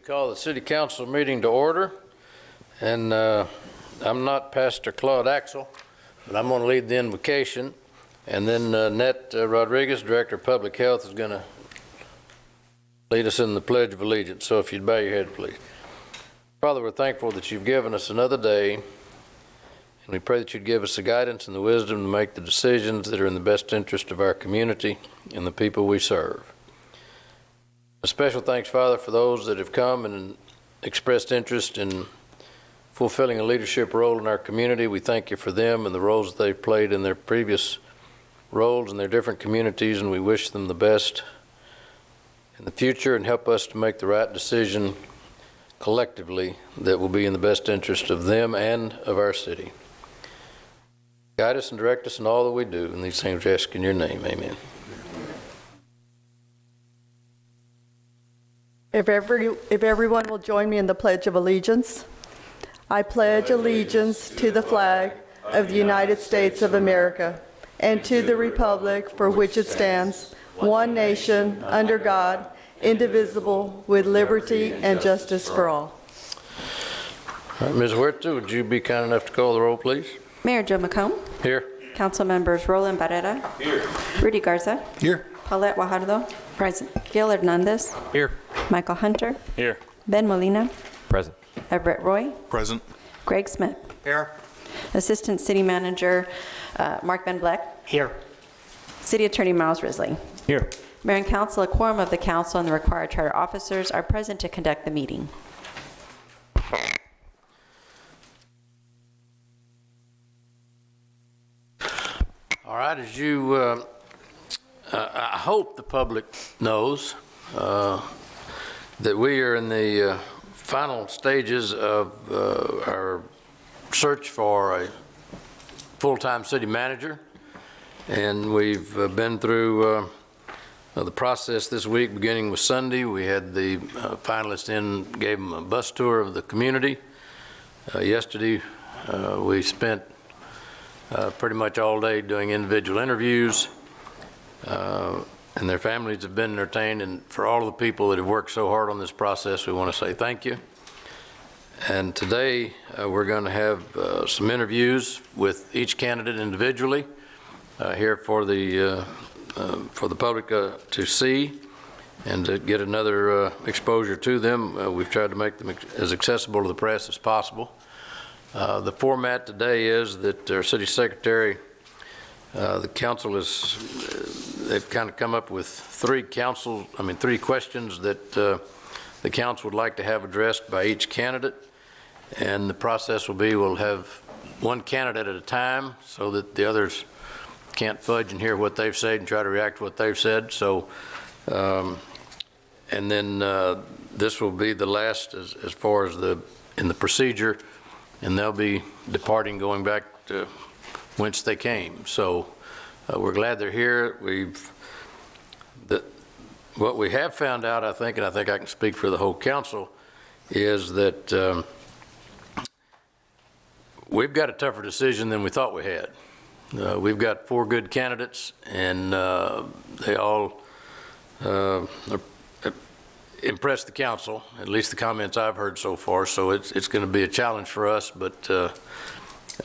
Call the City Council meeting to order, and I'm not Pastor Claude Axel, but I'm going to lead the invocation, and then Nett Rodriguez, Director of Public Health, is going to lead us in the Pledge of Allegiance. So if you'd bow your head, please. Father, we're thankful that you've given us another day, and we pray that you'd give us the guidance and the wisdom to make the decisions that are in the best interest of our community and the people we serve. A special thanks, Father, for those that have come and expressed interest in fulfilling a leadership role in our community. We thank you for them and the roles that they've played in their previous roles in their different communities, and we wish them the best in the future and help us to make the right decision collectively that will be in the best interest of them and of our city. Guide us and direct us in all that we do, and these things we ask in your name. Amen. If everyone will join me in the Pledge of Allegiance. I pledge allegiance to the flag of the United States of America and to the republic for which it stands, one nation, under God, indivisible, with liberty and justice for all. All right, Ms. Huerta, would you be kind enough to call the roll, please? Mayor Joe McComb. Here. Council members Roland Barrera. Here. Rudy Garza. Here. Paulette Guajardo. Present. Gil Hernandez. Here. Michael Hunter. Here. Ben Molina. Present. Everett Roy. Present. Greg Smith. Here. Assistant City Manager Mark Van Vleck. Here. City Attorney Miles Risley. Here. Mayor and Council, a quorum of the Council and the required charter officers are present to conduct the meeting. All right, as you, I hope the public knows that we are in the final stages of our search for a full-time city manager, and we've been through the process this week, beginning with Sunday. We had the finalists in, gave them a bus tour of the community. Yesterday, we spent pretty much all day doing individual interviews, and their families have been entertained. And for all of the people that have worked so hard on this process, we want to say thank you. And today, we're going to have some interviews with each candidate individually here for the public to see and to get another exposure to them. We've tried to make them as accessible to the press as possible. The format today is that our city secretary, the council they've kind of come up with three questions that the council would like to have addressed by each candidate. And the process will be, we'll have one candidate at a time so that the others can't fudge and hear what they've said and try to react to what they've said. So, and then this will be the last as far as in the procedure, and they'll be departing, going back to whence they came. So we're glad they're here. What we have found out, I think, and I think I can speak for the whole council, is that we've got a tougher decision than we thought we had. We've got 4 good candidates, and they all impressed the council, at least the comments I've heard so far. So it's going to be a challenge for us, but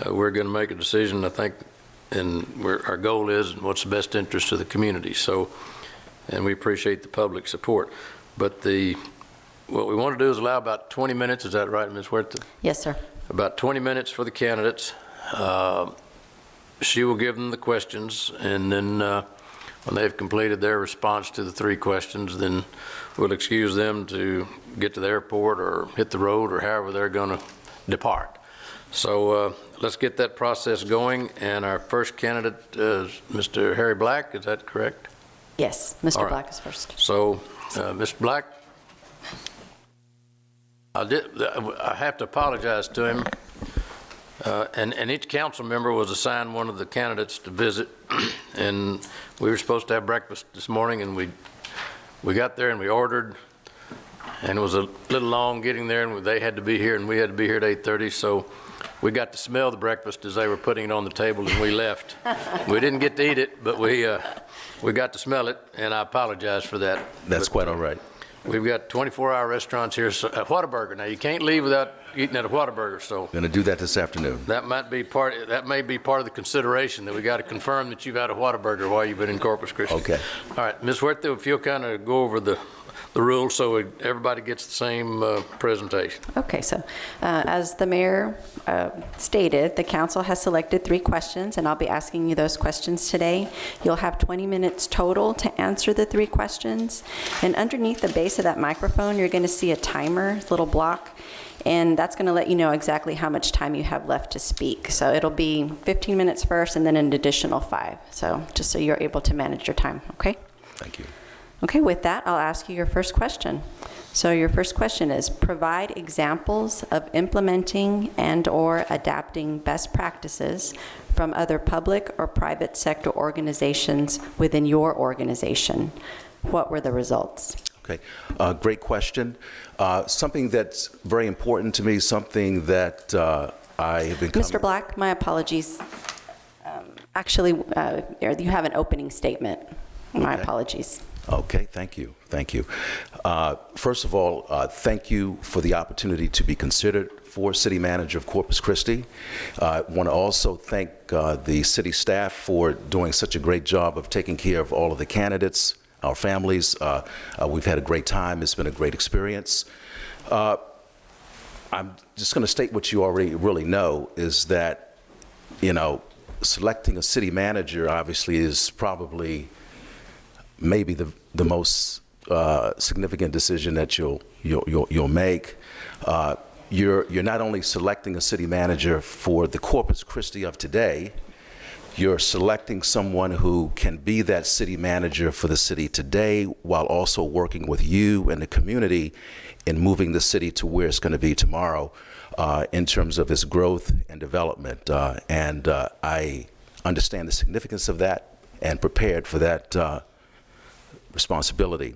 we're going to make a decision, I think, and our goal is and what's the best interest of the community. So, and we appreciate the public support. But what we want to do is allow about 20 minutes. Is that right, Ms. Huerta? Yes, sir. About 20 minutes for the candidates. She will give them the questions, and then when they've completed their response to the 3 questions, then we'll excuse them to get to the airport or hit the road or however they're going to depart. So let's get that process going. And our first candidate is Mr. Harry Black. Is that correct? Yes, Mr. Right. Black is first. So, Mr. Black, I have to apologize to him. And each council member was assigned one of the candidates to visit, and we were supposed to have breakfast this morning, and we got there and we ordered, and it was a little long getting there, and they had to be here and we had to be here at 8:30, so we got to smell the breakfast as they were putting it on the table, and we left. We didn't get to eat it, but we got to smell it, and I apologize for that. That's quite all right. We've got 24-hour restaurants here. So, Whataburger. Now, you can't leave without eating at a Whataburger, so Going to do that this afternoon. that may be part of the consideration, that we got to confirm that you've had a Whataburger while you've been in Corpus Christi. Okay. All right, Ms. Huerta, if you'll kind of go over the rules so everybody gets the same presentation. Okay, so as the mayor stated, the council has selected 3 questions, and I'll be asking you those questions today. You'll have 20 minutes total to answer the 3 questions. And underneath the base of that microphone, you're going to see a timer, little block, and that's going to let you know exactly how much time you have left to speak. So it'll be 15 minutes first and then an additional 5. So just so you're able to manage your time, okay? Thank you. Okay, with that, I'll ask you your first question. So your first question is, provide examples of implementing and/or adapting best practices from other public or private sector organizations within your organization. What were the results? Okay, great question. Something that's very important to me, something that I have been Mr. Black, my apologies. Actually, you have an opening statement. My Okay. apologies. Okay, thank you. Thank you. First of all, thank you for the opportunity to be considered for City Manager of Corpus Christi. I want to also thank the city staff for doing such a great job of taking care of all of the candidates, our families. We've had a great time. It's been a great experience. I'm just going to state what you already really know, is that, selecting a city manager obviously is probably maybe the most significant decision that you'll make. You're not only selecting a city manager for the Corpus Christi of today, you're selecting someone who can be that city manager for the city today, while also working with you and the community in moving the city to where it's going to be tomorrow in terms of its growth and development. And I understand the significance of that and prepared for that responsibility.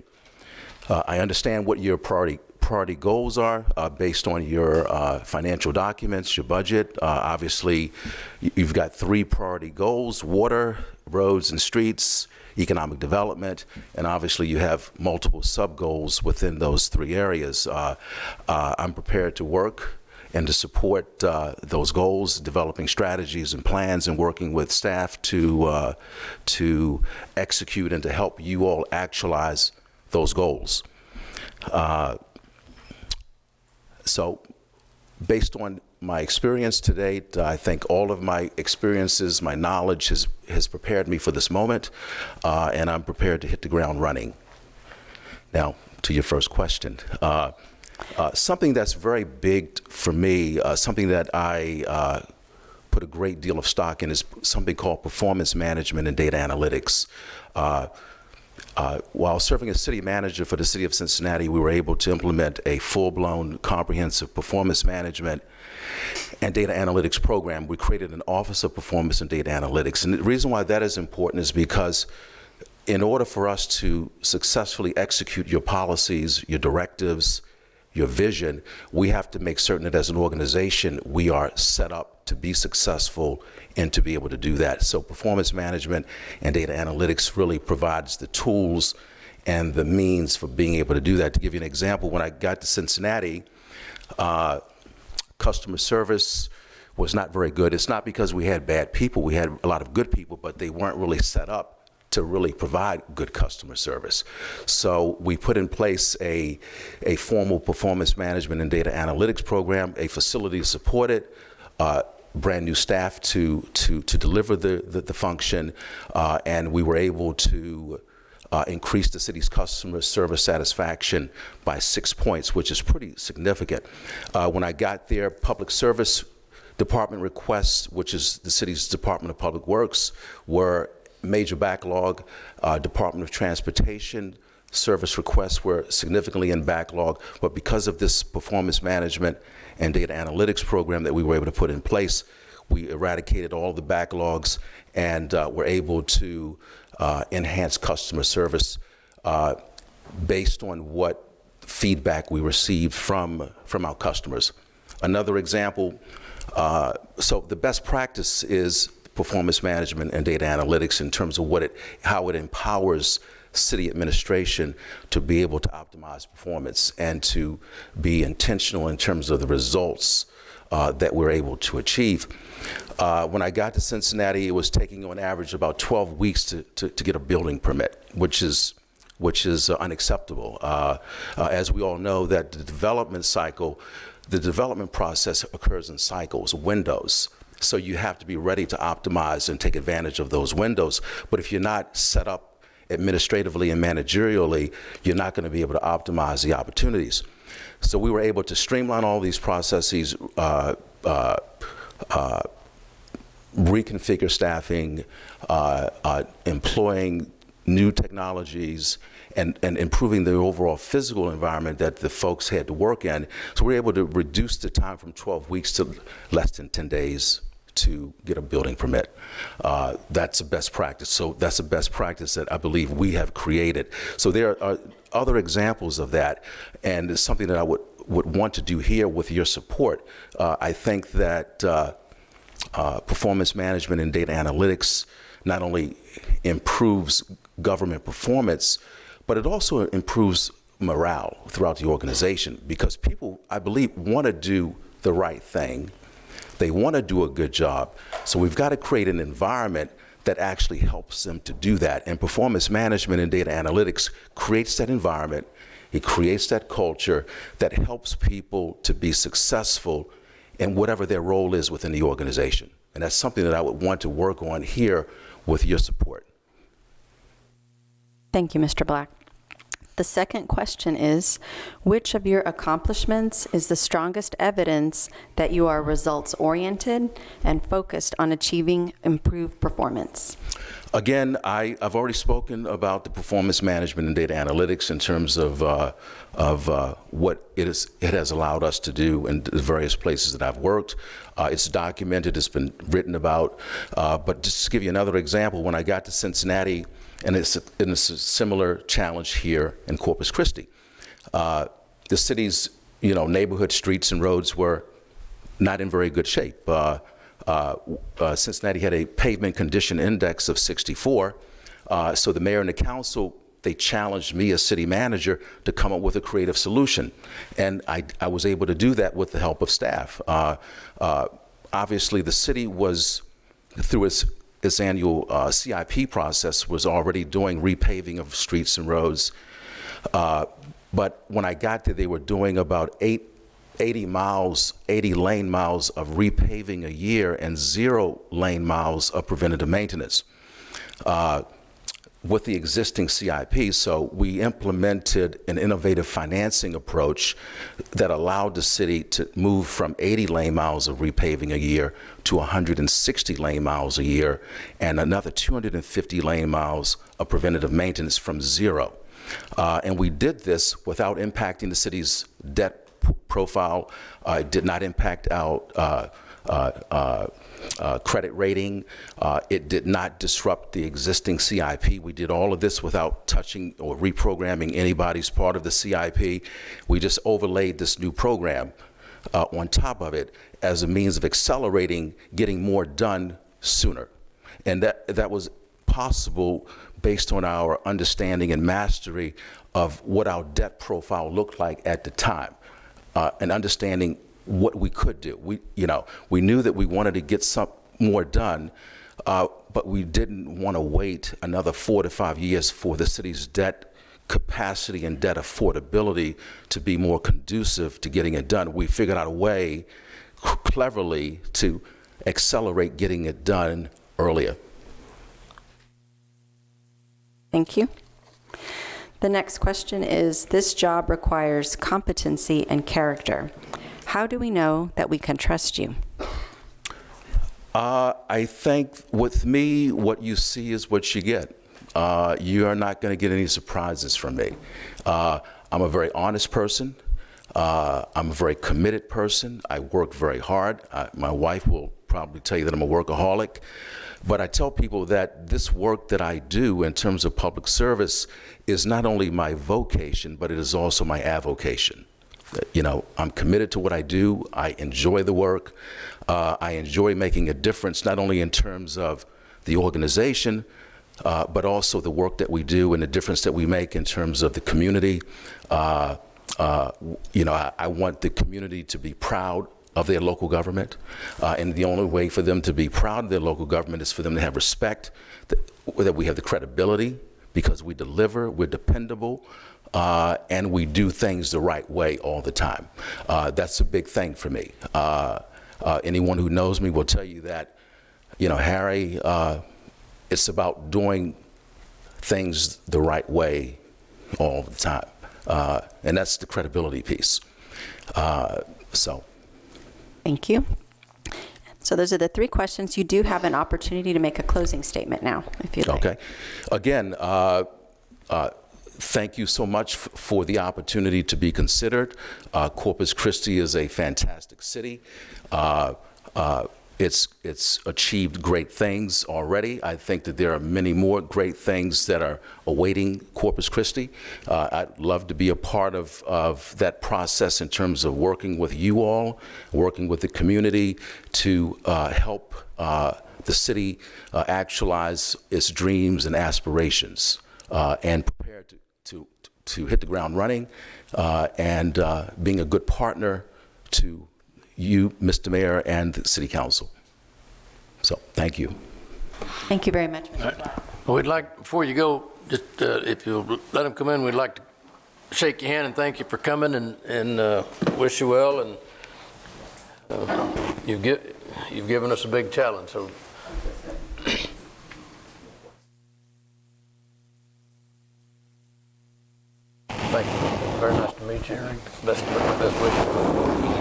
I understand what your priority goals are based on your financial documents, your budget. Obviously, you've got 3 priority goals: water, roads and streets, economic development, and obviously you have multiple sub-goals within those 3 areas. I'm prepared to work and to support those goals, developing strategies and plans, and working with staff to execute and to help you all actualize those goals. So based on my experience to date, I think all of my experiences, my knowledge has prepared me for this moment, and I'm prepared to hit the ground running. Now, to your first question. Something that's very big for me, something that I put a great deal of stock in, is something called performance management and data analytics. While serving as city manager for the city of Cincinnati, we were able to implement a full-blown comprehensive performance management and data analytics program. We created an Office of Performance and Data Analytics. And the reason why that is important is because in order for us to successfully execute your policies, your directives, your vision, we have to make certain that as an organization, we are set up to be successful and to be able to do that. So performance management and data analytics really provides the tools and the means for being able to do that. To give you an example, when I got to Cincinnati, customer service was not very good. It's not because we had bad people. We had a lot of good people, but they weren't really set up to really provide good customer service. So we put in place a formal performance management and data analytics program, a facility to support it, brand new staff to deliver the function, and we were able to increase the city's customer service satisfaction by 6 points, which is pretty significant. When I got there, public service department requests, which is the city's Department of Public Works, were major backlog. Department of Transportation service requests were significantly in backlog, but because of this performance management and data analytics program that we were able to put in place, we eradicated all the backlogs and were able to enhance customer service based on what feedback we received from our customers. Another example, so the best practice is performance management and data analytics in terms of how it empowers city administration to be able to optimize performance and to be intentional in terms of the results that we're able to achieve. When I got to Cincinnati, it was taking on average about 12 weeks to get a building permit, which is unacceptable. As we all know, that the development cycle, the development process occurs in cycles, windows. So you have to be ready to optimize and take advantage of those windows. But if you're not set up administratively and managerially, you're not going to be able to optimize the opportunities. So we were able to streamline all these processes, reconfigure staffing, employing new technologies, and improving the overall physical environment that the folks had to work in. So we were able to reduce the time from 12 weeks to less than 10 days to get a building permit. That's a best practice. So that's a best practice that I believe we have created. So there are other examples of that, and it's something that I would want to do here with your support. I think that performance management and data analytics not only improves government performance, but it also improves morale throughout the organization, because people, I believe, want to do the right thing. They want to do a good job. So we've got to create an environment that actually helps them to do that. And performance management and data analytics creates that environment. It creates that culture that helps people to be successful in whatever their role is within the organization. And that's something that I would want to work on here with your support. Thank you, Mr. Black. The second question is, which of your accomplishments is the strongest evidence that you are results-oriented and focused on achieving improved performance? Again, I've already spoken about the performance management and data analytics in terms of what it has allowed us to do in the various places that I've worked. It's documented, it's been written about, but just to give you another example, when I got to Cincinnati, and it's a similar challenge here in Corpus Christi. The city's, neighborhood streets and roads were not in very good shape. Cincinnati had a pavement condition index of 64, so the mayor and the council, they challenged me as city manager to come up with a creative solution, and I was able to do that with the help of staff. Obviously, the city was, through its annual CIP process, was already doing repaving of streets and roads. But when I got there, they were doing about 80 lane miles of repaving a year and 0 lane miles of preventative maintenance with the existing CIP. So we implemented an innovative financing approach that allowed the city to move from 80 lane miles of repaving a year to 160 lane miles a year, and another 250 lane miles of preventative maintenance from 0. And we did this without impacting the city's debt profile. It did not impact our credit rating. It did not disrupt the existing CIP. We did all of this without touching or reprogramming anybody's part of the CIP. We just overlaid this new program on top of it as a means of accelerating getting more done sooner. And that was possible based on our understanding and mastery of what our debt profile looked like at the time, and understanding what we could do. We knew that we wanted to get some more done, but we didn't want to wait another 4 to 5 years for the city's debt capacity and debt affordability to be more conducive to getting it done. We figured out a way cleverly to accelerate getting it done earlier. Thank you. The next question is, this job requires competency and character. How do we know that we can trust you? I think with me, what you see is what you get. You are not going to get any surprises from me. I'm a very honest person. I'm a very committed person. I work very hard. My wife will probably tell you that I'm a workaholic. But I tell people that this work that I do in terms of public service is not only my vocation, but it is also my avocation. I'm committed to what I do. I enjoy the work. I enjoy making a difference, not only in terms of the organization, but also the work that we do and the difference that we make in terms of the community. You know, I want the community to be proud of their local government, and the only way for them to be proud of their local government is for them to have respect, that we have the credibility, because we deliver, we're dependable, and we do things the right way all the time. That's a big thing for me. Anyone who knows me will tell you that, you know, Harry, it's about doing things the right way all the time. And that's the credibility piece. So. Thank you. So those are the 3 questions. You do have an opportunity to make a closing statement now, if you'd like. Okay. Again, thank you so much for the opportunity to be considered. Corpus Christi is a fantastic city. It's achieved great things already. I think that there are many more great things that are awaiting Corpus Christi. I'd love to be a part of that process in terms of working with you all, working with the community to help the city actualize its dreams and aspirations, and prepare to hit the ground running, and being a good partner to you, Mr. Mayor, and the City Council. So, thank you. Thank you very much, Mr. Black. Well, we'd like, before you go, just if you'll let him come in, we'd like to shake your hand and thank you for coming, and wish you well. And you've given us a big challenge. So, thank you. Very nice to meet you. Best wishes.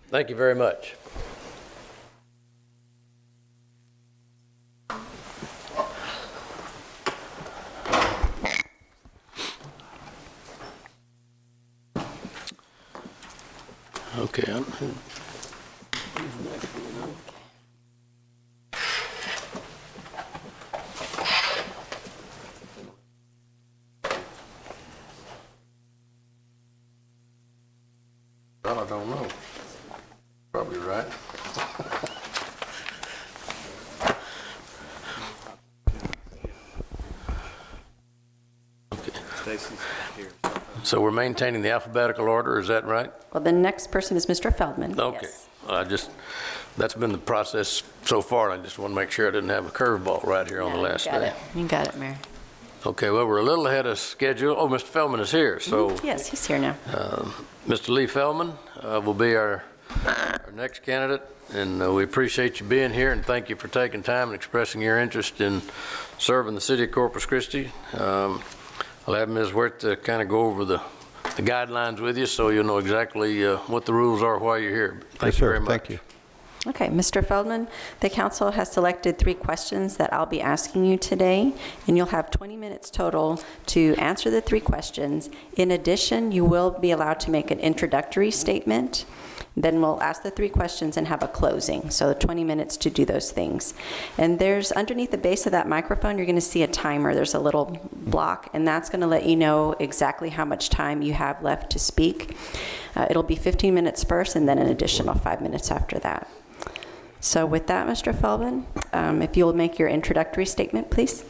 Thank you very much. Okay. Well, I don't know. Probably right. So we're maintaining the alphabetical order, is that right? Well, the next person is Mr. Feldman. Okay. Yes. That's been the process so far. I just want to make sure I didn't have a curveball right here on the last day. You got it, Mayor. Okay, well, we're a little ahead of schedule. Oh, Mr. Feldman is here, so. Yes, he's here now. Mr. Lee Feldman will be our next candidate, and we appreciate you being here, and thank you for taking time and expressing your interest in serving the city of Corpus Christi. I'll have Ms. Wirt to kind of go over the guidelines with you so you'll know exactly what the rules are while you're here. Thank you very much. Thank you. Okay, Mr. Feldman, the council has selected 3 questions that I'll be asking you today, and you'll have 20 minutes total to answer the 3 questions. In addition, you will be allowed to make an introductory statement. Then we'll ask the 3 questions and have a closing, so 20 minutes to do those things. And there's, underneath the base of that microphone, you're going to see a timer. There's a little block, and that's going to let you know exactly how much time you have left to speak. It'll be 15 minutes first, and then an additional 5 minutes after that. So with that, Mr. Feldman, if you'll make your introductory statement, please.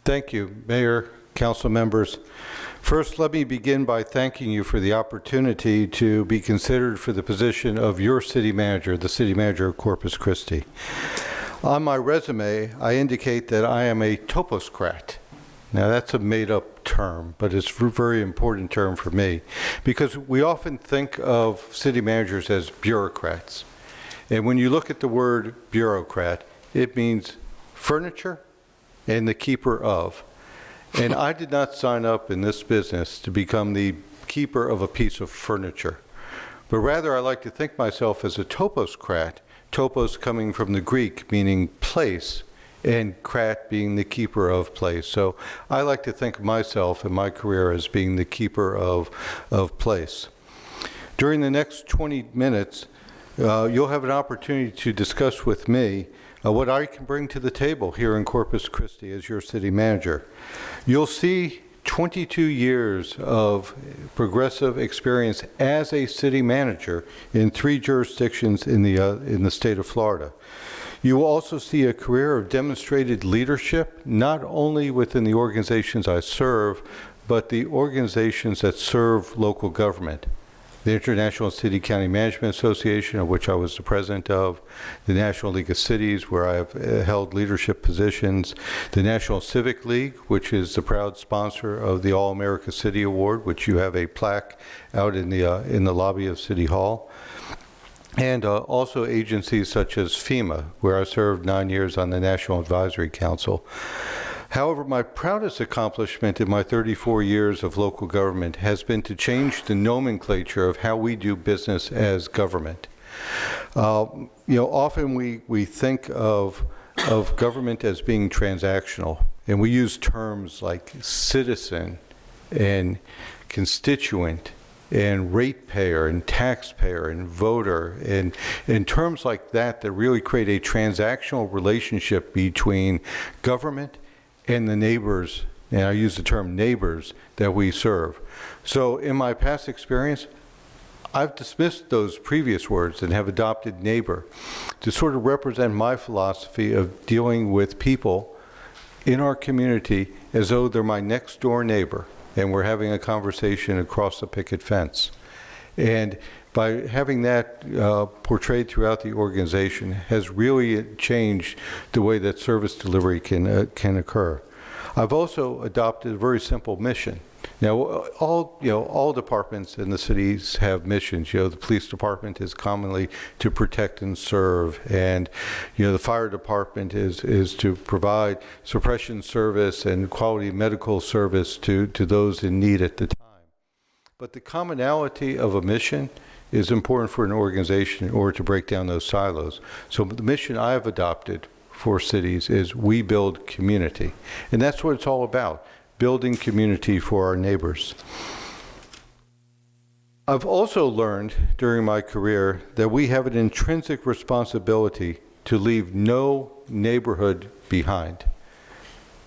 Thank you, Mayor, council members. First, let me begin by thanking you for the opportunity to be considered for the position of your city manager, the city manager of Corpus Christi. On my resume, I indicate that I am a toposcrat. Now, that's a made-up term, but it's a very important term for me because we often think of city managers as bureaucrats. And when you look at the word bureaucrat, it means furniture and the keeper of. And I did not sign up in this business to become the keeper of a piece of furniture, but rather I like to think myself as a toposcrat, topos coming from the Greek meaning place, and krat being the keeper of place. So I like to think of myself and my career as being the keeper of place. During the next 20 minutes, you'll have an opportunity to discuss with me what I can bring to the table here in Corpus Christi as your city manager. You'll see 22 years of progressive experience as a city manager in 3 jurisdictions in the state of Florida. You will also see a career of demonstrated leadership, not only within the organizations I serve, but the organizations that serve local government. The International City County Management Association, of which I was the president of, the National League of Cities, where I have held leadership positions, the National Civic League, which is the proud sponsor of the All-America City Award, which you have a plaque out in the lobby of City Hall, and also agencies such as FEMA, where I served 9 years on the National Advisory Council. However, my proudest accomplishment in my 34 years of local government has been to change the nomenclature of how we do business as government. Often we think of government as being transactional, and we use terms like citizen and constituent and ratepayer and taxpayer and voter and terms like that really create a transactional relationship between government and the neighbors, and I use the term neighbors, that we serve. So in my past experience, I've dismissed those previous words and have adopted neighbor to sort of represent my philosophy of dealing with people in our community as though they're my next door neighbor and we're having a conversation across the picket fence. And by having that portrayed throughout the organization has really changed the way that service delivery can occur. I've also adopted a very simple mission. Now, all departments in the cities have missions. The police department is commonly to protect and serve, and the fire department is to provide suppression service and quality medical service to those in need at the time. But the commonality of a mission is important for an organization in order to break down those silos. So the mission I have adopted for cities is we build community. And that's what it's all about, building community for our neighbors. I've also learned during my career that we have an intrinsic responsibility to leave no neighborhood behind.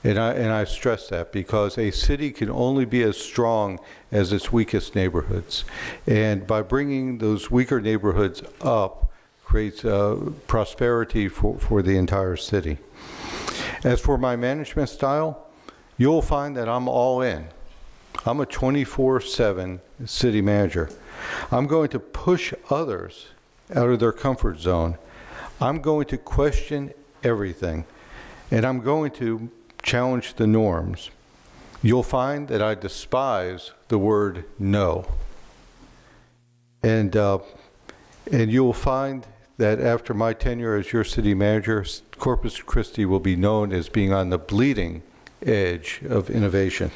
And I stress that because a city can only be as strong as its weakest neighborhoods. And by bringing those weaker neighborhoods up creates prosperity for the entire city. As for my management style, you'll find that I'm all in. I'm a 24/7 city manager. I'm going to push others out of their comfort zone. I'm going to question everything. And I'm going to challenge the norms. You'll find that I despise the word no. And you'll find that after my tenure as your city manager, Corpus Christi will be known as being on the bleeding edge of innovation.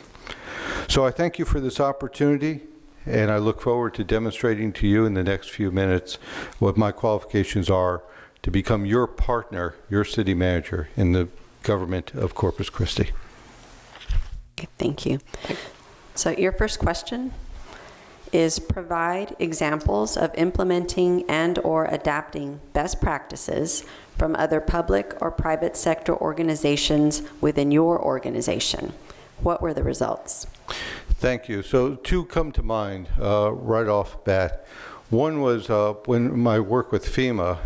So I thank you for this opportunity, and I look forward to demonstrating to you in the next few minutes what my qualifications are to become your partner, your city manager in the government of Corpus Christi. Okay, thank you. So your first question is provide examples of implementing and/or adapting best practices from other public or private sector organizations within your organization. What were the results? Thank you. So 2 come to mind right off bat. One was when my work with FEMA,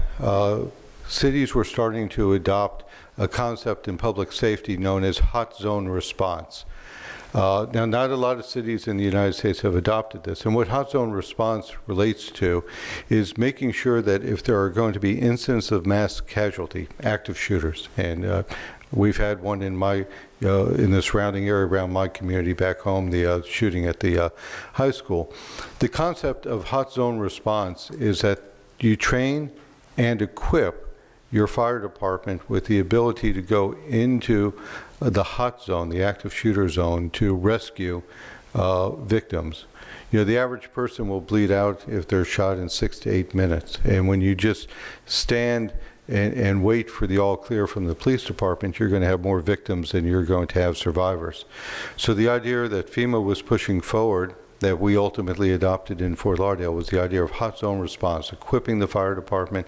cities were starting to adopt a concept in public safety known as hot zone response. Now, not a lot of cities in the United States have adopted this. And what hot zone response relates to is making sure that if there are going to be incidents of mass casualty, active shooters, and we've had one in the surrounding area around my community back home, the shooting at the high school. The concept of hot zone response is that you train and equip your fire department with the ability to go into the hot zone, the active shooter zone, to rescue victims. The average person will bleed out if they're shot in 6 to 8 minutes. And when you just stand and wait for the all clear from the police department, you're going to have more victims than you're going to have survivors. So the idea that FEMA was pushing forward that we ultimately adopted in Fort Lauderdale was the idea of hot zone response, equipping the fire department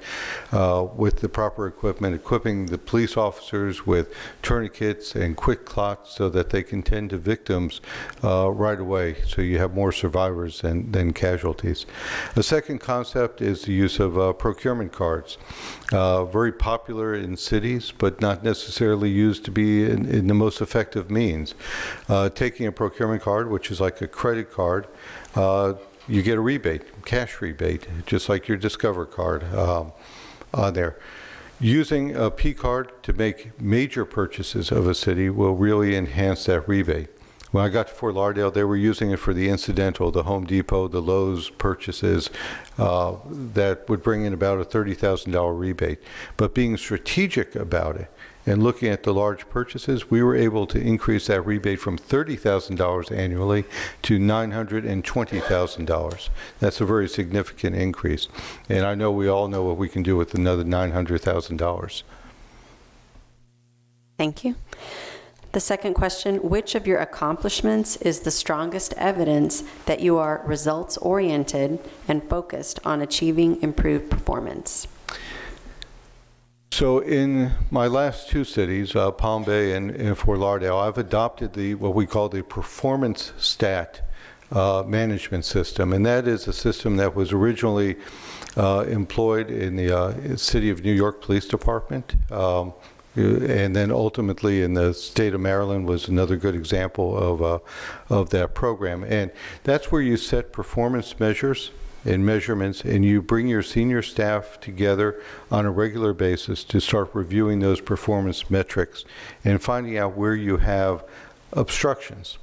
with the proper equipment, equipping the police officers with tourniquets and quick clots so that they can tend to victims right away, so you have more survivors than casualties. A second concept is the use of procurement cards. Very popular in cities, but not necessarily used to be in the most effective means. Taking a procurement card, which is like a credit card, you get a rebate, cash rebate, just like your Discover card on there. Using a P card to make major purchases of a city will really enhance that rebate. When I got to Fort Lauderdale, they were using it for the incidental, the Home Depot, the Lowe's purchases that would bring in about a $30,000 rebate. But being strategic about it and looking at the large purchases, we were able to increase that rebate from $30,000 annually to $920,000. That's a very significant increase. And I know we all know what we can do with another $900,000. Thank you. The second question, which of your accomplishments is the strongest evidence that you are results-oriented and focused on achieving improved performance? So in my last two cities, Palm Bay and Fort Lauderdale, I've adopted what we call the performance stat management system, and that is a system that was originally employed in the City of New York Police Department. And then ultimately in the state of Maryland was another good example of that program. And that's where you set performance measures and measurements, and you bring your senior staff together on a regular basis to start reviewing those performance metrics and finding out where you have obstructions.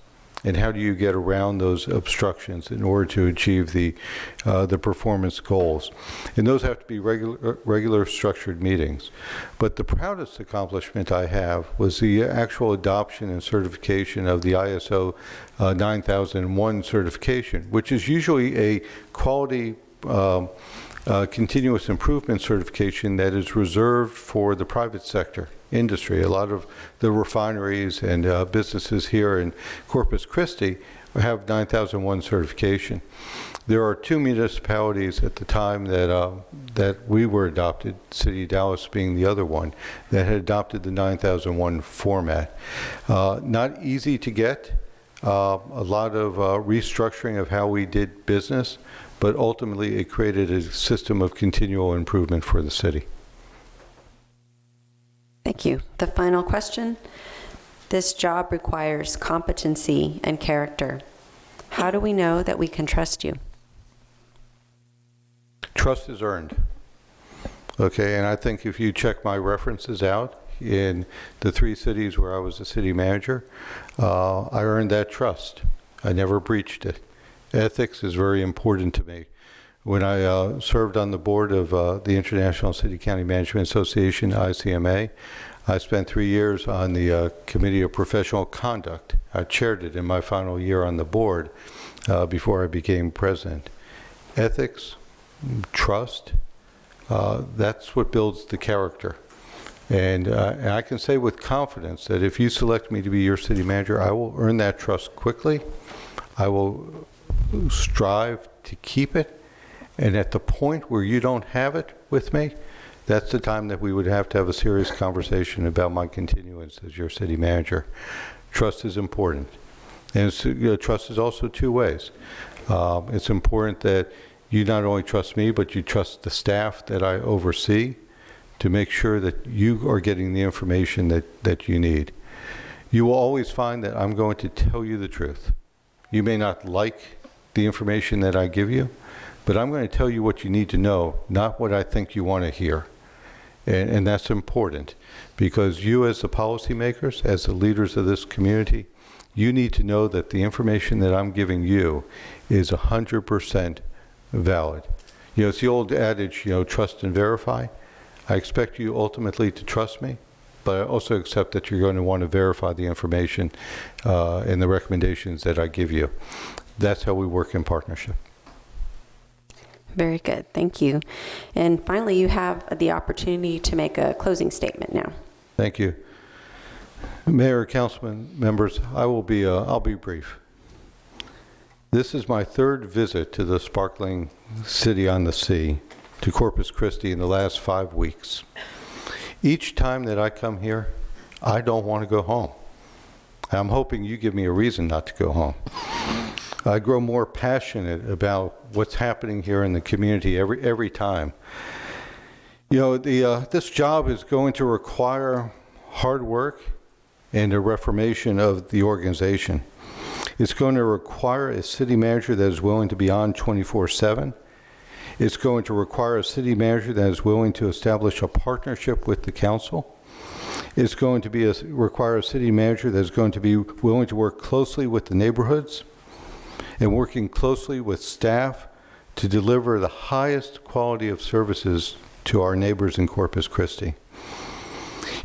And how do you get around those obstructions in order to achieve the performance goals? And those have to be regular structured meetings. But the proudest accomplishment I have was the actual adoption and certification of the ISO 9001 certification, which is usually a quality continuous improvement certification that is reserved for the private sector industry. A lot of the refineries and businesses here in Corpus Christi have 9001 certification. There are two municipalities at the time that we were adopted, City of Dallas being the other one, that had adopted the 9001 format. Not easy to get, a lot of restructuring of how we did business, but ultimately it created a system of continual improvement for the city. Thank you. The final question. This job requires competency and character. How do we know that we can trust you? Trust is earned. Okay, and I think if you check my references out in the three cities where I was the city manager, I earned that trust. I never breached it. Ethics is very important to me. When I served on the board of the International City County Management Association, ICMA, I spent 3 years on the Committee of Professional Conduct. I chaired it in my final year on the board before I became president. Ethics, trust, that's what builds the character. And I can say with confidence that if you select me to be your city manager, I will earn that trust quickly. I will strive to keep it. And at the point where you don't have it with me, that's the time that we would have to have a serious conversation about my continuance as your city manager. Trust is important. And trust is also two ways. It's important that you not only trust me, but you trust the staff that I oversee to make sure that you are getting the information that you need. You will always find that I'm going to tell you the truth. You may not like the information that I give you, but I'm going to tell you what you need to know, not what I think you want to hear. And that's important, because you as the policymakers, as the leaders of this community, you need to know that the information that I'm giving you is 100% valid. You know, it's the old adage, trust and verify. I expect you ultimately to trust me, but I also accept that you're going to want to verify the information and the recommendations that I give you. That's how we work in partnership. Very good. Thank you. And finally, you have the opportunity to make a closing statement now. Thank you. Mayor, councilman members, I'll be brief. This is my third visit to the sparkling city on the sea, to Corpus Christi, in the last 5 weeks. Each time that I come here, I don't want to go home. I'm hoping you give me a reason not to go home. I grow more passionate about what's happening here in the community every time. You know, this job is going to require hard work and a reformation of the organization. It's going to require a city manager that is willing to be on 24/7. It's going to require a city manager that is willing to establish a partnership with the council. It's going to require a city manager that is going to be willing to work closely with the neighborhoods and working closely with staff to deliver the highest quality of services to our neighbors in Corpus Christi.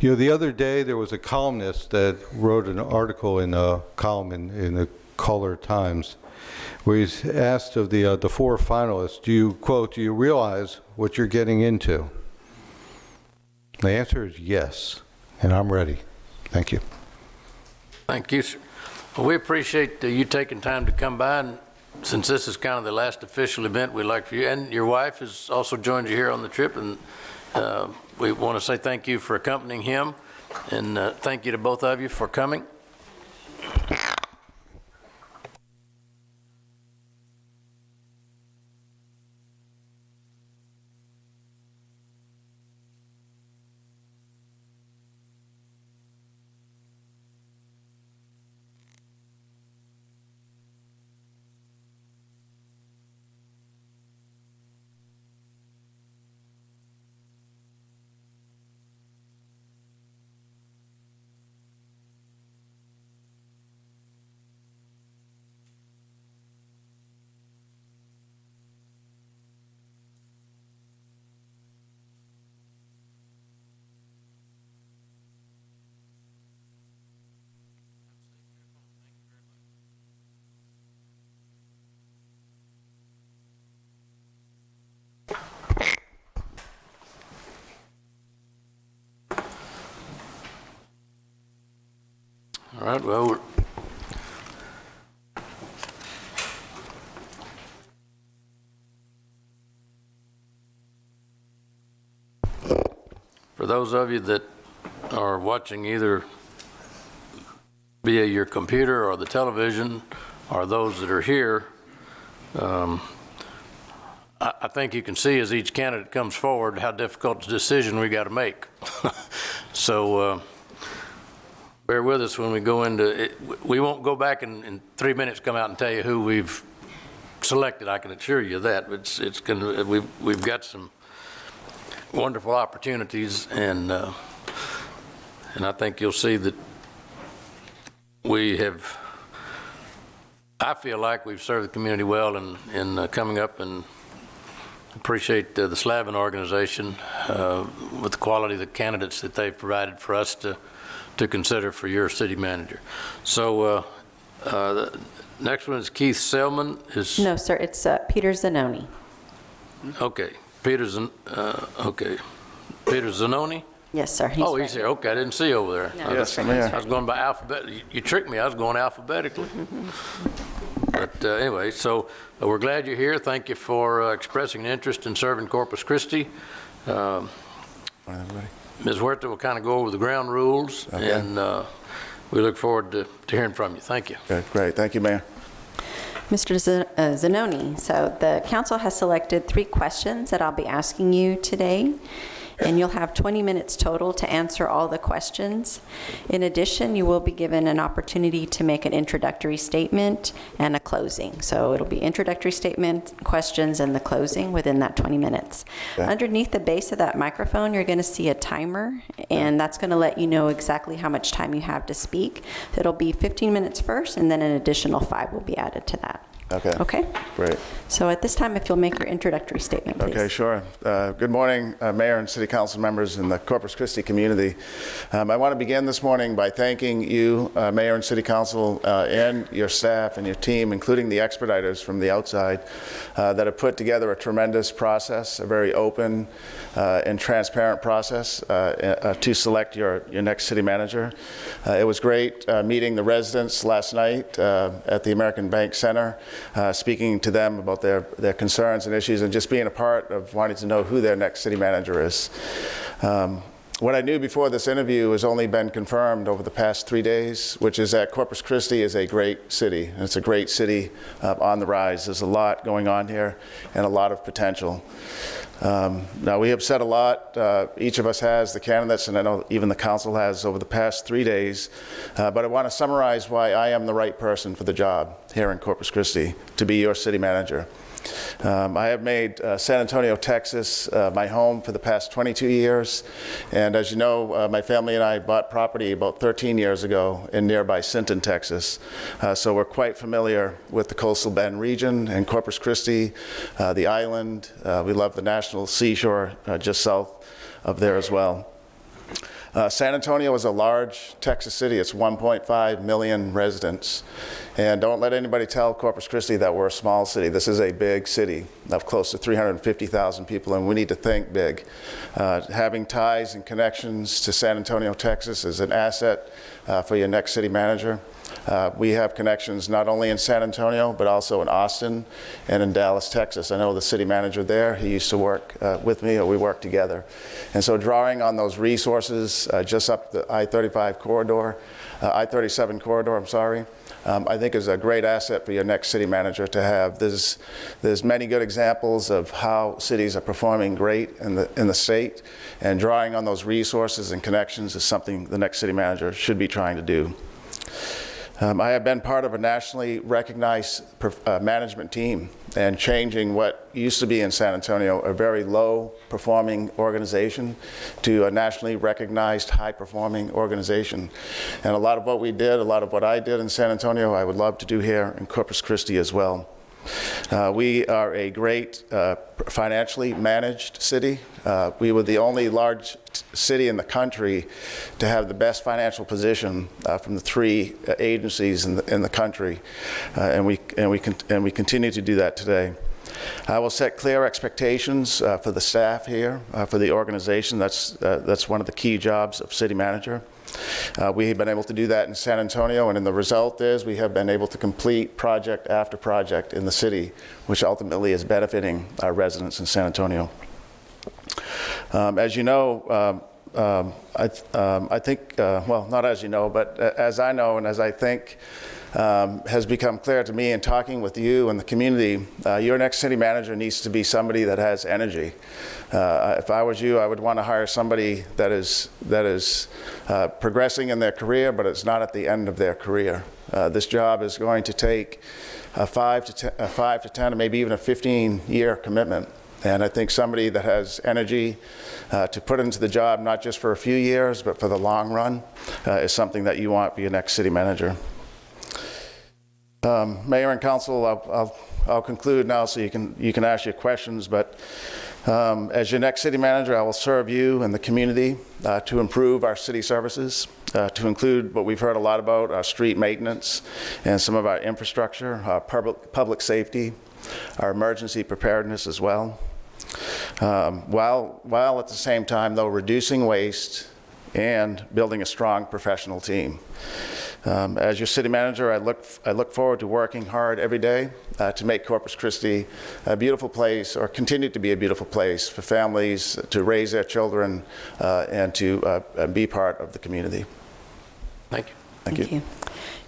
You know, the other day there was a columnist that wrote an article in a column in the Caller Times where he's asked of the 4 finalists, do you realize what you're getting into? The answer is yes, and I'm ready. Thank you. Thank you, sir. Well, we appreciate you taking time to come by, and since this is kind of the last official event, we'd like for you, and your wife has also joined you here on the trip, and we want to say thank you for accompanying him, and thank you to both of you for coming. All right, well, for those of you that are watching either via your computer or the television, or those that are here, I think you can see as each candidate comes forward how difficult the decision we got to make. So bear with us when we go into it. We won't go back in 3 minutes come out and tell you who we've selected. I can assure you that. It's gonna, we've got some wonderful opportunities, and I think you'll see that we have. I feel like we've served the community well in coming up, and appreciate the Selman organization with the quality of the candidates that they've provided for us to consider for your city manager. So the next one is Keith Selman. No, sir, it's Peter Zanoni. Okay, Peter Zanoni? Yes, sir. Oh, he's here. Okay, I didn't see over there. No, yes, I was going by alphabet. You tricked me. I was going alphabetically. But anyway, so we're glad you're here. Thank you for expressing an interest in serving Corpus Christi. Ms. Huerta will kind of go over the ground rules, okay, and we look forward to hearing from you. Thank you. Okay, great. Thank you, Mayor. Mr. Zanoni, so the council has selected 3 questions that I'll be asking you today, and you'll have 20 minutes total to answer all the questions. In addition, you will be given an opportunity to make an introductory statement and a closing. So it'll be introductory statement, questions, and the closing within that 20 minutes. Okay. Underneath the base of that microphone, you're going to see a timer, and that's going to let you know exactly how much time you have to speak. It'll be 15 minutes first, and then an additional 5 will be added to that. Okay. Okay? Great. So at this time, if you'll make your introductory statement, please. Okay, sure. Good morning, Mayor and City Council members in the Corpus Christi community. I want to begin this morning by thanking you, Mayor and City Council, and your staff and your team, including the expediters from the outside, that have put together a tremendous process, a very open and transparent process to select your next city manager. It was great meeting the residents last night at the American Bank Center, speaking to them about their concerns and issues, and just being a part of wanting to know who their next city manager is. What I knew before this interview has only been confirmed over the past 3 days, which is that Corpus Christi is a great city. And it's a great city on the rise. There's a lot going on here and a lot of potential. Now, we have said a lot, each of us has, the candidates, and I know even the council has over the past 3 days, but I want to summarize why I am the right person for the job here in Corpus Christi to be your city manager. I have made San Antonio, Texas, my home for the past 22 years. And as you know, my family and I bought property about 13 years ago in nearby Sinton, Texas. So we're quite familiar with the Coastal Bend region and Corpus Christi, the island. We love the National Seashore just south of there as well. San Antonio is a large Texas city. It's 1.5 million residents. And don't let anybody tell Corpus Christi that we're a small city. This is a big city of close to 350,000 people, and we need to think big. Having ties and connections to San Antonio, Texas is an asset for your next city manager. We have connections not only in San Antonio, but also in Austin and in Dallas, Texas. I know the city manager there. He used to work with me, or we worked together. And so drawing on those resources just up the I-35 corridor, I-37 corridor, I'm sorry, I think is a great asset for your next city manager to have. There's many good examples of how cities are performing great in the state, and drawing on those resources and connections is something the next city manager should be trying to do. I have been part of a nationally recognized management team and changing what used to be in San Antonio a very low-performing organization to a nationally recognized high-performing organization. And a lot of what we did, a lot of what I did in San Antonio, I would love to do here in Corpus Christi as well. We are a great financially managed city. We were the only large city in the country to have the best financial position from the 3 agencies in the country, and we continue to do that today. I will set clear expectations for the staff here, for the organization. That's one of the key jobs of city manager. We have been able to do that in San Antonio, and the result is we have been able to complete project after project in the city, which ultimately is benefiting our residents in San Antonio. As you know, I think, well, not as you know, but as I know and as I think has become clear to me in talking with you and the community, your next city manager needs to be somebody that has energy. If I was you, I would want to hire somebody that is progressing in their career, but it's not at the end of their career. This job is going to take a 5 to 10, or maybe even a 15-year commitment. And I think somebody that has energy to put into the job, not just for a few years, but for the long run, is something that you want for your next city manager. Mayor and Council, I'll conclude now so you can ask your questions, but as your next city manager, I will serve you and the community to improve our city services, to include what we've heard a lot about, our street maintenance and some of our infrastructure, our public safety, our emergency preparedness as well, while at the same time, though, reducing waste and building a strong professional team. As your city manager, I look forward to working hard every day to make Corpus Christi a beautiful place, or continue to be a beautiful place for families to raise their children and to be part of the community. Thank you. Thank you.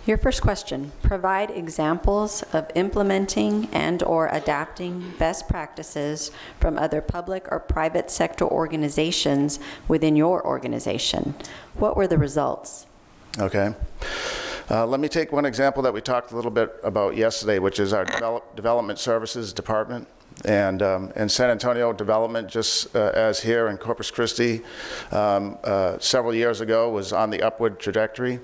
Your first question, provide examples of implementing and/or adapting best practices from other public or private sector organizations within your organization. What were the results? Okay. Let me take one example that we talked a little bit about yesterday, which is our development services department. And in San Antonio, development, just as here in Corpus Christi, several years ago was on the upward trajectory.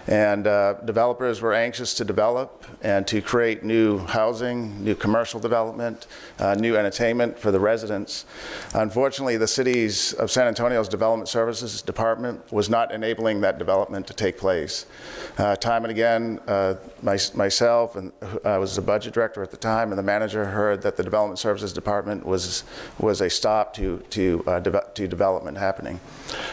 And developers were anxious to develop and to create new housing, new commercial development, new entertainment for the residents. Unfortunately, the city's of San Antonio's development services department was not enabling that development to take place. Time and again, myself, and I was the budget director at the time, and the manager heard that the development Services Department was a stop to development happening.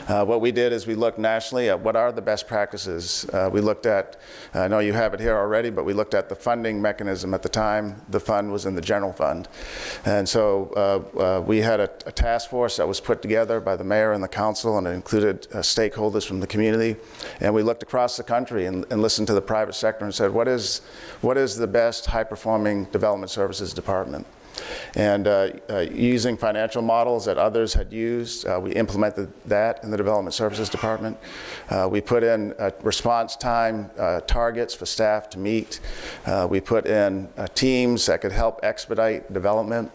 What we did is we looked nationally at what are the best practices. We looked at, I know you have it here already, but we looked at the funding mechanism at the time. The fund was in the general fund. And so we had a task force that was put together by the mayor and the council, and it included stakeholders from the community. And we looked across the country and listened to the private sector and said, what is the best high-performing development services department? And using financial models that others had used, we implemented that in the Development Services Department. We put in response time targets for staff to meet. We put in teams that could help expedite development.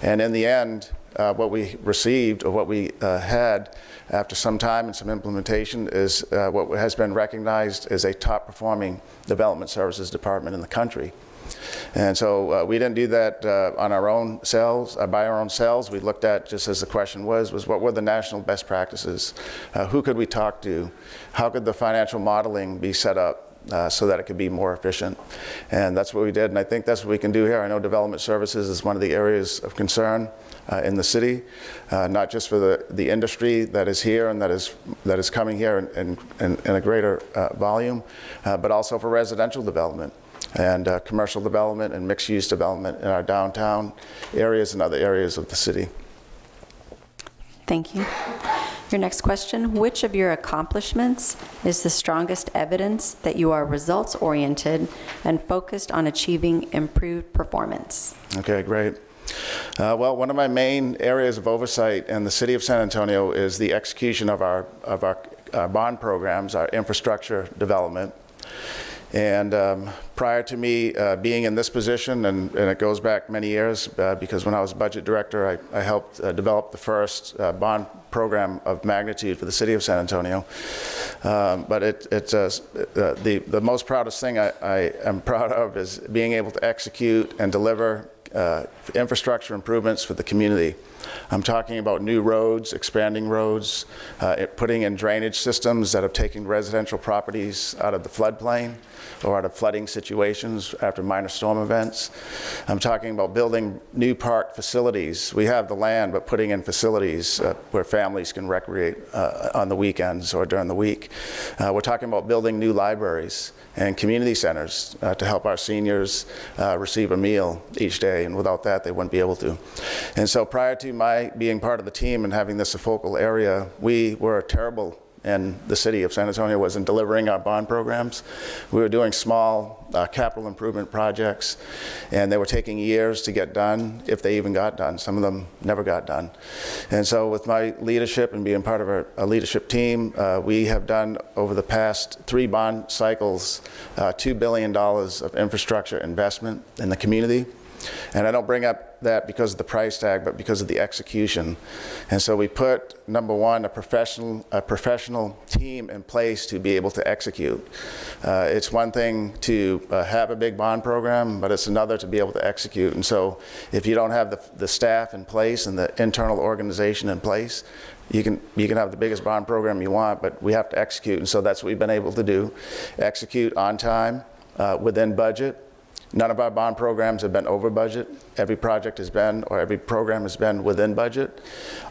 And in the end, what we received, or what we had after some time and some implementation, is what has been recognized as a top-performing development services department in the country. And so we didn't do that on our own selves, by our own selves. We looked at, just as the question was what were the national best practices? Who could we talk to? How could the financial modeling be set up so that it could be more efficient? And that's what we did, and I think that's what we can do here. I know development services is one of the areas of concern in the city, not just for the industry that is here and that is coming here in a greater volume, but also for residential development and commercial development and mixed-use development in our downtown areas and other areas of the city. Thank you. Your next question, which of your accomplishments is the strongest evidence that you are results-oriented and focused on achieving improved performance? Okay, great. Well, one of my main areas of oversight in the city of San Antonio is the execution of our bond programs, our infrastructure development. And prior to me being in this position, and it goes back many years, because when I was budget director, I helped develop the first bond program of magnitude for the city of San Antonio. But the most proudest thing I am proud of is being able to execute and deliver infrastructure improvements for the community. I'm talking about new roads, expanding roads, putting in drainage systems that have taken residential properties out of the floodplain or out of flooding situations after minor storm events. I'm talking about building new park facilities. We have the land, but putting in facilities where families can recreate on the weekends or during the week. We're talking about building new libraries and community centers to help our seniors receive a meal each day, and without that, they wouldn't be able to. And so prior to my being part of the team and having this a focal area, we were terrible in the city of San Antonio was in delivering our bond programs. We were doing small capital improvement projects, and they were taking years to get done, if they even got done. Some of them never got done. And so with my leadership and being part of a leadership team, we have done over the past 3 bond cycles $2 billion of infrastructure investment in the community. And I don't bring up that because of the price tag, but because of the execution. And so we put, number one, a professional team in place to be able to execute. It's one thing to have a big bond program, but it's another to be able to execute. And so if you don't have the staff in place and the internal organization in place, you can have the biggest bond program you want, but we have to execute. And so that's what we've been able to do. Execute on time, within budget. None of our bond programs have been over budget. Every project has been, or every program has been within budget,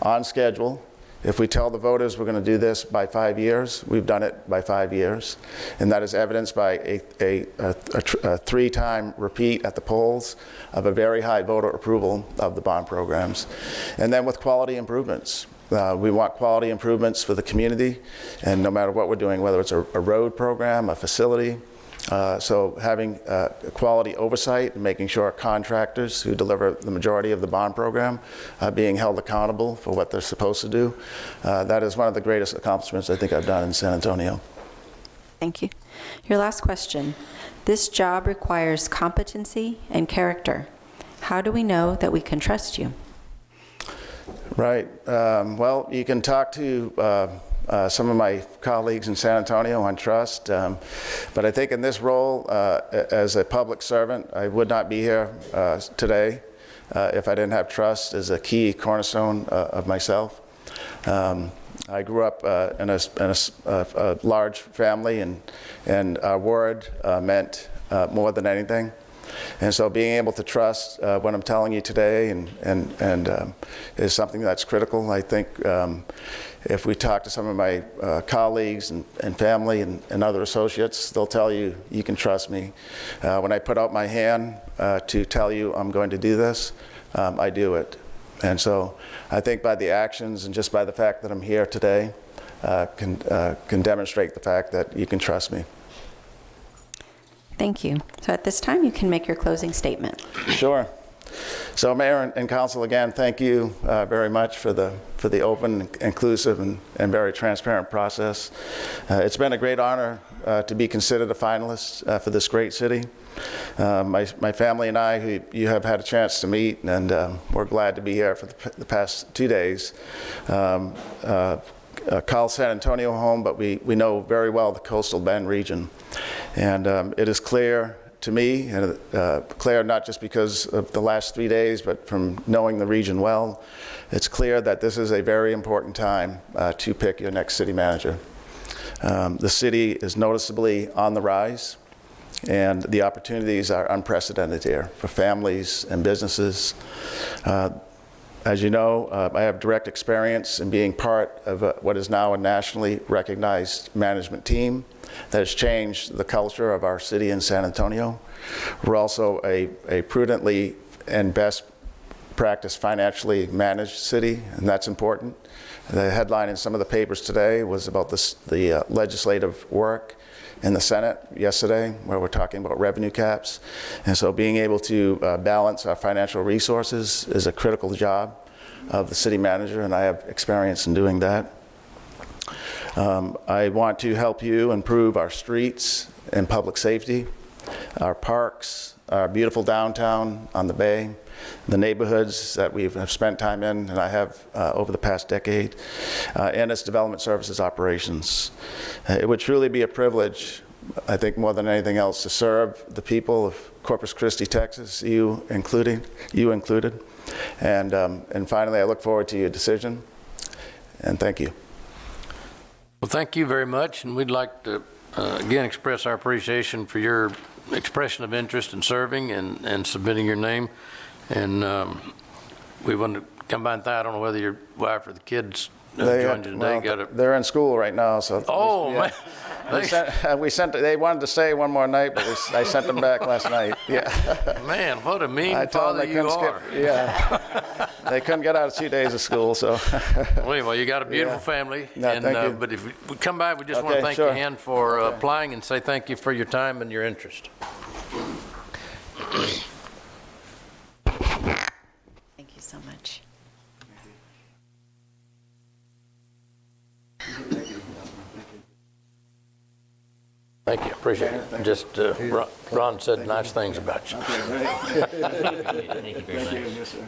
on schedule. If we tell the voters we're going to do this by 5 years, we've done it by 5 years. And that is evidenced by a 3-time repeat at the polls of a very high voter approval of the bond programs. And then with quality improvements. We want quality improvements for the community, and no matter what we're doing, whether it's a road program, a facility, so having quality oversight and making sure our contractors who deliver the majority of the bond program are being held accountable for what they're supposed to do. That is one of the greatest accomplishments I think I've done in San Antonio. Thank you. Your last question. This job requires competency and character. How do we know that we can trust you? Right. Well, you can talk to some of my colleagues in San Antonio on trust, but I think in this role as a public servant, I would not be here today if I didn't have trust as a key cornerstone of myself. I grew up in a large family, and our word meant more than anything. And so being able to trust what I'm telling you today is something that's critical. I think if we talk to some of my colleagues and family and other associates, they'll tell you, you can trust me. When I put out my hand to tell you I'm going to do this, I do it. And so I think by the actions and just by the fact that I'm here today, can demonstrate the fact that you can trust me. Thank you. So at this time, you can make your closing statement. Sure. So Mayor and Council, again, thank you very much for the open, inclusive, and very transparent process. It's been a great honor to be considered a finalist for this great city. My family and I, who you have had a chance to meet, and we're glad to be here for the past 2 days. Call San Antonio home, but we know very well the coastal Bend region. And it is clear to me, and clear not just because of the last 3 days, but from knowing the region well, it's clear that this is a very important time to pick your next city manager. The city is noticeably on the rise, and the opportunities are unprecedented here for families and businesses. As you know, I have direct experience in being part of what is now a nationally recognized management team that has changed the culture of our city in San Antonio. We're also a prudently and best practice financially managed city, and that's important. The headline in some of the papers today was about the legislative work in the Senate yesterday, where we're talking about revenue caps. And so being able to balance our financial resources is a critical job of the city manager, and I have experience in doing that. I want to help you improve our streets and public safety, our parks, our beautiful downtown on the bay, the neighborhoods that we have spent time in, and I have over the past decade, and its development services operations. It would truly be a privilege, I think more than anything else, to serve the people of Corpus Christi, Texas, you included. And finally, I look forward to your decision, and thank you. Well, thank you very much, and we'd like to again express our appreciation for your expression of interest in serving and submitting your name. And we want to come by and thank, I don't know whether your wife or the kids joined you today. Well, they're in school right now, so. Oh, yeah. man. They wanted to stay one more night, but I sent them back last night. Yeah. Man, what a mean I told father them they you couldn't are. Yeah. They couldn't get out of 2 days of school, so. Well, anyway, you got a beautiful Yeah. family. No, and, thank you. But if we come by, we just want to Okay, thank sure. you again for applying and say thank you for your time and your interest. Thank you so much. Thank you, appreciate it. Just, Ron said nice things about you. Thank you very much. Yes, sir.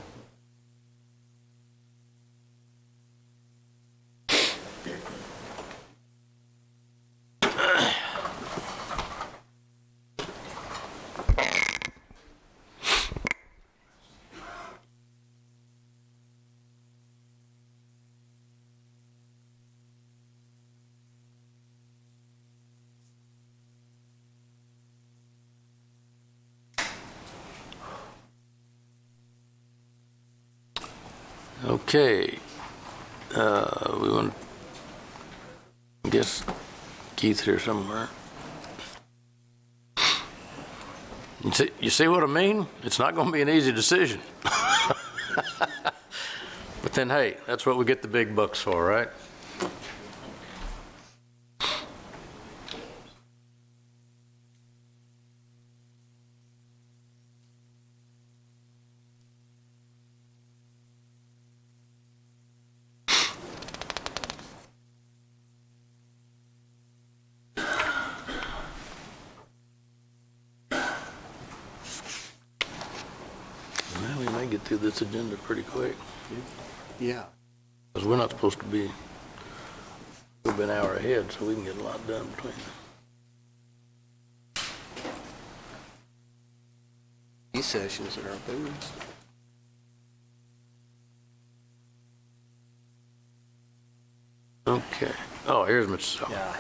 Okay, we want to guess Keith here somewhere. You see what I mean? It's not going to be an easy decision. But then, hey, that's what we get the big bucks for, right? Well, we may get through this agenda pretty quick. Yeah. Because we're not supposed to be, we've been an hour ahead, so we can get a lot done between them. These sessions are open. Okay. Oh, here's Mr. Selman. Yeah.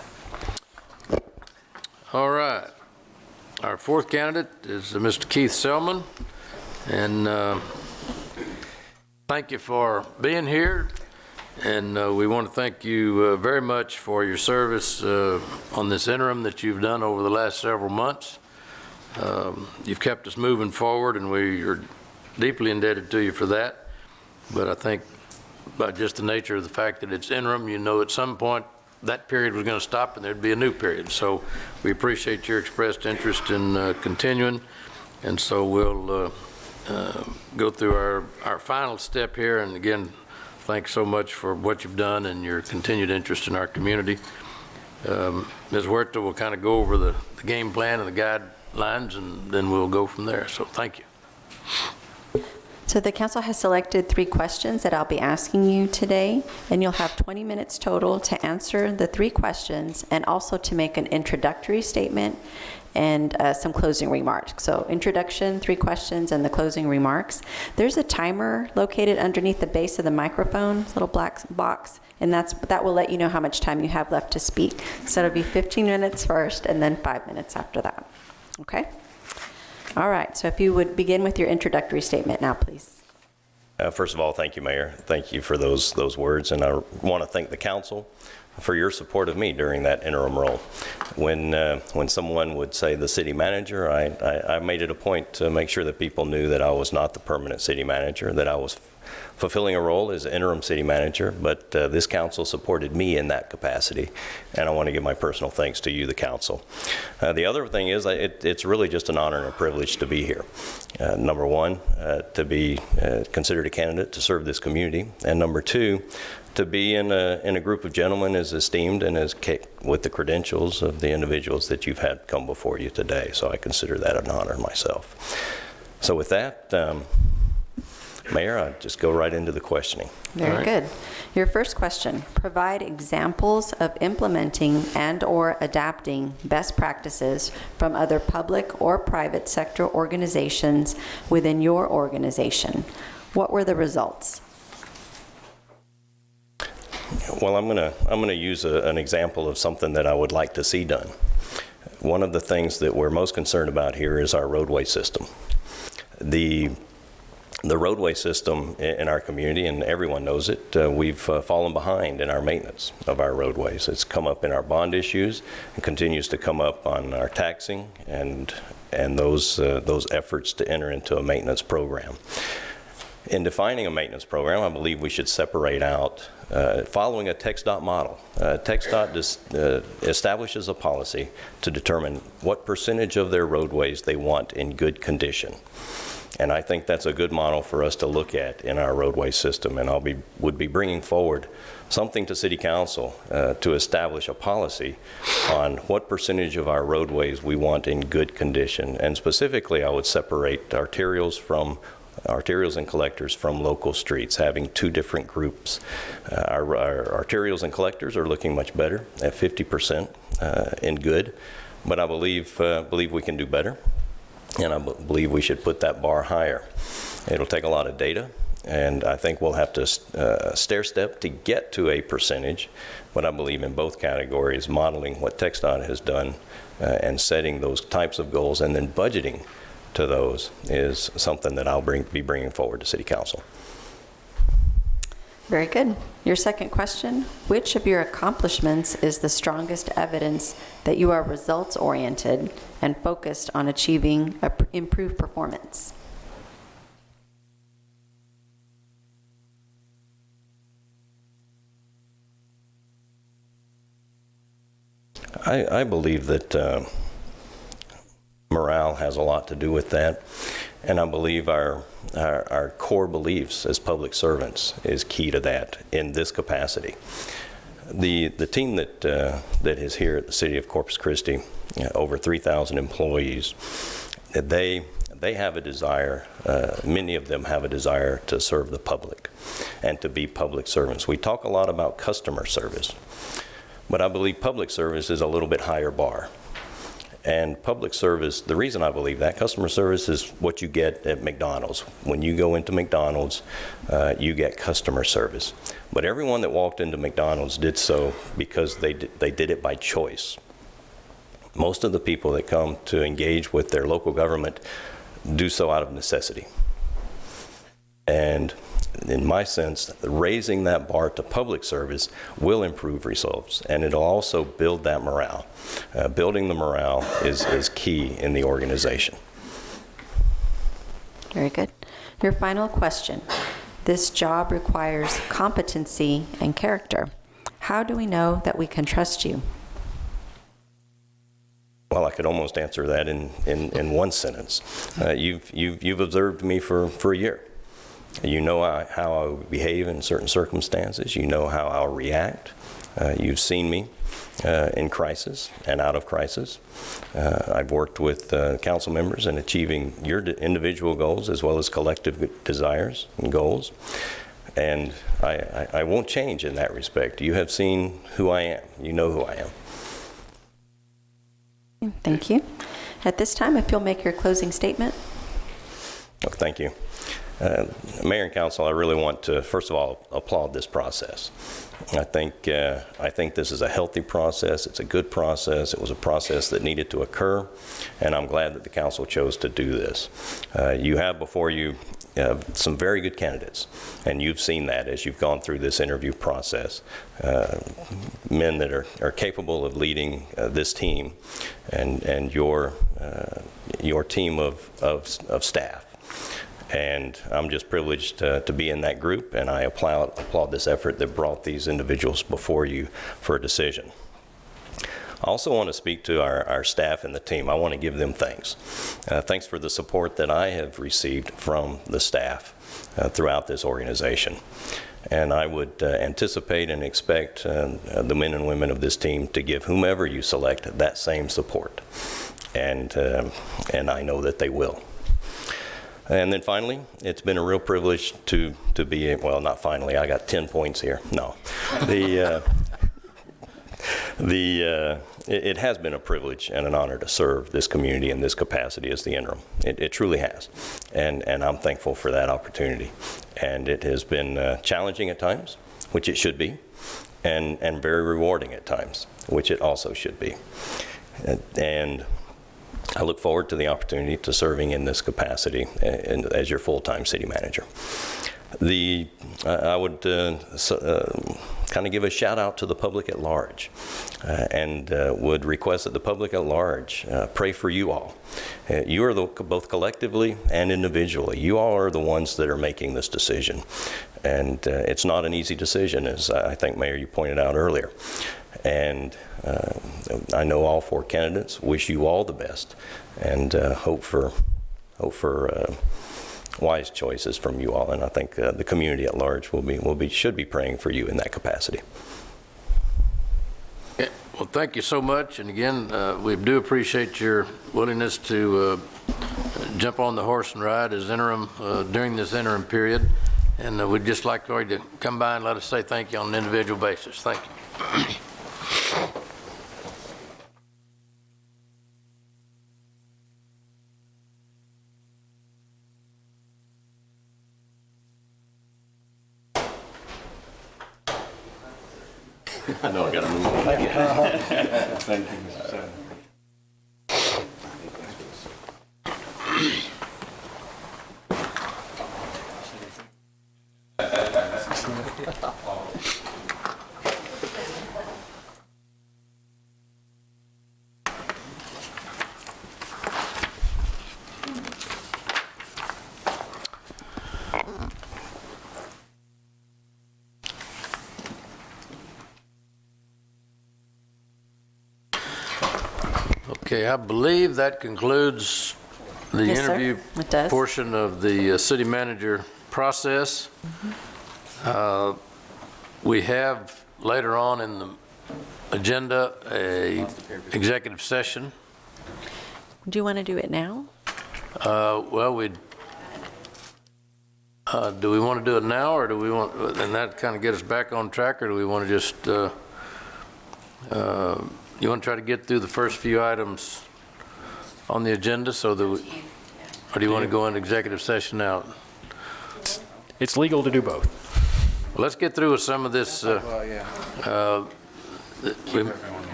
All right. Our fourth candidate is Mr. Keith Selman, and thank you for being here, and we want to thank you very much for your service on this interim that you've done over the last several months. You've kept us moving forward, and we are deeply indebted to you for that, but I think by just the nature of the fact that it's interim, you know at some point that period was going to stop and there'd be a new period. So we appreciate your expressed interest in continuing. And so we'll go through our final step here. And again, thanks so much for what you've done and your continued interest in our community. Ms. Huerta will kind of go over the game plan and the guidelines, and then we'll go from there. So thank you. So the council has selected 3 questions that I'll be asking you today, and you'll have 20 minutes total to answer the 3 questions and also to make an introductory statement and some closing remarks. So introduction, 3 questions, and the closing remarks. There's a timer located underneath the base of the microphone, little black box, and that will let you know how much time you have left to speak. So it'll be 15 minutes first and then 5 minutes after that. Okay? All right, so if you would begin with your introductory statement now, please. First of all, thank you, Mayor. Thank you for those words, and I want to thank the council for your support of me during that interim role. When someone would say the city manager, I made it a point to make sure that people knew that I was not the permanent city manager, that I was fulfilling a role as interim city manager, but this council supported me in that capacity, and I want to give my personal thanks to you, the council. The other thing is it's really just an honor and a privilege to be here. Number one, to be considered a candidate to serve this community, and number two, to be in a group of gentlemen as esteemed and as with the credentials of the individuals that you've had come before you today. So I consider that an honor myself. So with that, Mayor, I'll just go right into the questioning. Very good. Your first question, provide examples of implementing and/or adapting best practices from other public or private sector organizations within your organization. What were the results? Well, I'm gonna use an example of something that I would like to see done. One of the things that we're most concerned about here is our roadway system. The roadway system in our community, and everyone knows it, we've fallen behind in our maintenance of our roadways. It's come up in our bond issues and continues to come up on our taxing and those efforts to enter into a maintenance program. In defining a maintenance program, I believe we should separate out, following a TxDOT model. TxDOT establishes a policy to determine what percentage of their roadways they want in good condition. And I think that's a good model for us to look at in our roadway system. And would be bringing forward something to City Council to establish a policy on what percentage of our roadways we want in good condition. And specifically, I would separate arterials and collectors from local streets, having 2 different groups. Our arterials and collectors are looking much better at 50% in good, but I believe we can do better. And I believe we should put that bar higher. It'll take a lot of data, and I think we'll have to stair step to get to a percentage, but I believe in both categories, modeling what TxDOT has done and setting those types of goals and then budgeting to those is something that I'll be bringing forward to City Council. Very good. Your second question, which of your accomplishments is the strongest evidence that you are results-oriented and focused on achieving improved performance? I believe that morale has a lot to do with that, and I believe our core beliefs as public servants is key to that in this capacity. The team that is here at the City of Corpus Christi, over 3,000 employees, they have a desire, many of them have a desire to serve the public and to be public servants. We talk a lot about customer service, but I believe public service is a little bit higher bar. And public service, the reason I believe that, customer service is what you get at McDonald's. When you go into McDonald's, you get customer service. But everyone that walked into McDonald's did so because they did it by choice. Most of the people that come to engage with their local government do so out of necessity. And in my sense, raising that bar to public service will improve results, and it'll also build that morale. Building the morale is key in the organization. Very good. Your final question. This job requires competency and character. How do we know that we can trust you? Well, I could almost answer that in one sentence. You've observed me for a year. You know how I behave in certain circumstances. You know how I'll react. You've seen me in crisis and out of crisis. I've worked with council members in achieving your individual goals as well as collective desires and goals. And I won't change in that respect. You have seen who I am. You know who I am. Thank you. At this time, if you'll make your closing statement. Oh, thank you. Mayor and Council, I really want to, first of all, applaud this process. I think this is a healthy process. It's a good process. It was a process that needed to occur, and I'm glad that the Council chose to do this. You have before you some very good candidates, and you've seen that as you've gone through this interview process. Men that are capable of leading this team and your team of staff. And I'm just privileged to be in that group, and I applaud this effort that brought these individuals before you for a decision. I also want to speak to our staff and the team. I want to give them thanks. Thanks for the support that I have received from the staff throughout this organization. And I would anticipate and expect the men and women of this team to give whomever you select that same support. And I know that they will. And then finally, it's been a real privilege to be, well, not finally, I got 10 points here. No. It has been a privilege and an honor to serve this community in this capacity as the interim. It truly has. And I'm thankful for that opportunity. And it has been challenging at times, which it should be, and very rewarding at times, which it also should be. And I look forward to the opportunity to serving in this capacity as your full-time city manager. I would kind of give a shout out to the public at large and would request that the public at large pray for you all. You are both collectively and individually. You all are the ones that are making this decision. And it's not an easy decision, as I think, Mayor, you pointed out earlier. And I know all four candidates. Wish you all the best, and hope for wise choices from you all. And I think the community at large should be praying for you in that capacity. Well, thank you so much. And again, we do appreciate your willingness to jump on the horse and ride as interim during this interim period. And we'd just like for you to come by and let us say thank you on an individual basis. Thank you. I know I got to move on. Thank you. Thank you, Mr. Selman. Okay, I believe that concludes the Yes, sir. interview It does. portion of the city manager process. We have later on in the agenda a executive session. Do you want to do it now? Well, do we want to do it now, or do we want, and that kind of get us back on track, or do we want to just, you want to try to get through the first few items on the agenda so that we, or do you want to go into executive session now? It's legal to do both. Well, let's get through with some of this,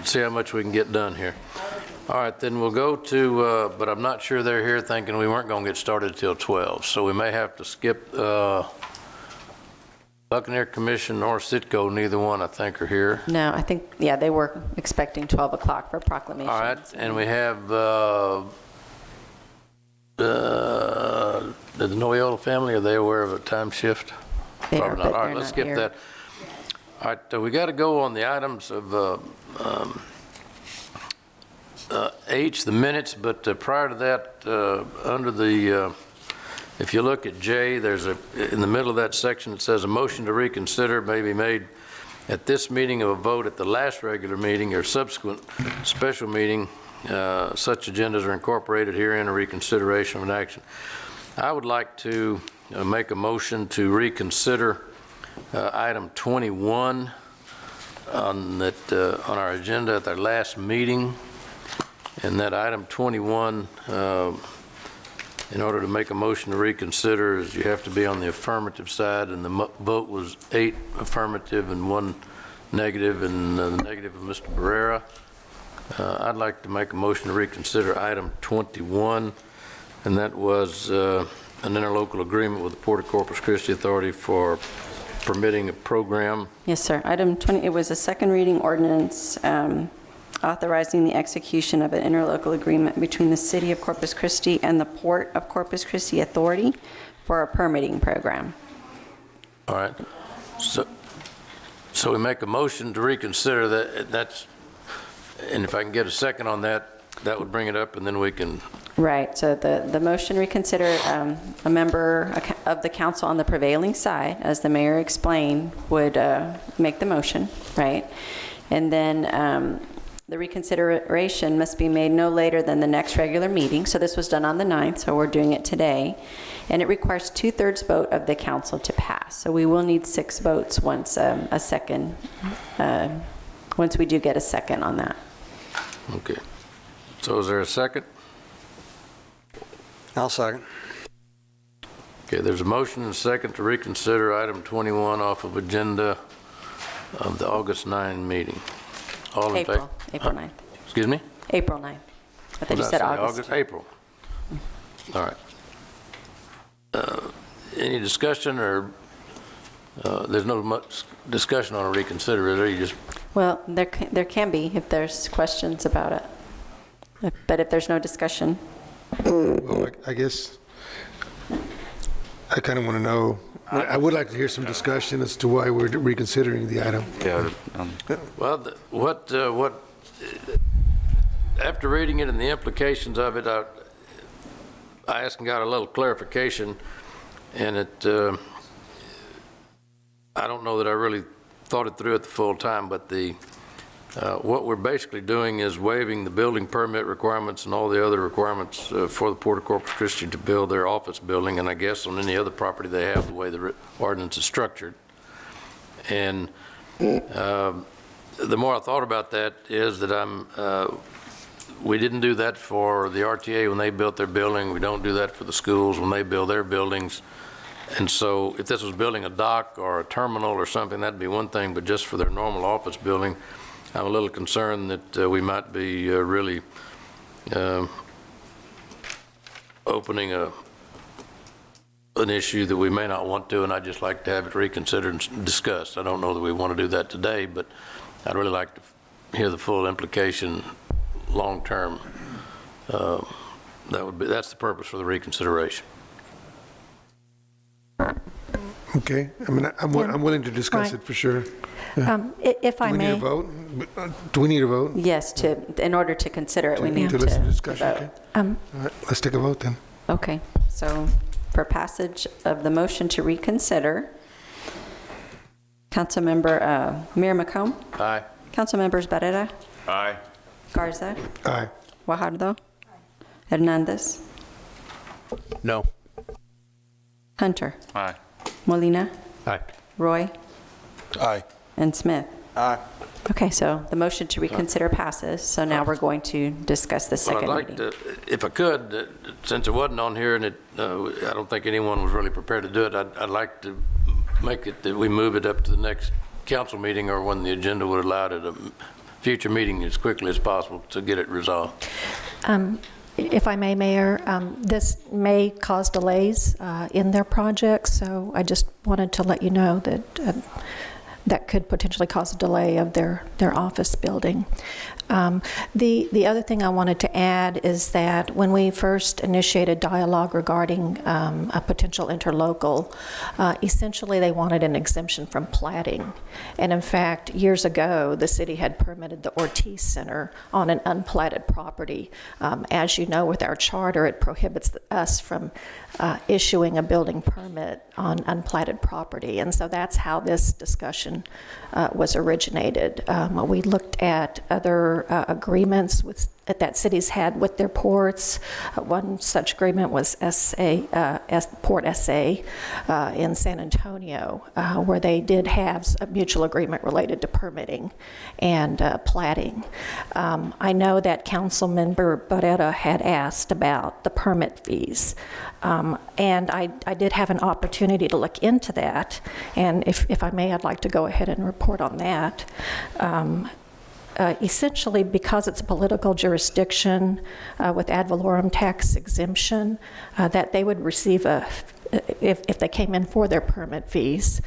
see how much we can get done here. All right, then we'll go to, but I'm not sure they're here thinking we weren't going to get started till 12, so we may have to skip Buccaneer Commission or Citgo, neither one I think are here. No, I think, yeah, they were expecting 12 o'clock for proclamations. All right, and we have the Noyola family, are they aware of a time shift? They are, Probably but not. All right, they're let's not skip here. that. All right, we got to go on the items of H, the minutes, but prior to that, under the, if you look at J, there's in the middle of that section, it says a motion to reconsider may be made at this meeting of a vote at the last regular meeting or subsequent special meeting. Such agendas are incorporated herein, a reconsideration of an action. I would like to make a motion to reconsider item 21 on our agenda at our last meeting. And that item 21, in order to make a motion to reconsider, is you have to be on the affirmative side, and the vote was 8 affirmative and 1 negative, and the negative of Mr. Barrera. I'd like to make a motion to reconsider item 21, and that was an interlocal agreement with the Port of Corpus Christi Authority for permitting a program. Yes, sir. Item 20, it was a second reading ordinance authorizing the execution of an interlocal agreement between the City of Corpus Christi and the Port of Corpus Christi Authority for a permitting program. All right. So we make a motion to reconsider that's, and if I can get a second on that, that would bring it up, and then we can. Right. So the motion reconsider, a member of the council on the prevailing side, as the mayor explained, would make the motion, right? And then the reconsideration must be made no later than the next regular meeting. So this was done on the 9th, so we're doing it today. And it requires 2/3 vote of the council to pass. So we will need 6 votes once once we do get a second on that. Okay. So is there a second? I'll second. Okay, there's a motion and a second to reconsider item 21 off of agenda of the August 9 meeting. All in favor? April 9th. Excuse me? April 9th. I thought you What did said I say? August. April. All right. Any discussion, or there's no much discussion on a reconsider, is there? You just, Well, there can be if there's questions about it. But if there's no discussion. Well, I guess I kind of want to know, I would like to hear some discussion as to why we're reconsidering the item. well, after reading it and the implications of it, I asked and got a little clarification, and I don't know that I really thought it through at the full time, but what we're basically doing is waiving the building permit requirements and all the other requirements for the Port of Corpus Christi to build their office building, and I guess on any other property they have, the way the ordinance is structured. And the more I thought about that is that we didn't do that for the RTA when they built their building. We don't do that for the schools when they build their buildings. And so if this was building a dock or a terminal or something, that'd be one thing, but just for their normal office building, I'm a little concerned that we might be really opening an issue that we may not want to, and I'd just like to have it reconsidered and discussed. I don't know that we want to do that today, but I'd really like to hear the full implication long-term. That's the purpose for the reconsideration. Okay, I mean, I'm willing to discuss it for sure. If I Do we need a may, vote? Do we need a vote? Yes, in order to consider it, we need to listen to discussion, vote. okay? All right, let's take a vote then. Okay, so for passage of the motion to reconsider, Councilmember Mayor McComb, Aye. Councilmembers Barrera, Aye. Garza, Aye. Guajardo, Hernandez, No. Hunter, Aye. Molina, Aye. Roy, Aye. and Smith. Aye. Okay, so the motion to reconsider passes, so now we're going to discuss the Well, second I'd like reading. to, if I could, since it wasn't on here and I don't think anyone was really prepared to do it, I'd like to make it that we move it up to the next council meeting, or when the agenda would allow it at a future meeting as quickly as possible to get it resolved. If I may, Mayor, this may cause delays in their project, so I just wanted to let you know that that could potentially cause a delay of their office building. The other thing I wanted to add is that when we first initiated dialogue regarding a potential interlocal, essentially they wanted an exemption from platting. And in fact, years ago, the city had permitted the Ortiz Center on an unplatted property. As you know, with our charter, it prohibits us from issuing a building permit on unplatted property. And so that's how this discussion was originated. We looked at other agreements that cities had with their ports. One such agreement was Port SA in San Antonio, where they did have a mutual agreement related to permitting and platting. I know that Councilmember Barrera had asked about the permit fees, and I did have an opportunity to look into that, and if I may, I'd like to go ahead and report on that. Essentially, because it's a political jurisdiction with ad valorem tax exemption, that they would receive if they came in for their permit fees,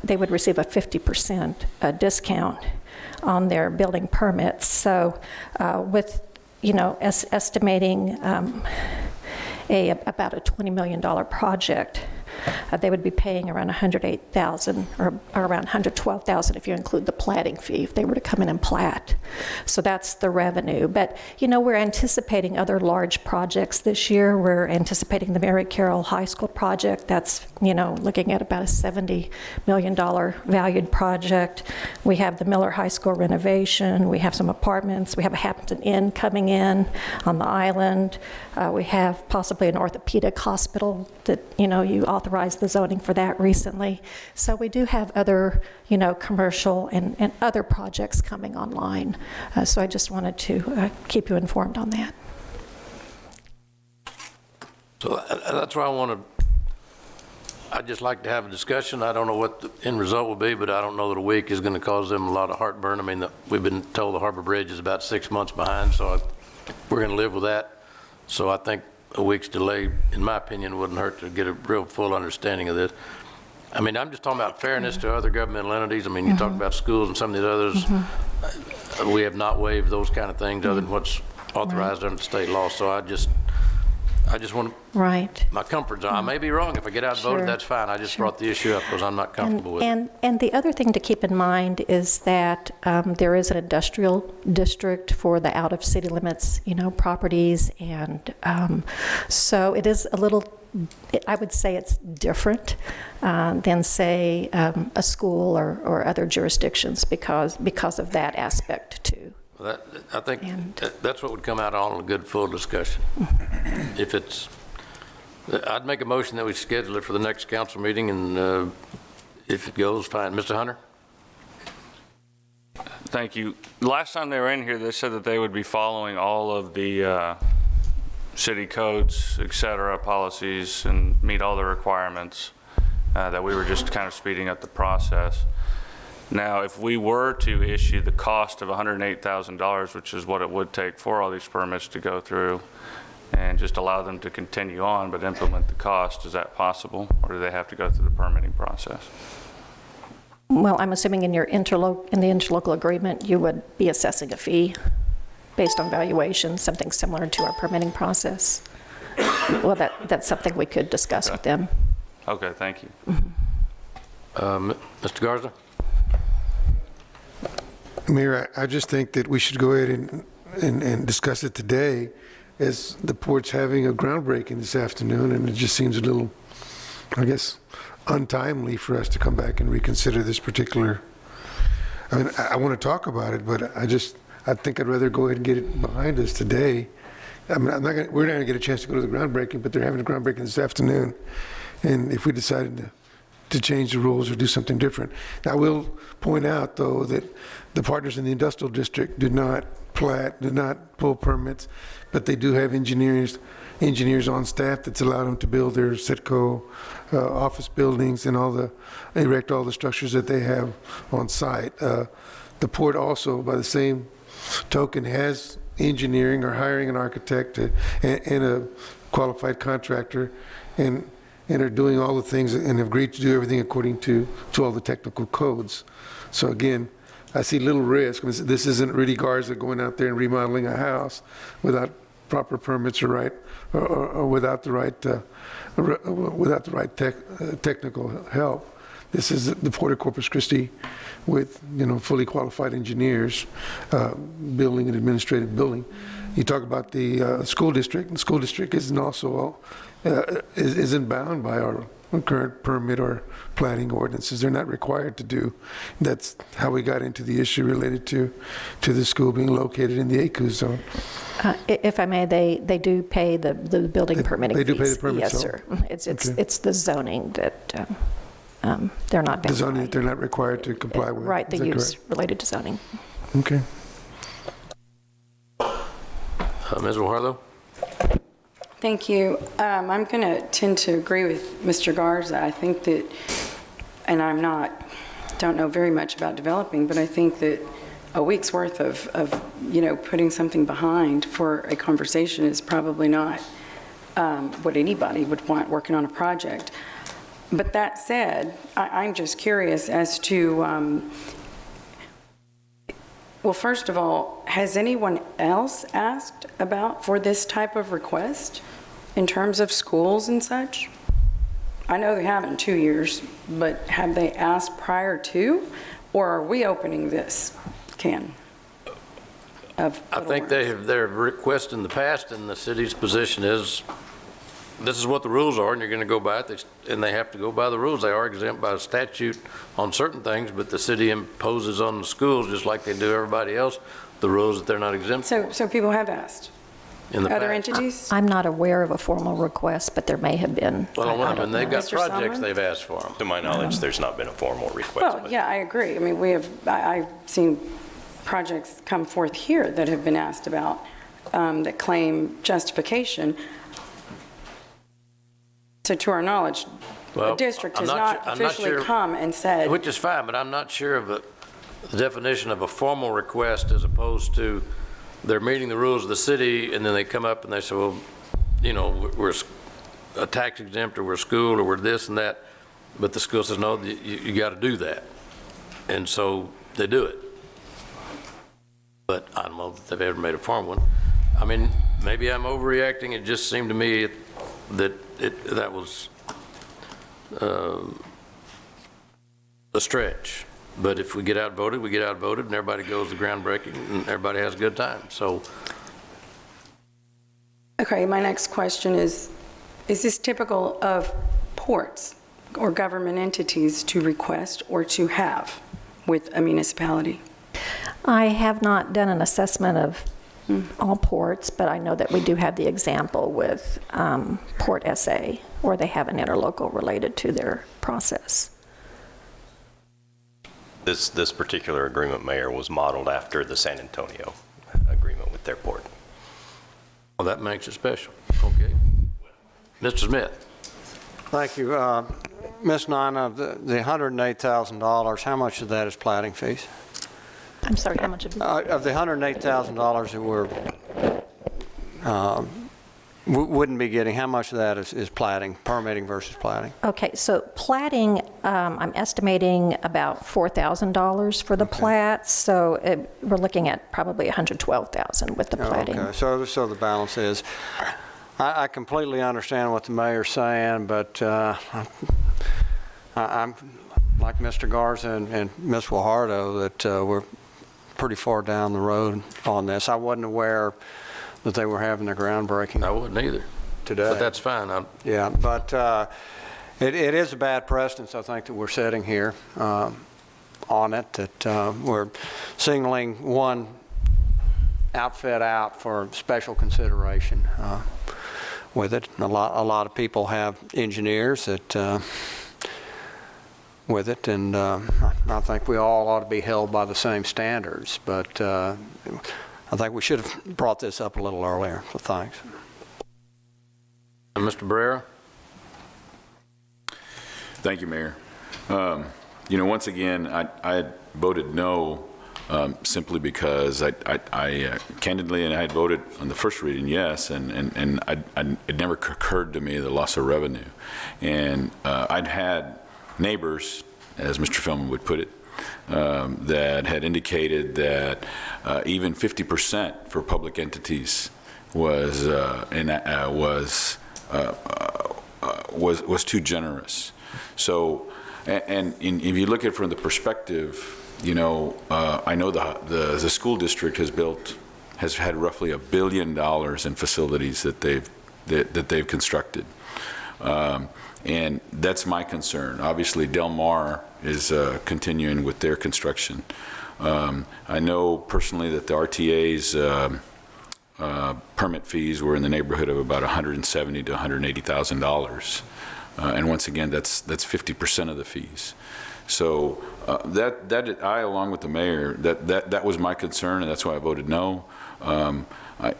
they would receive a 50% discount on their building permits. So with, estimating about a $20 million project, they would be paying around $108,000 or around $112,000 if you include the platting fee, if they were to come in and plat. So that's the revenue. But, we're anticipating other large projects this year. We're anticipating the Mary Carroll High School project. That's, looking at about a $70 million valued project. We have the Miller High School renovation. We have some apartments. We have a Hampton Inn coming in on the island. We have possibly an orthopedic hospital that, you authorized the zoning for that recently. So we do have other, commercial and other projects coming online. So I just wanted to keep you informed on that. So that's why I'd just like to have a discussion. I don't know what the end result will be, but I don't know that a week is going to cause them a lot of heartburn. I mean, we've been told the Harbor Bridge is about 6 months behind, so we're going to live with that. So I think a week's delay, in my opinion, wouldn't hurt to get a real full understanding of this. I mean, I'm just talking about fairness to other governmental entities. I mean, you talk about schools and some of these others. We have not waived those kind of things other than what's authorized under state law. So I just want my comfort zone. I may be wrong. If I get out and voted, that's fine. I just brought the issue up because I'm not comfortable with it. And the other thing to keep in mind is that there is an industrial district for the out of city limits, properties. And so it is a little, I would say it's different than, say, a school or other jurisdictions because of that aspect too. I think that's what would come out on a good full discussion. If it's, I'd make a motion that we schedule it for the next council meeting, and if it goes, fine. Mr. Hunter? Thank you. Last time they were in here, they said that they would be following all of the city codes, et cetera, policies, and meet all the requirements, that we were just kind of speeding up the process. Now, if we were to issue the cost of $108,000, which is what it would take for all these permits to go through, and just allow them to continue on but implement the cost, is that possible? Or do they have to go through the permitting process? Well, I'm assuming in the interlocal agreement, you would be assessing a fee based on valuation, something similar to our permitting process. Well, that's something we could discuss with them. Okay, thank you. Mr. Garza? Mayor, I just think that we should go ahead and discuss it today, as the port's having a groundbreaking this afternoon, and it just seems a little, I guess, untimely for us to come back and reconsider this particular. I mean, I want to talk about it, but I think I'd rather go ahead and get it behind us today. I mean, we're not going to get a chance to go to the groundbreaking, but they're having a groundbreaking this afternoon, and if we decided to change the rules or do something different. Now, I will point out, though, that the partners in the industrial district did not plat, did not pull permits, but they do have engineers on staff that's allowed them to build their Citco office buildings and erect all the structures that they have on site. the port also, by the same token, has engineering or hiring an architect and a qualified contractor, and are doing all the things and have agreed to do everything according to all the technical codes. So again, I see little risk. This isn't really Garza going out there and remodeling a house without proper permits or without the right technical help. This is the Port of Corpus Christi with, fully qualified engineers, building an administrative building. You talk about the school district. The school district isn't also isn't bound by our current permit or planning ordinances. They're not required to do. That's how we got into the issue related to the school being located in the ACU zone. If I may, they do pay the building permitting fees. They do pay the permit. Yes, sir. It's the zoning that they're not bound The zoning by. that they're not required to comply with. Right, the Is that use correct? related to zoning. Okay. Ms. Guajardo? Thank you. I'm going to tend to agree with Mr. Garza. I think that, and don't know very much about developing, but I think that a week's worth of putting something behind for a conversation is probably not what anybody would want working on a project. But that said, I'm just curious as to, well, first of all, has anyone else asked for this type of request in terms of schools and such? I know they haven't in 2 years, but have they asked prior to, or are we opening this can of I think they're requested in the past, and the city's position is, this is what the rules are, and you're going to go by it, and they have to go by the rules. They are exempt by statute on certain things, but the city imposes on the schools, just like they do everybody else, the rules that they're not exempt from. So people have asked? In the Other past. entities? I'm not aware of a formal request, but there may have been. Well, I don't they've know. got Mr. projects Selman? they've asked for them. To my knowledge, there's not been a formal request. Well, but- yeah, I agree. I mean, I've seen projects come forth here that have been asked about that claim justification. So to our knowledge, the Well, district I'm has not not sure- officially come and said, Which is fine, but I'm not sure of the definition of a formal request as opposed to they're meeting the rules of the city, and then they come up and they say, well, we're a tax exempt, or we're a school, or we're this and that, but the school says, no, you got to do that. And so they do it. But I don't know that they've ever made a formal one. I mean, maybe I'm overreacting. It just seemed to me that that was a stretch. But if we get outvoted, we get outvoted, and everybody goes to groundbreaking, and everybody has a good time. So, okay, my next question is this typical of ports or government entities to request or to have with a municipality? I have not done an assessment of all ports, but I know that we do have the example with Port SA, where they have an interlocal related to their process. This particular agreement, Mayor, was modeled after the San Antonio agreement with their port. well, that makes it special. Okay. Mr. Smith? Thank you. Ms. Nina, the $108,000, how much of that is plating fees? I'm sorry, how much of it? Of the $108,000 that we're, wouldn't be getting, how much of that is plating, permitting versus plating? Okay, so plating, I'm estimating about $4,000 for the plats, so we're looking at probably $112,000 with the plating. Okay, so the balance is, I completely understand what the mayor's saying, but I'm like Mr. Garza and Ms. Guajardo, that we're pretty far down the road on this. I wasn't aware that they were having their groundbreaking I wouldn't either. today. But that's fine. Yeah, but it is a bad precedence, I think, that we're setting here on it, that we're singling one outfit out for special consideration with it. A lot of people have engineers that with it, and I think we all ought to be held by the same standards, but I think we should have brought this up a little earlier, so thanks. Mr. Barrera? Thank you, Mayor. Once again, I voted no simply because I candidly, and I had voted on the first reading yes, and it never occurred to me the loss of revenue. And I'd had neighbors, as Mr. Feldman would put it, that had indicated that even 50% for public entities was too generous. So, and if you look at it from the perspective, you know, I know the school district has had roughly $1 billion in facilities that they've constructed. And that's my concern. Obviously, Del Mar is continuing with their construction. I know personally that the RTA's permit fees were in the neighborhood of about $170,000 to $180,000, and once again, that's 50% of the fees. So I, along with the mayor, that was my concern, and that's why I voted no.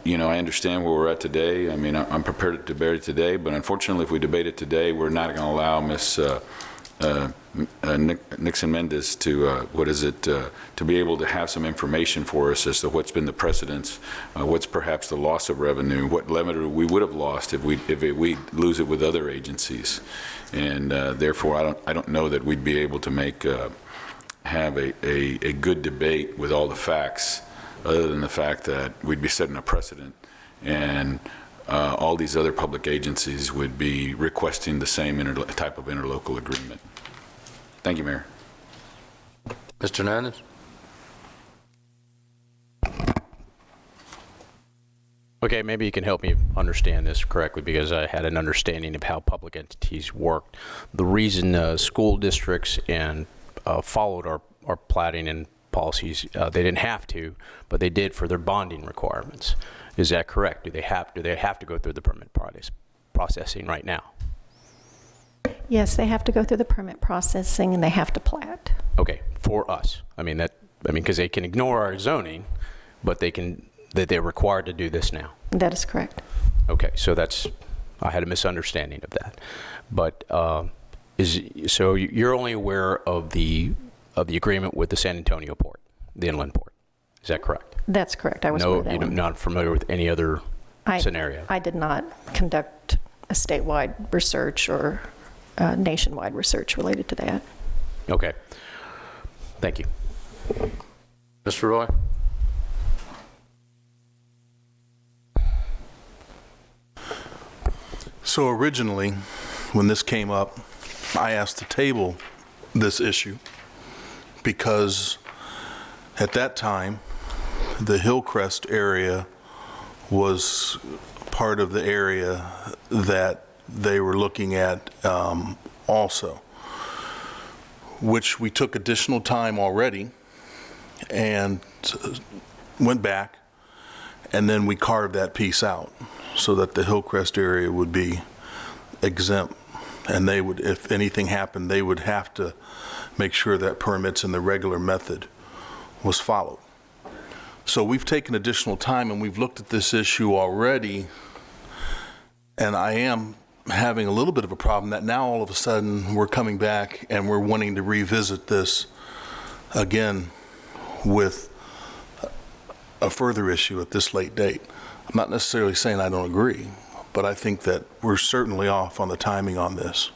You know, I understand where we're at today. I mean, I'm prepared to debate it today, but unfortunately, if we debate it today, we're not going to allow Ms. Nixon Mendez to, to be able to have some information for us as to what's been the precedence, what's perhaps the loss of revenue, what revenue we would have lost if we lose it with other agencies. And therefore, I don't know that we'd be able to have a good debate with all the facts, other than the fact that we'd be setting a precedent, and all these other public agencies would be requesting the same type of interlocal agreement. Thank you, Mayor. Mr. Hernandez? Okay, maybe you can help me understand this correctly, because I had an understanding of how public entities worked. The reason school districts and followed our platting and policies, they didn't have to, but they did for their bonding requirements. Is that correct? Do they have to go through the permit processing right now? Yes, they have to go through the permit processing and they have to plat. Okay, for us. I mean, because they can ignore our zoning, but they're required to do this now. That is correct. Okay, so I had a misunderstanding of that. But so you're only aware of the agreement with the San Antonio port, the inland port. Is that correct? That's correct. I was aware of that you're one. not familiar with any other scenario? I did not conduct a statewide research or nationwide research related to that. Okay. Thank you. Mr. Roy? So originally, when this came up, I asked to table this issue because at that time, the Hillcrest area was part of the area that they were looking at also, which we took additional time already and went back, and then we carved that piece out so that the Hillcrest area would be exempt, and they would, if anything happened, they would have to make sure that permits in the regular method was followed. So we've taken additional time and we've looked at this issue already, and I am having a little bit of a problem that now all of a sudden we're coming back and we're wanting to revisit this again with a further issue at this late date. I'm not necessarily saying I don't agree, but I think that we're certainly off on the timing on this.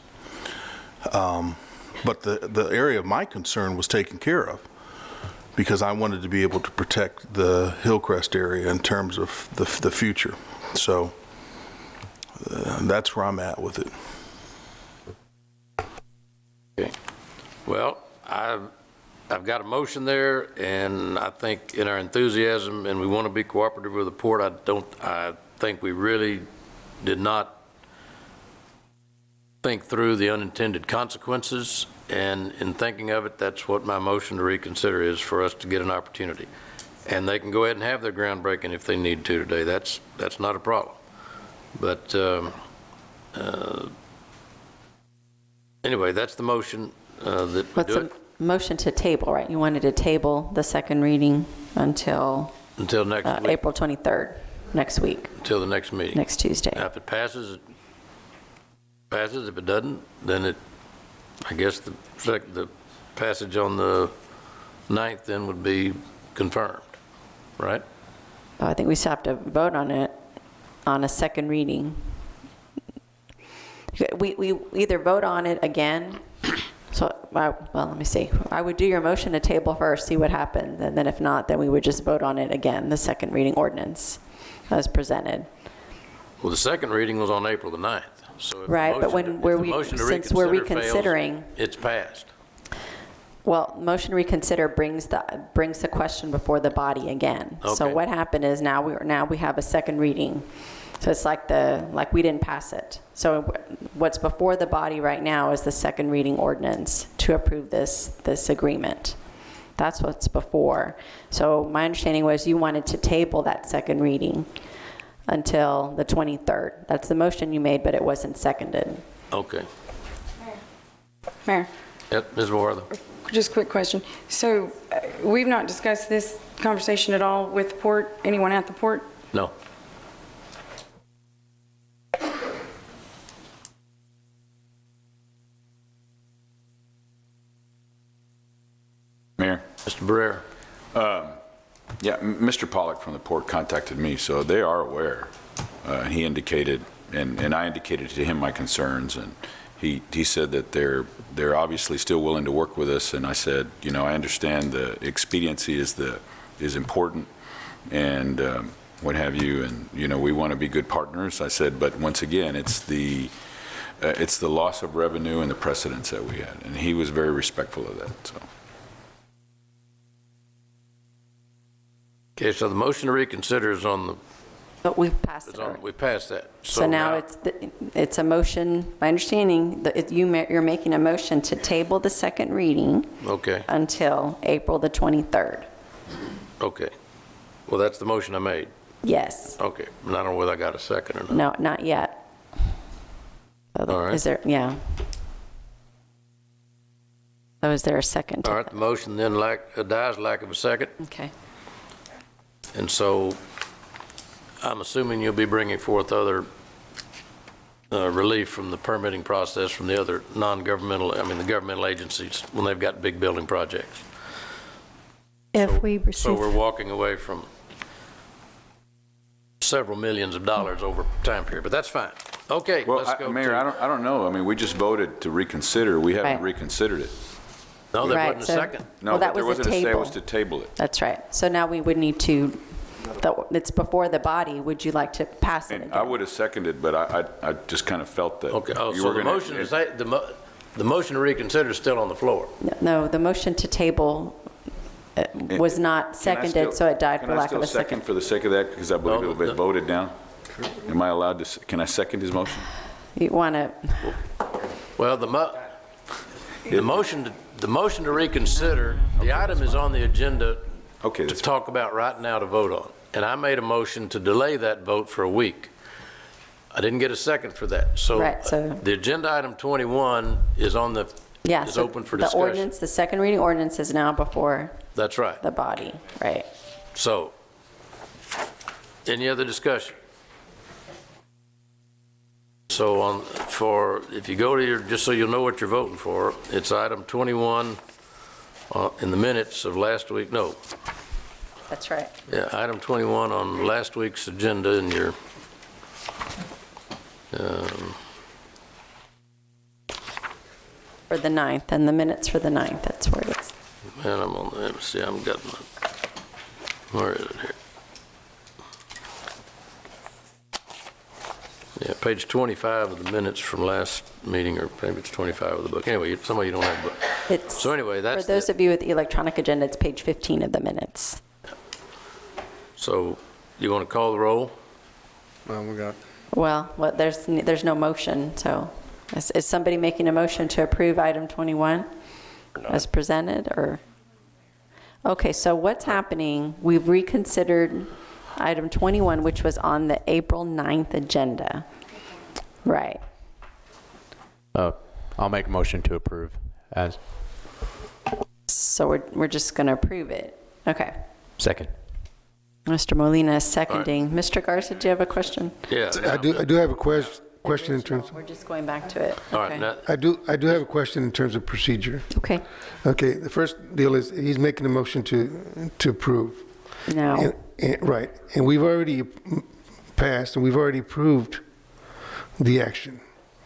But the area of my concern was taken care of because I wanted to be able to protect the Hillcrest area in terms of the future. So that's where I'm at with it. Okay. Well, I've got a motion there, and I think in our enthusiasm, and we want to be cooperative with the port, I think we really did not think through the unintended consequences, and in thinking of it, that's what my motion to reconsider is, for us to get an opportunity. And they can go ahead and have their groundbreaking if they need to today. That's not a problem. But anyway, that's the motion that we What's do a it. motion to table, right? You wanted to table the second reading until Next week. April 23rd, next week, Until the next meeting. next Tuesday. Now, if it passes, it passes. If it doesn't, then I guess the passage on the 9th then would be confirmed, right? I think we still have to vote on it on a second reading. We either vote on it again, so, well, let me see. I would do your motion to table first, see what happens, and then if not, then we would just vote on it again, the second reading ordinance as presented. Well, the second reading was on April the 9th. So if the Right, but motion- when if the motion to since we're reconsider fails, reconsidering, it's passed. well, motion to reconsider brings the question before the body again. So Okay. what happened is now we have a second reading. So it's like we didn't pass it. So what's before the body right now is the second reading ordinance to approve this agreement. That's what's before. So my understanding was you wanted to table that second reading until the 23rd. That's the motion you made, but it wasn't seconded. Okay. Mayor, Yep, Ms. Worther. just a quick question. So we've not discussed this conversation at all with the port, anyone at the port? No. Mayor? Mr. Barrera. Yeah, Mr. Pollock from the port contacted me, so they are aware. He indicated, and I indicated to him my concerns, and he said that they're obviously still willing to work with us, and I said, you know, I understand the expediency is important, and what have you, and, you know, we want to be good partners. I said, but once again, it's the loss of revenue and the precedents that we had, and he was very respectful of that, so. Okay, so the motion to reconsider is on the, But we've passed it already. we passed that. So now it's a motion, my understanding, that you're making a motion to table the second reading Okay, until April the 23rd. okay. Well, that's the motion I made. Yes. Okay, and I don't know whether I got a second or not. No, not yet. All right. Is there, yeah. So is there a second? to All right, that? the motion then dies lack of a second. Okay. And so I'm assuming you'll be bringing forth other relief from the permitting process from the other the governmental agencies when they've got big building projects. If we So receive, we're walking away from several millions of dollars over a time period, but that's fine. Okay, Well, let's go Mayor, to. I don't know. I mean, we just voted to reconsider. We haven't Right. reconsidered it. No, there Right, wasn't a so- second. No, Well, that but there was a wasn't a say, it table. was to table it. That's right. So now we would need to, it's before the body. Would you like to pass it And I again? would have seconded, but I just kind of felt that. Okay, oh, you so were the gonna- motion is, the motion to reconsider is still on the floor. No, the motion to table was not seconded, so it died for lack of a Can I still second second. for the sake of that, because I believe No, it'll be no. voted down? Am I allowed to, can I second his motion? You want to, Well, the motion to reconsider, the item is on the agenda Okay, to that's talk about right now to vote on. And I made a motion to delay that vote for a week. I didn't get a second for that. So Right, so- the agenda item 21 is on the, yeah. is so open for the discussion. ordinance, the second reading ordinance is now before That's right. the body, right? So, any other discussion? So if you go to just so you'll know what you're voting for, it's item 21 in the minutes of last week, no. That's right. Yeah, item 21 on last week's agenda in your, For the 9th, and the minutes for the 9th, that's where it is. man, I'm on, let me see, I've got my, where is it here? Yeah, page 25 of the minutes from last meeting, or maybe it's 25 of the book. Anyway, some of you don't have the book. It's, So anyway, that's for those of you with the electronic agenda, it's page 15 of the minutes. So you want to call the roll? Well, we got, Well, there's no motion, so is somebody making a motion to approve item 21 as presented, or? Okay, so what's happening, we've reconsidered item 21, which was on the April 9th agenda. Right. I'll make a motion to approve as So we're just going to approve it. Okay. second. Mr. Molina is seconding. Mr. Garza, do you have a question? Yeah. I do have a question in terms, We're just going back to it. All right, Okay. now, I do have a question in terms of procedure. Okay. Okay, the first deal is he's making a motion to approve. No. Right, and we've already passed and we've already approved the action.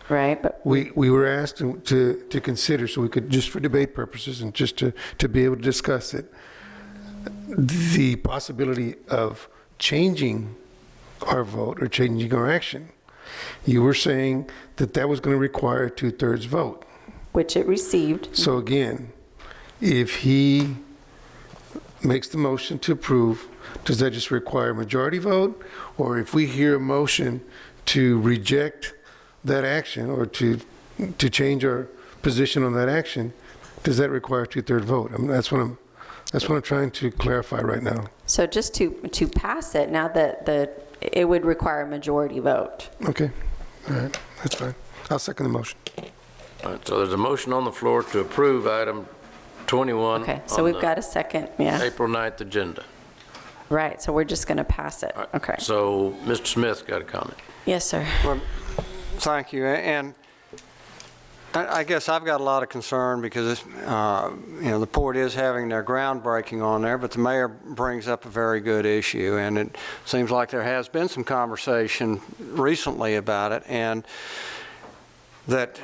Right, but We were asked to consider, so we could, just for debate purposes and just to be able to discuss it, the possibility of changing our vote or changing our action. You were saying that that was going to require a 2/3 vote. which it received. So again, if he makes the motion to approve, does that just require a majority vote? Or if we hear a motion to reject that action or to change our position on that action, does that require a 2/3 vote? I mean, that's what I'm trying to clarify right now. So just to pass it, now that it would require a majority vote. Okay, all right, that's fine. I'll second the motion. all right, so there's a motion on the floor to approve item 21. Okay, so on we've the got a second, yeah. April 9th agenda. Right, so we're just going to pass it. All right, Okay. So Mr. Smith got a comment. Yes, sir. Well, thank you. And I guess I've got a lot of concern because, the port is having their groundbreaking on there, but the mayor brings up a very good issue. And it seems like there has been some conversation recently about it, and that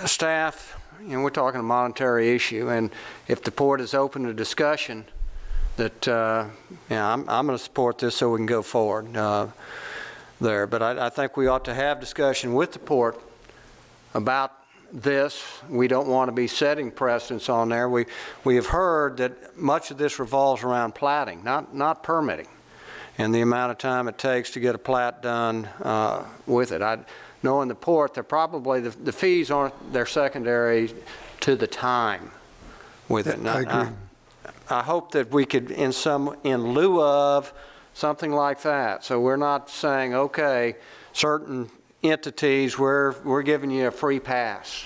staff, we're talking a monetary issue, and if the port is open to discussion, that, I'm going to support this so we can go forward there. But I think we ought to have discussion with the port about this. We don't want to be setting precedents on there. We have heard that much of this revolves around platting, not permitting, and the amount of time it takes to get a plat done with it. Knowing the port, they're probably, the fees aren't, they're secondary to the time with it. I agree. I hope that we could, in lieu of something like that, so we're not saying, okay, certain entities, we're giving you a free pass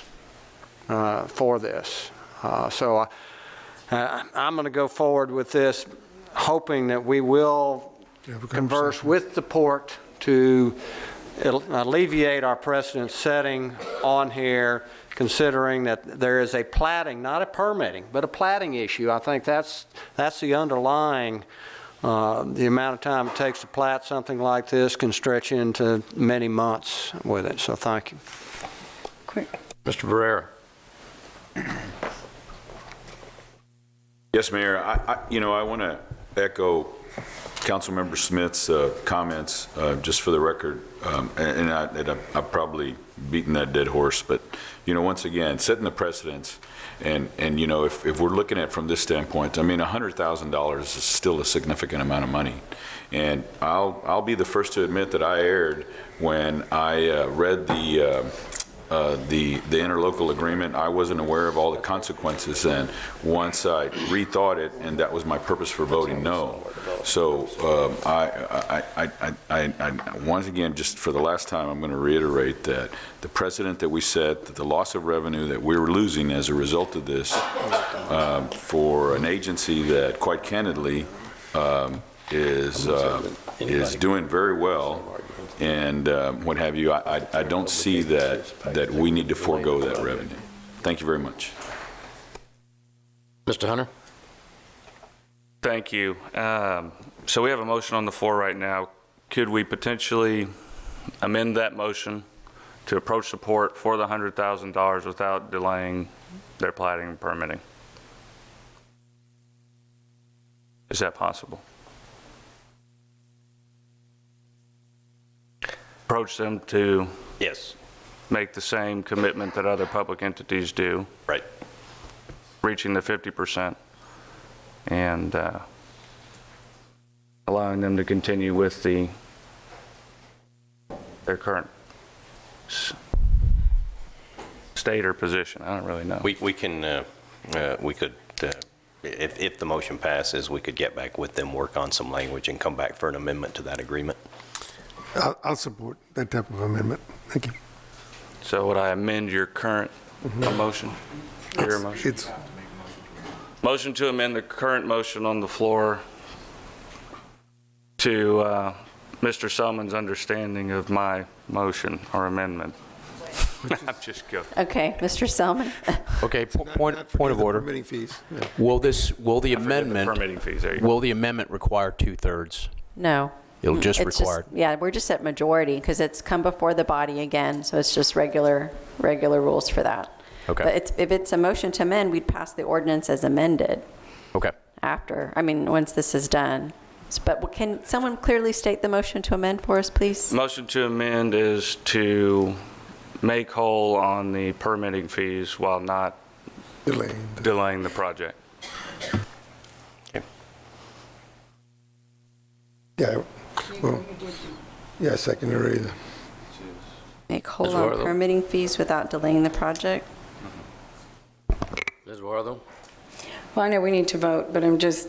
for this. So I'm going to go forward with this, hoping that we will converse with the port to alleviate our precedent setting on here, considering that there is a platting, not a permitting, but a platting issue. I think that's the underlying. The amount of time it takes to plat something like this can stretch into many months with it. So thank you. Quick. Mr. Barrera. Yes, Mayor. I want to echo Councilmember Smith's comments, just for the record, and I've probably beaten that dead horse, but once again, setting the precedents, and if we're looking at it from this standpoint, I mean, $100,000 is still a significant amount of money, and I'll be the first to admit that I erred when I read the interlocal agreement. I wasn't aware of all the consequences, and once I rethought it, and that was my purpose for voting no. So I once again, just for the last time, I'm going to reiterate that the precedent that we set, that the loss of revenue that we're losing as a result of this, for an agency that, quite candidly, is doing very well, and what have you, I don't see that we need to forego that revenue. Thank you very much. Mr. Hunter? Thank you. So we have a motion on the floor right now. Could we potentially amend that motion to approach the port for the $100,000 without delaying their platting and permitting? Is that possible? Approach them to Yes. make the same commitment that other public entities do, Right. reaching the 50%, and allowing them to continue with their current state or position. I don't really know. We could, if the motion passes, we could get back with them, work on some language, and come back for an amendment to that agreement. I'll support that type of amendment. Thank you. So would I amend your current motion? Your motion? Motion to amend the current motion on the floor to Mr. Selman's understanding of my motion or amendment. I'm just joking. Okay, Mr. Selman. Okay, point of The order. permitting fees. Yeah. Will the Permitting amendment, fees, there you go. will the amendment require 2/3? No. It'll just It's require, yeah, we're just at majority because it's come before the body again, so it's just regular rules for that. Okay. But if it's a motion to amend, we'd pass the ordinance as amended okay. after, once this is done. But can someone clearly state the motion to amend for us, please? Motion to amend is to make whole on the permitting fees while not delaying the project. Yeah, well, yeah, second already. Make whole Ms. on Wartho? permitting fees without delaying the project? Ms. Wartho? Well, I know we need to vote, but I'm just,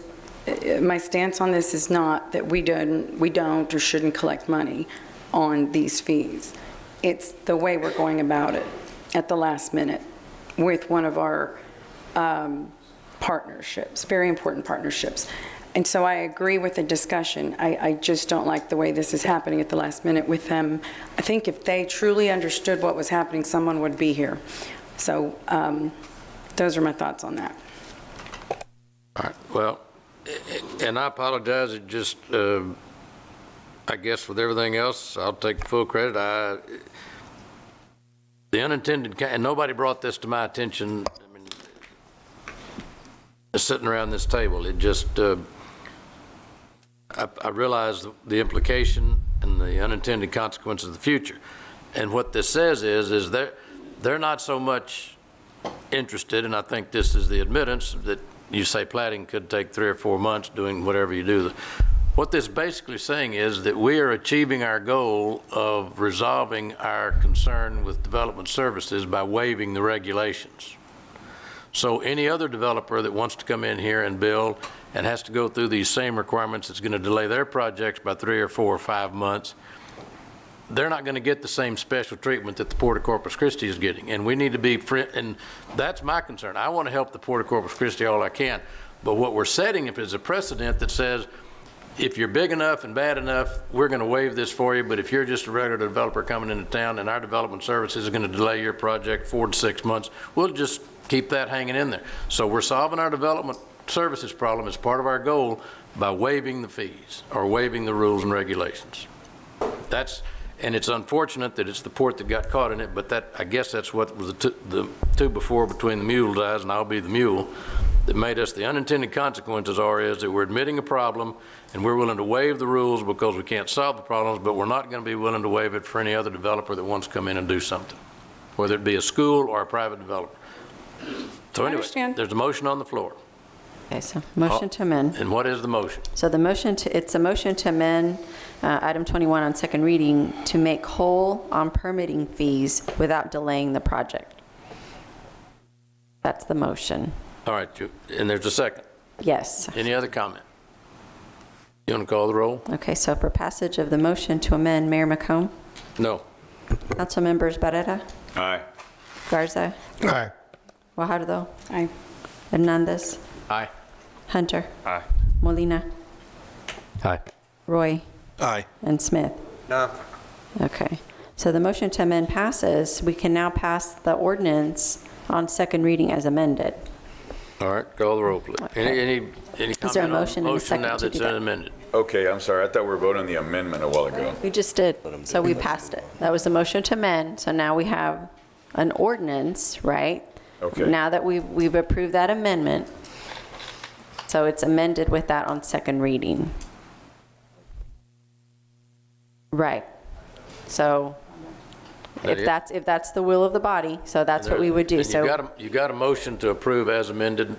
my stance on this is not that we don't or shouldn't collect money on these fees. It's the way we're going about it at the last minute with one of our partnerships, very important partnerships. And so I agree with the discussion. I just don't like the way this is happening at the last minute with them. I think if they truly understood what was happening, someone would be here. So those are my thoughts on that. All right, well, and I apologize, it just, I guess with everything else, I'll take full credit. The unintended, and nobody brought this to my attention, sitting around this table. It just, I realize the implication and the unintended consequences of the future. And what this says is they're not so much interested, and I think this is the admittance that you say platting could take 3 or 4 months doing whatever you do. What this basically saying is that we are achieving our goal of resolving our concern with development services by waiving the regulations. So any other developer that wants to come in here and build and has to go through these same requirements that's going to delay their projects by 3 or 4 or 5 months, they're not going to get the same special treatment that the Port of Corpus Christi is getting. And we need to be, and that's my concern. I want to help the Port of Corpus Christi all I can. But what we're setting up is a precedent that says, if you're big enough and bad enough, we're going to waive this for you. But if you're just a regular developer coming into town and our development services is going to delay your project 4 to 6 months, we'll just keep that hanging in there. So we're solving our development services problem as part of our goal by waiving the fees or waiving the rules and regulations. And it's unfortunate that it's the port that got caught in it, but that, I guess that's what was the two before between the mule's eyes, and I'll be the mule, that made us the unintended consequences is that we're admitting a problem and we're willing to waive the rules because we can't solve the problems, but we're not going to be willing to waive it for any other developer that wants to come in and do something, whether it be a school or a private developer. So anyway, there's a motion on the floor. Okay, so motion to amend. And what is the motion? So the motion it's a motion to amend item 21 on second reading to make whole on permitting fees without delaying the project. That's the motion. All right, and there's a second. Yes. Any other comment? You want to call the roll? Okay, so for passage of the motion to amend, Mayor McComb? No. Council members Barrera? Aye. Garza? Aye. Guajardo? Aye. Hernandez? Aye. Hunter? Aye. Molina? Aye. Roy? Aye. And Smith? No. Okay, so the motion to amend passes. We can now pass the ordinance on second reading as amended. All right, call the roll, please. Okay. Any Is there a comment on motion the and a motion second now to that's do that? amended? Okay, I'm sorry. I thought we were voting on the amendment a while ago. We just did, so we passed it. That was the motion to amend, so now we have an ordinance, right? Okay. Now that we've approved that amendment, so it's amended with that on second reading. Right. So if that's the will of the body, so that's what we would do. And So you got a motion to approve as amended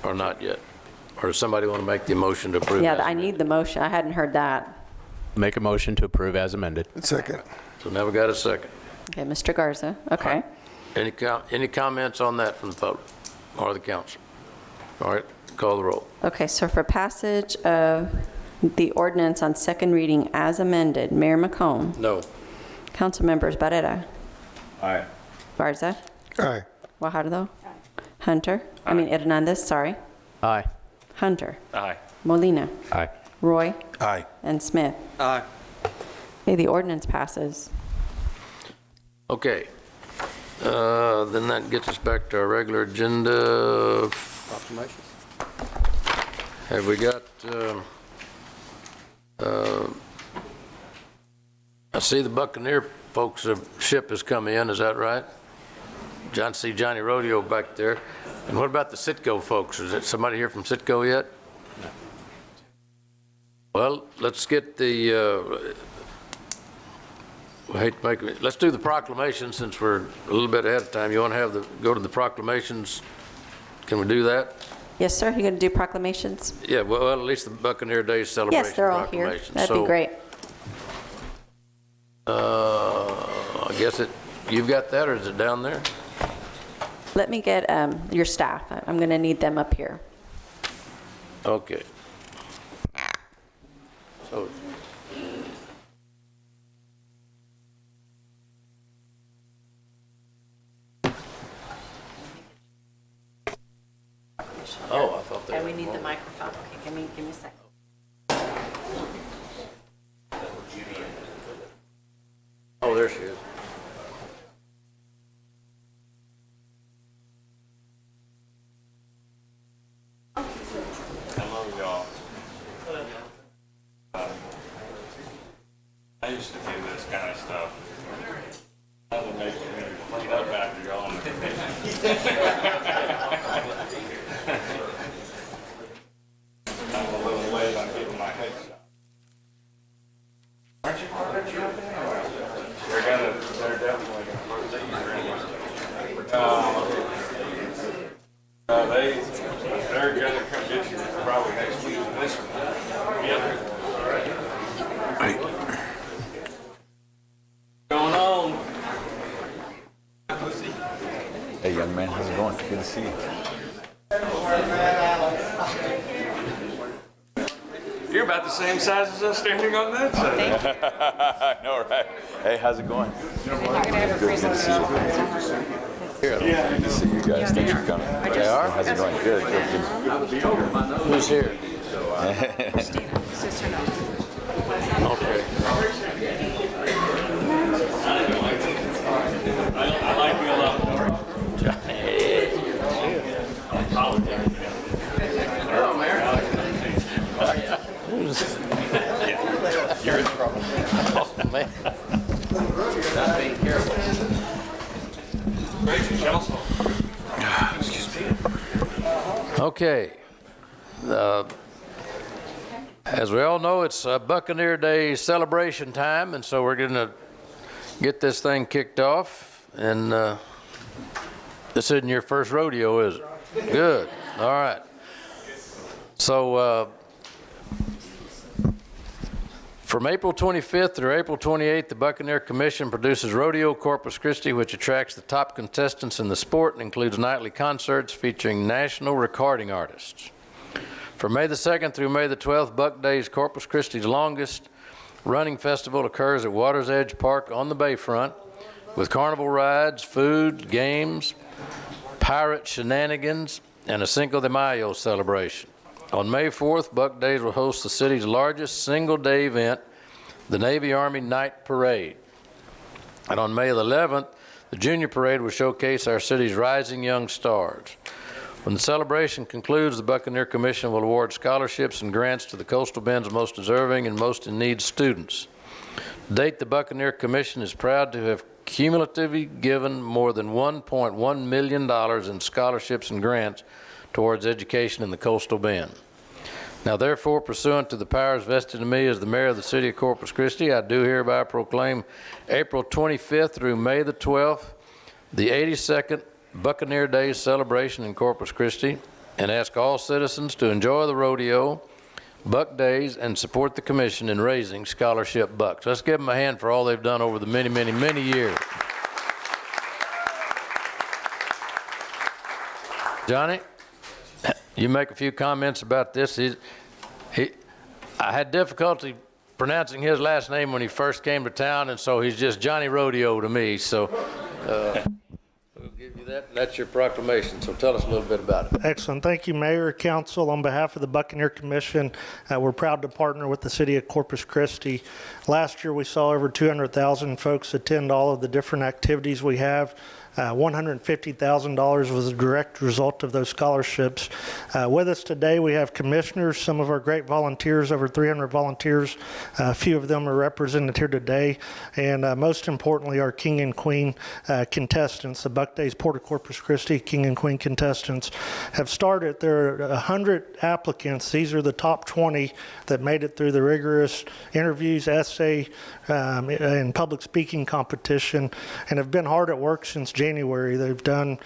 or not yet? Or does somebody want to make the motion to approve? yeah, as I amended? need the motion. I hadn't heard that. Make a motion to approve as amended. Second. So now we got a second. Okay, Mr. Garza. Okay. Any comments on that from the public or the council? All right, call the roll. Okay, so for passage of the ordinance on second reading as amended, Mayor McComb, No. council members Barrera, Aye. Garza, Aye. Guajardo, Hunter, Hernandez, sorry, Aye. Hunter, Aye. Molina, Aye. Roy, Aye. and Smith. Aye. Okay, the ordinance passes. Okay. Then that gets us back to our regular agenda. Proclamations. Have we got, I see the Buccaneer folks, ship has come in, is that right? See Johnny Rodeo back there. And what about the Citgo folks? Is it somebody here from Citgo yet? No. Well, let's get the, I hate to make it, let's do the proclamation since we're a little bit ahead of time. You want to go to the proclamations? Can we do that? Yes, sir. You're going to do proclamations? Yeah, well, at least the Buccaneer Day celebration Yes, they're all here. proclamation. That'd be great. I guess you've got that, or is it down there? Let me get your staff. I'm going to need them up here. Okay. So, oh, I thought Okay, we need the microphone. Okay, give me a second. Oh, there she is. Hello, y'all. I used to do this kind of stuff. I would make it clean up after y'all. I'm a little late on getting my head shot. Aren't you part of it? They're definitely going to put these they're going to come get you probably next week. This one. Yep. Hey, Going on. hey, young man, how's it going? Good to see you. You're about the same size as us standing on that side. I know, right? Hey, how's it going? Good to see you. Good to see you guys. Thanks for coming. They are? How's it going? Good, good, good. Who's here? Okay. I like you a lot more. You're in trouble. Oh, man. Not being careful. Excuse me. Okay. As we all know, it's Buccaneer Day celebration time, and so we're going to get this thing kicked off. And this isn't your first rodeo, is it? Good. All right. So from April 25th through April 28th, the Buccaneer Commission produces Rodeo Corpus Christi, which attracts the top contestants in the sport and includes nightly concerts featuring national recording artists. From May the 2nd through May the 12th, Buck Days, Corpus Christi's longest running festival, occurs at Water's Edge Park on the bayfront with carnival rides, food, games, pirate shenanigans, and a Cinco de Mayo celebration. On May 4th, Buck Days will host the city's largest single-day event, the Navy Army Night Parade. And on May the 11th, the Junior Parade will showcase our city's rising young stars. When the celebration concludes, the Buccaneer Commission will award scholarships and grants to the Coastal Bend's most deserving and most in need students. To date, the Buccaneer Commission is proud to have cumulatively given more than $1.1 million in scholarships and grants towards education in the Coastal Bend. Now, therefore, pursuant to the powers vested in me as the mayor of the city of Corpus Christi, I do hereby proclaim April 25th through May the 12th, the 82nd Buccaneer Day celebration in Corpus Christi, and ask all citizens to enjoy the rodeo, Buck Days, and support the commission in raising scholarship bucks. Let's give them a hand for all they've done over the many, many, many years. Johnny, you make a few comments about this. I had difficulty pronouncing his last name when he first came to town, and so he's just Johnny Rodeo to me. So give you that. That's your proclamation, so tell us a little bit about it. Excellent. Thank you, Mayor, Council. On behalf of the Buccaneer Commission, we're proud to partner with the City of Corpus Christi. Last year, we saw over 200,000 folks attend all of the different activities we have. $150,000 was a direct result of those scholarships. With us today, we have commissioners, some of our great volunteers, over 300 volunteers. A few of them are represented here today. And most importantly, our King and Queen contestants, the Buck Days Port of Corpus Christi King and Queen contestants have started. There are 100 applicants. These are the top 20 that made it through the rigorous interviews, essay, and public speaking competition, and have been hard at work since January. They've done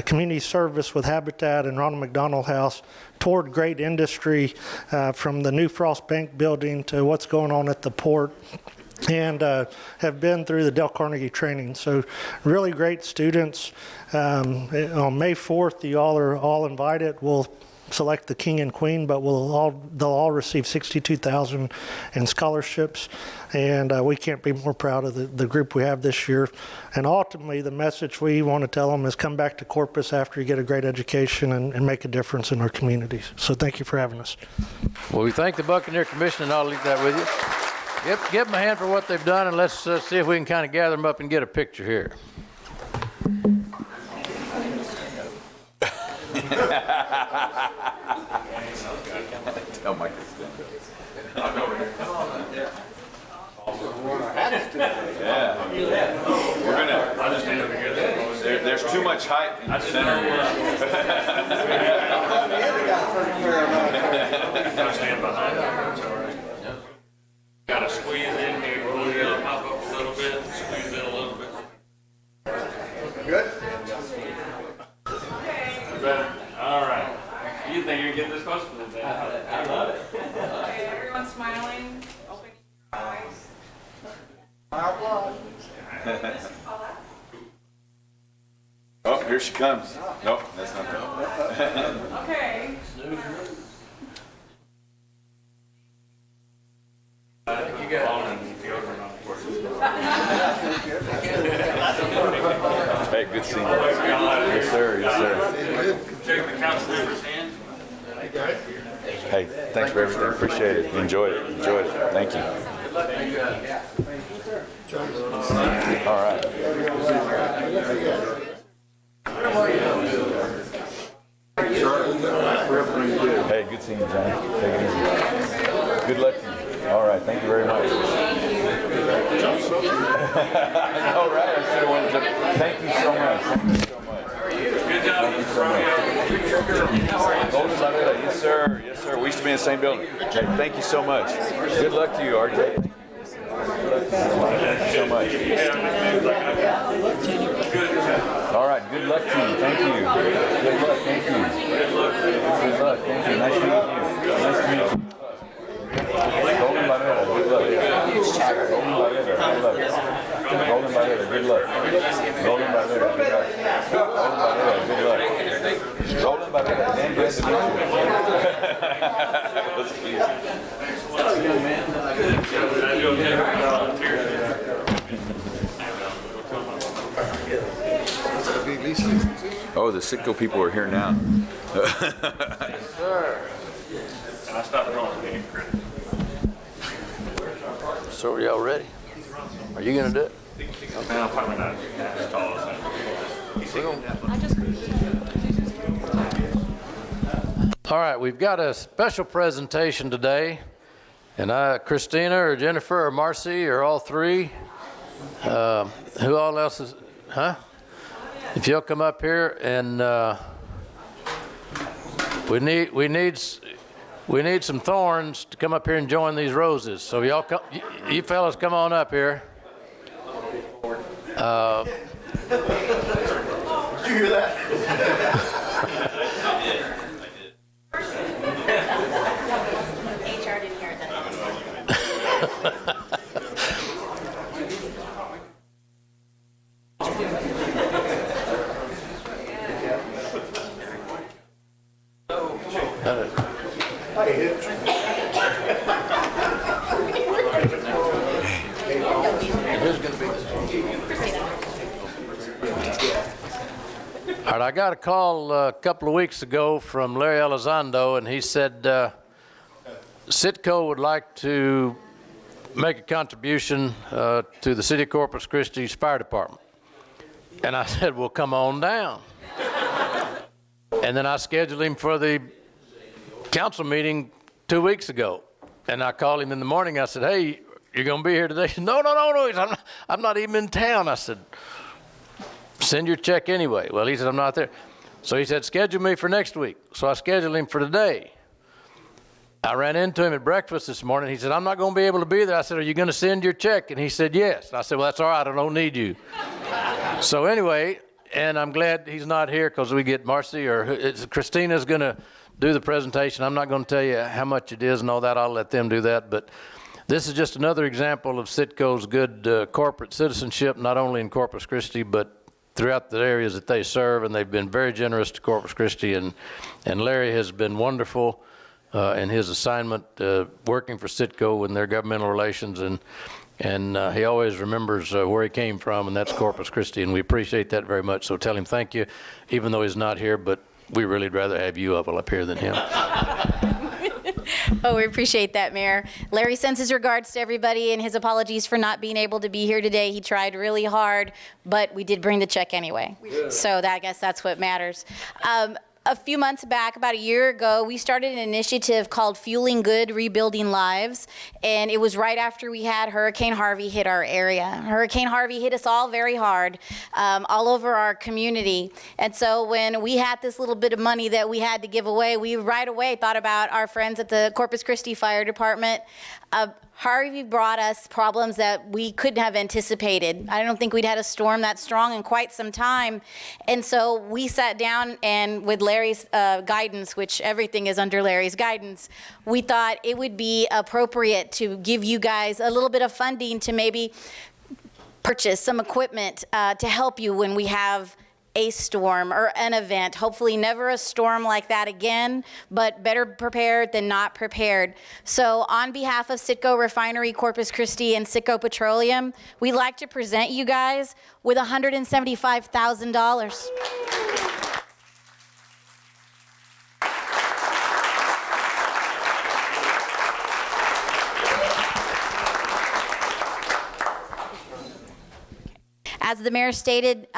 community service with Habitat and Ronald McDonald House, toured great industry from the new Frost Bank building to what's going on at the port, and have been through the Dale Carnegie training. So really great students. On May 4th, you all are all invited. We'll select the King and Queen, but they'll all receive $62,000 in scholarships, and we can't be more proud of the group we have this year. And ultimately, the message we want to tell them is come back to Corpus after you get a great education and make a difference in our communities. So thank you for having us. Well, we thank the Buccaneer Commission, and I'll leave that with you. Give them a hand for what they've done, and let's see if we can kind of gather them up and get a picture here. Tell Mike to stand up. Yeah. We're gonna. I'll just stand over here. There's too much height in the center. Stand behind it. Gotta squeeze in here, really pop up a little bit, squeeze in a little bit. Good? All right. You think you can get this close to the day? I love it. Okay, everyone smiling, opening your eyes. Oh, here she comes. Nope, that's not her. Okay. You got deodorant on, of course. Hey, good seeing you. Yes, sir. Yes, sir. Shake the council member's hand. Hey, thanks for everything. Appreciate it. Enjoyed it. Enjoyed it. Thank you. All right. Hey, good seeing you, Johnny. Take it easy. Good luck to you. All right. Thank you very much. All right. I should have wanted to. Thank you so much. Thank you so much. Good job. Thank you so much. Golden Lavera. Yes, sir. Yes, sir. We used to be in the same building. Hey, thank you so much. Good luck to you, RJ. Thank you so much. All right. Good luck to you. Thank you. Good luck. Thank you. Good luck. Thank you. Nice to meet you. Nice to meet you. Golden Lavera. Good luck. Golden Lavera. Good luck. Golden Lavera. Good luck. Golden Lavera. Good luck. Golden Lavera. Good luck. Golden Lavera. Dan, glad to meet you. Oh, the Sitco people are here now. Sir. And I stopped rolling the credit. So are y'all ready? Are you going to do it? No, probably not as tall as that. All right, we've got a special presentation today, and Christina or Jennifer or Marcy or all three, who all else is, huh? If you'll come up here, and we need some thorns to come up here and join these roses. So y'all come, you fellas come on up here. Did you hear that? HR didn't hear that. Who's going to be this one? I got a call a couple of weeks ago from Larry Elizondo, and he said Citgo would like to make a contribution to the City of Corpus Christi's fire department. And I said, well, come on down. And then I scheduled him for the council meeting 2 weeks ago. And I called him in the morning. I said, hey, you're going to be here today? He said, no. He said, I'm not even in town. I said, send your check anyway. Well, he said, I'm not there. So he said, schedule me for next week. So I scheduled him for today. I ran into him at breakfast this morning. He said, I'm not going to be able to be there. I said, are you going to send your check? And he said, yes. And I said, well, that's all right. I don't need you. So anyway, and I'm glad he's not here because we get Marcy or Christina's going to do the presentation. I'm not going to tell you how much it is and all that. I'll let them do that. But this is just another example of Citgo's good corporate citizenship, not only in Corpus Christi, but throughout the areas that they serve. And they've been very generous to Corpus Christi. And Larry has been wonderful in his assignment working for Citgo and their governmental relations. And he always remembers where he came from, and that's Corpus Christi, and we appreciate that very much. So tell him thank you, even though he's not here, but we really'd rather have you up here than him. Oh, we appreciate that, Mayor. Larry sends his regards to everybody and his apologies for not being able to be here today. He tried really hard, but we did bring the check anyway. So I guess that's what matters. A few months back, about a year ago, we started an initiative called Fueling Good, Rebuilding Lives, and it was right after we had Hurricane Harvey hit our area. Hurricane Harvey hit us all very hard, all over our community, and so when we had this little bit of money that we had to give away, we right away thought about our friends at the Corpus Christi Fire Department. Harvey brought us problems that we couldn't have anticipated. I don't think we'd had a storm that strong in quite some time. And so we sat down and with Larry's guidance, which everything is under Larry's guidance, we thought it would be appropriate to give you guys a little bit of funding to maybe purchase some equipment to help you when we have a storm or an event. Hopefully never a storm like that again, but better prepared than not prepared. So on behalf of Citgo Refinery, Corpus Christi, and Citgo Petroleum, we'd like to present you guys with $175,000. As the mayor stated,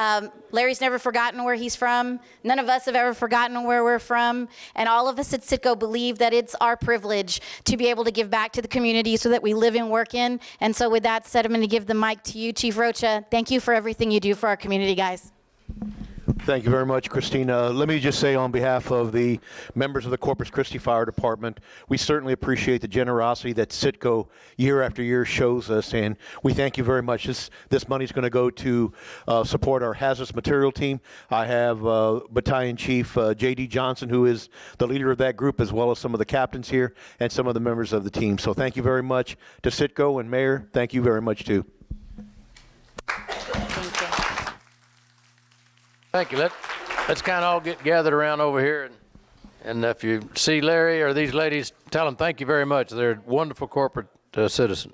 Larry's never forgotten where he's from. None of us have ever forgotten where we're from. And all of us at Citgo believe that it's our privilege to be able to give back to the community so that we live and work in. And so with that said, I'm going to give the mic to you, Chief Rocha. Thank you for everything you do for our community, guys. Thank you very much, Christina. Let me just say on behalf of the members of the Corpus Christi Fire Department, we certainly appreciate the generosity that Citgo year after year shows us, and we thank you very much. This money is going to go to support our hazardous material team. I have Battalion Chief J.D. Johnson, who is the leader of that group, as well as some of the captains here and some of the members of the team. So thank you very much to Citgo, and Mayor, thank you very much too. Thank you. Let's kind of all get gathered around over here. And if you see Larry or these ladies, tell them thank you very much. They're a wonderful corporate citizen.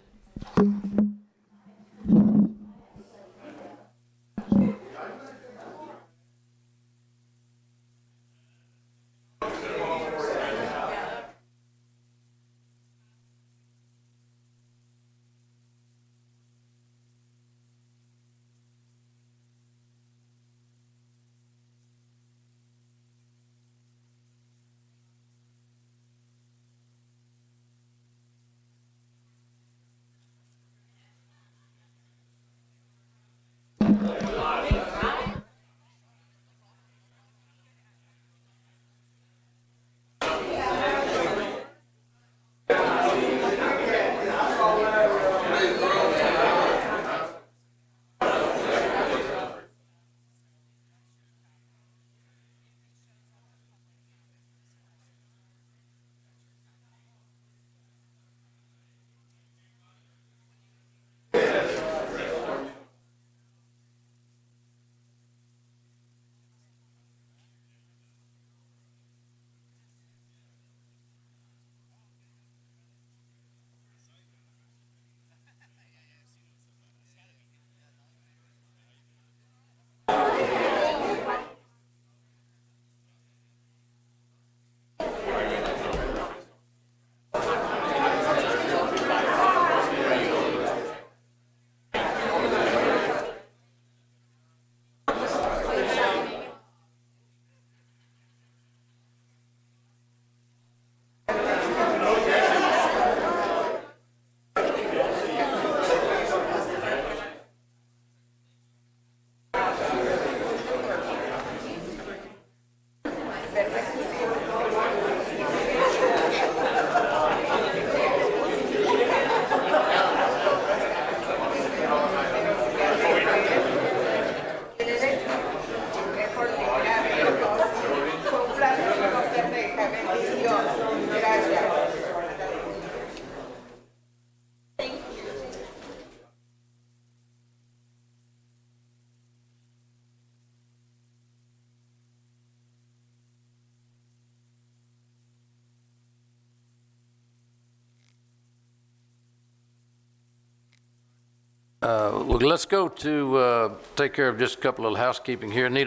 Well, let's go to take care of just a couple of housekeeping here. Now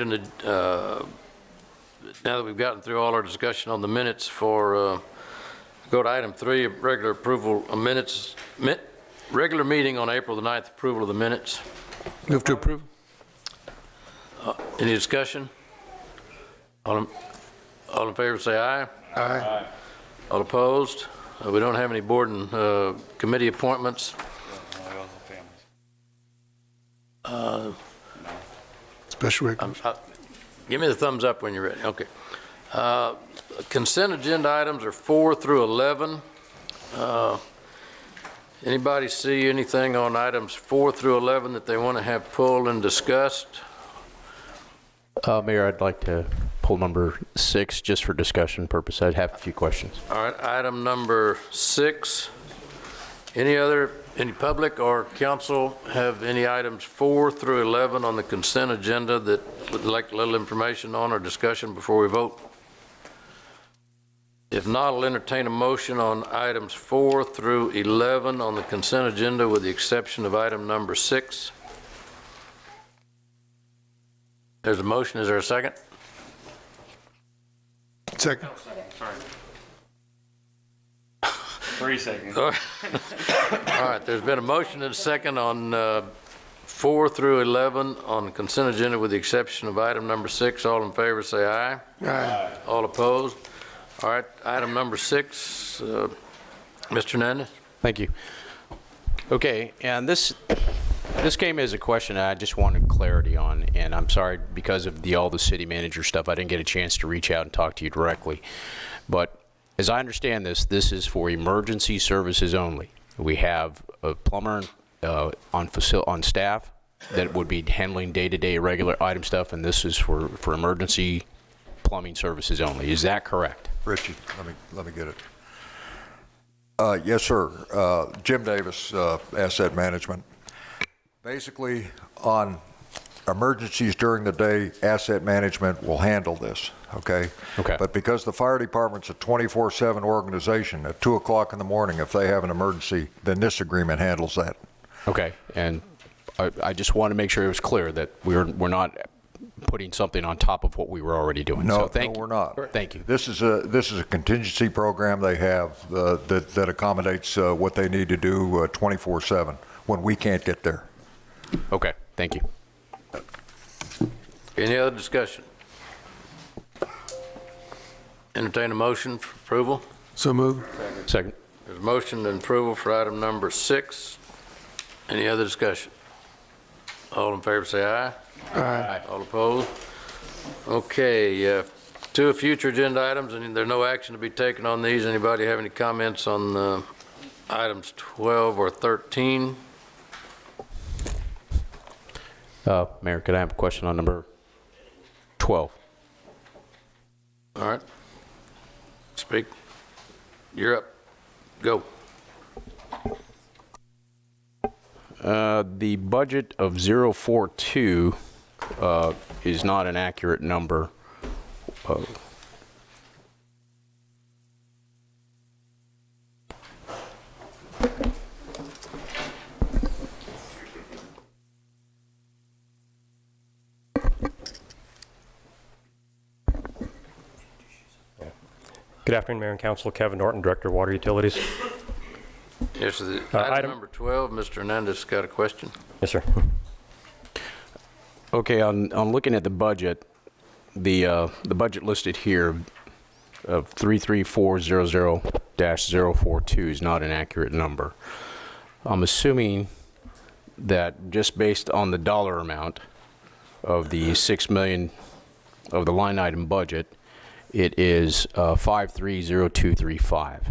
that we've gotten through all our discussion on the minutes for, go to item 3, regular approval of minutes, regular meeting on April the 9th, approval of the minutes. Move to approve. Any discussion? All in favor say aye. Aye. All opposed? We don't have any board and committee appointments. Special records. Give me the thumbs up when you're ready. Okay. Consent agenda items are 4 through 11. Anybody see anything on items 4 through 11 that they want to have pulled and discussed? Mayor, I'd like to pull number 6 just for discussion purpose. I'd have a few questions. All right, item number 6. Any public or council have any items 4 through 11 on the consent agenda that would like a little information on or discussion before we vote? If not, I'll entertain a motion on items 4 through 11 on the consent agenda with the exception of item number 6. There's a motion. Is there a second? Second. Sorry. 3 seconds. All right, there's been a motion and a second on 4 through 11 on the consent agenda with the exception of item number 6. All in favor say aye. Aye. All opposed? All right, item number 6, Mr. Hernandez. Thank you. Okay, and this came as a question I just wanted clarity on, and I'm sorry because of all the city manager stuff, I didn't get a chance to reach out and talk to you directly. But as I understand this is for emergency services only. We have a plumber on staff that would be handling day-to-day regular item stuff, and this is for emergency plumbing services only. Is that correct? Richie, let me get it. Yes, sir. Jim Davis, Asset Management. Basically, on emergencies during the day, Asset Management will handle this, okay? Okay. But because the fire department's a 24/7 organization, at 2 o'clock in the morning, if they have an emergency, then this agreement handles that. Okay, and I just want to make sure it was clear that we're not putting something on top of what we were already doing. No, So no, we're not. Thank you. This is a contingency program they have that accommodates what they need to do 24/7 when we can't get there. Okay, thank you. Any other discussion? Entertain a motion for approval. So move. Second. There's a motion and approval for item number 6. Any other discussion? All in favor say aye. Aye. All opposed? Okay, 2 future agenda items, and there's no action to be taken on these. Anybody have any comments on items 12 or 13? Mayor, could I have a question on number 12? All right. Speak. You're up. Go. The budget of 042 is not an accurate number. Good afternoon, Mayor and Council. Kevin Norton, Director of Water Utilities. Yes, item number 12, Mr. Hernandez got a question. Yes, sir. Okay, on looking at the budget, the budget listed here of 33400-042 is not an accurate number. I'm assuming that just based on the dollar amount of the $6 million of the line item budget, it is 530235.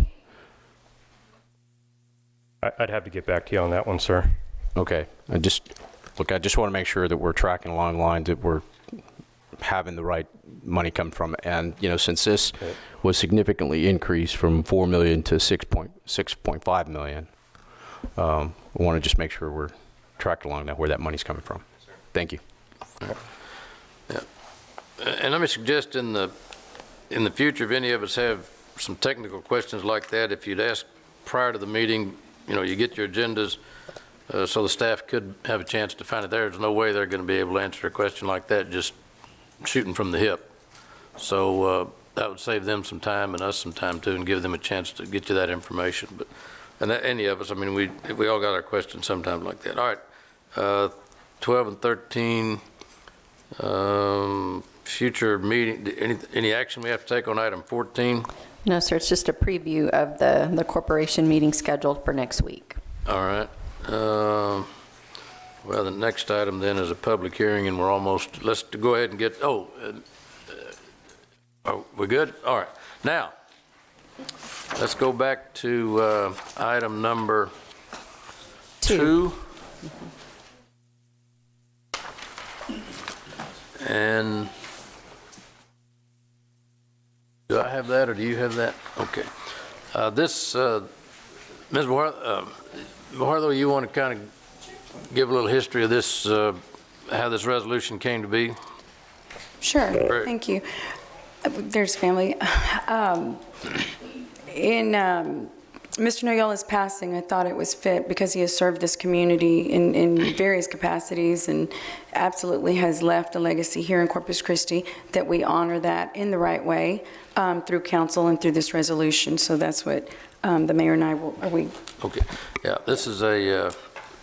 I'd have to get back to you on that one, sir. Okay. I just want to make sure that we're tracking along lines, that we're having the right money come from. And, since this was significantly increased from $4 million to $6.5 million, I want to just make sure we're tracking along where that money's coming from. Thank you. Yeah. And let me suggest in the future, if any of us have some technical questions like that, if you'd ask prior to the meeting, you get your agendas, so the staff could have a chance to find it. There's no way they're going to be able to answer a question like that just shooting from the hip. So that would save them some time and us some time too, and give them a chance to get you that information. But and that, any of us, I mean, we all got our questions sometimes like that. All right, 12 and 13. Future meeting. Any action we have to take on item 14? No, sir, it's just a preview of the corporation meeting scheduled for next week. All right. Well, the next item then is a public hearing, and we're almost, let's go ahead and get, are we good? All right. Now, let's go back to item number 2. And do I have that, or do you have that? Okay. This, Ms. Barlow, you want to kind of give a little history of this, how this resolution came to be? Sure, thank you. There's family. In Mr. Noyola's passing, I thought it was fit because he has served this community in various capacities and absolutely has left a legacy here in Corpus Christi, that we honor that in the right way through council and through this resolution. So that's what the mayor and I will, Okay, yeah, this is a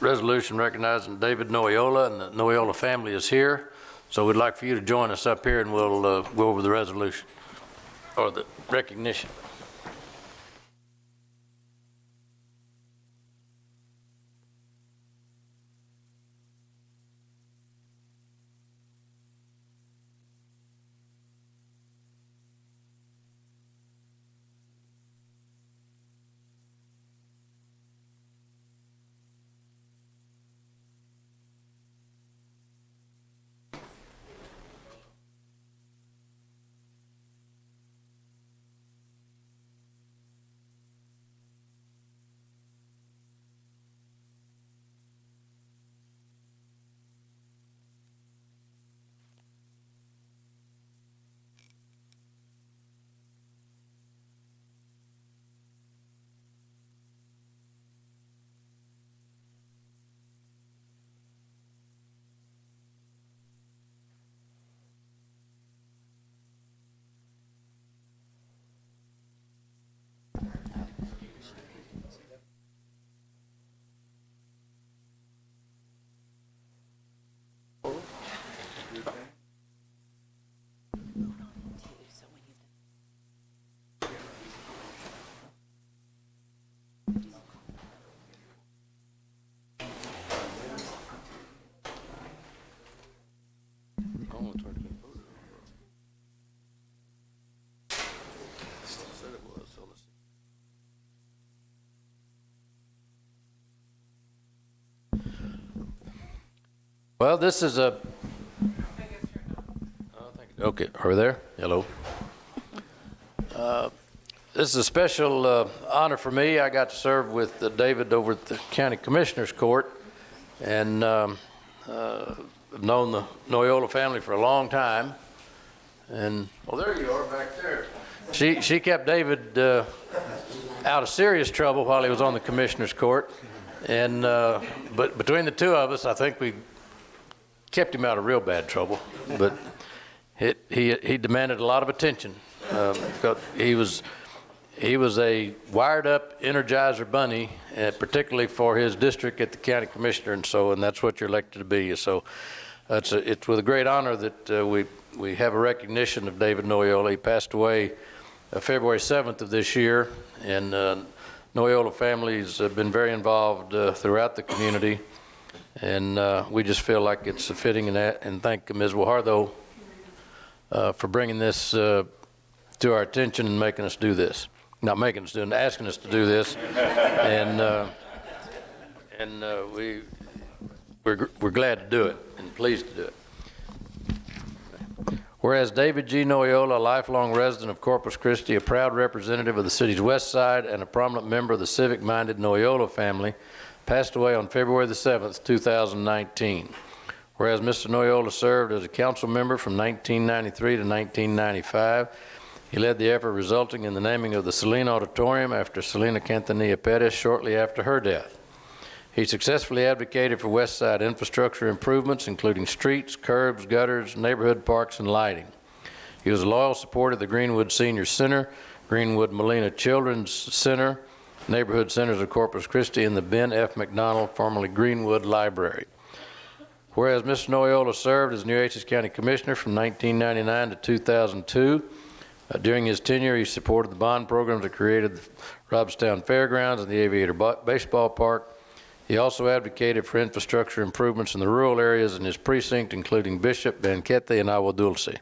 resolution recognizing David Noyola, and the Noyola family is here. So we'd like for you to join us up here, and we'll go over the resolution, or the recognition. Well, this is a, okay, are we there? Hello. This is a special honor for me. I got to serve with David over at the County Commissioner's Court, and I've known the Noyola family for a long time. And, well, there you are back there. She kept David out of serious trouble while he was on the Commissioner's Court. And, but between the two of us, I think we kept him out of real bad trouble. But he demanded a lot of attention. He was a wired-up Energizer bunny, particularly for his district at the county commissioner, and that's what you're elected to be. So it's with a great honor that we have a recognition of David Noyola. He passed away February 7th of this year, and Noyola families have been very involved throughout the community, and we just feel like it's fitting in that, and thank Ms. Wahardo for bringing this to our attention and making us do this. Not making us do it, asking us to do this, and we're glad to do it and pleased to do it. Whereas David G. Noyola, a lifelong resident of Corpus Christi, a proud representative of the city's west side, and a prominent member of the civic-minded Noyola family, passed away on February the 7th, 2019. Whereas Mr. Noyola served as a council member from 1993 to 1995, he led the effort resulting in the naming of the Selena Auditorium after Selena Quintanilla Perez shortly after her death. He successfully advocated for West Side infrastructure improvements, including streets, curbs, gutters, neighborhood parks, and lighting. He was a loyal supporter of the Greenwood Senior Center, Greenwood Molina Children's Center, Neighborhood Centers of Corpus Christi, and the Ben F. McDonald, formerly Greenwood Library. Whereas Mr. Noyola served as Nueces County Commissioner from 1999 to 2002, during his tenure, he supported the bond programs that created the Robstown Fairgrounds and the Aviator Baseball Park. He also advocated for infrastructure improvements in the rural areas in his precinct, including Bishop, Banquete, and Agua Dulce.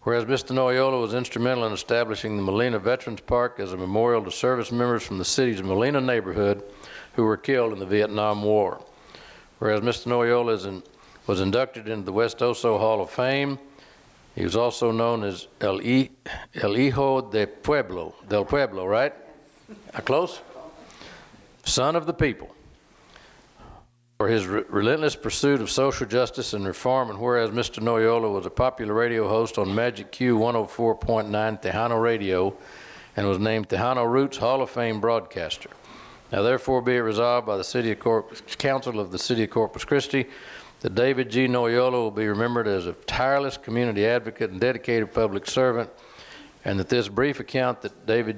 Whereas Mr. Noyola was instrumental in establishing the Molina Veterans Park as a memorial to service members from the city's Molina neighborhood who were killed in the Vietnam War. Whereas Mr. Noyola was inducted into the West Oso Hall of Fame, he was also known as El Hijo del Pueblo, right? Close? Son of the people. For his relentless pursuit of social justice and reform, and whereas Mr. Noyola was a popular radio host on Magic Q 104.9 Tejano Radio and was named Tejano Roots Hall of Fame broadcaster. Now therefore be it resolved by the Council of the City of Corpus Christi that David G. Noyola will be remembered as a tireless community advocate and dedicated public servant, and that this brief account that David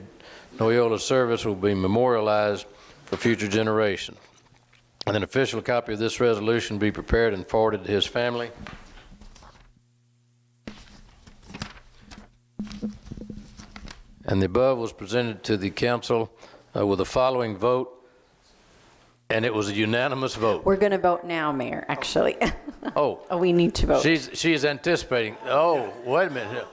Noyola's service will be memorialized for future generations. And an official copy of this resolution be prepared and forwarded to his family. And the above was presented to the council with the following vote, and it was a unanimous vote. We're going to vote now, Mayor, actually. Oh. We need to vote. She's anticipating. Oh, wait a minute.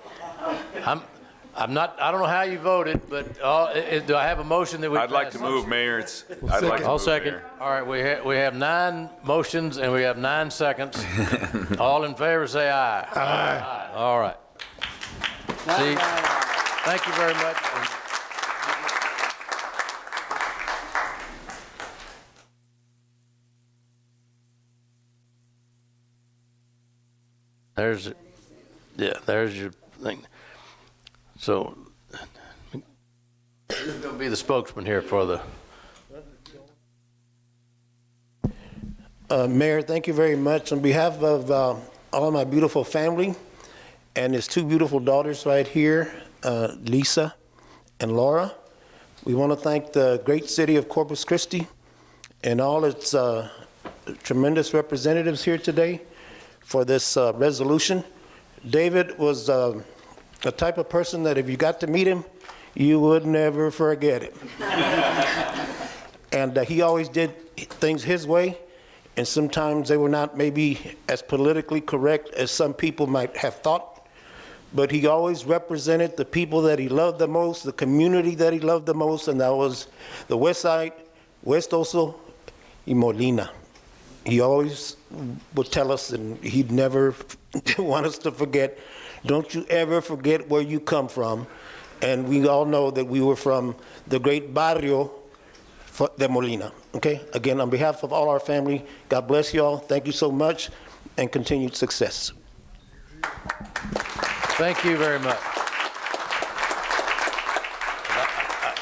I don't know how you voted, but do I have a motion that we I'd like to move, Mayor. I'll second. All right, we have 9 motions and we have 9 seconds. All in favor, say aye. Aye. All right. See, thank you very much. There's your thing. So, who's going to be the spokesman here for the... Mayor, thank you very much. On behalf of all of my beautiful family and his 2 beautiful daughters right here, Lisa and Laura, we want to thank the great city of Corpus Christi and all its tremendous representatives here today for this resolution. David was the type of person that if you got to meet him, you would never forget it. And he always did things his way, and sometimes they were not maybe as politically correct as some people might have thought, but he always represented the people that he loved the most, the community that he loved the most, and that was the West Side, West Oso, y Molina. He always would tell us, and he'd never want us to forget, don't you ever forget where you come from. And we all know that we were from the great barrio de Molina, okay? Again, on behalf of all our family, God bless you all. Thank you so much, and continued success. Thank you very much.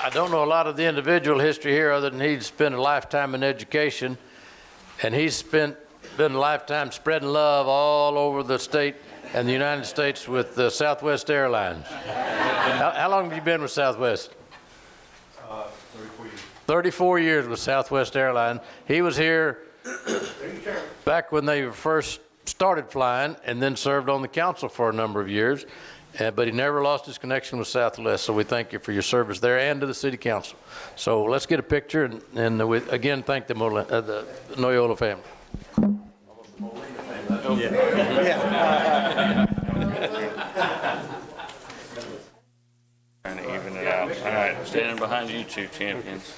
I don't know a lot of the individual history here other than he'd spent a lifetime in education, and he's been a lifetime spreading love all over the state and the United States with Southwest Airlines. How long have you been with Southwest? 34 years. 34 years with Southwest Airlines. He was here back when they first started flying and then served on the council for a number of years, but he never lost his connection with Southwest, so we thank you for your service there and to the city council. So let's get a picture, and we again thank the Noyola family. Trying to even it out. All right, standing behind you 2 champions.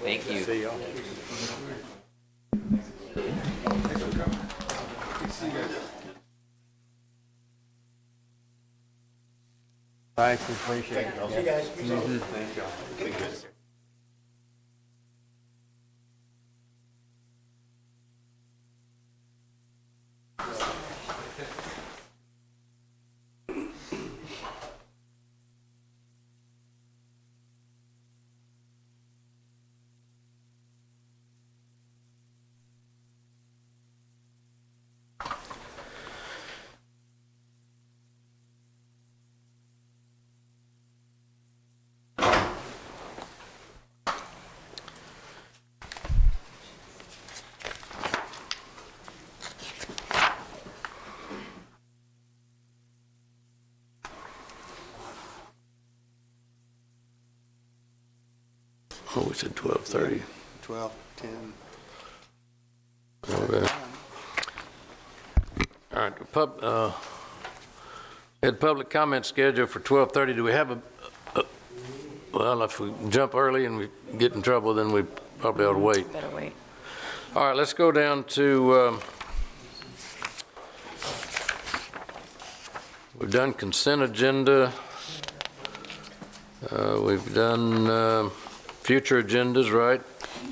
Thank you. See y'all. Thanks, appreciate it. See you guys. Thank you. Oh, we said 12:30. 12, 10. Okay. All right, had public comment scheduled for 12:30. Do we have well, if we jump early and we get in trouble, then we probably ought to wait. Better wait. All right, let's go down to, we've done consent agenda. We've done future agendas, right?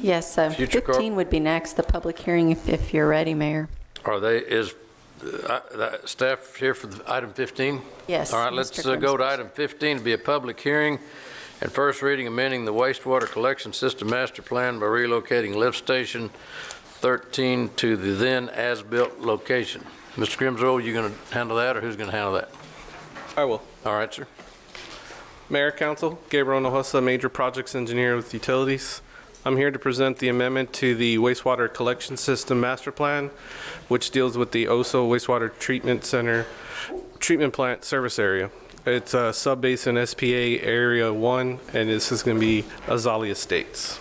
Yes, Future 15 would be next, the public hearing, if you're ready, Mayor. Are they, is staff here for item 15? Yes. All right, let's go to item 15, to be a public hearing and first reading amending the wastewater collection system master plan by relocating lift station 13 to the then as-built location. Mr. Grimsrose, you going to handle that, or who's going to handle that? I will. All right, sir. Mayor, Council, Gabriel Nohosa, Major Projects Engineer with Utilities. I'm here to present the amendment to the wastewater collection system master plan, which deals with the OSO wastewater treatment plant service area. It's a sub-basin SPA Area 1, and this is going to be Azalea Estates.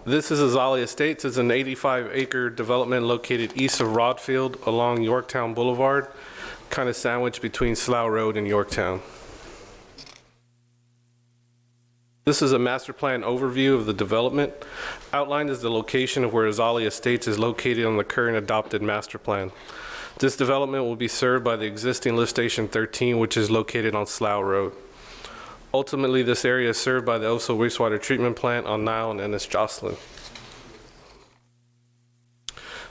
This is Azalea Estates. It's an 85-acre development located east of Rodfield along Yorktown Boulevard, kind of sandwiched between Slough Road and Yorktown. This is a master plan overview of the development. Outlined is the location of where Azalea Estates is located on the current adopted master plan. This development will be served by the existing lift station 13, which is located on Slough Road. Ultimately, this area is served by the OSO wastewater treatment plant on Nile and Ennis Jocelyn.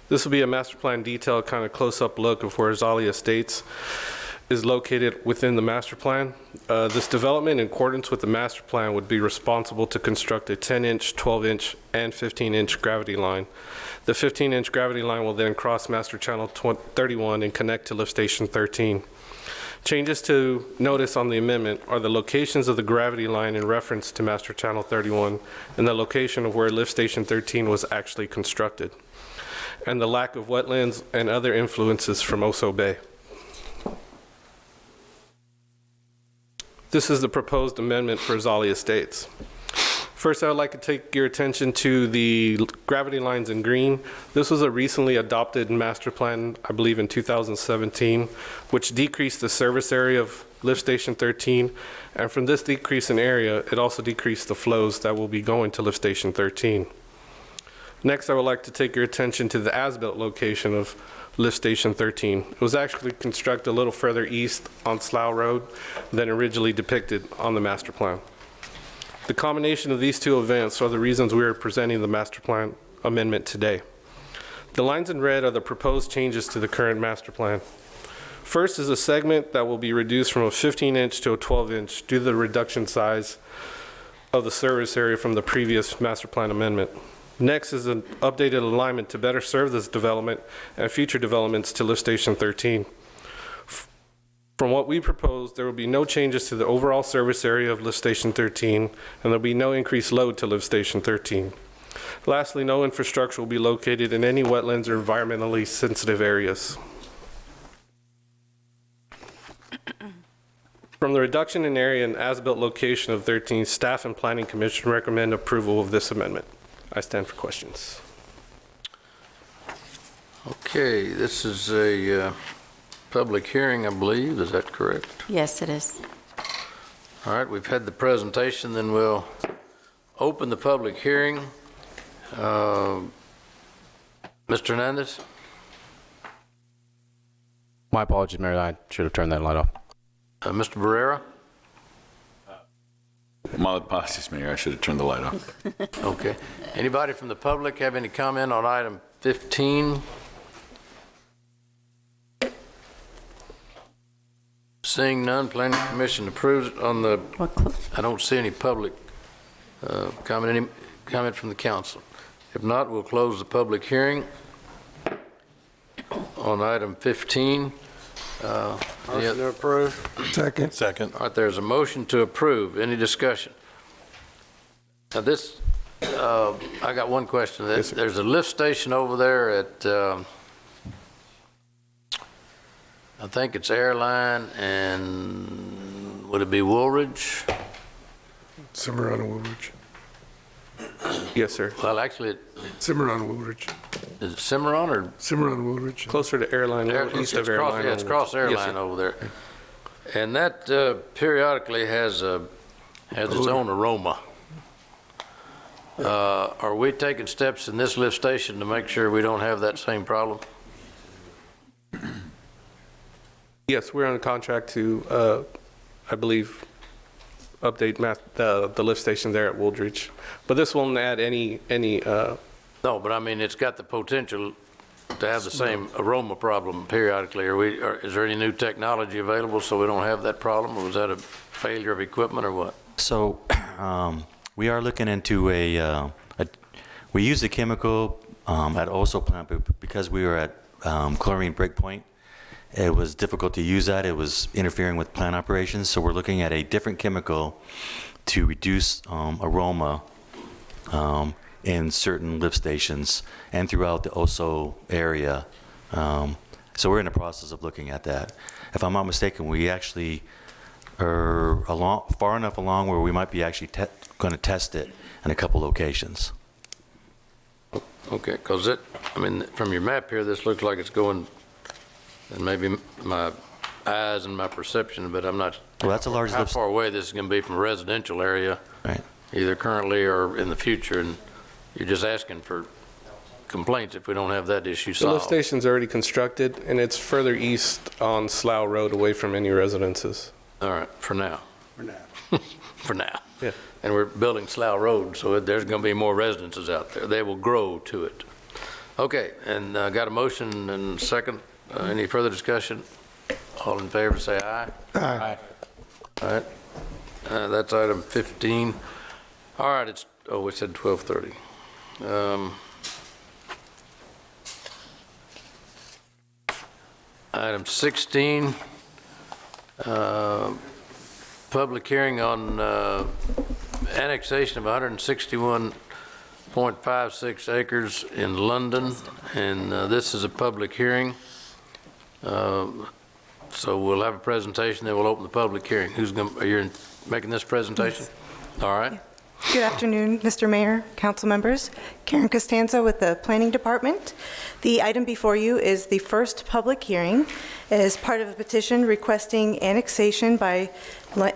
This will be a master plan detailed kind of close-up look of where Azalea Estates is located within the master plan. This development, in accordance with the master plan, would be responsible to construct a 10-inch, 12-inch, and 15-inch gravity line. The 15-inch gravity line will then cross Master Channel 31 and connect to Lift Station 13. Changes to notice on the amendment are the locations of the gravity line in reference to Master Channel 31 and the location of where Lift Station 13 was actually constructed, and the lack of wetlands and other influences from Oso Bay. This is the proposed amendment for Azalea Estates. First, I would like to take your attention to the gravity lines in green. This was a recently adopted master plan, I believe in 2017, which decreased the service area of Lift Station 13. And from this decrease in area, it also decreased the flows that will be going to Lift Station 13. Next, I would like to take your attention to the as-built location of Lift Station 13. It was actually constructed a little further east on Slough Road than originally depicted on the master plan. The combination of these two events are the reasons we are presenting the master plan amendment today. The lines in red are the proposed changes to the current master plan. First is a segment that will be reduced from a 15-inch to a 12-inch due to the reduction size of the service area from the previous master plan amendment. Next is an updated alignment to better serve this development and future developments to Lift Station 13. From what we propose, there will be no changes to the overall service area of Lift Station 13, and there will be no increased load to Lift Station 13. Lastly, no infrastructure will be located in any wetlands or environmentally sensitive areas. From the reduction in area and as-built location of 13, staff and Planning Commission recommend approval of this amendment. I stand for questions. Okay, this is a public hearing, I believe. Is that correct? Yes, it is. All right, we've had the presentation, then we'll open the public hearing. Mr. Hernandez? My apologies, Mayor. I should have turned that light off. Mr. Barrera? My apologies, Mayor, I should have turned the light off. Okay. Anybody from the public have any comment on item 15? Seeing none, Planning Commission approves it on the, I don't see any public comment from the council. If not, we'll close the public hearing on item 15. Motion to approve. Second. Second. All right, there's a motion to approve. Any discussion? Now this, I got one question. There's a lift station over there at, I think it's Airline and would it be Woolridge? Cimarron Woolridge. Yes, sir. Well, actually, Cimarron Woolridge. is it Cimarron or? Cimarron Woolridge. Closer to Airline, east of Airline. Yeah, it's across Airline over there. And that periodically has its own aroma. Are we taking steps in this lift station to make sure we don't have that same problem? Yes, we're on a contract to, I believe, update the lift station there at Woolridge. But this won't add any. No, but I mean, it's got the potential to have the same aroma problem periodically. Is there any new technology available so we don't have that problem, or was that a failure of equipment, or what? So we are looking into we use the chemical at Oso plant, but because we were at chlorine breakpoint, it was difficult to use that. It was interfering with plant operations. So we're looking at a different chemical to reduce aroma in certain lift stations and throughout the Oso area. So we're in the process of looking at that. If I'm not mistaken, we actually are far enough along where we might be actually going to test it in a couple locations. Okay, because I mean, from your map here, this looks like it's going, and maybe my eyes and my perception, but I'm not. Well, that's a large how far away this is going to be from a residential area, right? Either currently or in the future, and you're just asking for complaints if we don't have that issue The solved. lift station's already constructed, and it's further east on Slough Road away from any residences. All right, for now. For now. For now. Yeah. And we're building Slough Road, so there's going to be more residences out there. They will grow to it. Okay, and got a motion and second. Any further discussion? All in favor, say aye. Aye. All right. That's item 15. All right, we said 12:30. Item 16, public hearing on annexation of 161.56 acres in London, and this is a public hearing. So we'll have a presentation, then we'll open the public hearing. Are you making this presentation? Yes. All right. Good afternoon, Mr. Mayor, council members. Karen Costanza with the Planning Department. The item before you is the first public hearing as part of a petition requesting annexation by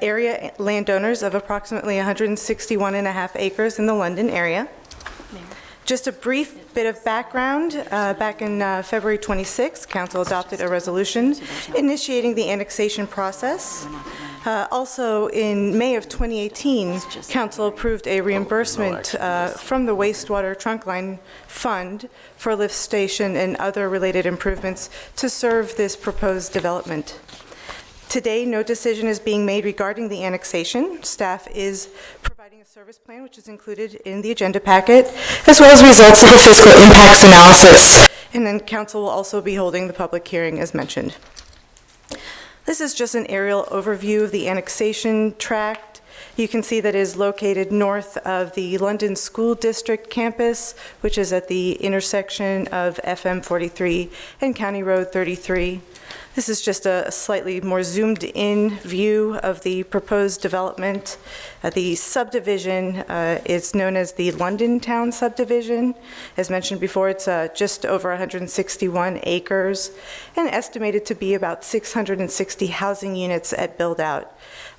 area landowners of approximately 161.5 acres in the London area. Just a brief bit of background. Back in February 26th, Council adopted a resolution initiating the annexation process. Also, in May of 2018, Council approved a reimbursement from the Wastewater Trunkline Fund for a lift station and other related improvements to serve this proposed development. Today, no decision is being made regarding the annexation. Staff is providing a service plan, which is included in the agenda packet, as well as results of the fiscal impacts analysis. And then Council will also be holding the public hearing as mentioned. This is just an aerial overview of the annexation tract. You can see that it is located north of the London School District campus, which is at the intersection of FM 43 and County Road 33. This is just a slightly more zoomed in view of the proposed development. The subdivision is known as the London Town subdivision. As mentioned before, it's just over 161 acres and estimated to be about 660 housing units at build out.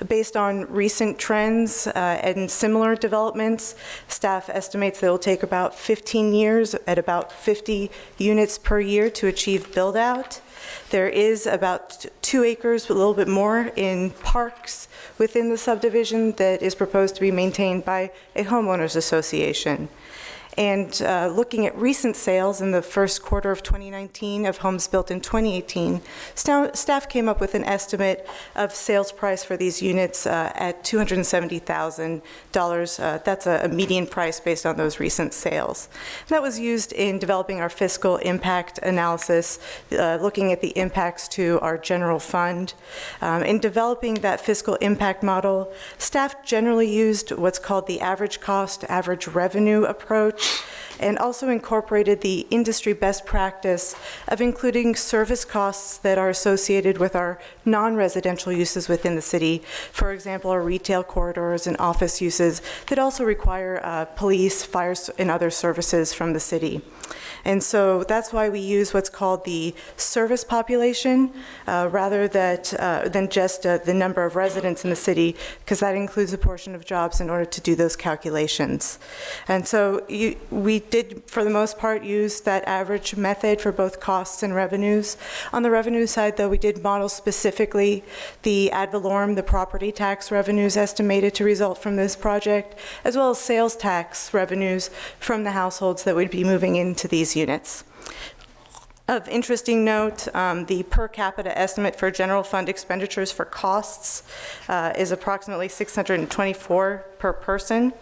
Based on recent trends and similar developments, staff estimates that it will take about 15 years at about 50 units per year to achieve build out. There is about 2 acres, a little bit more, in parks within the subdivision that is proposed to be maintained by a homeowners association. And looking at recent sales in the first quarter of 2019 of homes built in 2018, staff came up with an estimate of sales price for these units at $270,000. That's a median price based on those recent sales. And that was used in developing our fiscal impact analysis, looking at the impacts to our general fund. In developing that fiscal impact model, staff generally used what's called the average cost, average revenue approach, and also incorporated the industry best practice of including service costs that are associated with our non-residential uses within the city. For example, our retail corridors and office uses that also require police, fire, and other services from the city. And so that's why we use what's called the service population rather than just the number of residents in the city, because that includes a portion of jobs in order to do those calculations. And so we did, for the most part, use that average method for both costs and revenues. On the revenue side, though, we did model specifically the ad valorem, the property tax revenues estimated to result from this project, as well as sales tax revenues from the households that would be moving into these units. Of interesting note, the per capita estimate for general fund expenditures for costs is approximately $624 per person.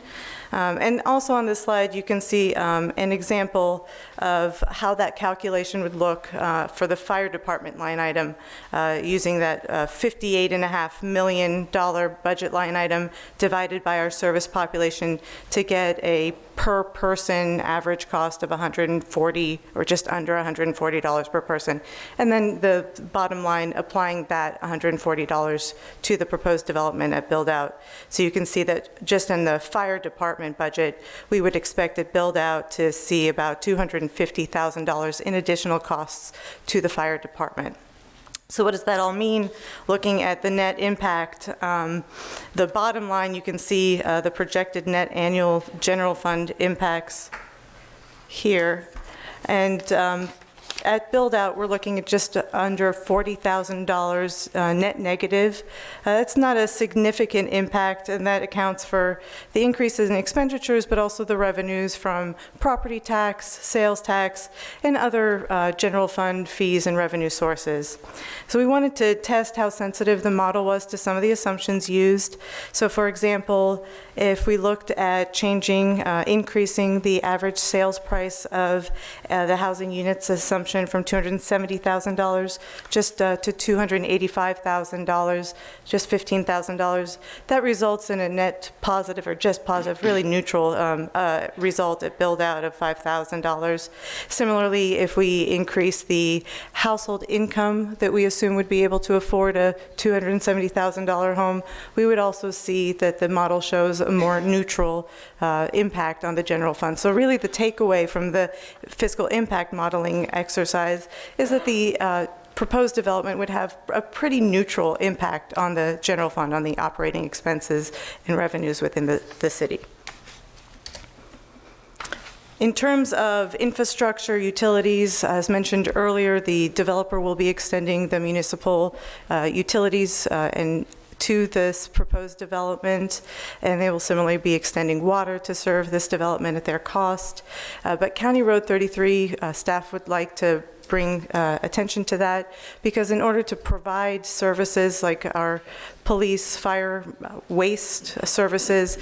And also on this slide, you can see an example of how that calculation would look for the fire department line item, using that $58.5 million budget line item divided by our service population to get a per person average cost of $140 or just under $140 per person. And then the bottom line, applying that $140 to the proposed development at build out. So you can see that just in the fire department budget, we would expect at build out to see about $250,000 in additional costs to the fire department. So what does that all mean? Looking at the net impact, the bottom line, you can see the projected net annual general fund impacts here. And at build out, we're looking at just under $40,000 net negative. That's not a significant impact, and that accounts for the increases in expenditures, but also the revenues from property tax, sales tax, and other general fund fees and revenue sources. So we wanted to test how sensitive the model was to some of the assumptions used. So for example, if we looked at changing, increasing the average sales price of the housing units assumption from $270,000 just to $285,000, just $15,000, that results in a net positive or just positive, really neutral result at build out of $5,000. Similarly, if we increase the household income that we assume would be able to afford a $270,000 home, we would also see that the model shows a more neutral impact on the general fund. So really the takeaway from the fiscal impact modeling exercise is that the proposed development would have a pretty neutral impact on the general fund, on the operating expenses and revenues within the city. In terms of infrastructure, utilities, as mentioned earlier, the developer will be extending the municipal utilities and to this proposed development, and they will similarly be extending water to serve this development at their cost. But County Road 33, staff would like to bring attention to that, because in order to provide services like our police, fire, waste services,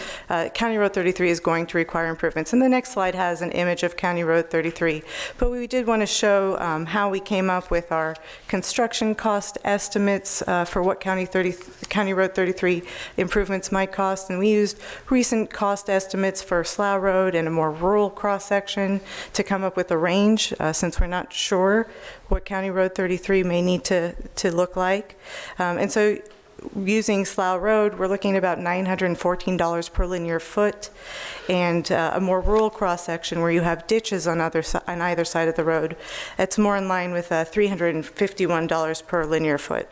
County Road 33 is going to require improvements. And the next slide has an image of County Road 33. But we did want to show how we came up with our construction cost estimates for what County Road 33 improvements might cost. And we used recent cost estimates for Slough Road and a more rural cross-section to come up with a range, since we're not sure what County Road 33 may need to look like. And so using Slough Road, we're looking at about $914 per linear foot, and a more rural cross-section where you have ditches on either side of the road, it's more in line with $351 per linear foot.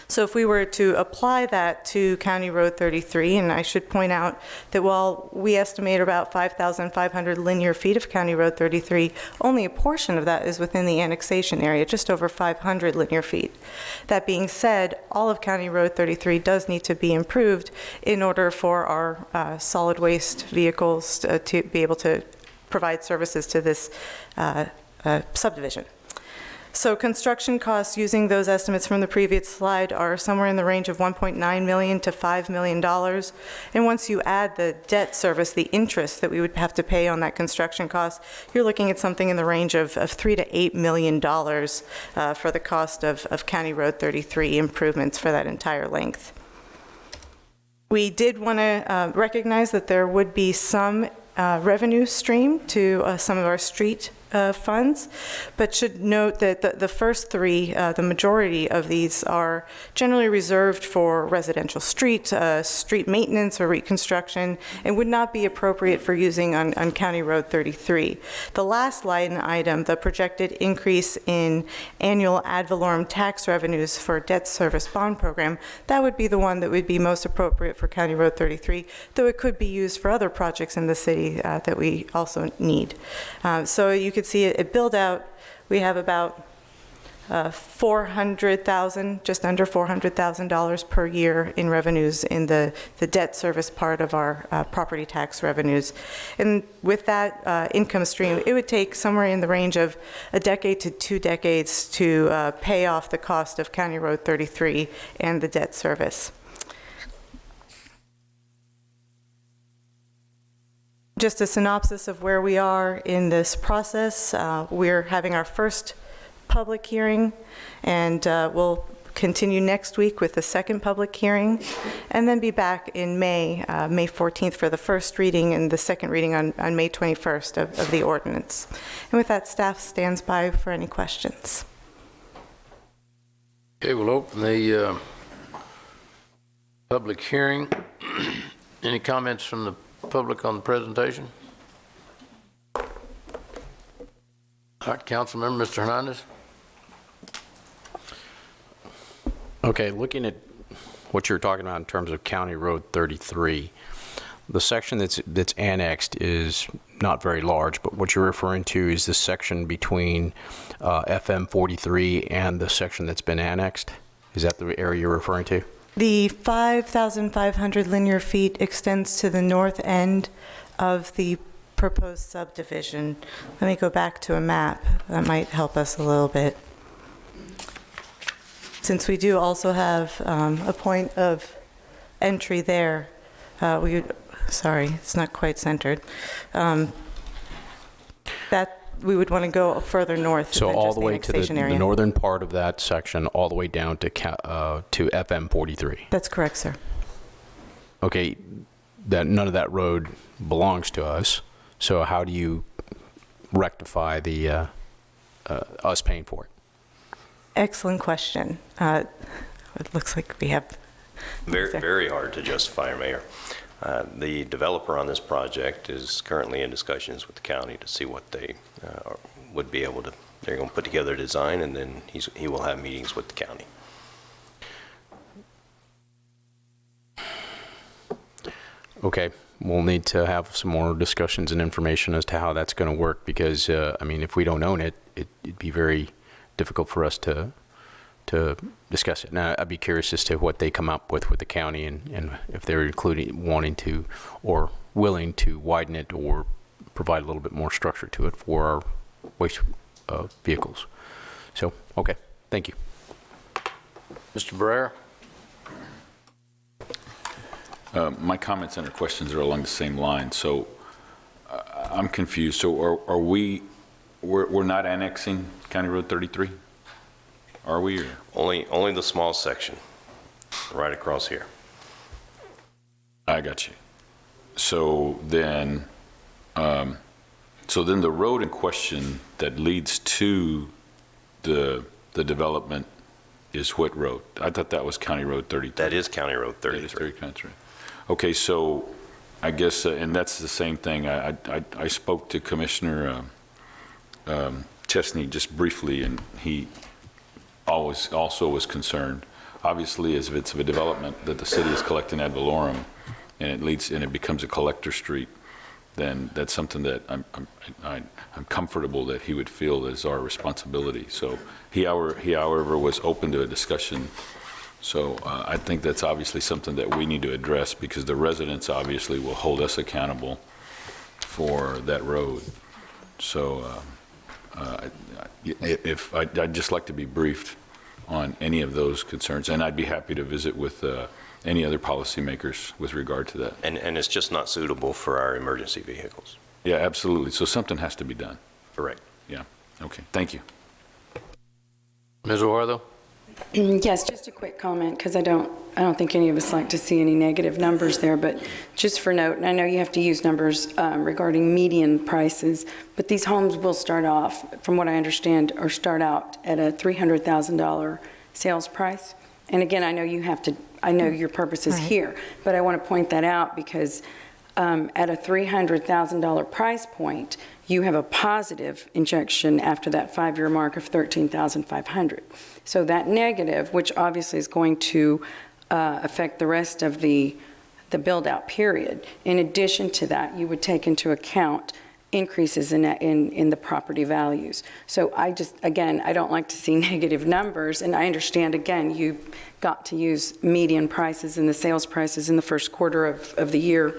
So if we were to apply that to County Road 33, and I should point out that while we estimate about 5,500 linear feet of County Road 33, only a portion of that is within the annexation area, just over 500 linear feet. That being said, all of County Road 33 does need to be improved in order for our solid waste vehicles to be able to provide services to this subdivision. So construction costs using those estimates from the previous slide are somewhere in the range of $1.9 million to $5 million. And once you add the debt service, the interest that we would have to pay on that construction cost, you're looking at something in the range of $3 to $8 million for the cost of County Road 33 improvements for that entire length. We did want to recognize that there would be some revenue stream to some of our street funds, but should note that the first three, the majority of these are generally reserved for residential street maintenance or reconstruction, and would not be appropriate for using on County Road 33. The last line item, the projected increase in annual ad valorem tax revenues for debt service bond program, that would be the one that would be most appropriate for County Road 33, though it could be used for other projects in the city that we also need. So you could see it build out. We have about $400,000, just under $400,000 per year in revenues in the debt service part of our property tax revenues. And with that income stream, it would take somewhere in the range of a decade to 2 decades to pay off the cost of County Road 33 and the debt service. Just a synopsis of where we are in this process. We're having our first public hearing, and we'll continue next week with the second public hearing, and then be back in May 14th for the first reading and the second reading on May 21st of the ordinance. And with that, staff stands by for any questions. Okay, we'll open the public hearing. Any comments from the public on the presentation? All right, Councilmember, Mr. Hernandez. Okay, looking at what you're talking about in terms of County Road 33, the section that's annexed is not very large, but what you're referring to is the section between FM 43 and the section that's been annexed? Is that the area you're referring to? The 5,500 linear feet extends to the north end of the proposed subdivision. Let me go back to a map. That might help us a little bit. Since we do also have a point of entry there, sorry, it's not quite centered. That we would want to go further north. So than all just the way to the northern part of that section, all the way down to FM 43. That's correct, sir. Okay, that none of that road belongs to us. So how do you rectify the us paying for it? Excellent question. It looks like we have. Very hard to justify, Mayor. The developer on this project is currently in discussions with the county to see what they would be able to. They're going to put together a design, and then he will have meetings with the county. Okay, we'll need to have some more discussions and information as to how that's going to work, because I mean, if we don't own it, it'd be very difficult for us to discuss it. Now, I'd be curious as to what they come up with the county, and if they're wanting to or willing to widen it or provide a little bit more structure to it for our waste vehicles. So, okay, thank you. Mr. Barrera? My comments and questions are along the same line. So I'm confused. So are we're not annexing County Road 33? Are we? Or? Only the small section right across here. I got you. So then the road in question that leads to the development is what road? I thought that was County Road 33. That is County Road 33. Okay, so I guess, and that's the same thing. I spoke to Commissioner Chesney just briefly, and he also was concerned obviously, if it's a development that the city is collecting ad valorem, and it becomes a collector street, then that's something that I'm comfortable that he would feel is our responsibility. So he, however, was open to a discussion. So I think that's obviously something that we need to address, because the residents obviously will hold us accountable for that road. So I'd just like to be briefed on any of those concerns, and I'd be happy to visit with any other policymakers with regard to that. And it's just not suitable for our emergency vehicles. Yeah, absolutely. So something has to be done. Correct. Yeah. Okay. Thank you. Ms. O'Hara? Yes, just a quick comment, because I don't think any of us like to see any negative numbers there, but just for note, and I know you have to use numbers regarding median prices, but these homes will start off, from what I understand, or start out at a $300,000 sales price. And again, I know your purpose is here, but I want to point that out because at a $300,000 price point, you have a positive injection after that 5-year mark of $13,500. So that negative, which obviously is going to affect the rest of the build-out period. In addition to that, you would take into account increases in the property values. So I don't like to see negative numbers, and I understand, again, you've got to use median prices and the sales prices in the first quarter of the year.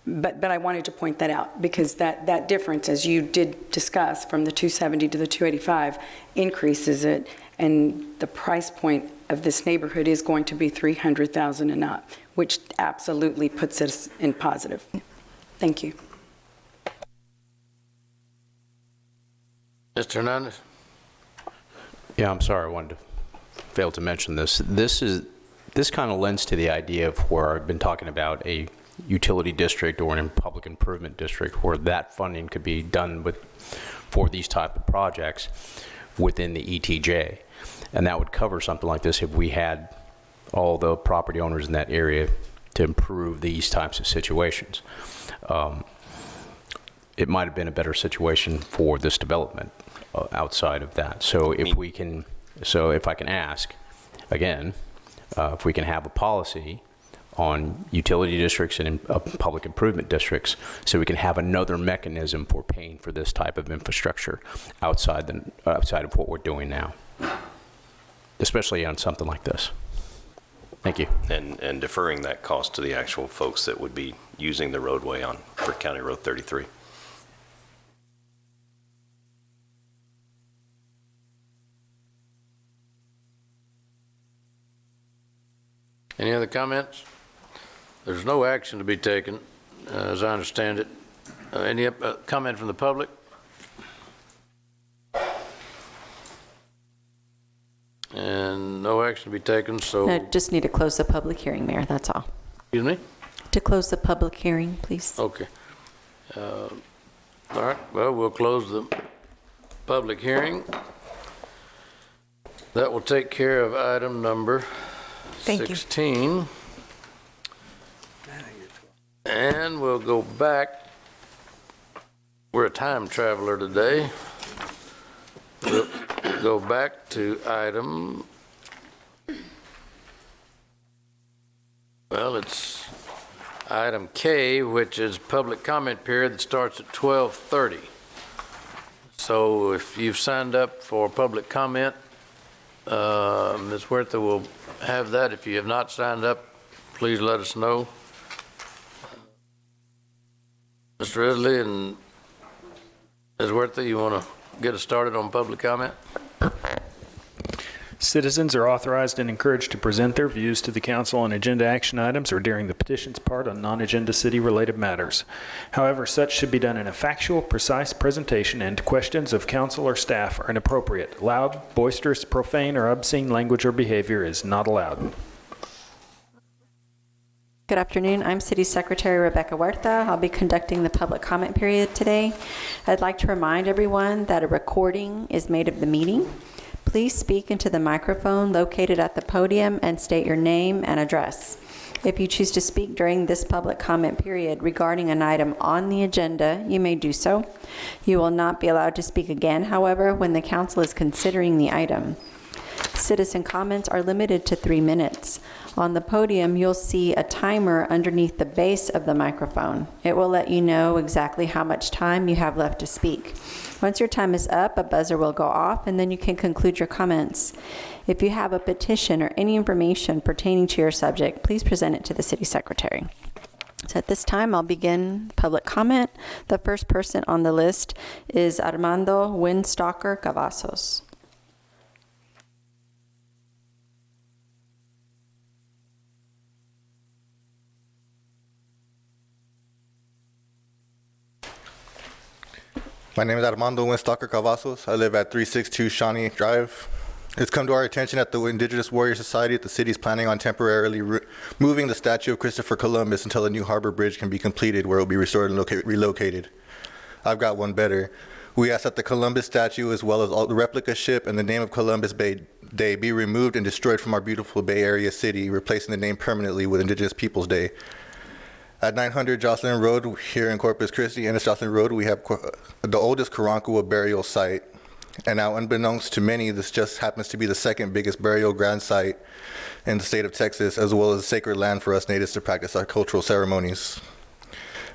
But I wanted to point that out, because that difference, as you did discuss, from the 270 to the 285 increases it, and the price point of this neighborhood is going to be 300,000 and up, which absolutely puts us in positive. Thank you. Mr. Hernandez? Yeah, I'm sorry, I wanted to fail to mention this. This kind of lends to the idea of where I've been talking about a utility district or an public improvement district, where that funding could be done for these type of projects within the ETJ. And that would cover something like this if we had all the property owners in that area to improve these types of situations. It might have been a better situation for this development outside of that. So if I can ask, again, if we can have a policy on utility districts and public improvement districts, so we can have another mechanism for paying for this type of infrastructure outside of what we're doing now, especially on something like this. Thank you. And deferring that cost to the actual folks that would be using the roadway for County Road 33. Any other comments? There's no action to be taken, as I understand it. Any comment from the public? And no action to be taken, so... I just need to close the public hearing, Mayor, that's all. Excuse me? To close the public hearing, please. Okay. All right, well, we'll close the public hearing. That will take care of item number 16. And we'll go back. We're a time traveler today. We'll go back to item, it's item K, which is public comment period that starts at 12:30. So if you've signed up for public comment, Ms. Huerta will have that. If you have not signed up, please let us know. Mr. Isley and Ms. Huerta, you want to get us started on public comment? Citizens are authorized and encouraged to present their views to the council on agenda action items or during the petitions part on non-agenda city-related matters. However, such should be done in a factual, precise presentation, and questions of council or staff are inappropriate. Loud, boisterous, profane, or obscene language or behavior is not allowed. Good afternoon. I'm City Secretary Rebecca Huerta. I'll be conducting the public comment period today. I'd like to remind everyone that a recording is made of the meeting. Please speak into the microphone located at the podium and state your name and address. If you choose to speak during this public comment period regarding an item on the agenda, you may do so. You will not be allowed to speak again, however, when the council is considering the item. Citizen comments are limited to 3 minutes. On the podium, you'll see a timer underneath the base of the microphone. It will let you know exactly how much time you have left to speak. Once your time is up, a buzzer will go off, and then you can conclude your comments. If you have a petition or any information pertaining to your subject, please present it to the city secretary. So at this time, I'll begin public comment. The first person on the list is Armando Windstalker Cavazos. My name is Armando Windstalker Cavazos. I live at 362 Shawnee Drive. It's come to our attention that the Indigenous Warrior Society at the city is planning on temporarily moving the statue of Christopher Columbus until a new harbor bridge can be completed where it will be restored and relocated. I've got one better. We ask that the Columbus statue, as well as all the replica ship and the name of Columbus Day be removed and destroyed from our beautiful Bay Area city, replacing the name permanently with Indigenous Peoples Day. At 900 Jocelyn Road here in Corpus Christi, and it's Jocelyn Road, we have the oldest Karankawa burial site. And now, unbeknownst to many, this just happens to be the second biggest burial ground site in the state of Texas, as well as sacred land for us natives to practice our cultural ceremonies.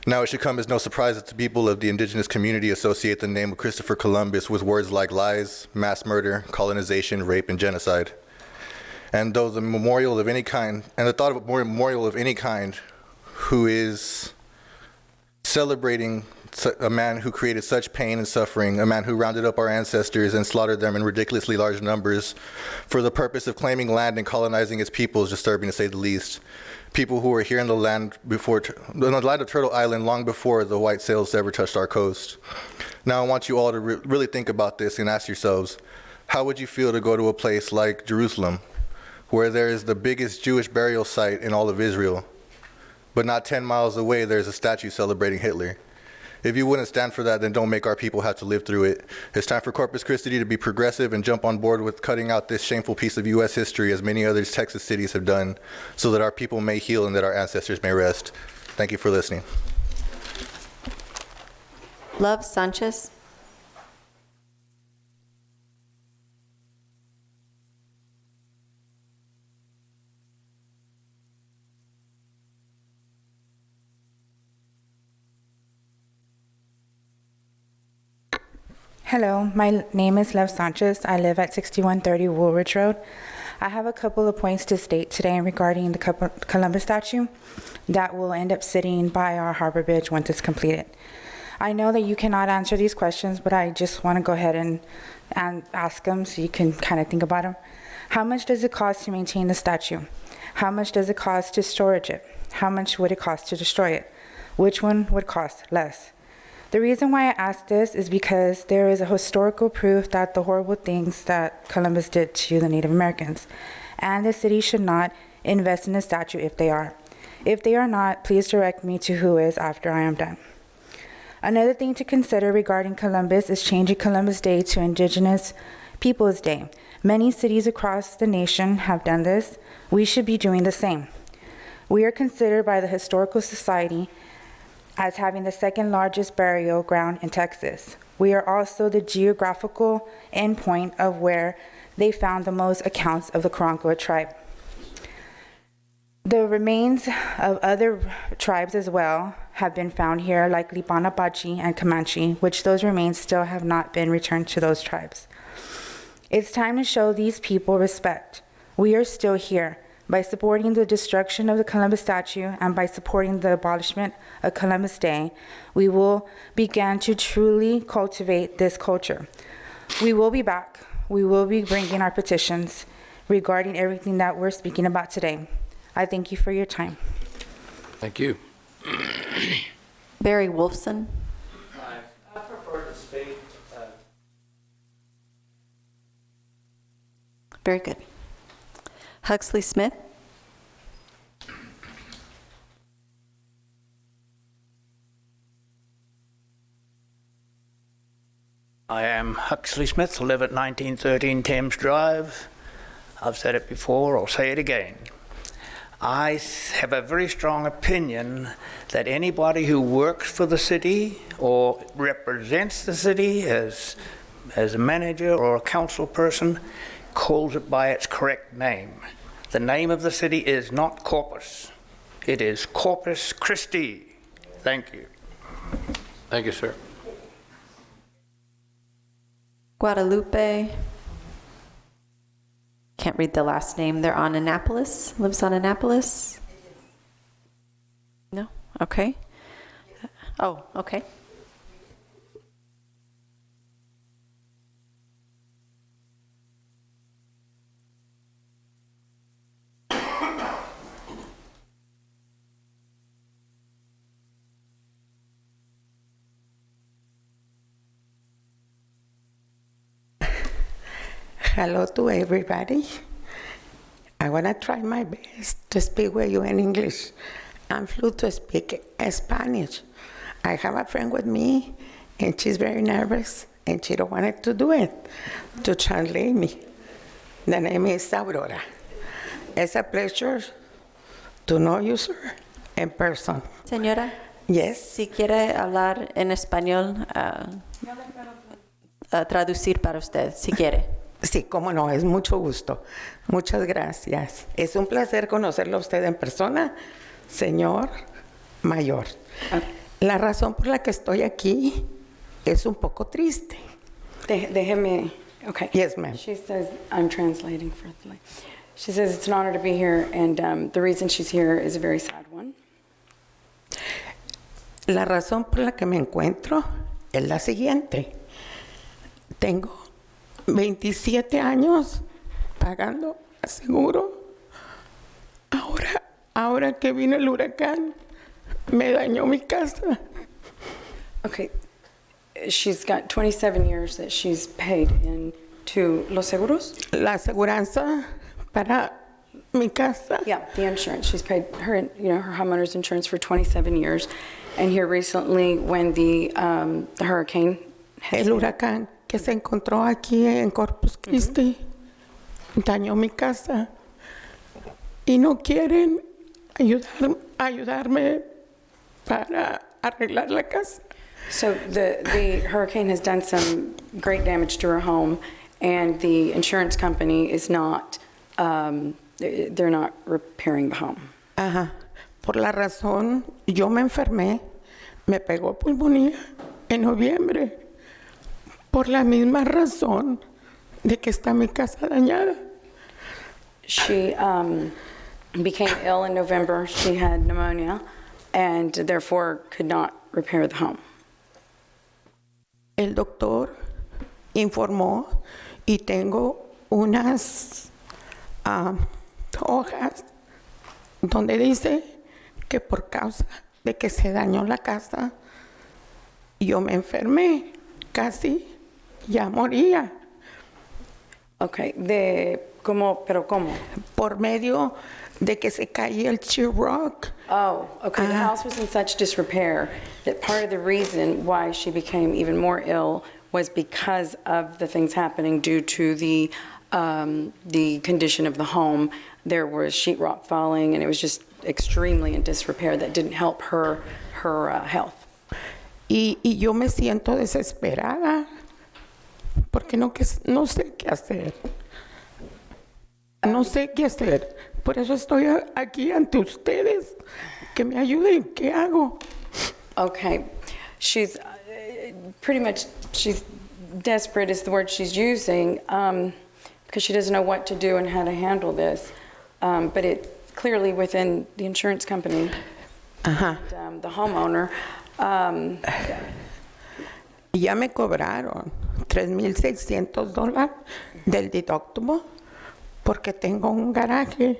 Now, it should come as no surprise that the people of the indigenous community associate the name of Christopher Columbus with words like lies, mass murder, colonization, rape, and genocide. And though the memorial of any kind, and the thought of a memorial of any kind who is celebrating a man who created such pain and suffering, a man who rounded up our ancestors and slaughtered them in ridiculously large numbers for the purpose of claiming land and colonizing its people is disturbing, to say the least. People who were here in the land of Turtle Island long before the white sails ever touched our coast. Now I want you all to really think about this and ask yourselves, how would you feel to go to a place like Jerusalem, where there is the biggest Jewish burial site in all of Israel, but not 10 miles away there's a statue celebrating Hitler? If you wouldn't stand for that, then don't make our people have to live through it. It's time for Corpus Christi to be progressive and jump on board with cutting out this shameful piece of U.S. history, as many other Texas cities have done, so that our people may heal and that our ancestors may rest. Thank you for listening. Love Sanchez. Hello, my name is Love Sanchez. I live at 6130 Woolridge Road. I have a couple of points to state today regarding the Columbus statue that will end up sitting by our harbor bridge once it's completed. I know that you cannot answer these questions, but I just want to go ahead and ask them so you can kind of think about them. How much does it cost to maintain the statue? How much does it cost to storage it? How much would it cost to destroy it? Which one would cost less? The reason why I ask this is because there is a historical proof that the horrible things that Columbus did to the Native Americans, and the city should not invest in the statue if they are. If they are not, please direct me to who is after I am done. Another thing to consider regarding Columbus is changing Columbus Day to Indigenous Peoples Day. Many cities across the nation have done this. We should be doing the same. We are considered by the Historical Society as having the second largest burial ground in Texas. We are also the geographical endpoint of where they found the most accounts of the Karankawa tribe. The remains of other tribes as well have been found here, like Lipan Apache and Comanche, which those remains still have not been returned to those tribes. It's time to show these people respect. We are still here. By supporting the destruction of the Columbus statue and by supporting the abolishment of Columbus Day, we will begin to truly cultivate this culture. We will be back. We will be bringing our petitions regarding everything that we're speaking about today. I thank you for your time. Thank you. Barry Wolfson. I prefer to speak. Very good. Huxley Smith. I am Huxley Smith, I live at 1913 Thames Drive. I've said it before, I'll say it again. I have a very strong opinion that anybody who works for the city or represents the city as a manager or a council person calls it by its correct name. The name of the city is not Corpus. It is Corpus Christi. Thank you. Thank you, sir. Guadalupe. Can't read the last name. They're on Annapolis. Lives on Annapolis. No? Okay. Oh, okay. Hello to everybody. I want to try my best to speak with you in English. I'm fluent to speak Spanish. I have a friend with me, and she's very nervous, and she don't want to do it, to translate me. The name is Aurora. It's a pleasure to know you, sir, in person. Señora. Yes. Si quiere hablar en español, traducir para usted, si quiere. Sí, cómo no, es mucho gusto. Muchas gracias. Es un placer conocerlo a usted en persona, señor mayor. La razón por la que estoy aquí es un poco triste. Déjeme, okay. Yes, ma'am. She says, I'm translating for the. She says it's an honor to be here, and the reason she's here is a very sad one. La razón por la que me encuentro es la siguiente. Tengo 27 años pagando seguro. Ahora que vino el huracán, me dañó mi casa. Okay, she's got 27 years that she's paid into los seguros. La aseguranza para mi casa. Yeah, the insurance. She's paid her, her homeowner's insurance for 27 years, and here recently, when the hurricane. El huracán que se encontró aquí en Corpus Christi dañó mi casa y no quieren ayudarme para arreglar la casa. So the hurricane has done some great damage to her home, and the insurance company is not, they're not repairing the home. Ajá. Por la razón, yo me enfermé, me pegó pulmonía en noviembre. Por la misma razón de que está mi casa dañada. She became ill in November. She had pneumonia and therefore could not repair the home. El doctor informó y tengo unas hojas donde dice que por causa de que se dañó la casa, yo me enfermé casi. Ya moría. Okay, pero ¿cómo? Por medio de que se caía el sheetrock. Oh, okay. The house was in such disrepair that part of the reason why she became even more ill was because of the things happening due to the condition of the home. There was sheetrock falling, and it was just extremely in disrepair that didn't help her health. Y yo me siento desesperada. Porque no sé qué hacer. No sé qué hacer. Por eso estoy aquí ante ustedes. Que me ayuden. ¿Qué hago? Okay. She's pretty much, she's desperate is the word she's using, because she doesn't know what to do and how to handle this. But it's clearly within the insurance company, and, the homeowner. Ya me cobraron $3,600 del deductible porque tengo un garaje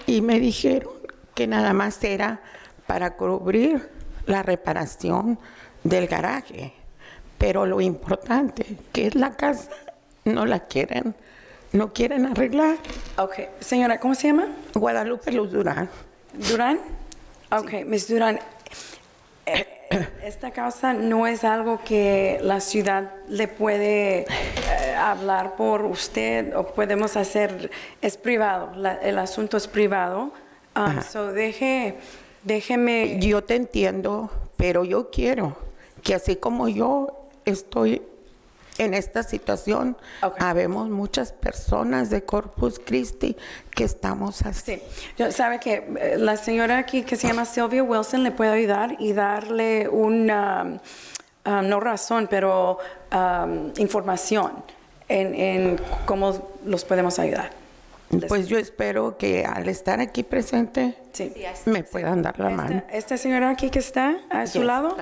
y me dijeron que nada más era para cubrir la reparación del garaje. Pero lo importante, que es la casa, no quieren arreglar. Okay. Señora, ¿cómo se llama? Guadalupe Luz Durán. ¿Durán? Okay, Ms. Durán. Esta causa no es algo que la ciudad le puede hablar por usted o podemos hacer, es privado, el asunto es privado. So déjeme. Yo te entiendo, pero yo quiero que así como yo estoy en esta situación. Habemos muchas personas de Corpus Christi que estamos así. Sí. Sabe que la señora aquí que se llama Sylvia Wilson le puede ayudar y darle una, no razón, pero información en cómo los podemos ayudar. Pues yo espero que al estar aquí presente me puedan dar la mano. Esta señora aquí que está a su lado,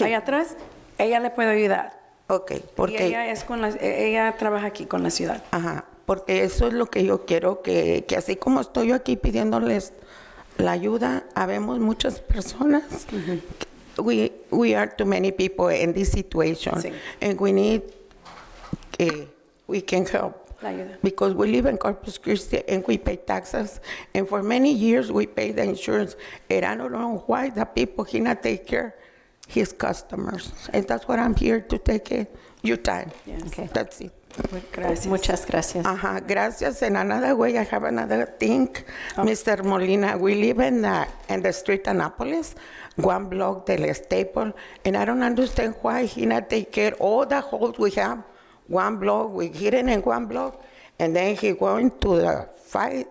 allá atrás, ella le puede ayudar. Ok, porque ella trabaja aquí con la ciudad. Ajá, porque eso es lo que yo quiero, que así como estoy yo aquí pidiéndoles la ayuda, habemos muchas personas. We are too many people in this situation, and we need, we can help. Because we live in Corpus Christi and we pay taxes, and for many years we pay the insurance, and I don't know why the people cannot take care his customers, and that's what I'm here to take your time. Okay. That's it. Gracias. Muchas gracias. Gracias. And another way, I have another thing, Mr. Molina. We live in the street Annapolis, one block del Staple, and I don't understand why he not take care all the holes we have. One block, we hidden in one block, and then he going to the fight.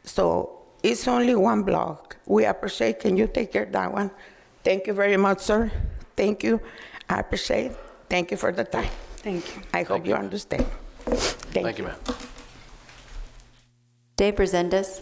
So it's only one block. We appreciate. Can you take care of that one? Thank you very much, sir. Thank you. I appreciate it. Thank you for the time. Thank you. I hope you understand. Thank you, ma'am. Dave Resendez.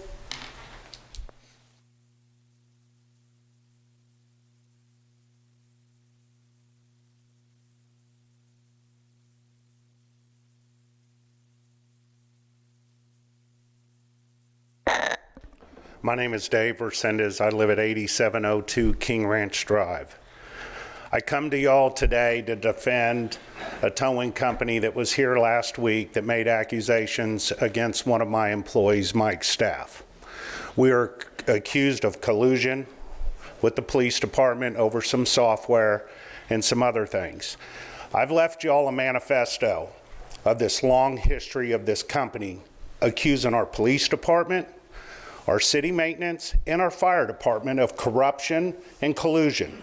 My name is Dave Resendez. I live at 8702 King Ranch Drive. I come to y'all today to defend a towing company that was here last week that made accusations against one of my employees, Mike's staff. We are accused of collusion with the police department over some software and some other things. I've left y'all a manifesto of this long history of this company accusing our police department, our city maintenance, and our fire department of corruption and collusion.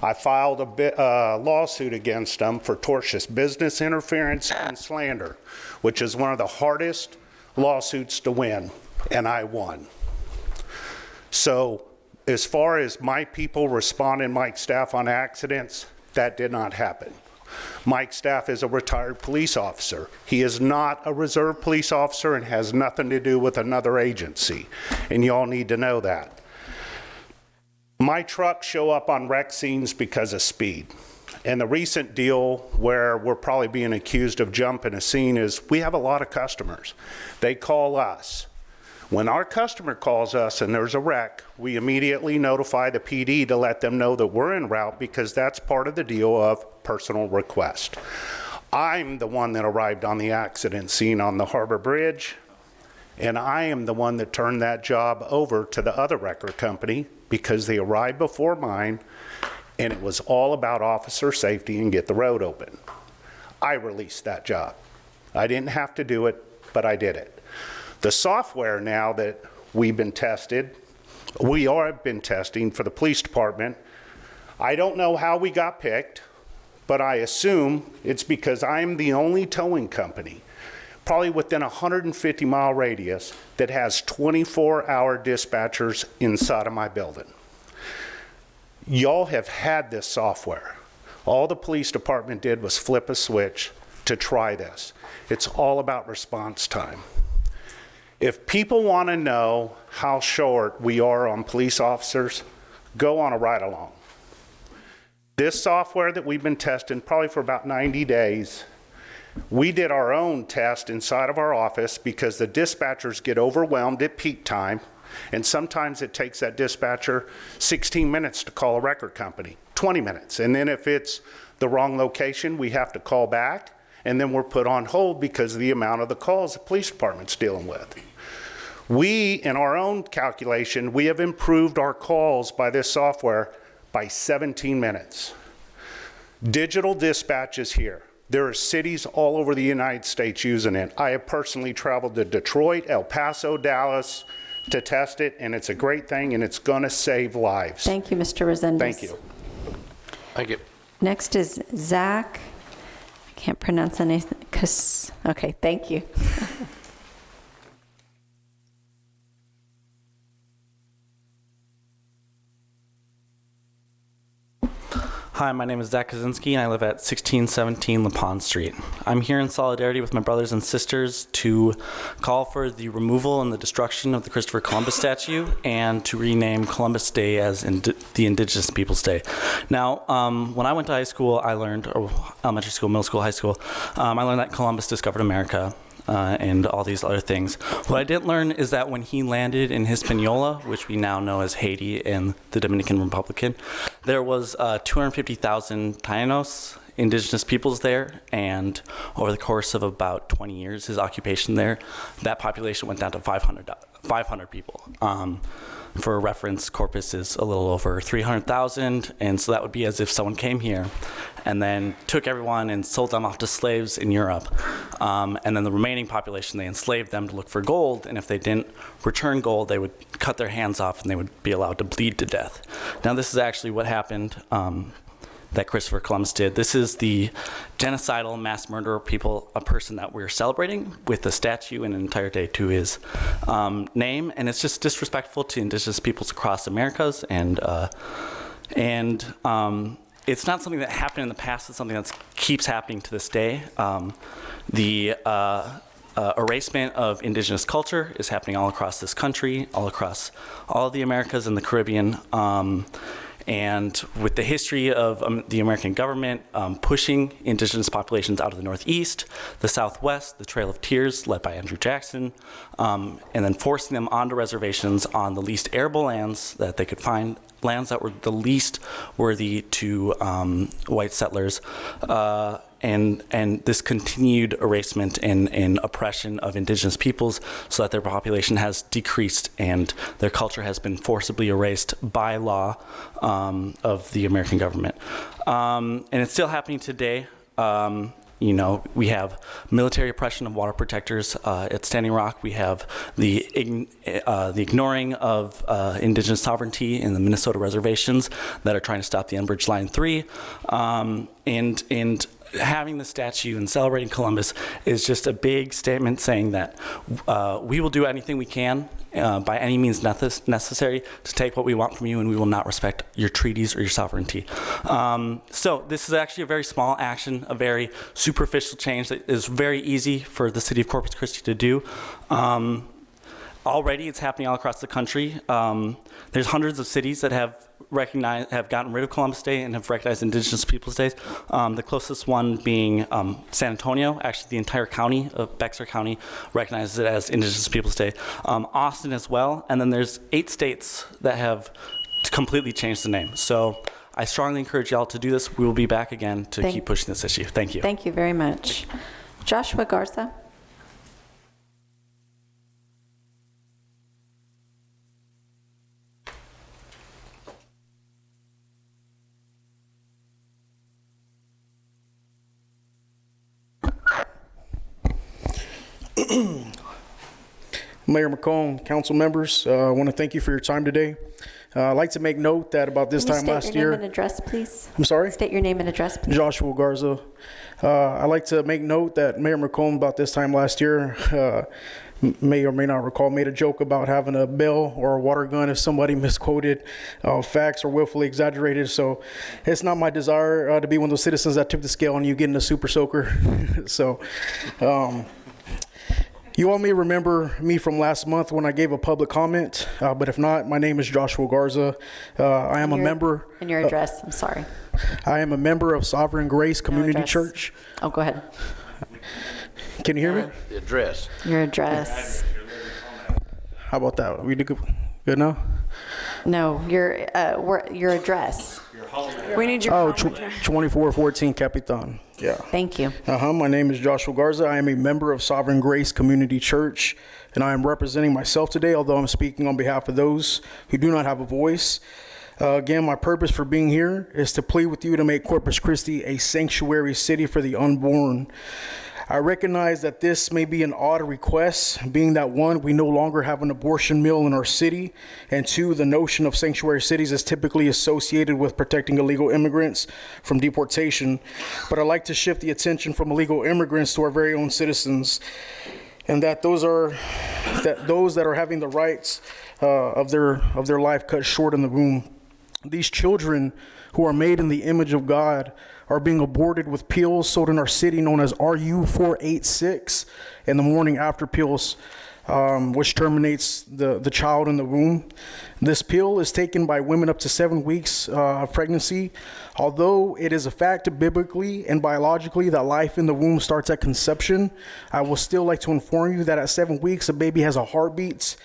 I filed a lawsuit against them for tortious business interference and slander, which is one of the hardest lawsuits to win, and I won. So as far as my people responding, Mike's staff on accidents, that did not happen. Mike's staff is a retired police officer. He is not a reserve police officer and has nothing to do with another agency, and y'all need to know that. My trucks show up on wreck scenes because of speed. And the recent deal where we're probably being accused of jumping a scene is we have a lot of customers. They call us. When our customer calls us and there's a wreck, we immediately notify the PD to let them know that we're en route because that's part of the deal of personal request. I'm the one that arrived on the accident scene on the Harbor Bridge, and I am the one that turned that job over to the other wrecker company because they arrived before mine, and it was all about officer safety and get the road open. I released that job. I didn't have to do it, but I did it. The software now that we have been testing for the police department, I don't know how we got picked, but I assume it's because I'm the only towing company, probably within a 150-mile radius, that has 24-hour dispatchers inside of my building. Y'all have had this software. All the police department did was flip a switch to try this. It's all about response time. If people want to know how short we are on police officers, go on a ride-along. This software that we've been testing probably for about 90 days, we did our own test inside of our office because the dispatchers get overwhelmed at peak time, and sometimes it takes that dispatcher 16 minutes to call a record company, 20 minutes. And then if it's the wrong location, we have to call back, and then we're put on hold because of the amount of the calls the police department's dealing with. We, in our own calculation, we have improved our calls by this software by 17 minutes. Digital dispatch is here. There are cities all over the United States using it. I have personally traveled to Detroit, El Paso, Dallas to test it, and it's a great thing, and it's going to save lives. Thank you, Mr. Resendez. Thank you. Thank you. Next is Zach can't pronounce anything. Okay, thank you. Hi, my name is Zach Kaczynski, and I live at 1617 LaPond Street. I'm here in solidarity with my brothers and sisters to call for the removal and the destruction of the Christopher Columbus statue and to rename Columbus Day as the Indigenous Peoples Day. Now, when I went to high school, I learned, or elementary school, middle school, high school, I learned that Columbus discovered America. And all these other things. What I didn't learn is that when he landed in Hispaniola, which we now know as Haiti and the Dominican Republic, there was 250,000 Tainos, indigenous peoples there, and over the course of about 20 years, his occupation there, that population went down to 500 people. For reference, Corpus is a little over 300,000, and so that would be as if someone came here and then took everyone and sold them off to slaves in Europe. And then the remaining population, they enslaved them to look for gold, and if they didn't return gold, they would cut their hands off and they would be allowed to bleed to death. Now, this is actually what happened that Christopher Columbus did. This is the genocidal mass murderer a person that we're celebrating with a statue and an entire day to his name, and it's just disrespectful to indigenous peoples across Americas, and it's not something that happened in the past, it's something that keeps happening to this day. The erasement of indigenous culture is happening all across this country, all across all of the Americas and the Caribbean. And with the history of the American government pushing indigenous populations out of the Northeast, the Southwest, the Trail of Tears led by Andrew Jackson, and then forcing them onto reservations on the least arable lands that they could find, lands that were the least worthy to white settlers, and this continued erasement and oppression of indigenous peoples so that their population has decreased and their culture has been forcibly erased by law of the American government. And it's still happening today. You know, we have military oppression of water protectors at Standing Rock. We have the ignoring of indigenous sovereignty in the Minnesota reservations that are trying to stop the Enbridge Line 3. And having the statue and celebrating Columbus is just a big statement saying that we will do anything we can by any means necessary to take what we want from you, and we will not respect your treaties or your sovereignty. So this is actually a very small action, a very superficial change that is very easy for the city of Corpus Christi to do. Already it's happening all across the country. There's hundreds of cities that have gotten rid of Columbus Day and have recognized Indigenous Peoples Days. The closest one being San Antonio. Actually, the entire county of Bexar County recognizes it as Indigenous Peoples Day. Austin as well, and then there's 8 states that have completely changed the name. So I strongly encourage y'all to do this. We will be back again to keep pushing this issue. Thank you. Thank you very much. Joshua Garza. Mayor McComb, council members, I want to thank you for your time today. I'd like to make note that about this time last year. State your name and address, please. I'm sorry? State your name and address, please. Joshua Garza. I'd like to make note that Mayor McComb, about this time last year, may or may not recall, made a joke about having a bell or a water gun if somebody misquoted facts or willfully exaggerated. So it's not my desire to be one of those citizens that tip the scale on you getting a super soaker. So you all may remember me from last month when I gave a public comment, but if not, my name is Joshua Garza. I am a member. And your address, I'm sorry. I am a member of Sovereign Grace Community Church. Oh, go ahead. Can you hear me? The address. Your address. How about that? We did good now? No, your address. We need your 2414 Capitan. Yeah. Thank you. My name is Joshua Garza. I am a member of Sovereign Grace Community Church, and I am representing myself today, although I'm speaking on behalf of those who do not have a voice. Again, my purpose for being here is to plead with you to make Corpus Christi a sanctuary city for the unborn. I recognize that this may be an odd request, being that one, we no longer have an abortion mill in our city, and two, the notion of sanctuary cities is typically associated with protecting illegal immigrants from deportation. But I'd like to shift the attention from illegal immigrants to our very own citizens, and that those that are having the rights of their life cut short in the womb. These children who are made in the image of God are being aborted with pills sold in our city known as RU486 and the morning after pills, which terminates the child in the womb. This pill is taken by women up to 7 weeks of pregnancy. Although it is a fact biblically and biologically that life in the womb starts at conception, I will still like to inform you that at 7 weeks, a baby has a heartbeat.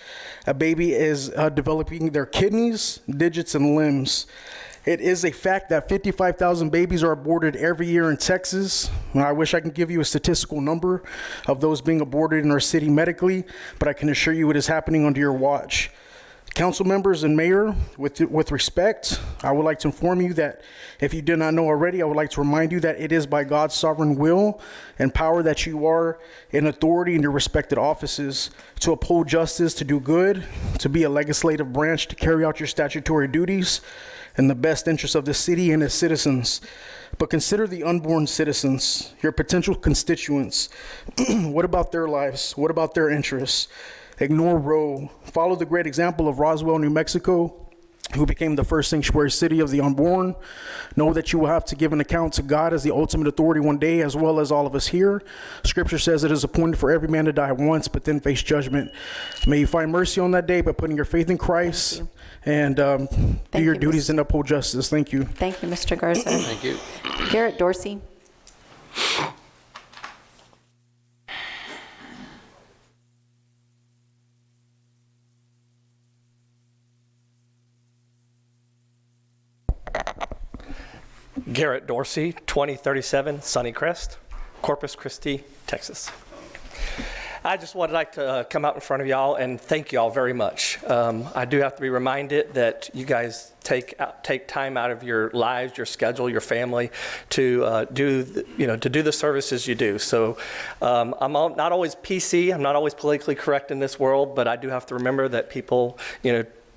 A baby is developing their kidneys, digits, and limbs. It is a fact that 55,000 babies are aborted every year in Texas. I wish I could give you a statistical number of those being aborted in our city medically, but I can assure you it is happening under your watch. Council members and mayor, with respect, I would like to inform you that if you did not know already, I would like to remind you that it is by God's sovereign will and power that you are in authority in your respected offices to uphold justice, to do good, to be a legislative branch, to carry out your statutory duties in the best interest of the city and its citizens. But consider the unborn citizens, your potential constituents. What about their lives? What about their interests? Ignore Roe. Follow the great example of Roswell, New Mexico, who became the first sanctuary city of the unborn. Know that you will have to give an account to God as the ultimate authority one day, as well as all of us here. Scripture says it is appointed for every man to die once, but then face judgment. May you find mercy on that day by putting your faith in Christ and do your duties and uphold justice. Thank you. Thank you, Mr. Garza. Thank you. Garrett Dorsey. Garrett Dorsey, 2037 Sunnycrest, Corpus Christi, Texas. I just would like to come out in front of y'all and thank y'all very much. I do have to be reminded that you guys take time out of your lives, your schedule, your family to do the services you do. So I'm not always PC. I'm not always politically correct in this world, but I do have to remember that people,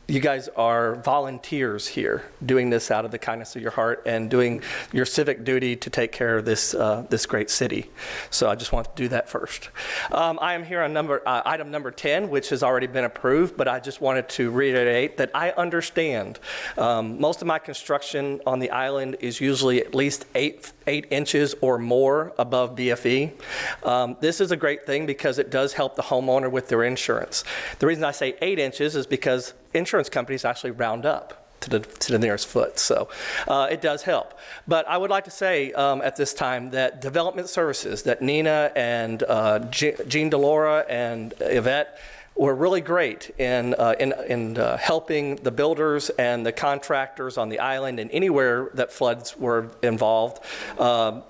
you guys are volunteers here doing this out of the kindness of your heart and doing your civic duty to take care of this great city. So I just want to do that first. I am here on item number 10, which has already been approved, but I just wanted to reiterate that I understand most of my construction on the island is usually at least 8 inches or more above BFE. This is a great thing because it does help the homeowner with their insurance. The reason I say 8 inches is because insurance companies actually round up to the nearest foot, so it does help. But I would like to say at this time that development services, that Nina and Jean Delora and Yvette were really great in helping the builders and the contractors on the island and anywhere that floods were involved.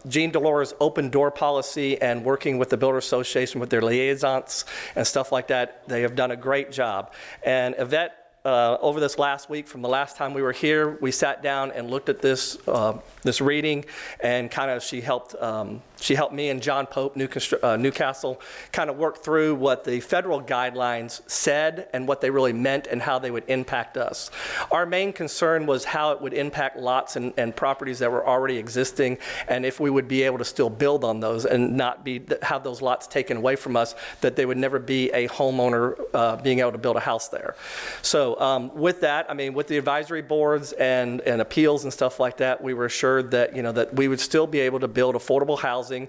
Jean Delora's open door policy and working with the Builder Association with their liaisons and stuff like that, they have done a great job. And Yvette, over this last week, from the last time we were here, we sat down and looked at this reading, and kind of she helped me and John Pope, Newcastle, kind of work through what the federal guidelines said and what they really meant and how they would impact us. Our main concern was how it would impact lots and properties that were already existing, and if we would be able to still build on those and not have those lots taken away from us, that they would never be a homeowner being able to build a house there. So with that, I mean, with the advisory boards and appeals and stuff like that, we were assured that, that we would still be able to build affordable housing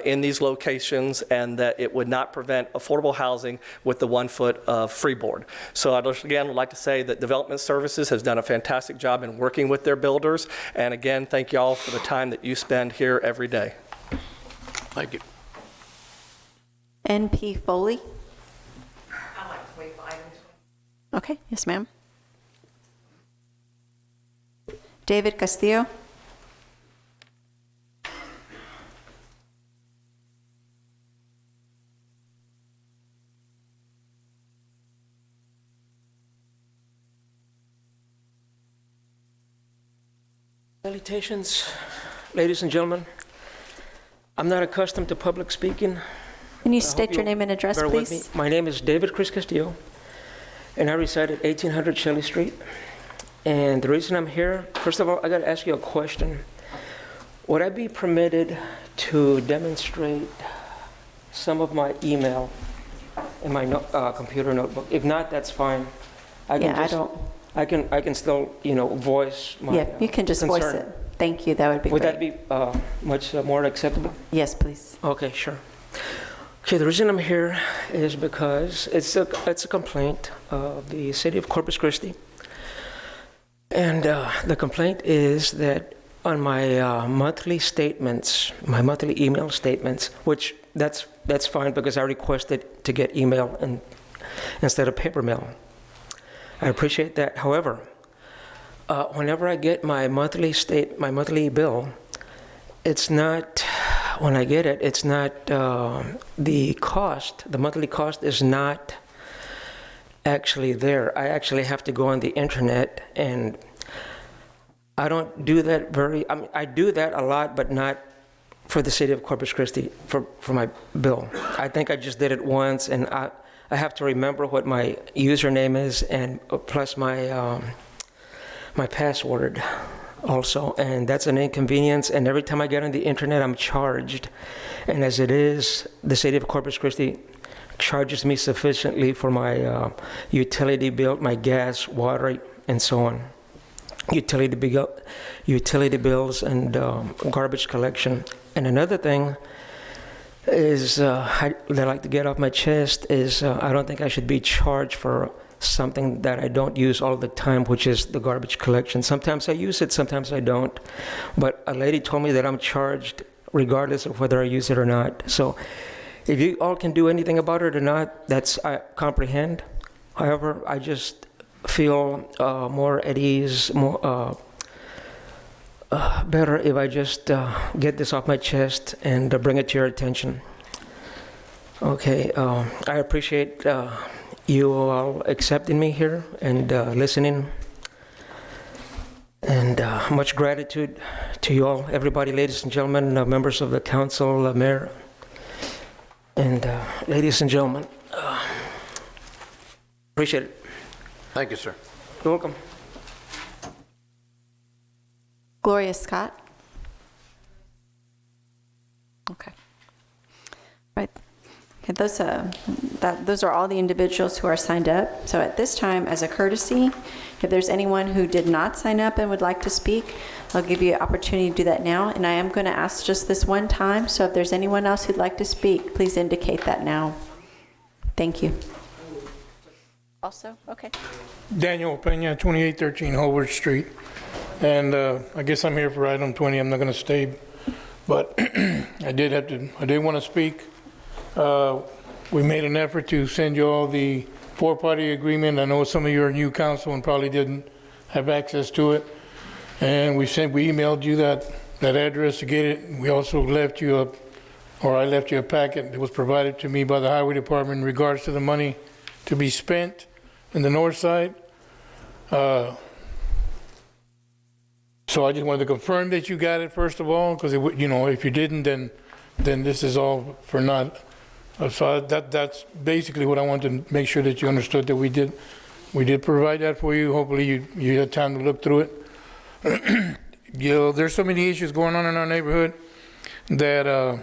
in these locations, and that it would not prevent affordable housing with the 1 foot of freeboard. So I'd again like to say that Development Services has done a fantastic job in working with their builders, and again, thank you all for the time that you spend here every day. Thank you. NP Foley. I'd like to waive items. Okay, yes, ma'am. David Castillo. Salutations, ladies and gentlemen. I'm not accustomed to public speaking. Can you state your name and address, Bear with me. please? My name is David Chris Castillo, and I reside at 1800 Shelley Street. And the reason I'm here, first of all, I got to ask you a question. Would I be permitted to demonstrate some of my email in my computer notebook? If not, that's fine. I can still, voice my Yeah, you can just concern. voice it. Thank you, that would be Would great. that be much more acceptable? Yes, please. Okay, sure. Okay, the reason I'm here is because it's a complaint of the city of Corpus Christi. And the complaint is that on my monthly statements, my monthly email statements, which that's fine because I requested to get email instead of paper mail. I appreciate that. However, whenever I get my monthly bill, it's not, when I get it, it's not, the monthly cost is not actually there. I actually have to go on the internet, and I don't do that I do that a lot, but not for the city of Corpus Christi, for my bill. I think I just did it once, and I have to remember what my username is, and plus my my password also, and that's an inconvenience, and every time I get on the internet, I'm charged. And as it is, the city of Corpus Christi charges me sufficiently for my utility bill, my gas, water, and so on. Utility bills and garbage collection. And another thing is that I like to get off my chest is I don't think I should be charged for something that I don't use all the time, which is the garbage collection. Sometimes I use it, sometimes I don't. But a lady told me that I'm charged regardless of whether I use it or not. So if you all can do anything about it or not, I comprehend. However, I just feel more at ease, more better if I just get this off my chest and bring it to your attention. Okay, I appreciate you all accepting me here and listening. And much gratitude to you all, everybody, ladies and gentlemen, members of the council, mayor, and ladies and gentlemen. Appreciate it. Thank you, sir. You're welcome. Gloria Scott. Okay. Right. Okay, those are all the individuals who are signed up. So at this time, as a courtesy, if there's anyone who did not sign up and would like to speak, I'll give you an opportunity to do that now. And I am going to ask just this one time. So if there's anyone else who'd like to speak, please indicate that now. Thank you. Also, okay. Daniel Pena, 2813 Hobart Street. And I guess I'm here for item 20. I'm not going to stay, but I did want to speak. We made an effort to send you all the four-party agreement. I know some of you are new council and probably didn't have access to it. And we emailed you that address to get it. We also left you I left you a packet that was provided to me by the highway department in regards to the money to be spent in the north side. So I just wanted to confirm that you got it first of all, because if you didn't, then this is all for naught. So that's basically what I wanted to make sure that you understood, that we did provide that for you. Hopefully you had time to look through it. There's so many issues going on in our neighborhood that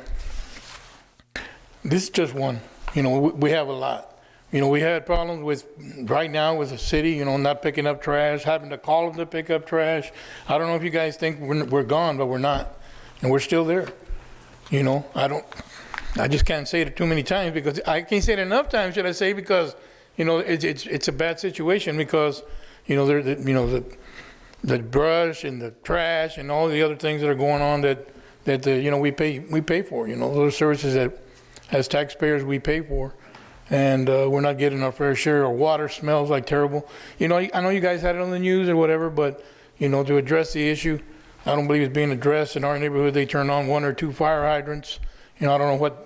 this is just one. We have a lot. We had problems right now with the city, not picking up trash, having to call them to pick up trash. I don't know if you guys think we're gone, but we're not. And we're still there. I just can't say it too many times, because I can't say it enough times, should I say, because, it's a bad situation, because, the brush and the trash and all the other things that are going on that we pay for, those services that as taxpayers we pay for. And we're not getting our fair share. Our water smells like terrible. I know you guys had it on the news or whatever, but, to address the issue, I don't believe it's being addressed. In our neighborhood, they turned on 1 or 2 fire hydrants. I don't know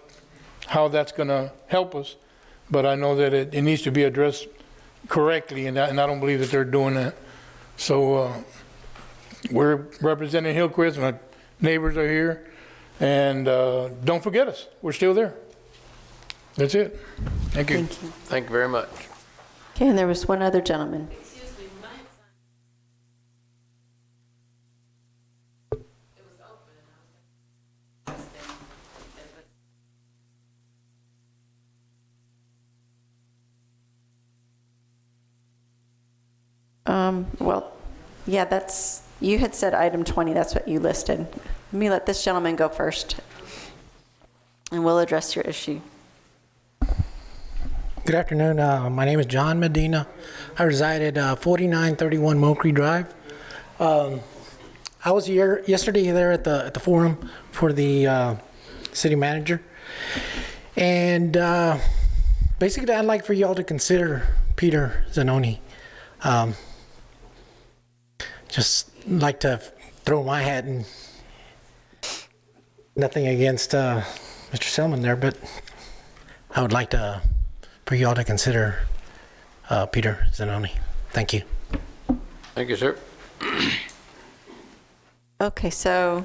how that's going to help us, but I know that it needs to be addressed correctly, and I don't believe that they're doing that. So we're representing Hillcrest. My neighbors are here. And don't forget us. We're still there. That's it. Thank you. Thank you. Thank you very much. Okay, and there was one other gentleman. Well, yeah, you had said item 20, that's what you listed. Let me let this gentleman go first, and we'll address your issue. Good afternoon. My name is John Medina. I reside at 4931 Mockery Drive. I was here yesterday there at the forum for the city manager, and basically I'd like for y'all to consider Peter Zanoni. Just like to throw my hat in. Nothing against Mr. Selman there, but I would like for y'all to consider Peter Zanoni. Thank you. Thank you, sir. Okay, so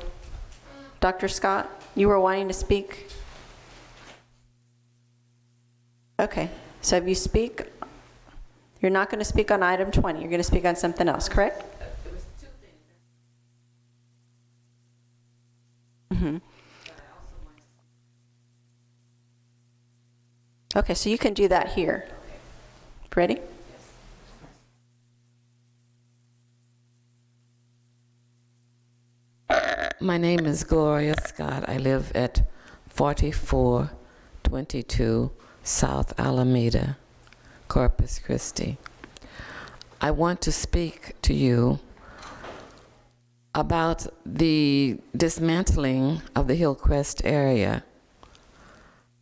Dr. Scott, you were wanting to speak? Okay, so if you speak, you're not going to speak on item 20. You're going to speak on something else, correct? Mm-hmm. Okay, so you can do that here. Ready? My name is Gloria Scott. I live at 4422 South Alameda, Corpus Christi. I want to speak to you about the dismantling of the Hillcrest area,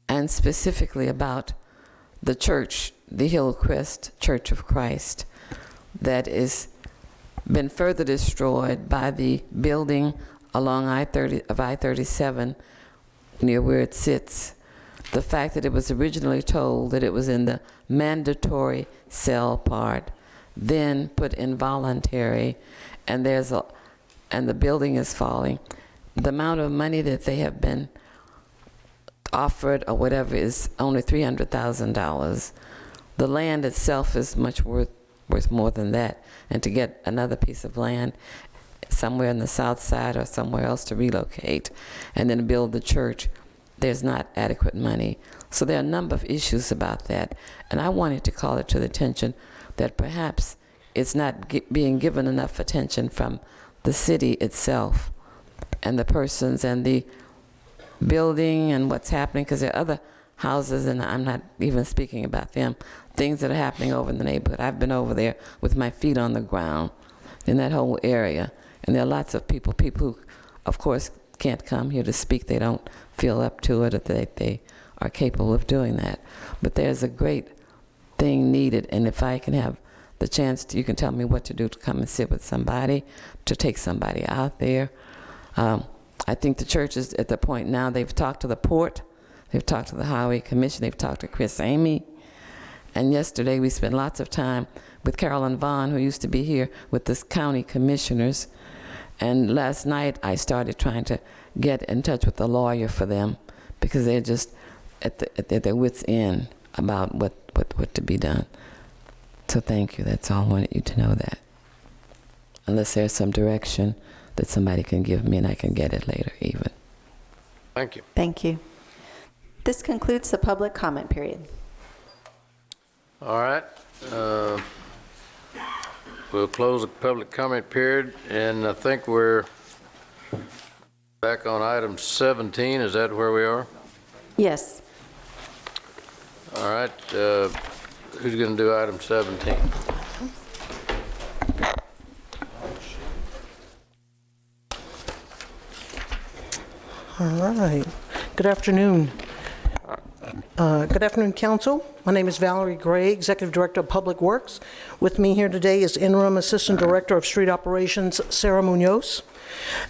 and specifically about the church, the Hillcrest Church of Christ, that is been further destroyed by the building along I-37 near where it sits. The fact that it was originally told that it was in the mandatory cell part, then put in voluntary, and the building is falling. The amount of money that they have been offered or whatever is only $300,000. The land itself is much worth more than that, and to get another piece of land somewhere in the south side or somewhere else to relocate and then build the church, there's not adequate money. So there are a number of issues about that, and I wanted to call it to the attention that perhaps it's not being given enough attention from the city itself and the persons and the building and what's happening, because there are other houses, and I'm not even speaking about them, things that are happening over in the neighborhood. I've been over there with my feet on the ground in that whole area, and there are lots of people who, of course, can't come here to speak. They don't feel up to it, or they are capable of doing that. But there's a great thing needed, and if I can have the chance to, you can tell me what to do to come and sit with somebody, to take somebody out there. I think the church is at the point now, they've talked to the port, they've talked to the highway commission, they've talked to Chris Amy, and yesterday we spent lots of time with Carolyn Vaughn, who used to be here with the county commissioners, and last night I started trying to get in touch with the lawyer for them, because they're just at their wits' end about what to be done. So thank you, that's all I wanted you to know that. Unless there's some direction that somebody can give me and I can get it later even. Thank you. Thank you. This concludes the public comment period. All right. We'll close the public comment period, and I think we're back on item 17. Is that where we are? Yes. All right. Who's going to do item 17? All right. Good afternoon. Good afternoon, Council. My name is Valerie Gray, Executive Director of Public Works. With me here today is Interim Assistant Director of Street Operations, Sarah Munoz.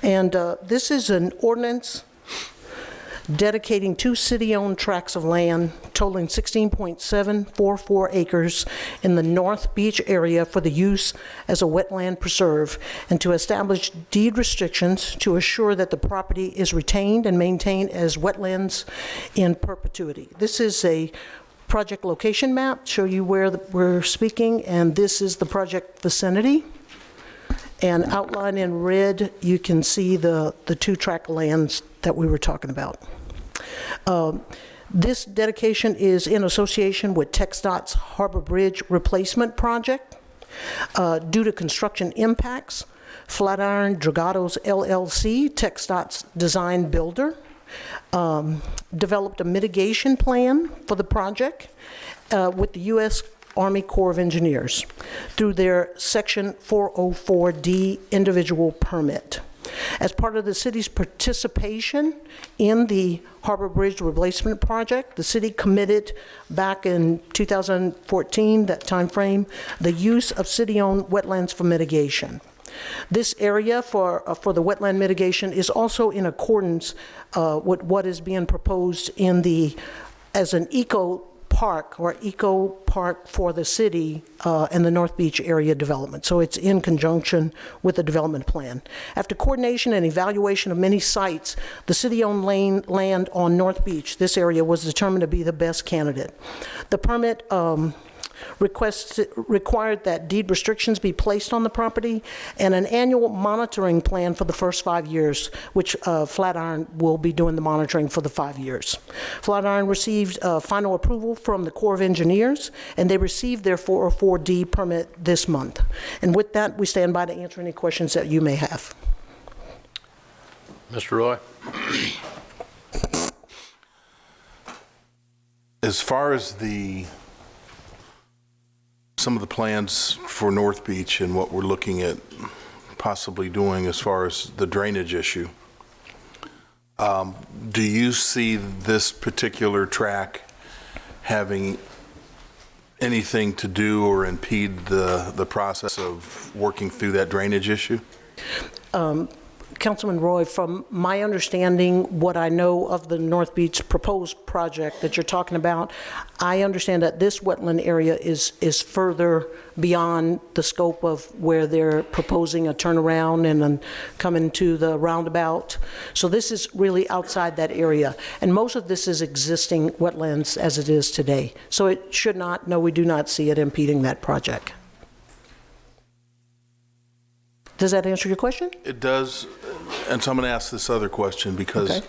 And this is an ordinance dedicating 2 city-owned tracts of land totaling 16.744 acres in the North Beach area for the use as a wetland preserve, and to establish deed restrictions to assure that the property is retained and maintained as wetlands in perpetuity. This is a project location map, show you where we're speaking, and this is the project vicinity. And outlined in red, you can see the 2 tract lands that we were talking about. This dedication is in association with TxDOT's Harbor Bridge Replacement Project. Due to construction impacts, Flatiron Dragados LLC, TxDOT's design builder, developed a mitigation plan for the project with the U.S. Army Corps of Engineers through their Section 404D individual permit. As part of the city's participation in the Harbor Bridge Replacement Project, the city committed back in 2014, that time frame, the use of city-owned wetlands for mitigation. This area for the wetland mitigation is also in accordance with what is being proposed as an eco park for the city and the North Beach area development. So it's in conjunction with the development plan. After coordination and evaluation of many sites, the city-owned land on North Beach, this area was determined to be the best candidate. The permit required that deed restrictions be placed on the property and an annual monitoring plan for the first 5 years, which Flatiron will be doing the monitoring for the 5 years. Flatiron received final approval from the Corps of Engineers, and they received their 404D permit this month. And with that, we stand by to answer any questions that you may have. Mr. Roy? As far as some of the plans for North Beach and what we're looking at possibly doing as far as the drainage issue, do you see this particular track having anything to do or impede the process of working through that drainage issue? Councilman Roy, from my understanding, what I know of the North Beach proposed project that you're talking about, I understand that this wetland area is further beyond the scope of where they're proposing a turnaround and then coming to the roundabout. So this is really outside that area. And most of this is existing wetlands as it is today. So it should not, no, we do not see it impeding that project. Does that answer your question? It does, and so I'm going to ask this other question because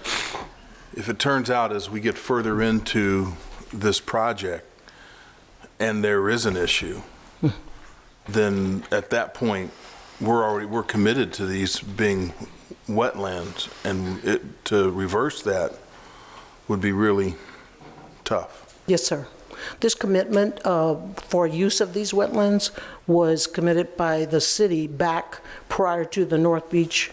if it turns out as we get further into this project and there is an issue, then at that point we're committed to these being wetlands, and to reverse that would be really tough. Yes, sir. This commitment for use of these wetlands was committed by the city back prior to the North Beach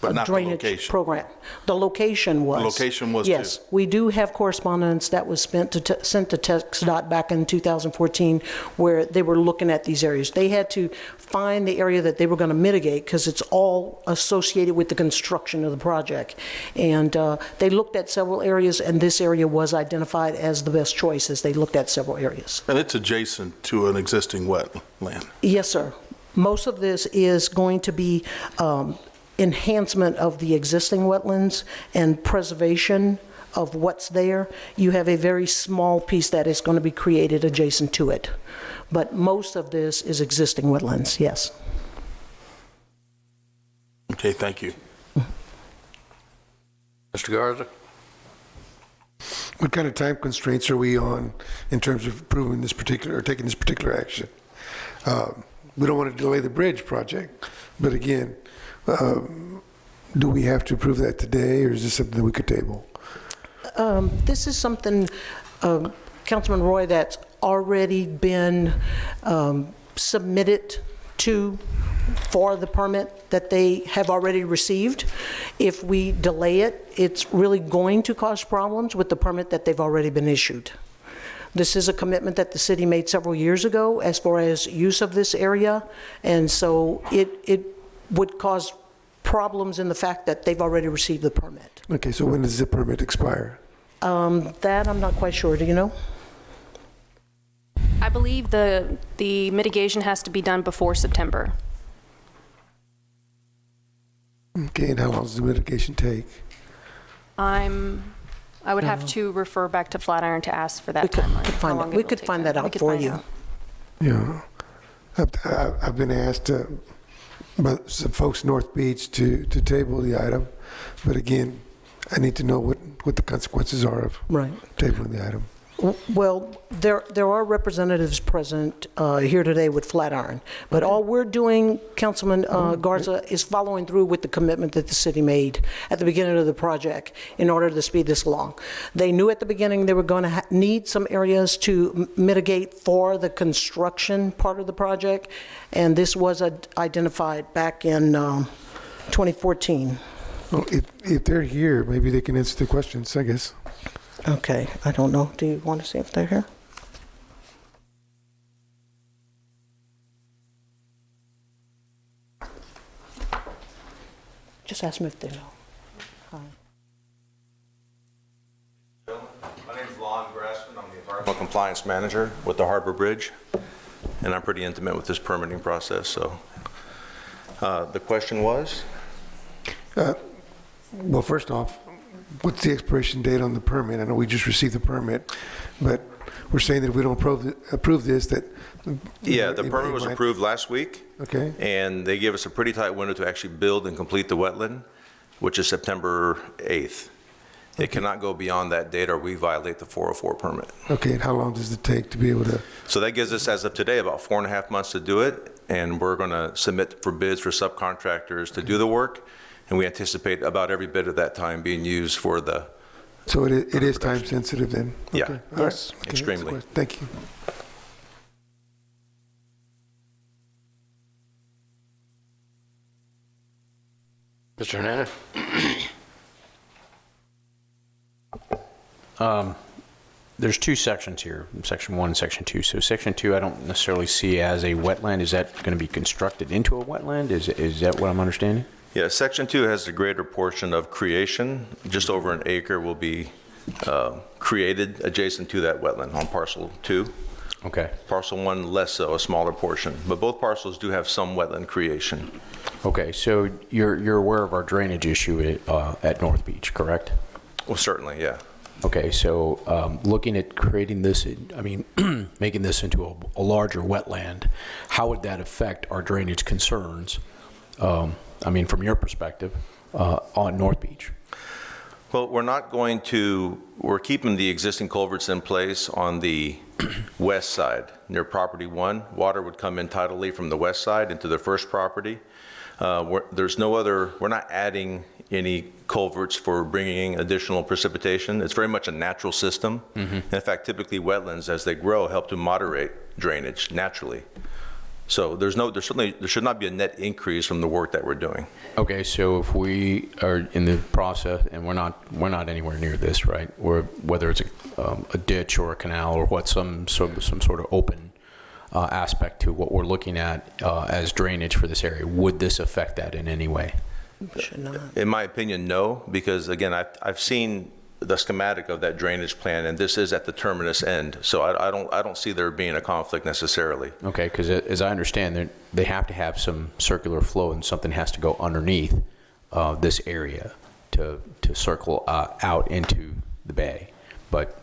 but not drainage the location. program. The location was. The location was yes, too. We do have correspondence that was sent to TxDOT back in 2014 where they were looking at these areas. They had to find the area that they were going to mitigate because it's all associated with the construction of the project. And they looked at several areas, and this area was identified as the best choice as they looked at several areas. And it's adjacent to an existing wetland. Yes, sir. Most of this is going to be enhancement of the existing wetlands and preservation of what's there. You have a very small piece that is going to be created adjacent to it. But most of this is existing wetlands, yes. Okay, thank you. Mr. Garza? What kind of time constraints are we on in terms of approving this particular, or taking this particular action? We don't want to delay the bridge project, but again, do we have to approve that today, or is this something that we could table? This is something, Councilman Roy, that's already been submitted for the permit that they have already received. If we delay it, it's really going to cause problems with the permit that they've already been issued. This is a commitment that the city made several years ago as far as use of this area, and so it would cause problems in the fact that they've already received the permit. Okay, so when does the permit expire? That I'm not quite sure. Do you know? I believe the mitigation has to be done before September. Okay, and how long does the mitigation take? I would have to refer back to Flatiron to ask for that timeline. We could find that out for you. Yeah, I've been asked by some folks North Beach to table the item, but again, I need to know what the consequences are of tabling the item. Well, there are representatives present here today with Flatiron, but all we're doing, Councilman Garza, is following through with the commitment that the city made at the beginning of the project in order to speed this along. They knew at the beginning they were going to need some areas to mitigate for the construction part of the project, and this was identified back in 2014. Well, if they're here, maybe they can answer the questions, I guess. Okay, I don't know. Do you want to see if they're here? Just ask them if they know. Hi. My name is Lon Grassman. I'm the environmental compliance manager with the Harbor Bridge, and I'm pretty intimate with this permitting process. So the question was? Well, first off, what's the expiration date on the permit? I know we just received the permit, but we're saying that if we don't approve this, that... Yeah, the permit was approved last week. Okay. And they gave us a pretty tight window to actually build and complete the wetland, which is September 8th. It cannot go beyond that date or we violate the 404 permit. Okay, and how long does it take to be able to... So that gives us, as of today, about 4.5 months to do it, and we're going to submit for bids for subcontractors to do the work. And we anticipate about every bit of that time being used for the... So it is time sensitive then? Yeah. Okay. Yes. Okay, Extremely. Thank you. Mr. Hernandez? There's two sections here, Section 1 and Section 2. So Section 2 I don't necessarily see as a wetland. Is that going to be constructed into a wetland? Is that what I'm understanding? Yeah, Section 2 has the greater portion of creation. Just over an acre will be created adjacent to that wetland on Parcel 2. Okay. Parcel 1 less so, a smaller portion. But both parcels do have some wetland creation. Okay, so you're aware of our drainage issue at North Beach, correct? Well, certainly, yeah. Okay, so looking at creating this, making this into a larger wetland, how would that affect our drainage concerns, from your perspective, on North Beach? Well, we're keeping the existing culverts in place on the west side. Near property 1, water would come in tidally from the west side into the first property. We're not adding any culverts for bringing additional precipitation. It's very much a natural system. Mm-hmm. In fact, typically wetlands, as they grow, help to moderate drainage naturally. So there should not be a net increase from the work that we're doing. Okay, so if we are in the process, and we're not anywhere near this, right? Or whether it's a ditch or a canal or some sort of open aspect to what we're looking at as drainage for this area, would this affect that in any way? Should not. In my opinion, no, because again, I've seen the schematic of that drainage plan, and this is at the terminus end, so I don't see there being a conflict necessarily. Okay, because as I understand, they have to have some circular flow, and something has to go underneath this area to circle out into the bay. But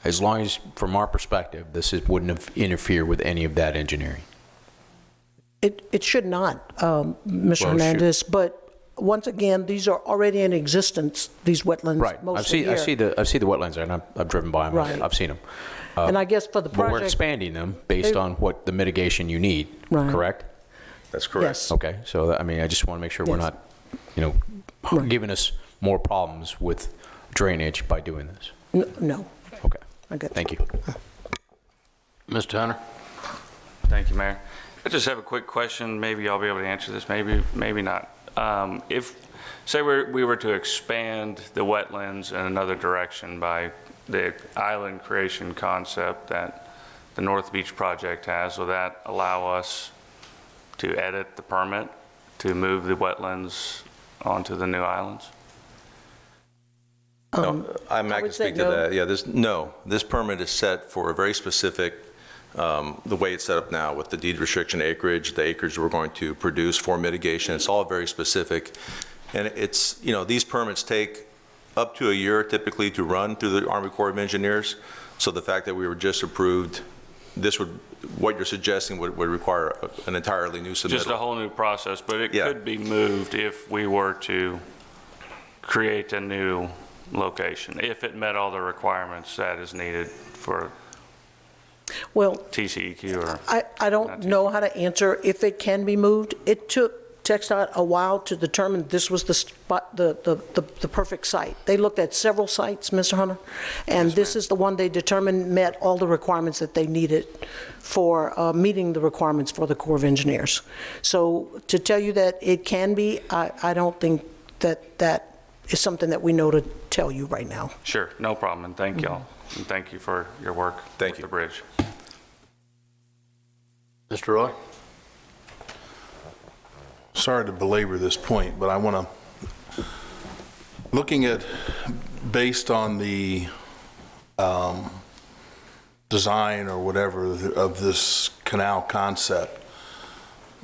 as long as, from our perspective, wouldn't interfere with any of that engineering. It should not, Mr. Hernandez, but once again, these are already in existence, these wetlands. Right. I see the wetlands there, and I've driven by them. Right. I've seen them. And I guess for the project, but we're expanding them based on what the mitigation you need. Right. Correct. That's correct. Yes. Okay. So I just want to make sure we're not, giving us more problems with drainage by doing this. No. Okay. Okay. Thank you. Mr. Hunter? Thank you, Mayor. I just have a quick question. Maybe I'll be able to answer this. Maybe not. If, say we were to expand the wetlands in another direction by the island creation concept that the North Beach project has, will that allow us to edit the permit to move the wetlands onto the new islands? No, I'm not going to speak to that. Yeah, this permit is set for a very specific, the way it's set up now with the deed restriction acreage, the acreage we're going to produce for mitigation. It's all very specific. And it's, these permits take up to a year typically to run through the Army Corps of Engineers. So the fact that we were just approved, what you're suggesting would require an entirely new submittal. Just a whole new process, but it could be moved if we were to create a new location, if it met all the requirements that is needed for TCEQ or... I don't know how to answer if it can be moved. It took TxDOT a while to determine this was the spot, the perfect site. They looked at several sites, Mr. Hunter, and this is the one they determined met all the requirements that they needed for meeting the requirements for the Corps of Engineers. So to tell you that it can be, I don't think that is something that we know to tell you right now. Sure, no problem, and thank y'all. And thank you for your work with the bridge. Mr. Roy? Sorry to belabor this point, but I want to, looking at, based on the design or whatever of this canal concept,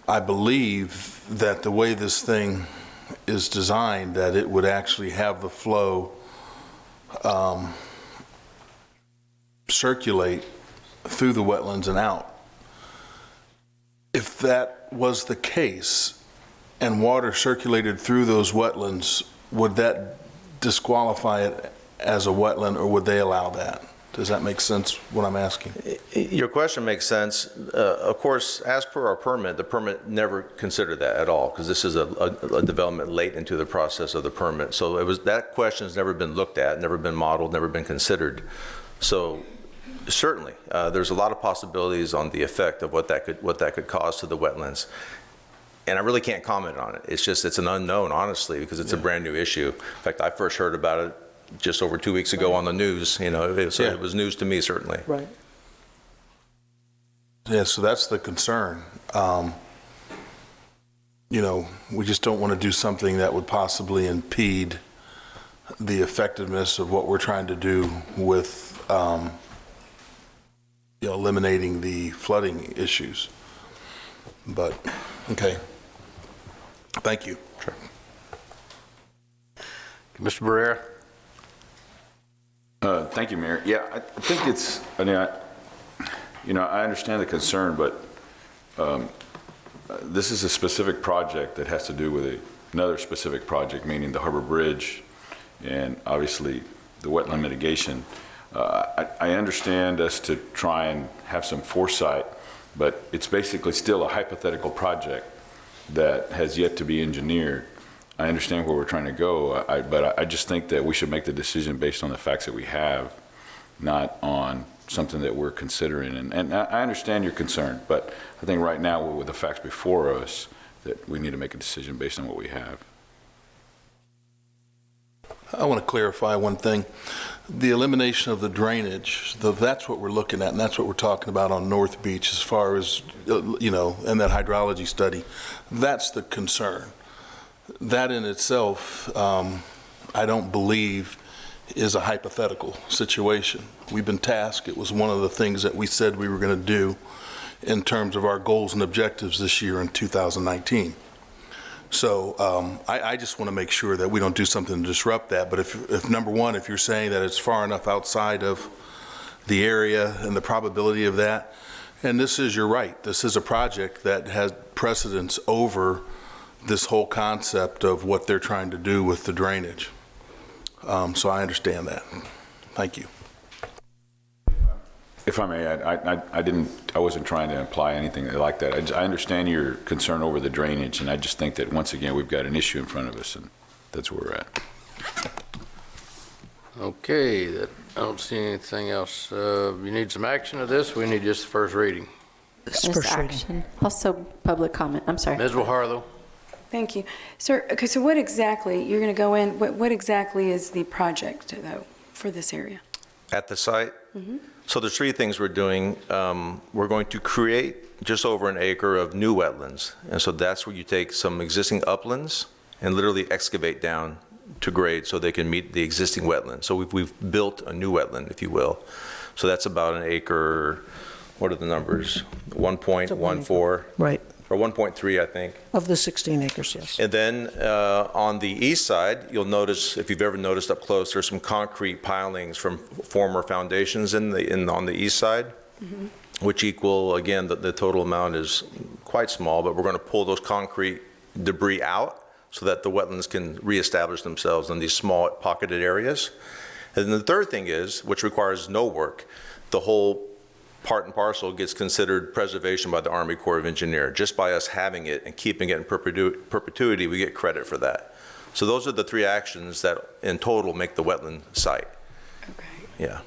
I believe that the way this thing is designed, that it would actually have the flow circulate through the wetlands and out. If that was the case, and water circulated through those wetlands, would that disqualify it as a wetland, or would they allow that? Does that make sense, what I'm asking? Your question makes sense. Of course, as per our permit, the permit never considered that at all, because this is a development late into the process of the permit. So that question's never been looked at, never been modeled, never been considered. So certainly, there's a lot of possibilities on the effect of what that could cause to the wetlands. And I really can't comment on it. It's an unknown, honestly, because it's a brand new issue. In fact, I first heard about it just over 2 weeks ago on the news. It was news to me, certainly. Right. Yeah, so that's the concern. We just don't want to do something that would possibly impede the effectiveness of what we're trying to do with eliminating the flooding issues. But, okay. Thank you. Sure. Mr. Barrera? Thank you, Mayor. Yeah, I think I understand the concern, but this is a specific project that has to do with another specific project, meaning the Harbor Bridge and obviously the wetland mitigation. I understand us to try and have some foresight, but it's basically still a hypothetical project that has yet to be engineered. I understand where we're trying to go, but I just think that we should make the decision based on the facts that we have, not on something that we're considering. And I understand your concern, but I think right now, with the facts before us, that we need to make a decision based on what we have. I want to clarify one thing. The elimination of the drainage, that's what we're looking at, and that's what we're talking about on North Beach as far as, and that hydrology study. That's the concern. That in itself, I don't believe is a hypothetical situation. We've been tasked. It was one of the things that we said we were going to do in terms of our goals and objectives this year in 2019. So I just want to make sure that we don't do something to disrupt that. But if number one, if you're saying that it's far enough outside of the area and the probability of that, and you're right, this is a project that has precedence over this whole concept of what they're trying to do with the drainage. So I understand that. Thank you. If I may, I wasn't trying to imply anything like that. I understand your concern over the drainage, and I just think that once again we've got an issue in front of us, and that's where we're at. Okay, I don't see anything else. You need some action of this? We need just the first reading. Just action. Also, public comment. I'm sorry. Ms. Waharlo. Thank you. Sir, okay, so what exactly, you're going to go in, what exactly is the project, though, for this area? At the site? Mm-hmm. So there's three things we're doing. We're going to create just over an acre of new wetlands. And so that's where you take some existing uplands and literally excavate down to grade so they can meet the existing wetland. So we've built a new wetland, if you will. So that's about an acre, what are the numbers? 1.14. Right. Or 1.3, I think. Of the 16 acres, yes. And then on the east side, you'll notice, if you've ever noticed up close, there's some concrete pilings from former foundations on the east side, which equal, again, the total amount is quite small, but we're going to pull those concrete debris out so that the wetlands can reestablish themselves in these small pocketed areas. And then the third thing is, which requires no work, the whole part and parcel gets considered preservation by the Army Corps of Engineers. Just by us having it and keeping it in perpetuity, we get credit for that. So those are the three actions that in total make the wetland site. Okay. Yeah.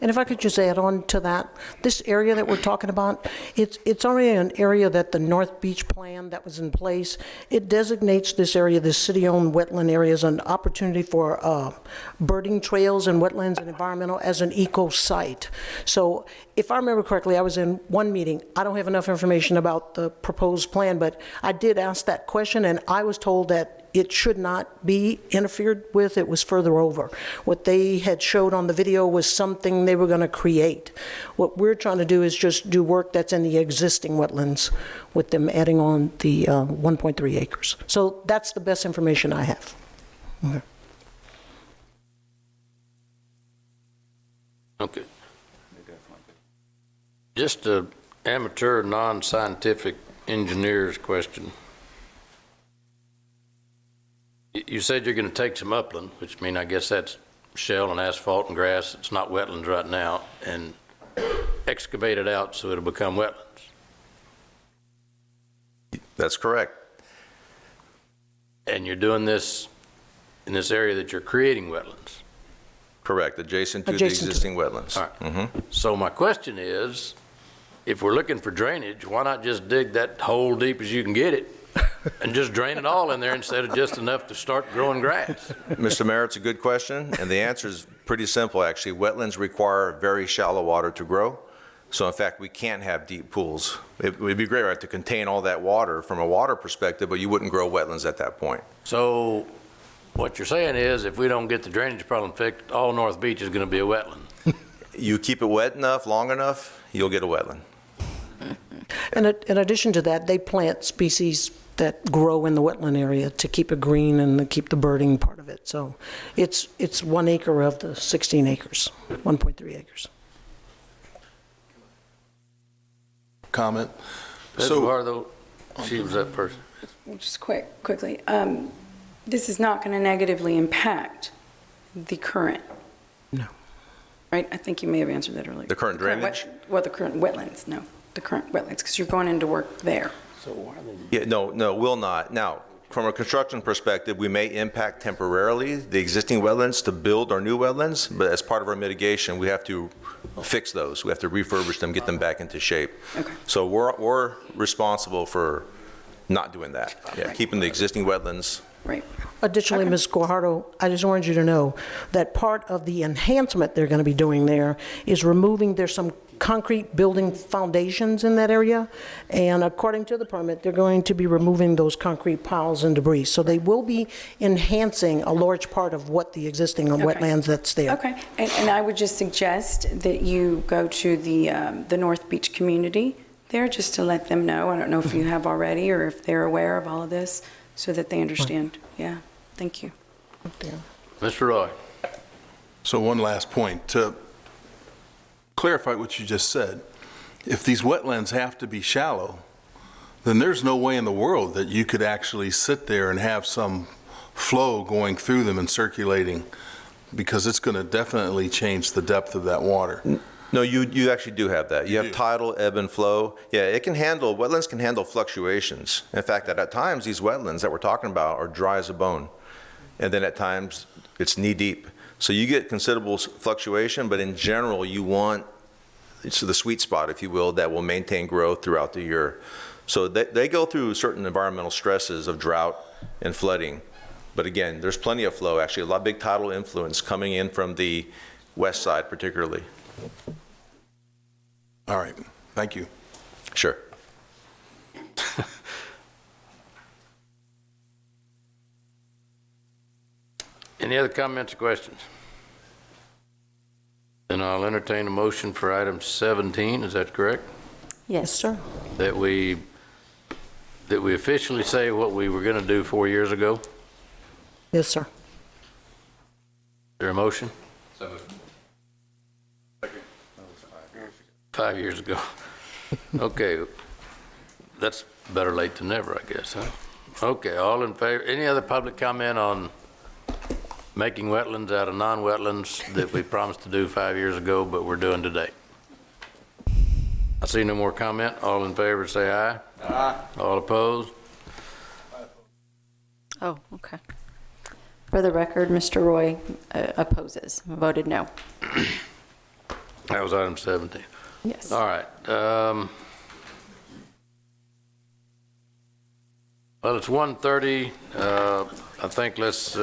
And if I could just add on to that, this area that we're talking about, it's already an area that the North Beach plan that was in place, it designates this area, this city-owned wetland area, as an opportunity for birding trails and wetlands and environmental as an eco site. So if I remember correctly, I was in one meeting. I don't have enough information about the proposed plan, but I did ask that question, and I was told that it should not be interfered with. It was further over. What they had showed on the video was something they were going to create. What we're trying to do is just do work that's in the existing wetlands with them adding on the 1.3 acres. So that's the best information I have. Okay. Okay. Just an amateur, non-scientific engineer's question. You said you're going to take some upland, which means I guess that's shell and asphalt and grass. It's not wetlands right now, and excavate it out so it'll become wetlands. That's correct. And you're doing this in this area that you're creating wetlands. Correct, adjacent to the existing wetlands. All right. So my question is, if we're looking for drainage, why not just dig that hole deep as you can get it and just drain it all in there instead of just enough to start growing grass? Mr. Mayor, it's a good question, and the answer is pretty simple, actually. Wetlands require very shallow water to grow. So in fact, we can't have deep pools. It would be great, right, to contain all that water from a water perspective, but you wouldn't grow wetlands at that point. So what you're saying is if we don't get the drainage problem fixed, all North Beach is going to be a wetland. You keep it wet enough, long enough, you'll get a wetland. And in addition to that, they plant species that grow in the wetland area to keep it green and to keep the birding part of it. So it's 1 acre of the 16 acres, 1.3 acres. Comment? So, she was that person. Just quickly, this is not going to negatively impact the current. No. Right? I think you may have answered that earlier. The current drainage? Well, the current wetlands, no. The current wetlands, because you're going into work there. So why they... Yeah, no, will not. Now, from a construction perspective, we may impact temporarily the existing wetlands to build our new wetlands, but as part of our mitigation, we have to fix those. We have to refurbish them, get them back into shape. Okay. So we're responsible for not doing that. Yeah, keeping the existing wetlands. Right. Additionally, Ms. Guajardo, I just wanted you to know that part of the enhancement they're going to be doing there is removing, there's some concrete building foundations in that area, and according to the permit, they're going to be removing those concrete piles and debris. So they will be enhancing a large part of what the existing wetlands that's there. Okay, and I would just suggest that you go to the North Beach community there, just to let them know. I don't know if you have already or if they're aware of all of this, so that they understand. Yeah, thank you. Mr. Roy. So one last point. To clarify what you just said, if these wetlands have to be shallow, then there's no way in the world that you could actually sit there and have some flow going through them and circulating, because it's going to definitely change the depth of that water. No, you actually do have that. You have tidal, ebb and flow. Yeah, wetlands can handle fluctuations. In fact, at times, these wetlands that we're talking about are dry as a bone. And then at times, it's knee deep. So you get considerable fluctuation, but in general, you want the sweet spot, if you will, that will maintain growth throughout the year. So they go through certain environmental stresses of drought and flooding. But again, there's plenty of flow, actually, a lot of big tidal influence coming in from the west side particularly. All right, thank you. Sure. Any other comments or questions? Then I'll entertain a motion for item 17, is that correct? Yes, sir. That we officially say what we were going to do 4 years ago? Yes, sir. Is there a motion? 5 years ago. Okay, that's better late than never, I guess, huh? Okay, all in favor, any other public comment on making wetlands out of non-wetlands that we promised to do 5 years ago, but we're doing today? I see no more comment. All in favor, say aye. Aye. All opposed? Oh, okay. For the record, Mr. Roy opposes, voted no. That was item 17. Yes. All right. Well, it's 1:30. I think let's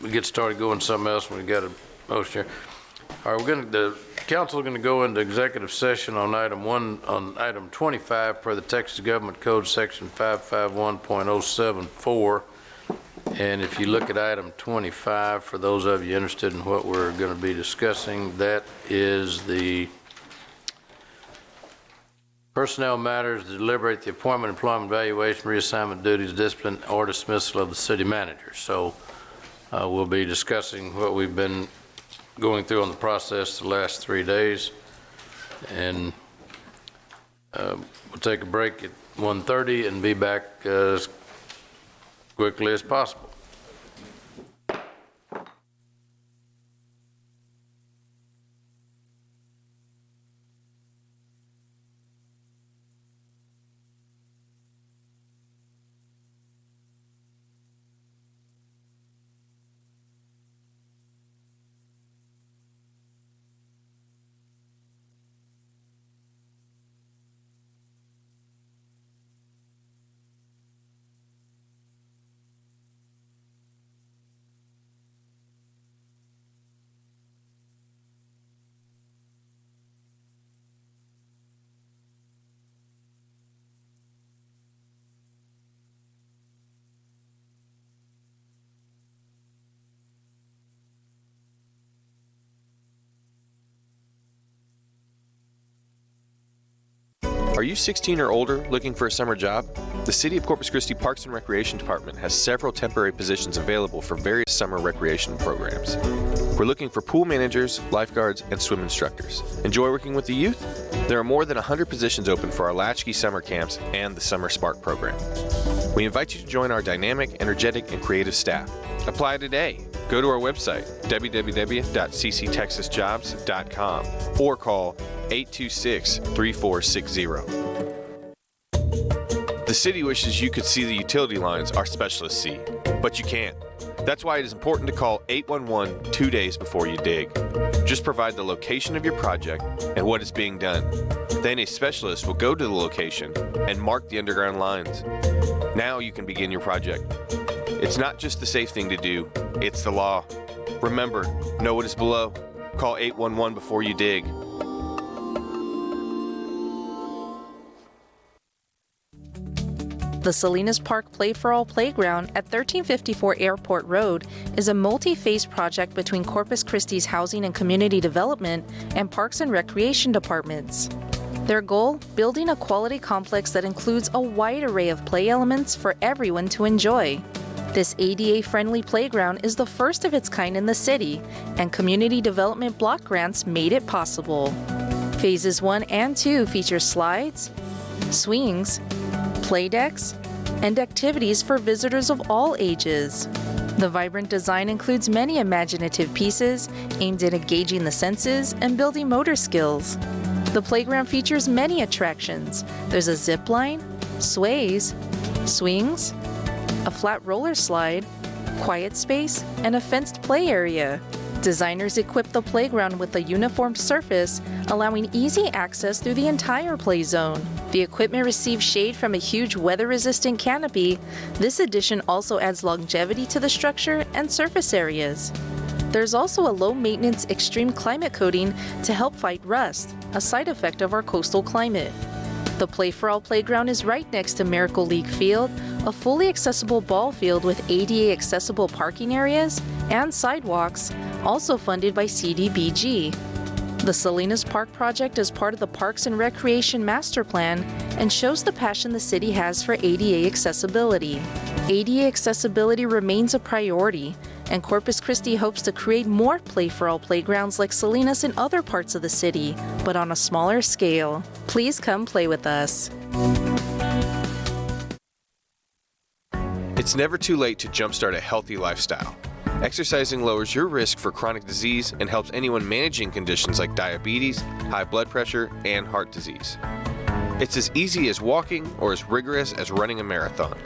we get started going something else when we got a motion here. All right, the council is going to go into executive session on item 25 per the Texas Government Code section 551.074. And if you look at item 25, for those of you interested in what we're going to be discussing, that is the personnel matters to deliberate the appointment, employment, evaluation, reassignment duties, discipline, or dismissal of the city manager. So we'll be discussing what we've been going through on the process the last 3 days. And we'll take a break at 1:30 and be back as quickly as possible. Are you 16 or older looking for a summer job? The City of Corpus Christi Parks and Recreation Department has several temporary positions available for various summer recreation programs. We're looking for pool managers, lifeguards, and swim instructors. Enjoy working with the youth? There are more than 100 positions open for our Latchkey summer camps and the Summer Spark program. We invite you to join our dynamic, energetic, and creative staff. Apply today. Go to our website, www.cctexasjobs.com, or call 826-3460. The city wishes you could see the utility lines our specialists see, but you can't. That's why it is important to call 811 2 days before you dig. Just provide the location of your project and what is being done. Then a specialist will go to the location and mark the underground lines. Now you can begin your project. It's not just the safe thing to do, it's the law. Remember, know what is below. Call 811 before you dig. The Salinas Park Play for All Playground at 1354 Airport Road is a multi-phase project between Corpus Christi's Housing and Community Development and Parks and Recreation Departments. Their goal? Building a quality complex that includes a wide array of play elements for everyone to enjoy. This ADA-friendly playground is the first of its kind in the city, and Community Development Block Grants made it possible. Phases 1 and 2 feature slides, swings, play decks, and activities for visitors of all ages. The vibrant design includes many imaginative pieces aimed at engaging the senses and building motor skills. The playground features many attractions. There's a zip line, sways, swings, a flat roller slide, quiet space, and a fenced play area. Designers equipped the playground with a uniform surface, allowing easy access through the entire play zone. The equipment receives shade from a huge weather-resistant canopy. This addition also adds longevity to the structure and surface areas. There's also a low-maintenance extreme climate coating to help fight rust, a side effect of our coastal climate. The Play for All playground is right next to Miracle League Field, a fully accessible ball field with ADA accessible parking areas and sidewalks, also funded by CDBG. The Salinas Park project is part of the Parks and Recreation Master Plan and shows the passion the city has for ADA accessibility. ADA accessibility remains a priority, and Corpus Christi hopes to create more Play for All playgrounds like Salinas in other parts of the city, but on a smaller scale. Please come play with us. It's never too late to jumpstart a healthy lifestyle. Exercising lowers your risk for chronic disease and helps anyone managing conditions like diabetes, high blood pressure, and heart disease. It's as easy as walking or as rigorous as running a marathon.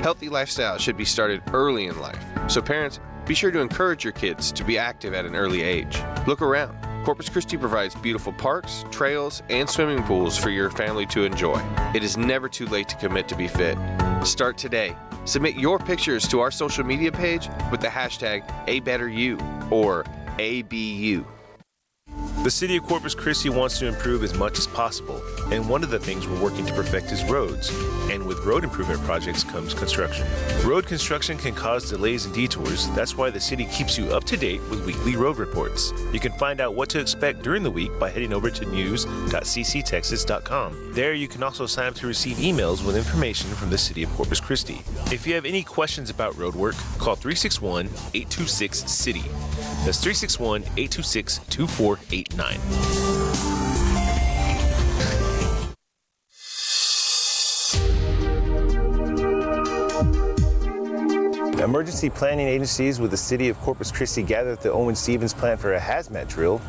Healthy lifestyle should be started early in life, so parents, be sure to encourage your kids to be active at an early age. Look around. Corpus Christi provides beautiful parks, trails, and swimming pools for your family to enjoy. It is never too late to commit to be fit. Start today. Submit your pictures to our social media page with the hashtag #ABetterYou or ABU. The City of Corpus Christi wants to improve as much as possible, and one of the things we're working to perfect is roads. And with road improvement projects comes construction. Road construction can cause delays and detours. That's why the city keeps you up to date with weekly road reports. You can find out what to expect during the week by heading over to news.cctexas.com. There you can also sign up to receive emails with information from the City of Corpus Christi. If you have any questions about road work, call 361-826-CITY. That's 361-826-2489. Emergency planning agencies with the City of Corpus Christi gather at the Owen Stevens plant for a hazmat drill.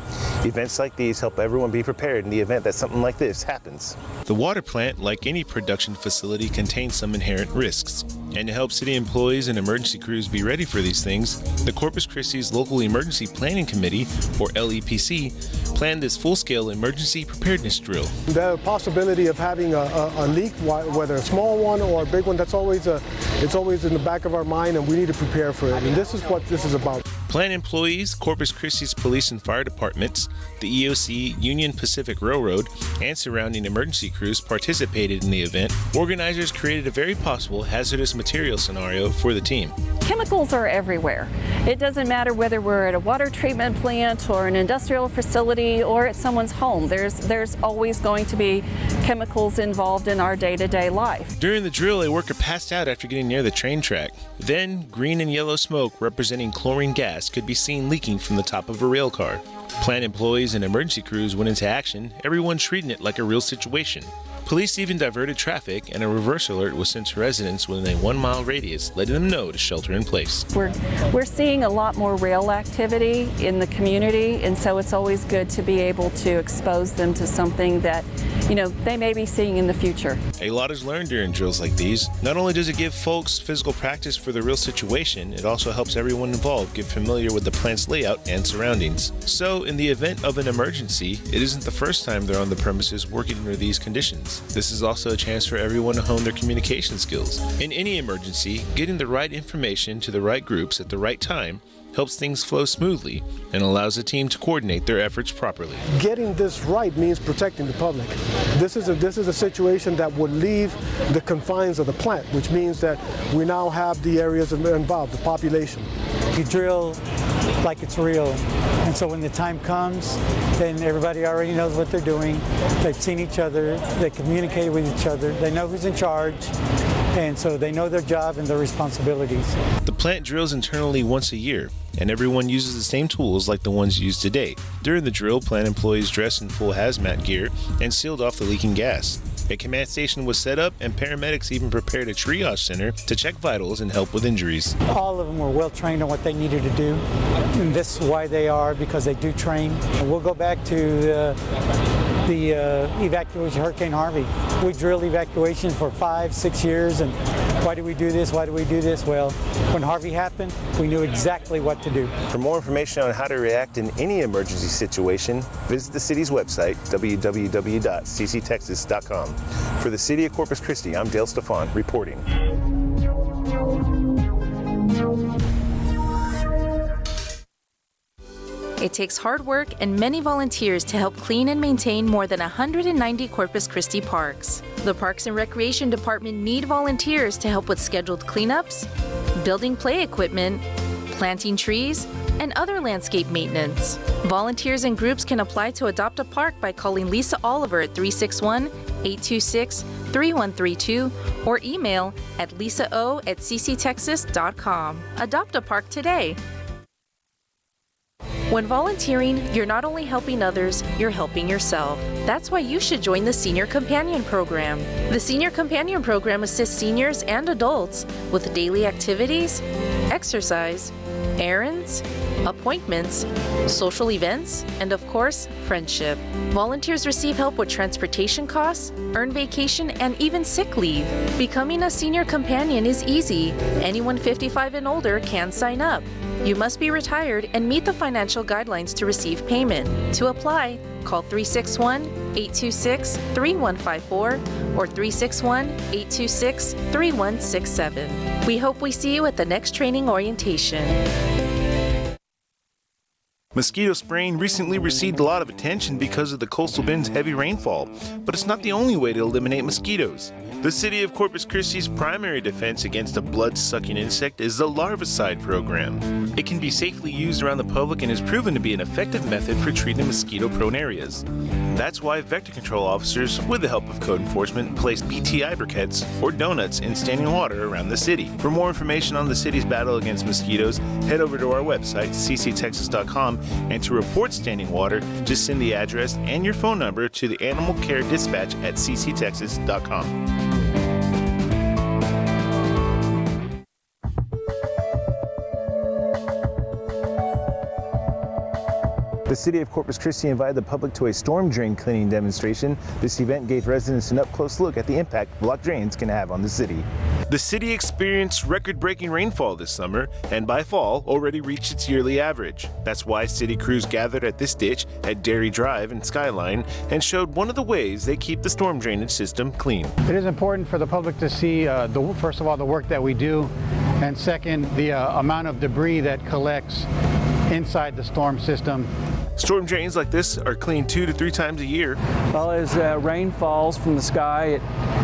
Events like these help everyone be prepared in the event that something like this happens. The water plant, like any production facility, contains some inherent risks. And to help city employees and emergency crews be ready for these things, the Corpus Christi's Local Emergency Planning Committee, or LEPC, planned this full-scale emergency preparedness drill. The possibility of having a leak, whether a small one or a big one, it's always in the back of our mind, and we need to prepare for it. And this is what this is about. Plant employees, Corpus Christi's police and fire departments, the EOC, Union Pacific Railroad, and surrounding emergency crews participated in the event. Organizers created a very possible hazardous material scenario for the team. Chemicals are everywhere. It doesn't matter whether we're at a water treatment plant or an industrial facility or at someone's home. There's always going to be chemicals involved in our day-to-day life. During the drill, a worker passed out after getting near the train track. Then, green and yellow smoke representing chlorine gas could be seen leaking from the top of a rail car. Plant employees and emergency crews went into action, everyone treating it like a real situation. Police even diverted traffic, and a reverse alert was sent to residents within a 1-mile radius, letting them know to shelter in place. We're seeing a lot more rail activity in the community, and so it's always good to be able to expose them to something that, they may be seeing in the future. A lot is learned during drills like these. Not only does it give folks physical practice for the real situation, it also helps everyone involved get familiar with the plant's layout and surroundings. So, in the event of an emergency, it isn't the first time they're on the premises working under these conditions. This is also a chance for everyone to hone their communication skills. In any emergency, getting the right information to the right groups at the right time helps things flow smoothly and allows the team to coordinate their efforts properly. Getting this right means protecting the public. This is a situation that would leave the confines of the plant, which means that we now have the areas involved, the population. You drill like it's real. And so when the time comes, then everybody already knows what they're doing. They've seen each other, they communicate with each other, they know who's in charge, and so they know their job and their responsibilities. The plant drills internally once a year, and everyone uses the same tools like the ones used today. During the drill, plant employees dressed in full hazmat gear and sealed off the leaking gas. A command station was set up, and paramedics even prepared a triage center to check vitals and help with injuries. All of them were well trained on what they needed to do, and this is why they are, because they do train. And we'll go back to the evacuation, Hurricane Harvey. We drilled evacuations for 5-6 years, and why do we do this? Why do we do this? Well, when Harvey happened, we knew exactly what to do. For more information on how to react in any emergency situation, visit the city's website, www.cctexas.com. For the City of Corpus Christi, I'm Dale Stefan, reporting. It takes hard work and many volunteers to help clean and maintain more than 190 Corpus Christi parks. The Parks and Recreation Department need volunteers to help with scheduled cleanups, building play equipment, planting trees, and other landscape maintenance. Volunteers and groups can apply to adopt a park by calling Lisa Oliver at 361-826-3132 or email at lisao@cctexas.com. Adopt a park today. When volunteering, you're not only helping others, you're helping yourself. That's why you should join the Senior Companion Program. The Senior Companion Program assists seniors and adults with daily activities, exercise, errands, appointments, social events, and of course, friendship. Volunteers receive help with transportation costs, earned vacation, and even sick leave. Becoming a senior companion is easy. Anyone 55 and older can sign up. You must be retired and meet the financial guidelines to receive payment. To apply, call 361-826-3154 or 361-826-3167. We hope we see you at the next training orientation. Mosquito spraying recently received a lot of attention because of the coastal bend's heavy rainfall, but it's not the only way to eliminate mosquitoes. The city of Corpus Christi's primary defense against a blood-sucking insect is the larvicide program. It can be safely used around the public and is proven to be an effective method for treating mosquito-prone areas. That's why vector control officers, with the help of code enforcement, place BTI briquettes or donuts in standing water around the city. For more information on the city's battle against mosquitoes, head over to our website, cctexas.com, and to report standing water, just send the address and your phone number to the Animal Care Dispatch at cctexas.com. The city of Corpus Christi invited the public to a storm drain cleaning demonstration. This event gave residents an up-close look at the impact blocked drains can have on the city. The city experienced record-breaking rainfall this summer, and by fall already reached its yearly average. That's why city crews gathered at this ditch at Dairy Drive and Skyline and showed one of the ways they keep the storm drainage system clean. It is important for the public to see, first of all, the work that we do, and second, the amount of debris that collects inside the storm system. Storm drains like this are cleaned 2 to 3 times a year. Well, as rain falls from the sky, it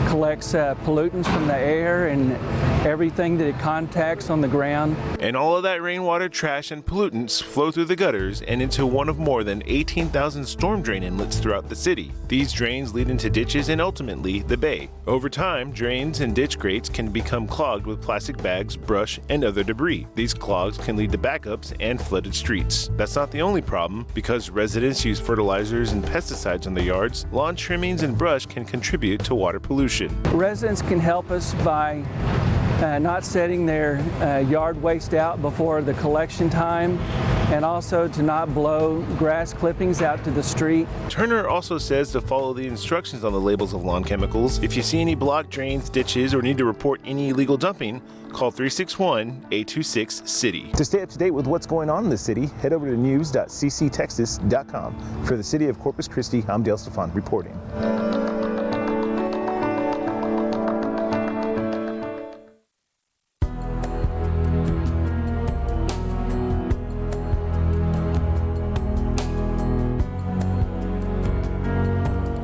collects pollutants from the air and everything that it contacts on the ground. And all of that rainwater, trash, and pollutants flow through the gutters and into one of more than 18,000 storm drain inlets throughout the city. These drains lead into ditches and ultimately the bay. Over time, drains and ditch grates can become clogged with plastic bags, brush, and other debris. These clogs can lead to backups and flooded streets. That's not the only problem. Because residents use fertilizers and pesticides on their yards, lawn trimmings and brush can contribute to water pollution. Residents can help us by not setting their yard waste out before the collection time, and also to not blow grass clippings out to the street. Turner also says to follow the instructions on the labels of lawn chemicals. If you see any blocked drains, ditches, or need to report any illegal dumping, call 361-826-CITY. To stay up to date with what's going on in the city, head over to news.cctexas.com. For the city of Corpus Christi, I'm Dale Stefan reporting.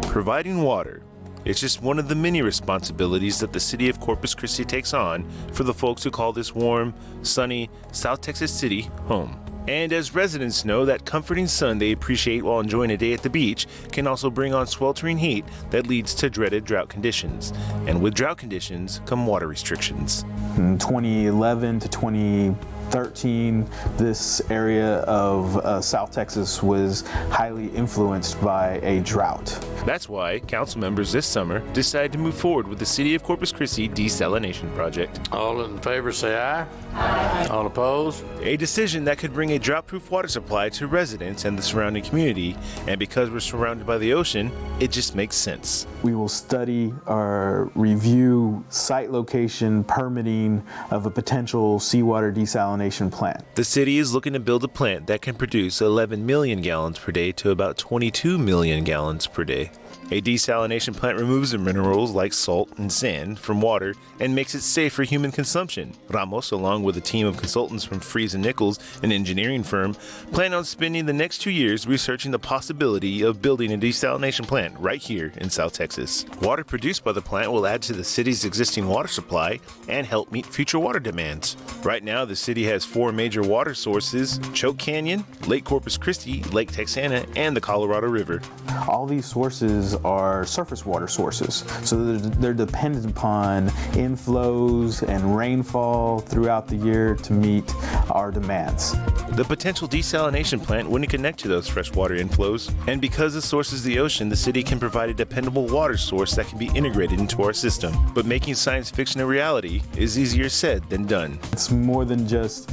Providing water. It's just one of the many responsibilities that the city of Corpus Christi takes on for the folks who call this warm, sunny South Texas city home. And as residents know, that comforting sun they appreciate while enjoying a day at the beach can also bring on sweltering heat that leads to dreaded drought conditions. And with drought conditions come water restrictions. In 2011 to 2013, this area of South Texas was highly influenced by a drought. That's why council members this summer decided to move forward with the City of Corpus Christi desalination project. All in favor say aye. Aye. All opposed? A decision that could bring a drought-proof water supply to residents and the surrounding community, and because we're surrounded by the ocean, it just makes sense. We will study or review site location permitting of a potential seawater desalination plant. The city is looking to build a plant that can produce 11 million gallons per day to about 22 million gallons per day. A desalination plant removes the minerals like salt and sand from water and makes it safe for human consumption. Ramos, along with a team of consultants from Freeze & Nichols, an engineering firm, plan on spending the next 2 years researching the possibility of building a desalination plant right here in South Texas. Water produced by the plant will add to the city's existing water supply and help meet future water demands. Right now, the city has 4 major water sources: Choke Canyon, Lake Corpus Christi, Lake Texana, and the Colorado River. All these sources are surface water sources, so they're dependent upon inflows and rainfall throughout the year to meet our demands. The potential desalination plant wouldn't connect to those freshwater inflows, and because the source is the ocean, the city can provide a dependable water source that can be integrated into our system. But making science fiction a reality is easier said than done. It's more than just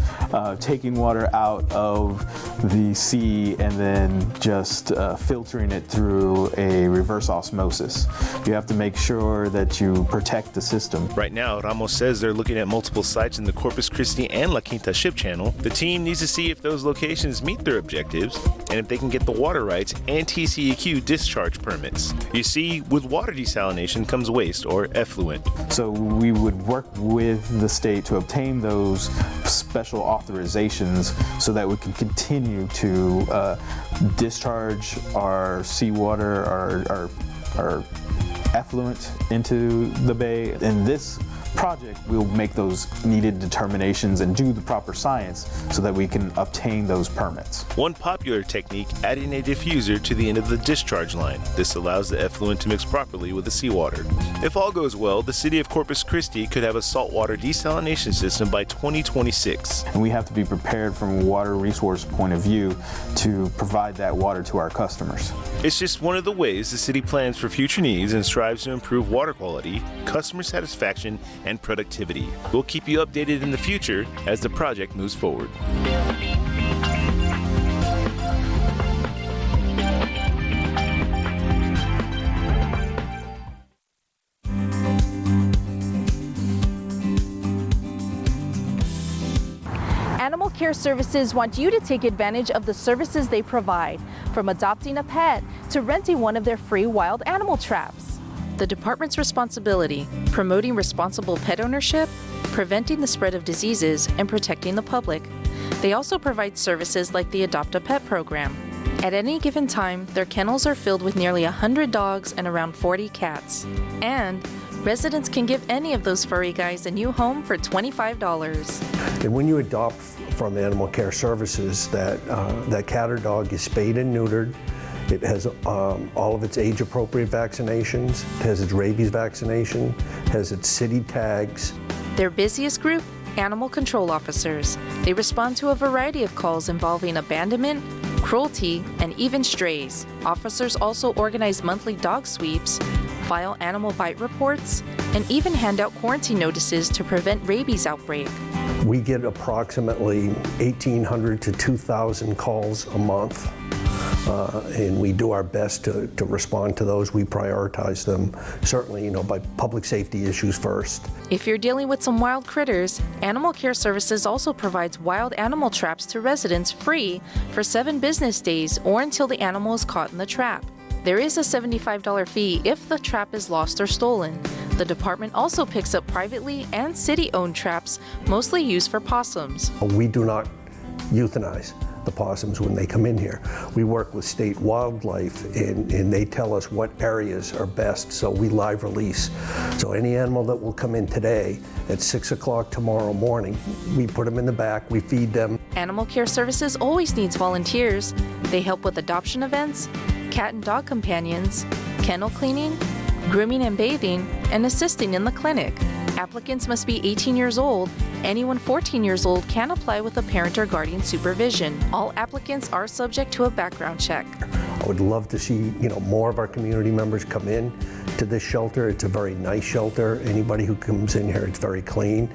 taking water out of the sea and then just filtering it through a reverse osmosis. You have to make sure that you protect the system. Right now, Ramos says they're looking at multiple sites in the Corpus Christi and La Quinta ship channel. The team needs to see if those locations meet their objectives and if they can get the water rights and TCEQ discharge permits. You see, with water desalination comes waste or effluent. So we would work with the state to obtain those special authorizations so that we can continue to discharge our seawater, our effluent into the bay. In this project, we'll make those needed determinations and do the proper science so that we can obtain those permits. One popular technique, adding a diffuser to the end of the discharge line. This allows the effluent to mix properly with the seawater. If all goes well, the city of Corpus Christi could have a saltwater desalination system by 2026. And we have to be prepared from a water resource point of view to provide that water to our customers. It's just one of the ways the city plans for future needs and strives to improve water quality, customer satisfaction, and productivity. We'll keep you updated in the future as the project moves forward. Animal Care Services want you to take advantage of the services they provide, from adopting a pet to renting one of their free wild animal traps. The department's responsibility: promoting responsible pet ownership, preventing the spread of diseases, and protecting the public. They also provide services like the Adopt a Pet program. At any given time, their kennels are filled with nearly 100 dogs and around 40 cats. And residents can give any of those furry guys a new home for $25. And when you adopt from Animal Care Services, that cat or dog is spayed and neutered. It has all of its age-appropriate vaccinations, it has its rabies vaccination, has its city tags. Their busiest group? Animal control officers. They respond to a variety of calls involving abandonment, cruelty, and even strays. Officers also organize monthly dog sweeps, file animal bite reports, and even hand out quarantine notices to prevent rabies outbreak. We get approximately 1,800 to 2,000 calls a month. And we do our best to respond to those. We prioritize them, certainly, by public safety issues first. If you're dealing with some wild critters, Animal Care Services also provides wild animal traps to residents free for 7 business days or until the animal is caught in the trap. There is a $75 fee if the trap is lost or stolen. The department also picks up privately and city-owned traps, mostly used for possums. We do not euthanize the possums when they come in here. We work with state wildlife and they tell us what areas are best, so we live release. So any animal that will come in today at 6 o'clock tomorrow morning, we put them in the back, we feed them. Animal Care Services always needs volunteers. They help with adoption events, cat and dog companions, kennel cleaning, grooming and bathing, and assisting in the clinic. Applicants must be 18 years old. Anyone 14 years old can apply with a parent or guardian supervision. All applicants are subject to a background check. I would love to see, more of our community members come in to this shelter. It's a very nice shelter. Anybody who comes in here, it's very clean.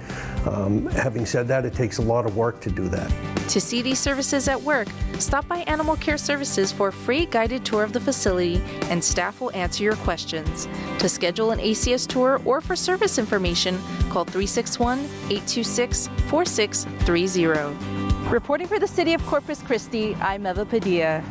Having said that, it takes a lot of work to do that. To see these services at work, stop by Animal Care Services for a free guided tour of the facility, and staff will answer your questions. To schedule an ACS tour or for service information, call 361-826-4630. Reporting for the City of Corpus Christi, I'm Eva Padilla.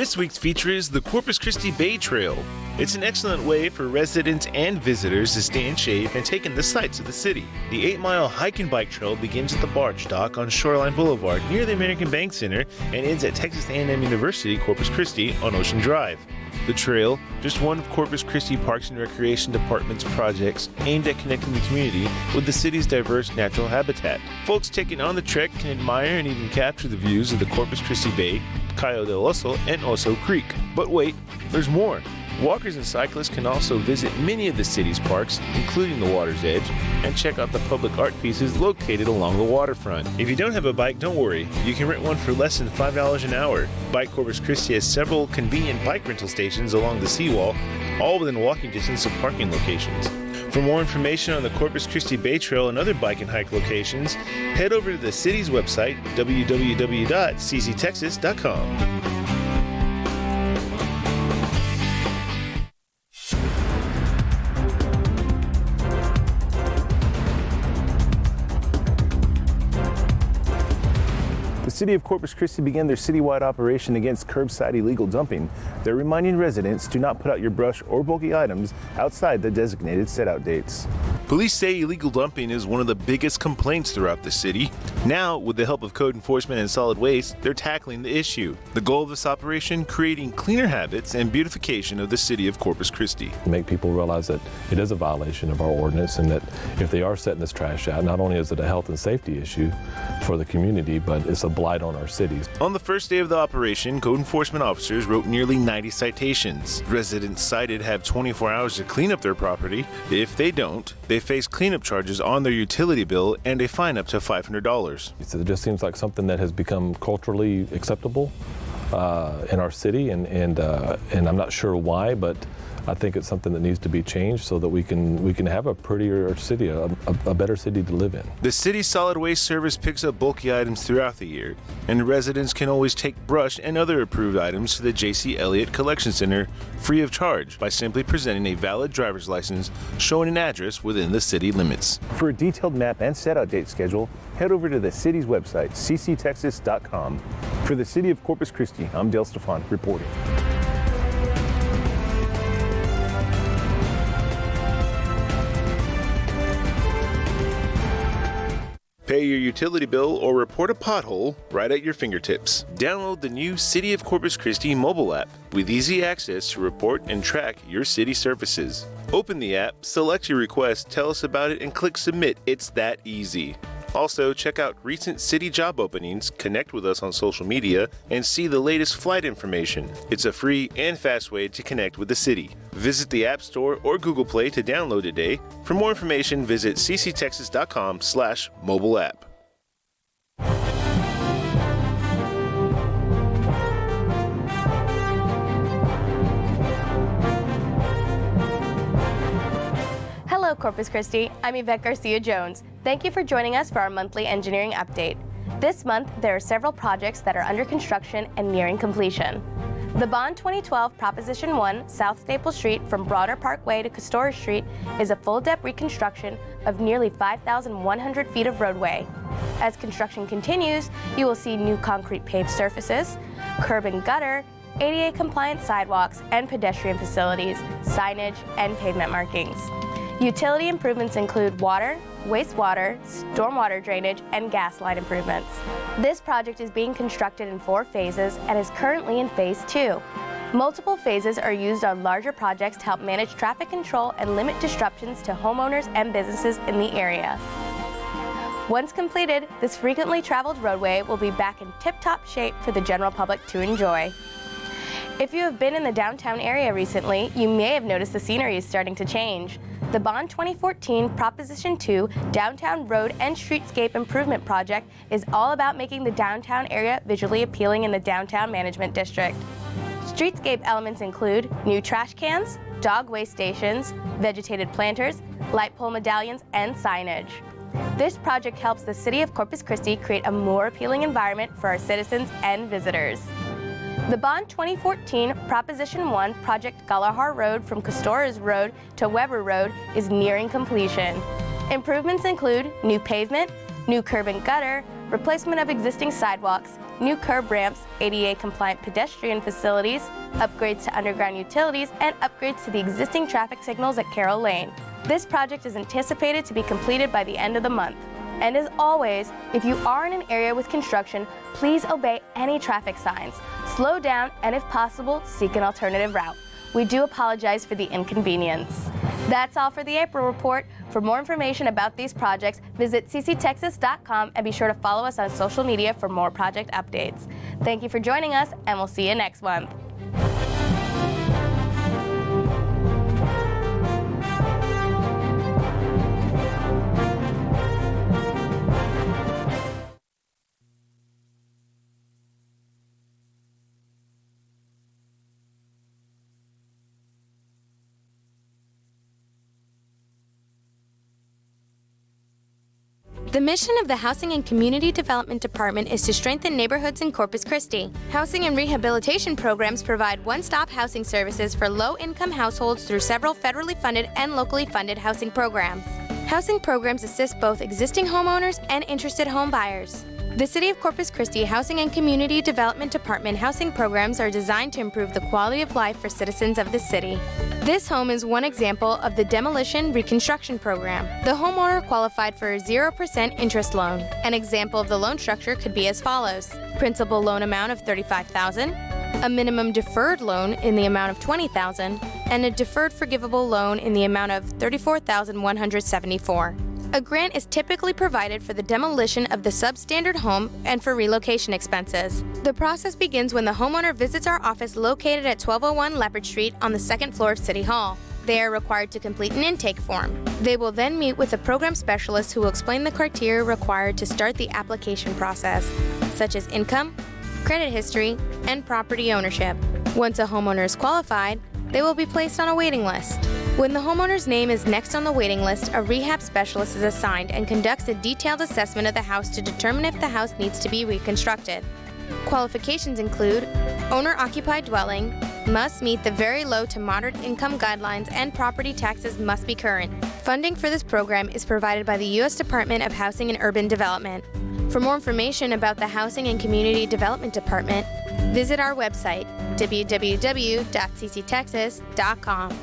This week's feature is the Corpus Christi Bay Trail. It's an excellent way for residents and visitors to stay in shape and take in the sights of the city. The 8-mile hike and bike trail begins at the barge dock on Shoreline Boulevard near the American Bank Center and ends at Texas A&M University, Corpus Christi on Ocean Drive. The trail, just one of Corpus Christi Parks and Recreation Department's projects aimed at connecting the community with the city's diverse natural habitat. Folks taking on the trek can admire and even capture the views of the Corpus Christi Bay, Cayo del Oso, and Oso Creek. But wait, there's more. Walkers and cyclists can also visit many of the city's parks, including the water's edge, and check out the public art pieces located along the waterfront. If you don't have a bike, don't worry. You can rent one for less than $5 an hour. Bike Corpus Christi has several convenient bike rental stations along the seawall, all within walking distance of parking locations. For more information on the Corpus Christi Bay Trail and other bike and hike locations, head over to the city's website, www.cctexas.com. The City of Corpus Christi began their citywide operation against curbside illegal dumping. They're reminding residents to not put out your brush or bulky items outside the designated set-out dates. Police say illegal dumping is one of the biggest complaints throughout the city. Now, with the help of code enforcement and solid waste, they're tackling the issue. The goal of this operation, creating cleaner habits and beautification of the city of Corpus Christi. Make people realize that it is a violation of our ordinance and that if they are setting this trash out, not only is it a health and safety issue for the community, but it's a blight on our cities. On the first day of the operation, code enforcement officers wrote nearly 90 citations. Residents cited have 24 hours to clean up their property. If they don't, they face cleanup charges on their utility bill and a fine up to $500. It just seems like something that has become culturally acceptable in our city, and I'm not sure why, but I think it's something that needs to be changed so that we can have a prettier city, a better city to live in. The city's solid waste service picks up bulky items throughout the year, and residents can always take brush and other approved items to the J.C. Elliott Collection Center free of charge by simply presenting a valid driver's license showing an address within the city limits. For a detailed map and set-out date schedule, head over to the city's website, cctexas.com. For the City of Corpus Christi, I'm Dale Stefan reporting. Pay your utility bill or report a pothole right at your fingertips. Download the new City of Corpus Christi mobile app with easy access to report and track your city services. Open the app, select your request, tell us about it, and click Submit. It's that easy. Also, check out recent city job openings, connect with us on social media, and see the latest flight information. It's a free and fast way to connect with the city. Visit the App Store or Google Play to download today. For more information, visit cctexas.com/mobile app. Hello, Corpus Christi. I'm Yvette Garcia-Jones. Thank you for joining us for our monthly engineering update. This month, there are several projects that are under construction and nearing completion. The Bond 2012 Proposition 1 South Staple Street from Bronner Parkway to Castora Street is a full-depth reconstruction of nearly 5,100 feet of roadway. As construction continues, you will see new concrete paved surfaces, curb and gutter, ADA-compliant sidewalks and pedestrian facilities, signage, and pavement markings. Utility improvements include water, wastewater, stormwater drainage, and gas line improvements. This project is being constructed in 4 phases and is currently in Phase 2. Multiple phases are used on larger projects to help manage traffic control and limit disruptions to homeowners and businesses in the area. Once completed, this frequently traveled roadway will be back in tip-top shape for the general public to enjoy. If you have been in the downtown area recently, you may have noticed the scenery is starting to change. The Bond 2014 Proposition 2 Downtown Road and Streetscape Improvement Project is all about making the downtown area visually appealing in the downtown management district. Streetscape elements include new trash cans, dog waste stations, vegetated planters, light pole medallions, and signage. This project helps the City of Corpus Christi create a more appealing environment for our citizens and visitors. The Bond 2014 Proposition 1 Project Galahar Road from Castoras Road to Weber Road is nearing completion. Improvements include new pavement, new curb and gutter, replacement of existing sidewalks, new curb ramps, ADA-compliant pedestrian facilities, upgrades to underground utilities, and upgrades to the existing traffic signals at Carroll Lane. This project is anticipated to be completed by the end of the month. And as always, if you are in an area with construction, please obey any traffic signs. Slow down, and if possible, seek an alternative route. We do apologize for the inconvenience. That's all for the April report. For more information about these projects, visit cctexas.com and be sure to follow us on social media for more project updates. Thank you for joining us, and we'll see you next month. The mission of the Housing and Community Development Department is to strengthen neighborhoods in Corpus Christi. Housing and rehabilitation programs provide one-stop housing services for low-income households through several federally funded and locally funded housing programs. Housing programs assist both existing homeowners and interested home buyers. The City of Corpus Christi Housing and Community Development Department housing programs are designed to improve the quality of life for citizens of the city. This home is one example of the demolition reconstruction program. The homeowner qualified for a 0% interest loan. An example of the loan structure could be as follows: principal loan amount of $35,000, a minimum deferred loan in the amount of $20,000, and a deferred forgivable loan in the amount of $34,174. A grant is typically provided for the demolition of the substandard home and for relocation expenses. The process begins when the homeowner visits our office located at 1201 Leopard Street on the second floor of City Hall. They are required to complete an intake form. They will then meet with a program specialist who will explain the criteria required to start the application process, such as income, credit history, and property ownership. Once a homeowner is qualified, they will be placed on a waiting list. When the homeowner's name is next on the waiting list, a rehab specialist is assigned and conducts a detailed assessment of the house to determine if the house needs to be reconstructed. Qualifications include owner-occupied dwelling, must meet the very low to moderate income guidelines, and property taxes must be current. Funding for this program is provided by the U.S. Department of Housing and Urban Development. For more information about the Housing and Community Development Department, visit our website, www.cctexas.com.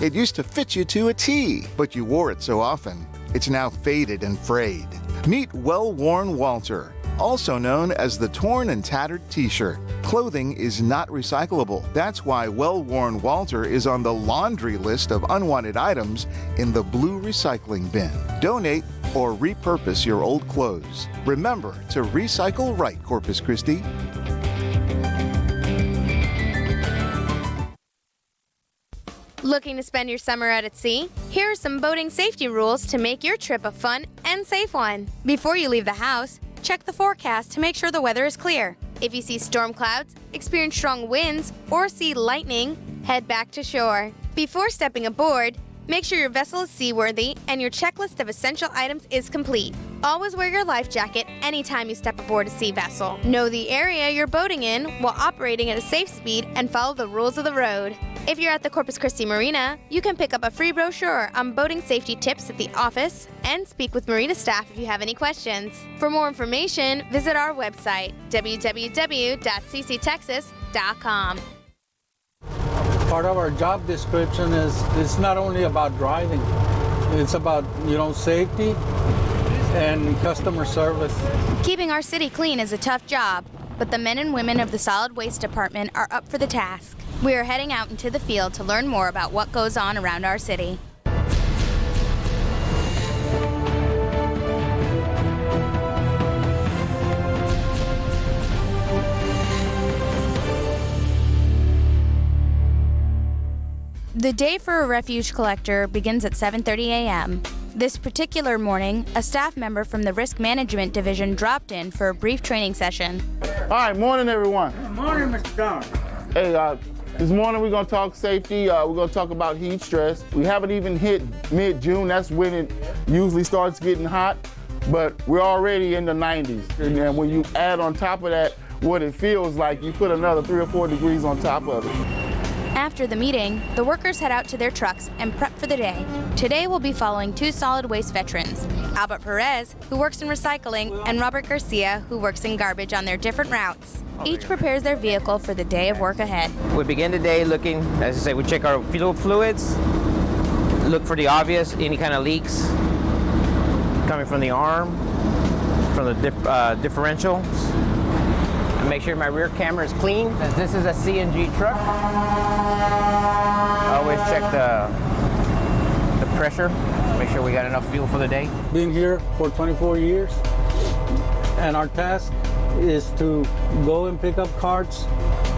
It used to fit you to a T, but you wore it so often, it's now faded and frayed. Meet Well-Worn Walter, also known as the torn and tattered t-shirt. Clothing is not recyclable. That's why Well-Worn Walter is on the laundry list of unwanted items in the blue recycling bin. Donate or repurpose your old clothes. Remember to recycle right, Corpus Christi. Looking to spend your summer out at sea? Here are some boating safety rules to make your trip a fun and safe one. Before you leave the house, check the forecast to make sure the weather is clear. If you see storm clouds, experience strong winds, or see lightning, head back to shore. Before stepping aboard, make sure your vessel is seaworthy and your checklist of essential items is complete. Always wear your life jacket anytime you step aboard a sea vessel. Know the area you're boating in while operating at a safe speed and follow the rules of the road. If you're at the Corpus Christi Marina, you can pick up a free brochure on boating safety tips at the office and speak with Marina staff if you have any questions. For more information, visit our website, www.cctexas.com. Part of our job description is it's not only about driving, it's about, safety and customer service. Keeping our city clean is a tough job, but the men and women of the Solid Waste Department are up for the task. We are heading out into the field to learn more about what goes on around our city. The day for a refuge collector begins at 7:30 a.m. This particular morning, a staff member from the Risk Management Division dropped in for a brief training session. All right, morning everyone. Good morning, Mr. Don. Hey, this morning we're gonna talk safety. We're gonna talk about heat stress. We haven't even hit mid-June. That's when it usually starts getting hot, but we're already in the 90s. And then when you add on top of that what it feels like, you put another 3 or 4 degrees on top of it. After the meeting, the workers head out to their trucks and prep for the day. Today we'll be following two solid waste veterans, Albert Perez, who works in recycling, and Robert Garcia, who works in garbage on their different routes. Each prepares their vehicle for the day of work ahead. We begin the day looking, as I say, we check our fuel fluids, look for the obvious, any kind of leaks coming from the arm, from the differentials. And make sure my rear camera is clean, as this is a CNG truck. I always check the pressure, make sure we got enough fuel for the day. Been here for 24 years, and our task is to go and pick up carts,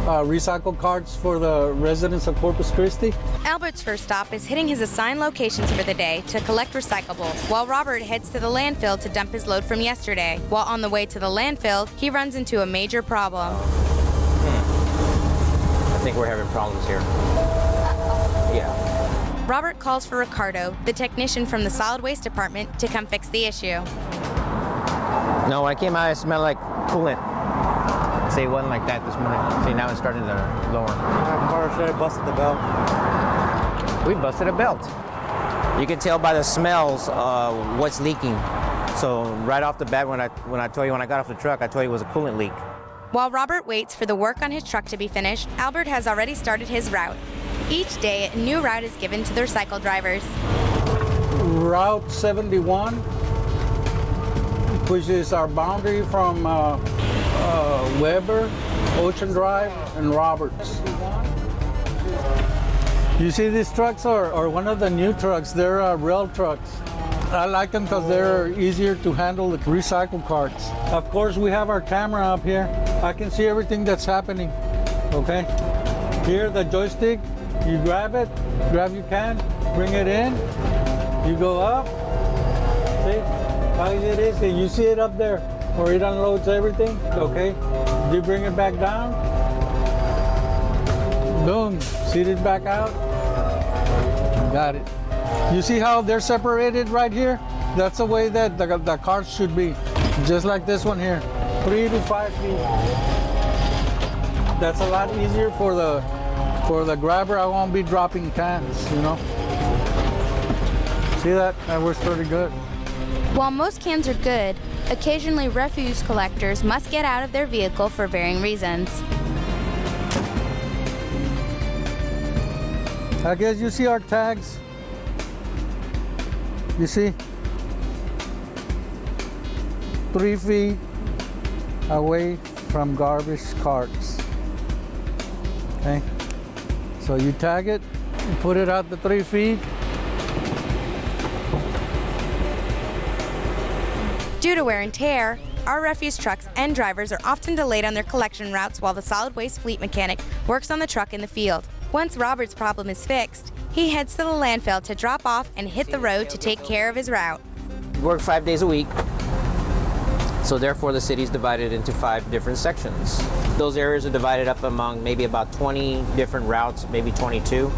recycle carts for the residents of Corpus Christi. Albert's first stop is hitting his assigned locations for the day to collect recyclables, while Robert heads to the landfill to dump his load from yesterday. While on the way to the landfill, he runs into a major problem. I think we're having problems here. Yeah. Robert calls for Ricardo, the technician from the solid waste department, to come fix the issue. No, when I came out, it smelled like coolant. See, it wasn't like that this morning. See, now it's starting to lower. I busted the belt. We busted a belt. You can tell by the smells what's leaking. So right off the bat, when I got off the truck, I told you it was a coolant leak. While Robert waits for the work on his truck to be finished, Albert has already started his route. Each day, a new route is given to the recycle drivers. Route 71, which is our boundary from Weber, Ocean Drive, and Roberts. You see these trucks are one of the new trucks. They're rail trucks. I like them because they're easier to handle the recycle carts. Of course, we have our camera up here. I can see everything that's happening, okay? Here, the joystick, you grab it, grab your can, bring it in, you go up, see how easy it is? You see it up there where it unloads everything, okay? You bring it back down, boom, seat it back out, got it. You see how they're separated right here? That's the way that the carts should be, just like this one here, 3 to 5 feet. That's a lot easier for the grabber. I won't be dropping cans, you know. See that? That works pretty good. While most cans are good, occasionally refuse collectors must get out of their vehicle for varying reasons. I guess you see our tags. You see? 3 feet away from garbage carts. Okay? So you tag it, you put it out the 3 feet. Due to wear and tear, our refuse trucks and drivers are often delayed on their collection routes while the solid waste fleet mechanic works on the truck in the field. Once Robert's problem is fixed, he heads to the landfill to drop off and hit the road to take care of his route. We work 5 days a week, so therefore the city's divided into 5 different sections. Those areas are divided up among maybe about 20 different routes, maybe 22,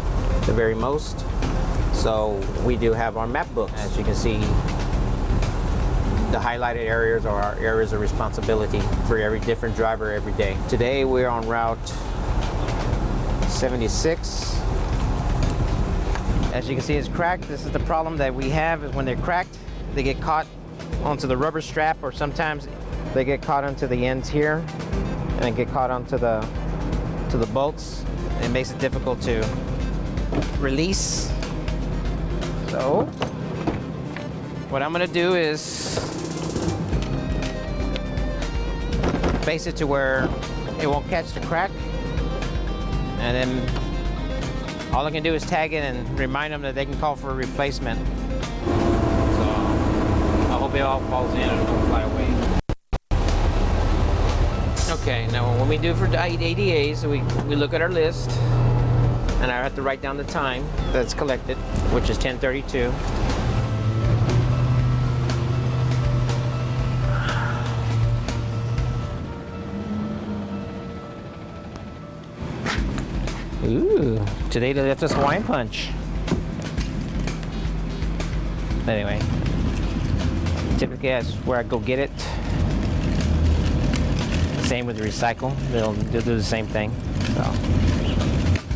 the very most. So we do have our map books. As you can see, the highlighted areas are our areas of responsibility for every different driver every day. Today we're on Route 76. As you can see, it's cracked. This is the problem that we have, is when they're cracked, they get caught onto the rubber strap, or sometimes they get caught onto the ends here and get caught onto the bolts. It makes it difficult to release. So what I'm gonna do is face it to where it won't catch the crack, and then all I can do is tag it and remind them that they can call for a replacement. So I hope it all falls in and won't fly away. Okay, now when we do for ADAs, we look at our list, and I have to write down the time that's collected, which is 10:32. Ooh, today they left us Hawaiian Punch. Anyway, typically that's where I go get it. Same with the recycle, they'll do the same thing. So.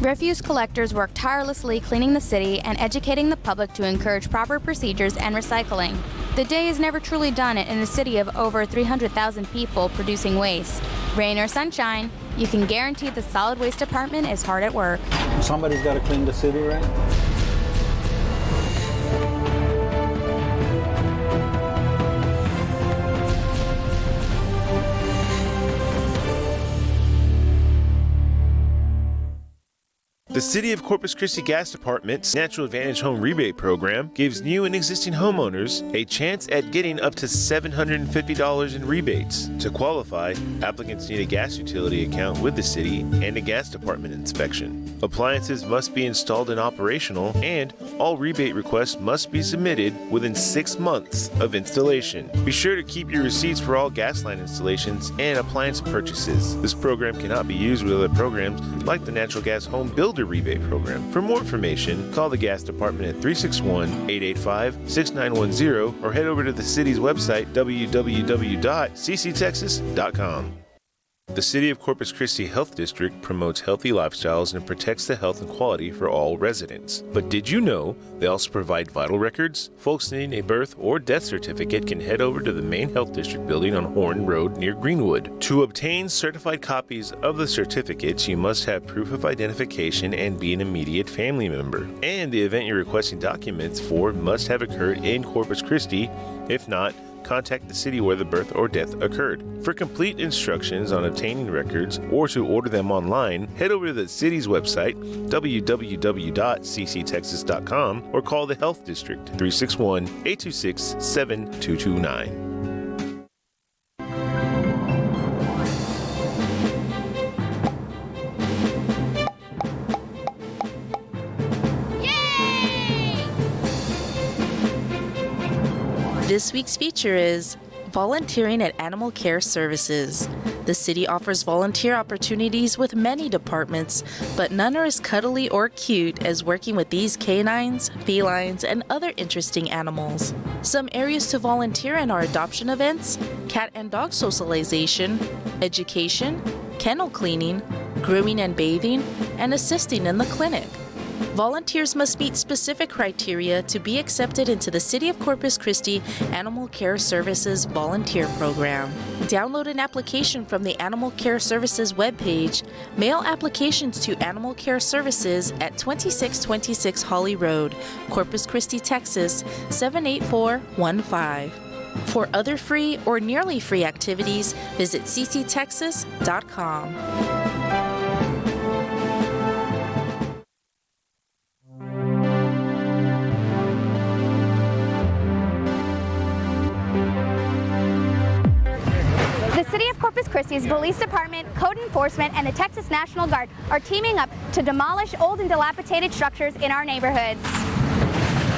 Refuse collectors work tirelessly cleaning the city and educating the public to encourage proper procedures and recycling. The day is never truly done in a city of over 300,000 people producing waste. Rain or sunshine, you can guarantee the solid waste department is hard at work. Somebody's got to clean the city, right? The City of Corpus Christi Gas Department's Natural Advantage Home Rebate Program gives new and existing homeowners a chance at getting up to $750 in rebates. To qualify, applicants need a gas utility account with the city and a gas department inspection. Appliances must be installed and operational, and all rebate requests must be submitted within 6 months of installation. Be sure to keep your receipts for all gas line installations and appliance purchases. This program cannot be used with other programs like the Natural Gas Home Builder Rebate Program. For more information, call the gas department at 361-885-6910 or head over to the city's website, www.cctexas.com. The City of Corpus Christi Health District promotes healthy lifestyles and protects the health and quality for all residents. But did you know they also provide vital records? Folks needing a birth or death certificate can head over to the main health district building on Horn Road near Greenwood. To obtain certified copies of the certificates, you must have proof of identification and be an immediate family member. And the event you're requesting documents for must have occurred in Corpus Christi. If not, contact the city where the birth or death occurred. For complete instructions on obtaining records or to order them online, head over to the city's website, www.cctexas.com, or call the Health District, 361-826-7229. This week's feature is volunteering at Animal Care Services. The city offers volunteer opportunities with many departments, but none are as cuddly or cute as working with these canines, felines, and other interesting animals. Some areas to volunteer in are adoption events, cat and dog socialization, education, kennel cleaning, grooming and bathing, and assisting in the clinic. Volunteers must meet specific criteria to be accepted into the City of Corpus Christi Animal Care Services Volunteer Program. Download an application from the Animal Care Services webpage. Mail applications to Animal Care Services at 2626 Holly Road, Corpus Christi, Texas 78415. For other free or nearly free activities, visit cctexas.com. The City of Corpus Christi's Police Department, Code Enforcement, and the Texas National Guard are teaming up to demolish old and dilapidated structures in our neighborhoods.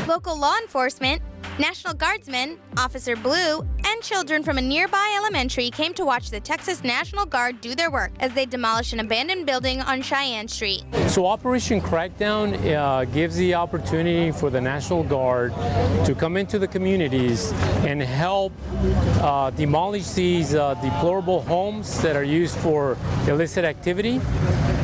Local law enforcement, National Guardsmen, Officer Blue, and children from a nearby elementary came to watch the Texas National Guard do their work as they demolish an abandoned building on Cheyenne Street. So Operation Crackdown gives the opportunity for the National Guard to come into the communities and help demolish these deplorable homes that are used for illicit activity.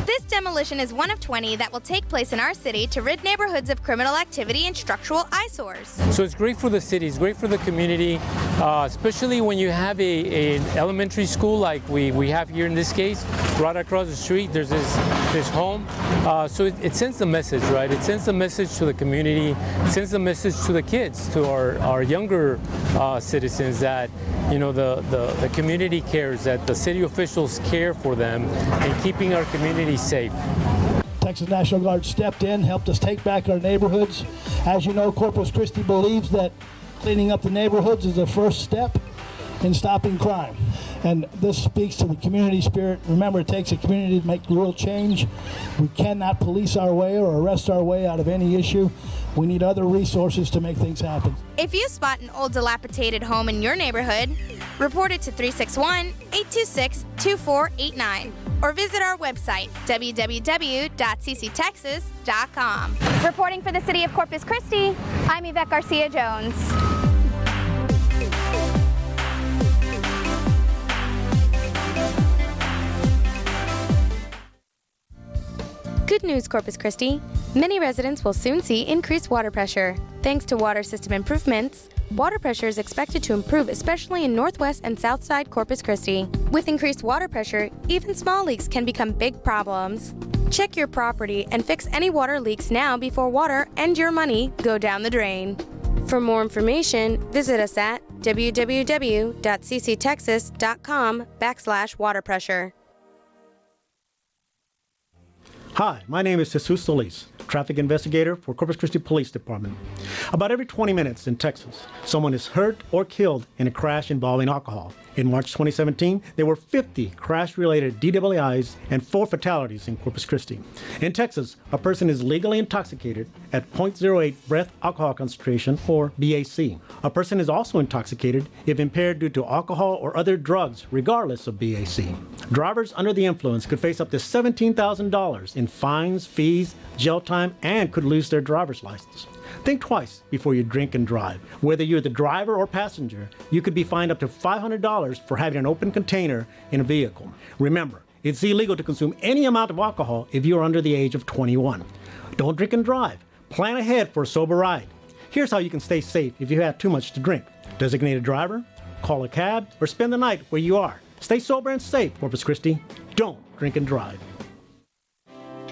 This demolition is one of 20 that will take place in our city to rid neighborhoods of criminal activity and structural eyesores. So it's great for the city, it's great for the community, especially when you have an elementary school like we have here in this case. Right across the street, there's this home. So it sends a message, right? It sends a message to the community, it sends a message to the kids, to our younger citizens that, you know, the community cares, that the city officials care for them and keeping our community safe. Texas National Guard stepped in, helped us take back our neighborhoods. As you know, Corpus Christi believes that cleaning up the neighborhoods is the first step in stopping crime. And this speaks to the community spirit. Remember, it takes a community to make real change. We cannot police our way or arrest our way out of any issue. We need other resources to make things happen. If you spot an old dilapidated home in your neighborhood, report it to 361-826-2489 or visit our website, www.cctexas.com. Reporting for the City of Corpus Christi, I'm Yvette Garcia-Jones. Good news, Corpus Christi. Many residents will soon see increased water pressure. Thanks to water system improvements, water pressure is expected to improve, especially in northwest and south side Corpus Christi. With increased water pressure, even small leaks can become big problems. Check your property and fix any water leaks now before water and your money go down the drain. For more information, visit us at www.cctexas.com/water-pressure. Hi, my name is Jesus Solis, traffic investigator for Corpus Christi Police Department. About every 20 minutes in Texas, someone is hurt or killed in a crash involving alcohol. In March 2017, there were 50 crash-related DWIs and 4 fatalities in Corpus Christi. In Texas, a person is legally intoxicated at 0.08 breath alcohol concentration, or BAC. A person is also intoxicated if impaired due to alcohol or other drugs, regardless of BAC. Drivers under the influence could face up to $17,000 in fines, fees, jail time, and could lose their driver's license. Think twice before you drink and drive. Whether you're the driver or passenger, you could be fined up to $500 for having an open container in a vehicle. Remember, it's illegal to consume any amount of alcohol if you're under the age of 21. Don't drink and drive. Plan ahead for a sober ride. Here's how you can stay safe if you have too much to drink. Designate a driver, call a cab, or spend the night where you are. Stay sober and safe, Corpus Christi. Don't drink and drive.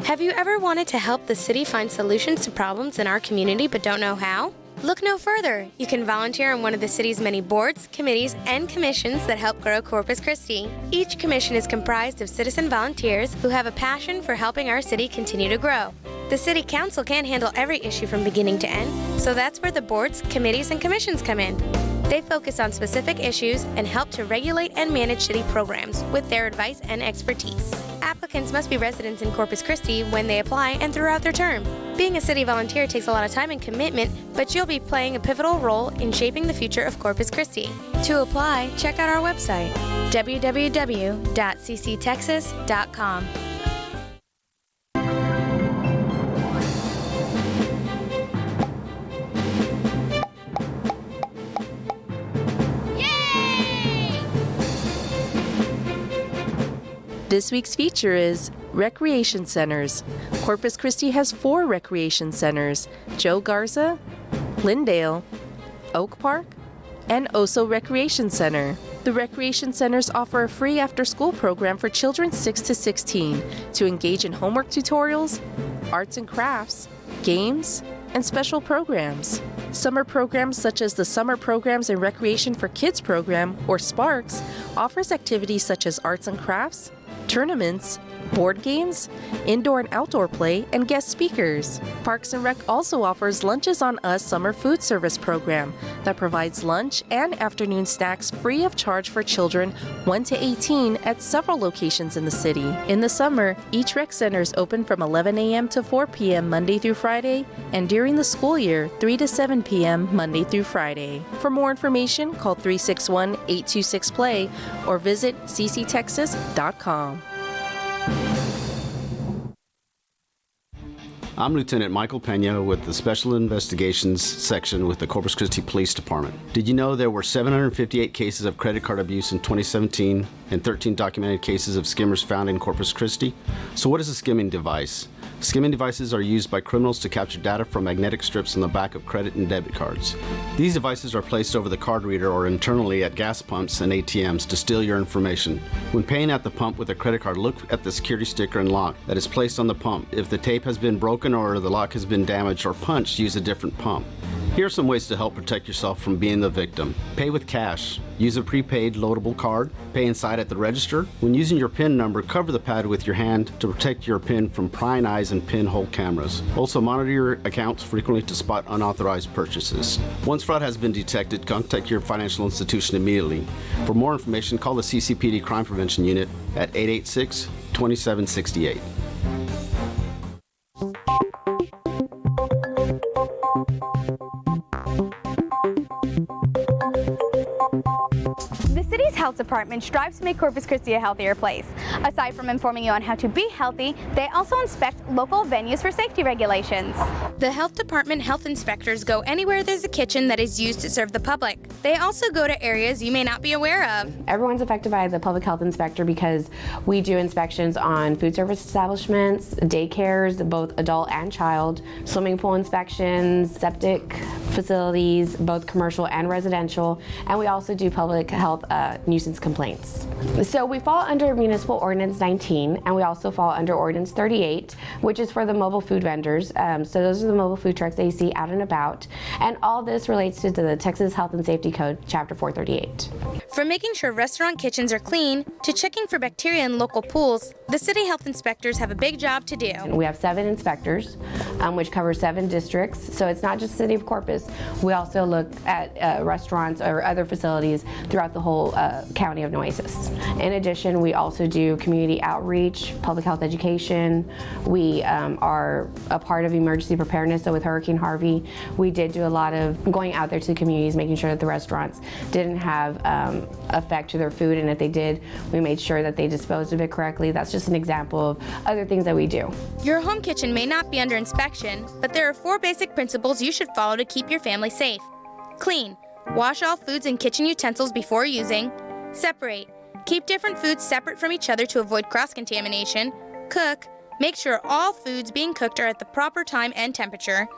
Have you ever wanted to help the city find solutions to problems in our community but don't know how? Look no further. You can volunteer on one of the city's many boards, committees, and commissions that help grow Corpus Christi. Each commission is comprised of citizen volunteers who have a passion for helping our city continue to grow. The City Council can't handle every issue from beginning to end, so that's where the boards, committees, and commissions come in. They focus on specific issues and help to regulate and manage city programs with their advice and expertise. Applicants must be residents in Corpus Christi when they apply and throughout their term. Being a city volunteer takes a lot of time and commitment, but you'll be playing a pivotal role in shaping the future of Corpus Christi. To apply, check out our website, www.cctexas.com. This week's feature is Recreation Centers. Corpus Christi has 4 recreation centers: Joe Garza, Lindale, Oak Park, and Oso Recreation Center. The recreation centers offer a free after-school program for children 6 to 16 to engage in homework tutorials, arts and crafts, games, and special programs. Summer programs such as the Summer Programs and Recreation for Kids program, or SPARKS, offers activities such as arts and crafts, tournaments, board games, indoor and outdoor play, and guest speakers. Parks and Rec also offers Lunches on Us summer food service program that provides lunch and afternoon snacks free of charge for children 1 to 18 at several locations in the city. In the summer, each rec center is open from 11 a.m. to 4 p.m. Monday through Friday, and during the school year, 3 to 7 p.m. Monday through Friday. For more information, call 361-826-PLAY or visit cctexas.com. I'm Lieutenant Michael Pena with the Special Investigations Section with the Corpus Christi Police Department. Did you know there were 758 cases of credit card abuse in 2017 and 13 documented cases of skimmers found in Corpus Christi? So what is a skimming device? Skimming devices are used by criminals to capture data from magnetic strips on the back of credit and debit cards. These devices are placed over the card reader or internally at gas pumps and ATMs to steal your information. When paying at the pump with a credit card, look at the security sticker and lock that is placed on the pump. If the tape has been broken or the lock has been damaged or punched, use a different pump. Here are some ways to help protect yourself from being the victim. Pay with cash. Use a prepaid loadable card. Pay inside at the register. When using your PIN number, cover the pad with your hand to protect your PIN from prying eyes and pinhole cameras. Also, monitor your accounts frequently to spot unauthorized purchases. Once fraud has been detected, contact your financial institution immediately. For more information, call the CCPD Crime Prevention Unit at 886-2768. The city's Health Department strives to make Corpus Christi a healthier place. Aside from informing you on how to be healthy, they also inspect local venues for safety regulations. The Health Department health inspectors go anywhere there's a kitchen that is used to serve the public. They also go to areas you may not be aware of. Everyone's affected by the public health inspector because we do inspections on food service establishments, daycares, both adult and child, swimming pool inspections, septic facilities, both commercial and residential, and we also do public health nuisance complaints. So we fall under Municipal Ordinance 19, and we also fall under Ordinance 38, which is for the mobile food vendors. So those are the mobile food trucks that you see out and about, and all this relates to the Texas Health and Safety Code, Chapter 438. From making sure restaurant kitchens are clean to checking for bacteria in local pools, the city health inspectors have a big job to do. We have 7 inspectors, which cover 7 districts. So it's not just the city of Corpus. We also look at restaurants or other facilities throughout the whole county of Nueces. In addition, we also do community outreach, public health education. We are a part of emergency preparedness. So with Hurricane Harvey, we did do a lot of going out there to the communities, making sure that the restaurants didn't have effect to their food, and if they did, we made sure that they disposed of it correctly. That's just an example of other things that we do. Your home kitchen may not be under inspection, but there are 4 basic principles you should follow to keep your family safe. Clean. Wash all foods and kitchen utensils before using. Separate. Keep different foods separate from each other to avoid cross-contamination. Cook. Make sure all foods being cooked are at the proper time and temperature.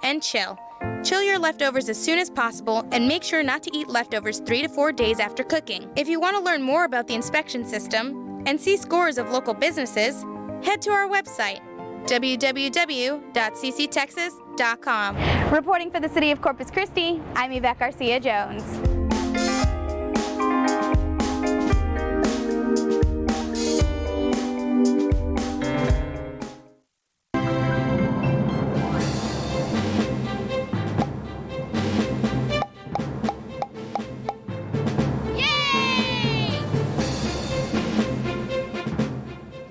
And chill. Chill your leftovers as soon as possible and make sure not to eat leftovers 3 to 4 days after cooking. If you want to learn more about the inspection system and see scores of local businesses, head to our website, www.cctexas.com. Reporting for the City of Corpus Christi, I'm Yvette Garcia-Jones.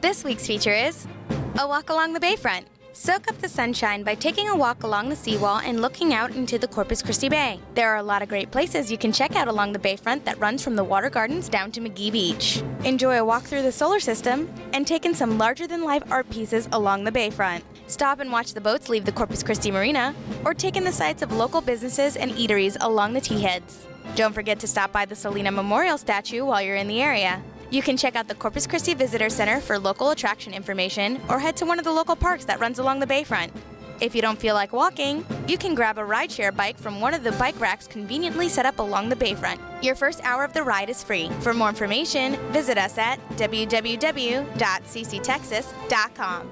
This week's feature is a walk along the bayfront. Soak up the sunshine by taking a walk along the seawall and looking out into the Corpus Christi Bay. There are a lot of great places you can check out along the bayfront that runs from the Water Gardens down to McGee Beach. Enjoy a walk through the solar system and take in some larger-than-life art pieces along the bayfront. Stop and watch the boats leave the Corpus Christi Marina, or take in the sights of local businesses and eateries along the T-heads. Don't forget to stop by the Salina Memorial statue while you're in the area. You can check out the Corpus Christi Visitor Center for local attraction information, or head to one of the local parks that runs along the bayfront. If you don't feel like walking, you can grab a rideshare bike from one of the bike racks conveniently set up along the bayfront. Your first hour of the ride is free. For more information, visit us at www.cctexas.com.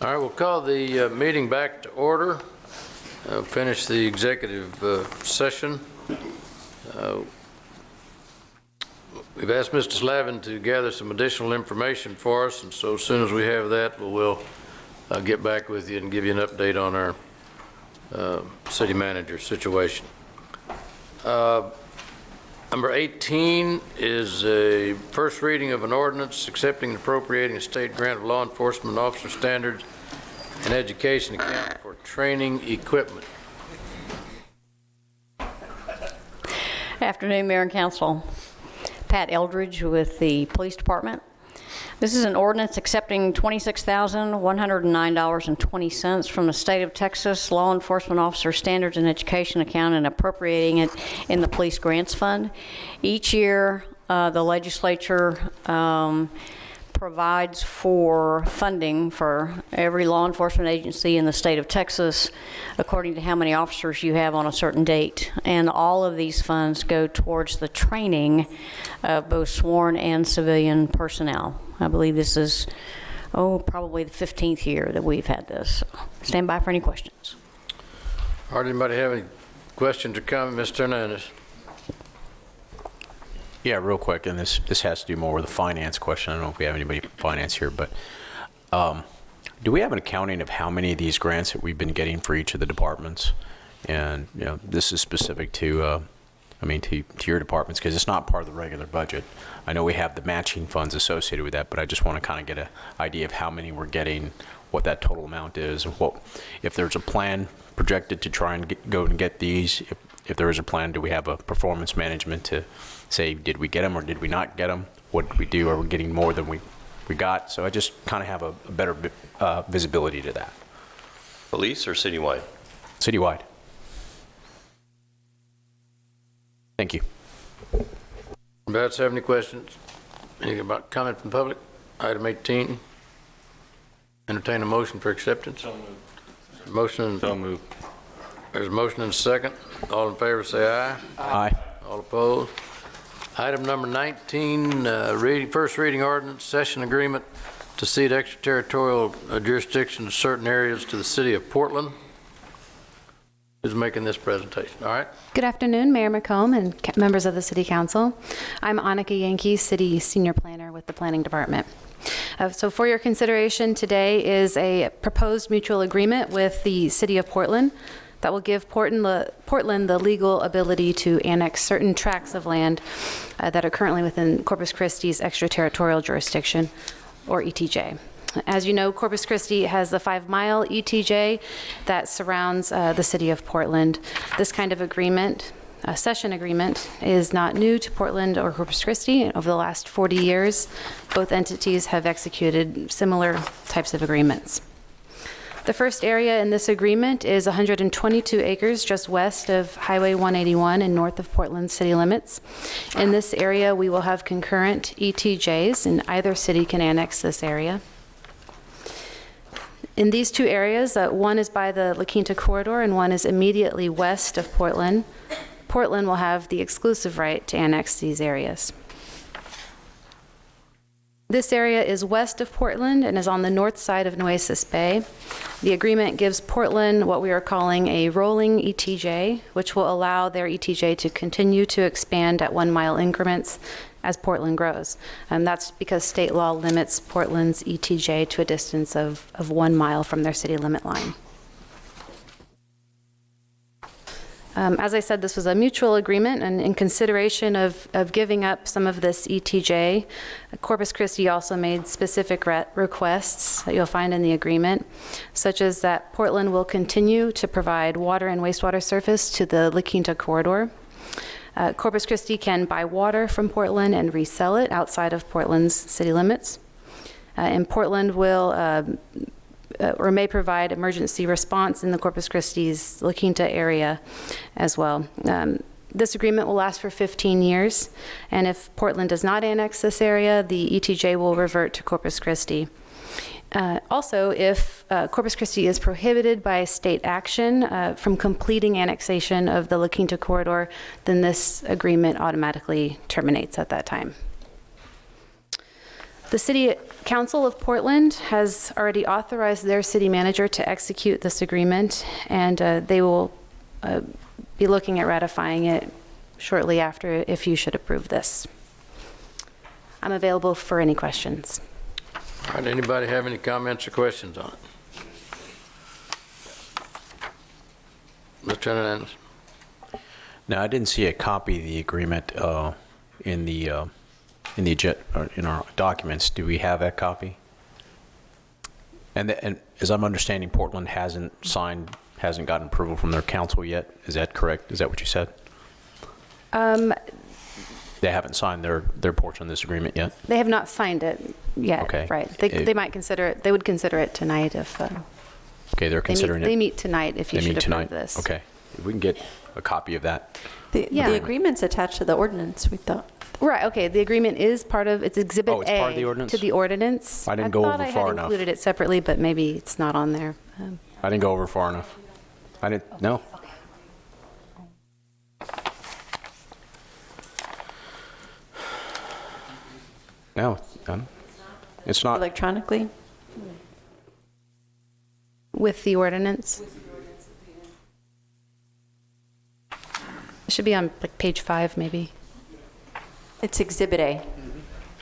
All right, we'll call the meeting back to order. Finish the executive session. We've asked Mr. Slavin to gather some additional information for us, and so as soon as we have that, we'll get back with you and give you an update on our city manager situation. Number 18 is a first reading of an ordinance accepting and appropriating a state grant of law enforcement officer standards and education account for training equipment. Afternoon, Mayor and Council. Pat Eldridge with the Police Department. This is an ordinance accepting $26,109.20 from the state of Texas Law Enforcement Officer Standards and Education account and appropriating it in the Police Grants Fund. Each year, the legislature provides for funding for every law enforcement agency in the state of Texas according to how many officers you have on a certain date. And all of these funds go towards the training of both sworn and civilian personnel. I believe this is, probably the 15th year that we've had this. Stand by for any questions. All right, anybody have any questions or comments? Mr. Hernandez. Yeah, real quick, and this has to do more with a finance question. I don't know if we have anybody from finance here, but do we have an accounting of how many of these grants that we've been getting for each of the departments? And this is specific to, to your departments, because it's not part of the regular budget. I know we have the matching funds associated with that, but I just want to kind of get an idea of how many we're getting, what that total amount is, and what, if there's a plan projected to try and go and get these. If there is a plan, do we have a performance management to say, did we get them or did we not get them? What did we do? Are we getting more than we got? So I just kind of have a better visibility to that. Police or citywide? Citywide. Thank you. Anybody else have any questions? Anything about comment from the public? Item 18. Entertain a motion for acceptance. So moved. Motion. So moved. There's a motion and a second. All in favor say aye. Aye. All opposed? Item number 19, first reading ordinance, session agreement to cede extraterritorial jurisdiction to certain areas to the city of Portland. Who's making this presentation? All right. Good afternoon, Mayor McComb and members of the City Council. I'm Annika Yankee, City Senior Planner with the Planning Department. So for your consideration today is a proposed mutual agreement with the City of Portland that will give Portland the legal ability to annex certain tracts of land that are currently within Corpus Christi's extraterritorial jurisdiction, or ETJ. As you know, Corpus Christi has the 5-mile ETJ that surrounds the city of Portland. This kind of agreement, a session agreement, is not new to Portland or Corpus Christi. Over the last 40 years, both entities have executed similar types of agreements. The first area in this agreement is 122 acres just west of Highway 181 and north of Portland city limits. In this area, we will have concurrent ETJs, and either city can annex this area. In these two areas, one is by the La Quinta corridor and one is immediately west of Portland. Portland will have the exclusive right to annex these areas. This area is west of Portland and is on the north side of Nueces Bay. The agreement gives Portland what we are calling a rolling ETJ, which will allow their ETJ to continue to expand at 1 mile increments as Portland grows. And that's because state law limits Portland's ETJ to a distance of 1 mile from their city limit line. As I said, this was a mutual agreement, and in consideration of giving up some of this ETJ, Corpus Christi also made specific requests that you'll find in the agreement, such as that Portland will continue to provide water and wastewater service to the La Quinta corridor. Corpus Christi can buy water from Portland and resell it outside of Portland's city limits. And Portland will or may provide emergency response in the Corpus Christi's La Quinta area as well. This agreement will last for 15 years, and if Portland does not annex this area, the ETJ will revert to Corpus Christi. Also, if Corpus Christi is prohibited by state action from completing annexation of the La Quinta corridor, then this agreement automatically terminates at that time. The City Council of Portland has already authorized their city manager to execute this agreement, and they will be looking at ratifying it shortly after if you should approve this. I'm available for any questions. All right, anybody have any comments or questions on it? Mr. Hernandez. No, I didn't see a copy of the agreement in our documents. Do we have that copy? And as I'm understanding, Portland hasn't gotten approval from their council yet. Is that correct? Is that what you said? They haven't signed their portion of this agreement yet? They have not signed it yet. Okay. Right. They might consider it. They would consider it tonight if. Okay, they're considering They meet tonight if you should approve this. Okay. If we can get a copy of that. The agreement's attached to the ordinance, we thought. Right, okay, the agreement is it's Exhibit it's A part of the ordinance? to the ordinance. I didn't go over thought I far had enough. included it separately, but maybe it's not on there. I didn't go over far enough. I didn't, no. No, it's not. Electronically? With the ordinance? It should be on like page 5, maybe. It's Exhibit A.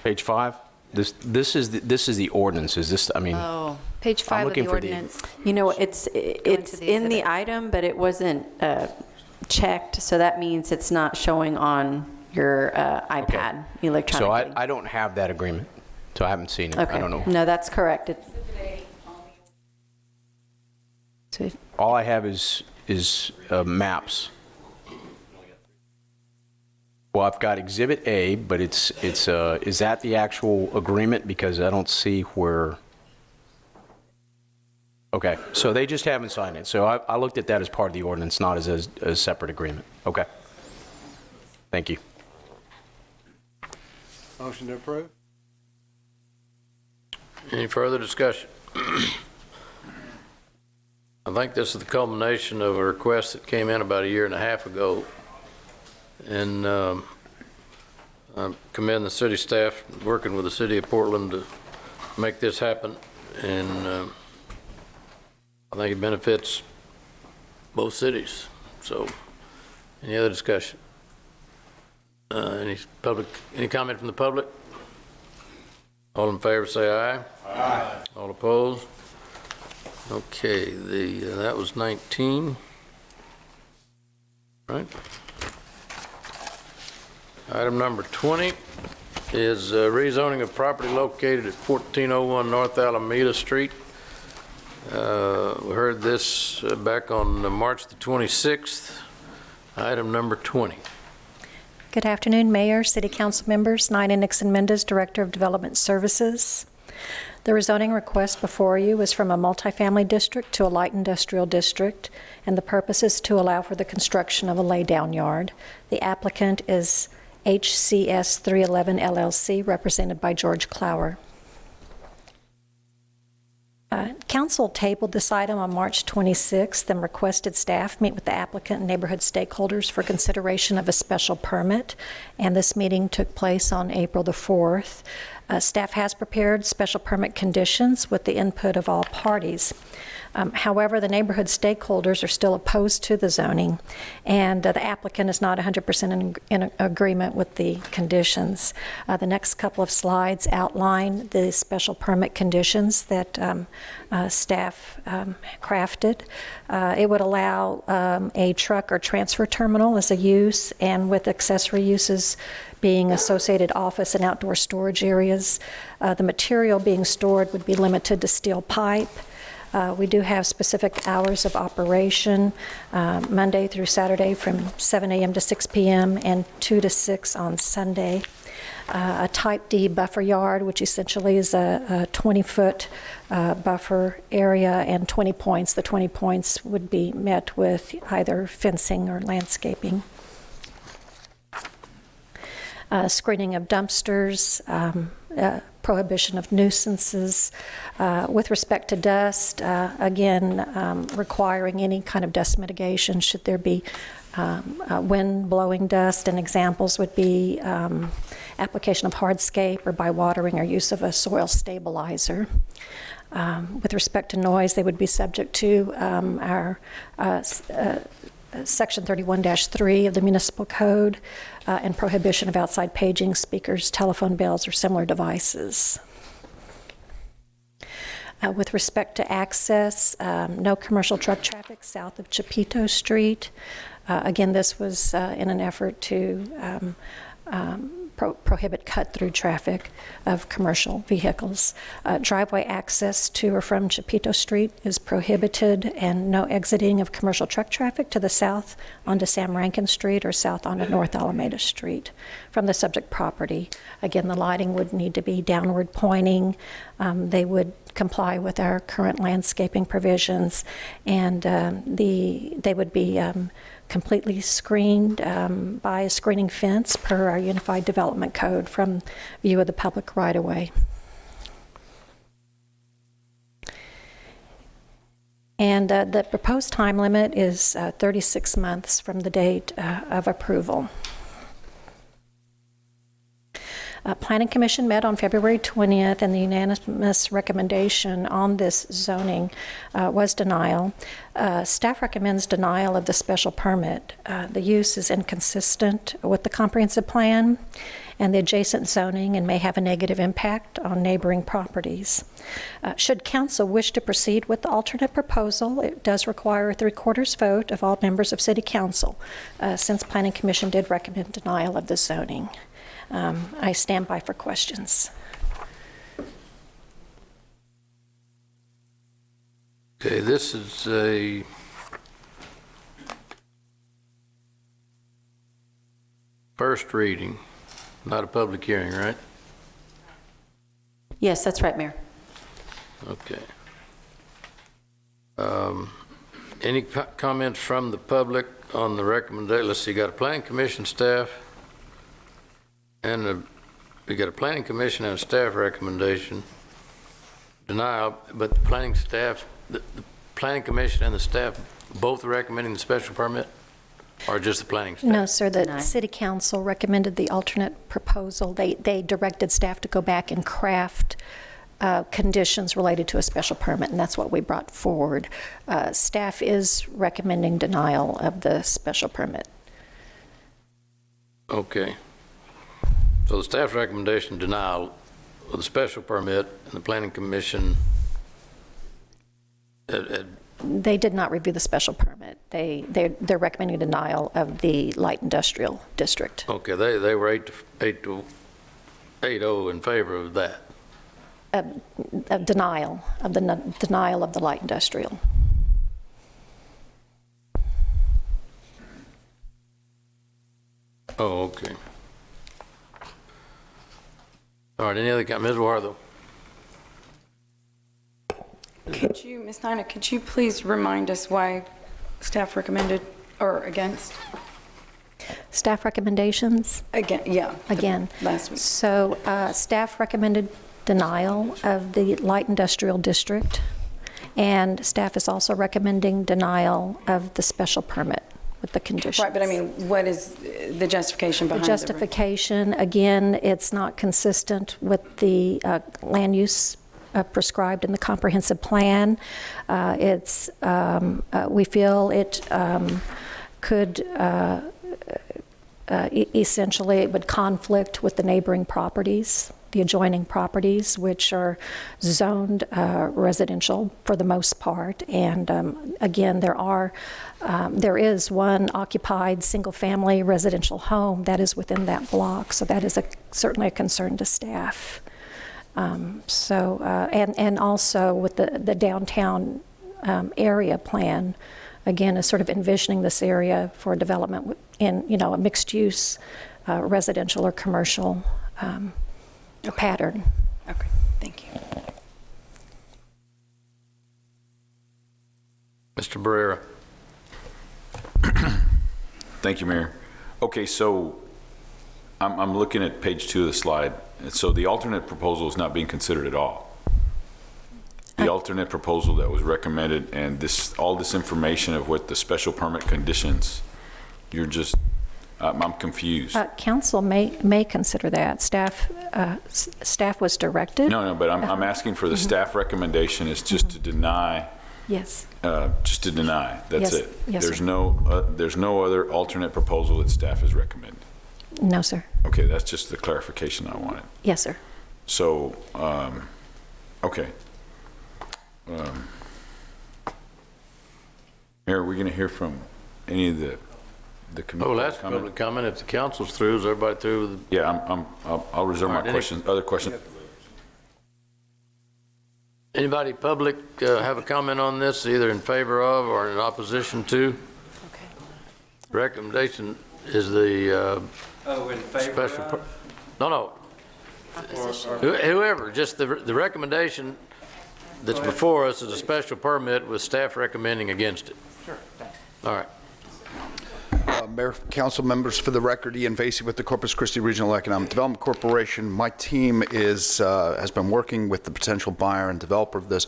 Page 5? This is the ordinance. Is this, I mean. Oh, page 5 of the ordinance. You know, it's in the item, but it wasn't checked, so that means it's not showing on your iPad electronically. So I don't have that agreement, so I haven't seen it. Okay. I don't know. No, that's correct. All I have is maps. Well, I've got Exhibit A, but is that the actual agreement? Because I don't see where. Okay, so they just haven't signed it. So I looked at that as part of the ordinance, not as a separate agreement. Okay. Thank you. Motion to approve. Any further discussion? I think this is the culmination of a request that came in about 1.5 years ago. And I commend the city staff working with the city of Portland to make this happen. And I think it benefits both cities. So, any other discussion? Any comment from the public? All in favor say aye. Aye. All opposed? Okay, that was 19. Right. Item number 20 is rezoning of property located at 1401 North Alameda Street. We heard this back on March the 26th. Item number 20. Good afternoon, Mayor, City Council members. Nina Nixon-Mendez, Director of Development Services. The rezoning request before you is from a multifamily district to a light industrial district, and the purpose is to allow for the construction of a laydown yard. The applicant is HCS 311 LLC, represented by George Clower. Council tabled this item on March 26th and requested staff meet with the applicant and neighborhood stakeholders for consideration of a special permit, and this meeting took place on April the 4th. Staff has prepared special permit conditions with the input of all parties. However, the neighborhood stakeholders are still opposed to the zoning, and the applicant is not 100% in agreement with the conditions. The next couple of slides outline the special permit conditions that staff crafted. It would allow a truck or transfer terminal as a use, and with accessory uses being associated office and outdoor storage areas. The material being stored would be limited to steel pipe. We do have specific hours of operation, Monday through Saturday from 7 a.m. to 6 p.m. and 2 to 6 on Sunday. A Type D buffer yard, which essentially is a 20-foot buffer area and 20 points. The 20 points would be met with either fencing or landscaping. Screening of dumpsters, prohibition of nuisances. With respect to dust, again, requiring any kind of dust mitigation should there be wind blowing dust, and examples would be application of hardscape or by watering or use of a soil stabilizer. With respect to noise, they would be subject to our Section 31-3 of the Municipal Code and prohibition of outside paging, speakers, telephone bells, or similar devices. With respect to access, no commercial truck traffic south of Chapito Street. Again, this was in an effort to prohibit cut-through traffic of commercial vehicles. Driveway access to or from Chapito Street is prohibited, and no exiting of commercial truck traffic to the south onto Sam Rankin Street or south onto North Alameda Street from the subject property. Again, the lighting would need to be downward pointing. They would comply with our current landscaping provisions, and they would be completely screened by a screening fence per our Unified Development Code from view of the public right-of-way. And the proposed time limit is 36 months from the date of approval. Planning Commission met on February 20th, and the unanimous recommendation on this zoning was denial. Staff recommends denial of the special permit. The use is inconsistent with the comprehensive plan and the adjacent zoning and may have a negative impact on neighboring properties. Should council wish to proceed with the alternate proposal, it does require a 3/4 vote of all members of City Council, since Planning Commission did recommend denial of the zoning. I stand by for questions. Okay, this is a first reading, not a public hearing, right? Yes, that's right, Mayor. Okay. Any comments from the public on the recommendation? Let's see, got a planning commission staff and we got a planning commission and a staff recommendation denial, but the planning staff, the planning commission and the staff both recommending the special permit, or just the planning staff? No, sir, the City Council recommended the alternate proposal. They directed staff to go back and craft conditions related to a special permit, and that's what we brought forward. Staff is recommending denial of the special permit. Okay. So the staff recommendation denial of the special permit, and the planning commission they did not review the special permit. They're recommending denial of the light industrial district. Okay, they were 8-0 in favor of that. Denial of the light industrial. Oh, okay. All right, any other comments? Ms. Wartho? Could you, Ms. Nina, could you please remind us why staff recommended or against? Staff recommendations? Again, yeah. Again. Last week. So staff recommended denial of the light industrial district, and staff is also recommending denial of the special permit with the conditions. Right, but I mean, what is the justification behind The justification, again, it's not consistent with the land use prescribed in the comprehensive plan. We feel it could essentially, it would conflict with the neighboring properties, the adjoining properties, which are zoned residential for the most part. And again, there is one occupied single-family residential home that is within that block, so that is certainly a concern to staff. And also with the downtown area plan, again, is sort of envisioning this area for development in, a mixed-use residential or commercial pattern. Okay, thank you. Mr. Barrera. Thank you, Mayor. Okay, so I'm looking at page 2 of the slide. And so the alternate proposal is not being considered at all. The alternate proposal that was recommended and all this information of what the special permit conditions, I'm confused. Council may consider that. Staff was directed. No, but I'm asking for the staff recommendation is just to deny. Yes. Just to deny. That's Yes. it. Yes, there's sir. no other alternate proposal that staff has recommended. No, sir. Okay, that's just the clarification I wanted. Yes, sir. So, okay. Mayor, are we going to hear from any of the committee? Oh, that's public comment. If the council's through, is everybody through with the... Yeah, I'll reserve my questions. Other questions? Anybody public have a comment on this, either in favor of or in opposition to? Okay. Recommendation is the in favor special. of? No. Opposition. Whoever, just the recommendation that's before us is a special permit with staff recommending against it. Sure, thanks. All right. Mayor, council members, for the record, Ian Vasey with the Corpus Christi Regional Economic Development Corporation. My team has been working with the potential buyer and developer of this.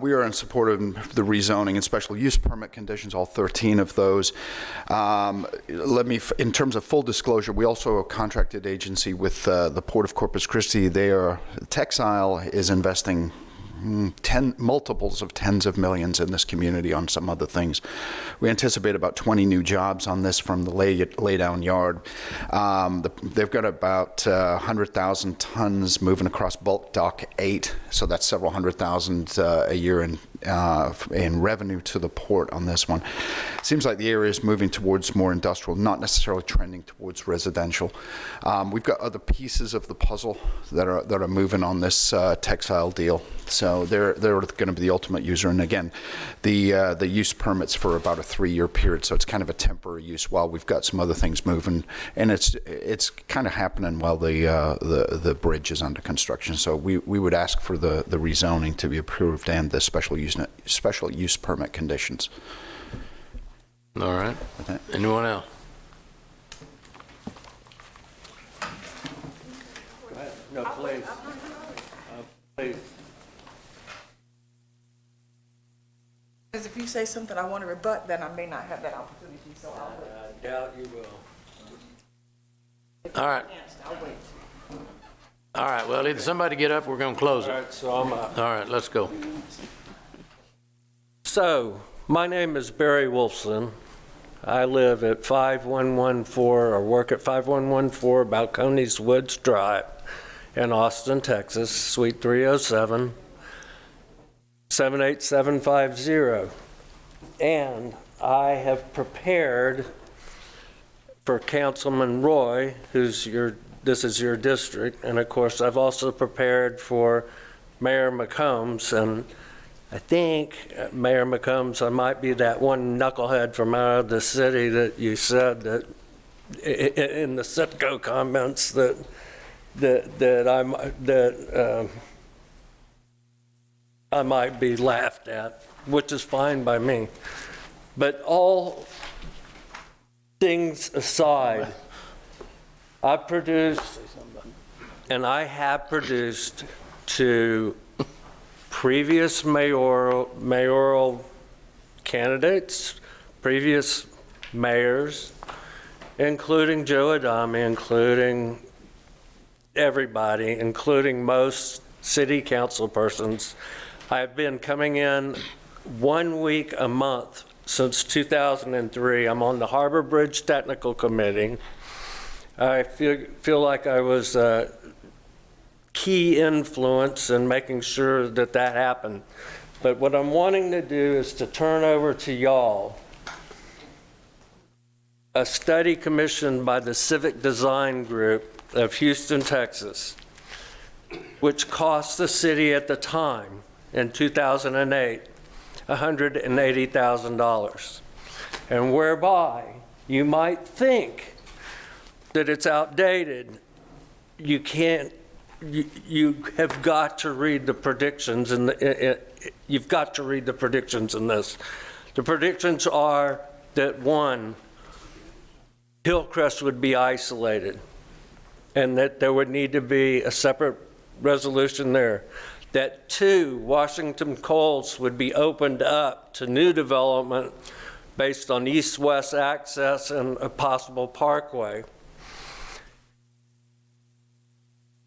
We are in support of the rezoning and special use permit conditions, all 13 of those. In terms of full disclosure, we also are a contracted agency with the Port of Corpus Christi. Texile is investing multiples of tens of millions in this community on some other things. We anticipate about 20 new jobs on this from the lay down yard. They've got about 100,000 tons moving across bulk dock 8, so that's several hundred thousand a year in revenue to the port on this one. Seems like the area is moving towards more industrial, not necessarily trending towards residential. We've got other pieces of the puzzle that are moving on this Texile deal. So they're going to be the ultimate user. And again, the use permits for about a 3-year period. So it's kind of a temporary use while we've got some other things moving. And it's kind of happening while the bridge is under construction. So we would ask for the rezoning to be approved and the special use permit conditions. All right. Anyone else? Go ahead. No, please. Please. Because if you say something I want to rebut, then I may not have that opportunity, so I'll wait. I doubt you will. All right. I'll wait. All right, well, either somebody get up, we're going to close it. All right, so I'm up. All right, let's go. So, my name is Barry Wolfson. I live at 5114, or work at 5114 Balcones Woods Drive in Austin, Texas, Suite 307, 78750. And I have prepared for Councilman Roy, this is your district, and of course I've also prepared for Mayor McCombs, and I think, Mayor McCombs, I might be that one knucklehead from out of the city that you said that in the Citgo comments that I might be laughed at, which is fine by me. But all things aside, I produced, and I have produced to previous mayoral candidates, previous mayors, including Joe Adami, including everybody, including most city council persons. I've been coming in 1 week a month since 2003. I'm on the Harbor Bridge Technical Committee. I feel like I was a key influence in making sure that that happened. But what I'm wanting to do is to turn over to y'all a study commissioned by the Civic Design Group of Houston, Texas, which cost the city at the time, in 2008, $180,000. And whereby you might think that it's outdated, you can't, you have got to read the predictions, and you've got to read the predictions in this. The predictions are that, one, Hillcrest would be isolated, and that there would need to be a separate resolution there. That, two, Washington Coles would be opened up to new development based on east-west access and a possible parkway.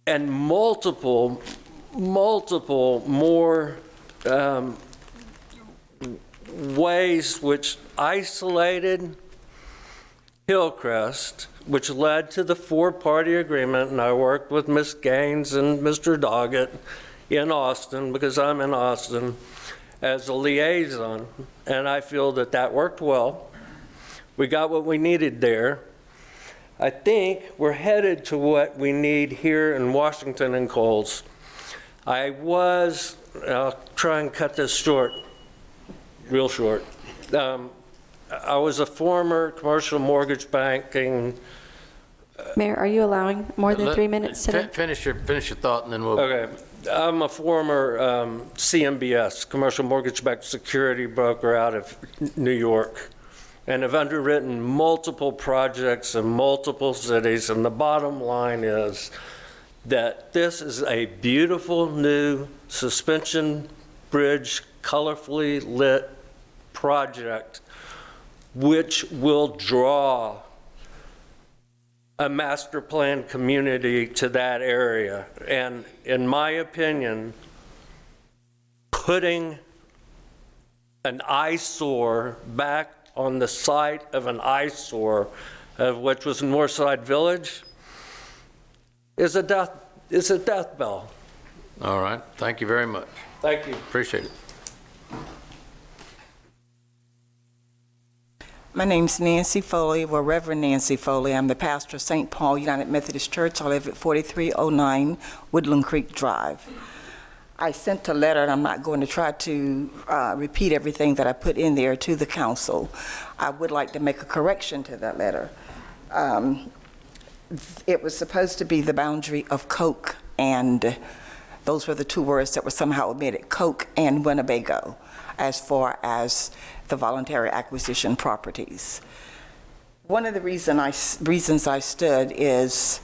And multiple more ways which isolated Hillcrest, which led to the four-party agreement, and I worked with Ms. Gaines and Mr. Doggett in Austin, because I'm in Austin, as a liaison, and I feel that that worked well. We got what we needed there. I think we're headed to what we need here in Washington and Coles. I'll try and cut this short, real short. I was a former commercial mortgage banking. Mayor, are you allowing more than 3 minutes today? Finish your thought, and then we'll. Okay. I'm a former CMBS, commercial mortgage-backed security broker out of New York, and have underwritten multiple projects in multiple cities. And the bottom line is that this is a beautiful new suspension bridge, colorfully lit project, which will draw a master plan community to that area. And in my opinion, putting an eyesore back on the site of an eyesore, of which was Northside Village, is a death bell. All right. Thank you very much. Thank you. Appreciate it. My name's Nancy Foley, well, Reverend Nancy Foley. I'm the pastor of St. Paul United Methodist Church. I live at 4309 Woodland Creek Drive. I sent a letter, and I'm not going to try to repeat everything that I put in there to the council. I would like to make a correction to that letter. It was supposed to be the boundary of Coke, and those were the two words that were somehow omitted, Coke and Winnebago, as far as the voluntary acquisition properties. One of the reasons I stood is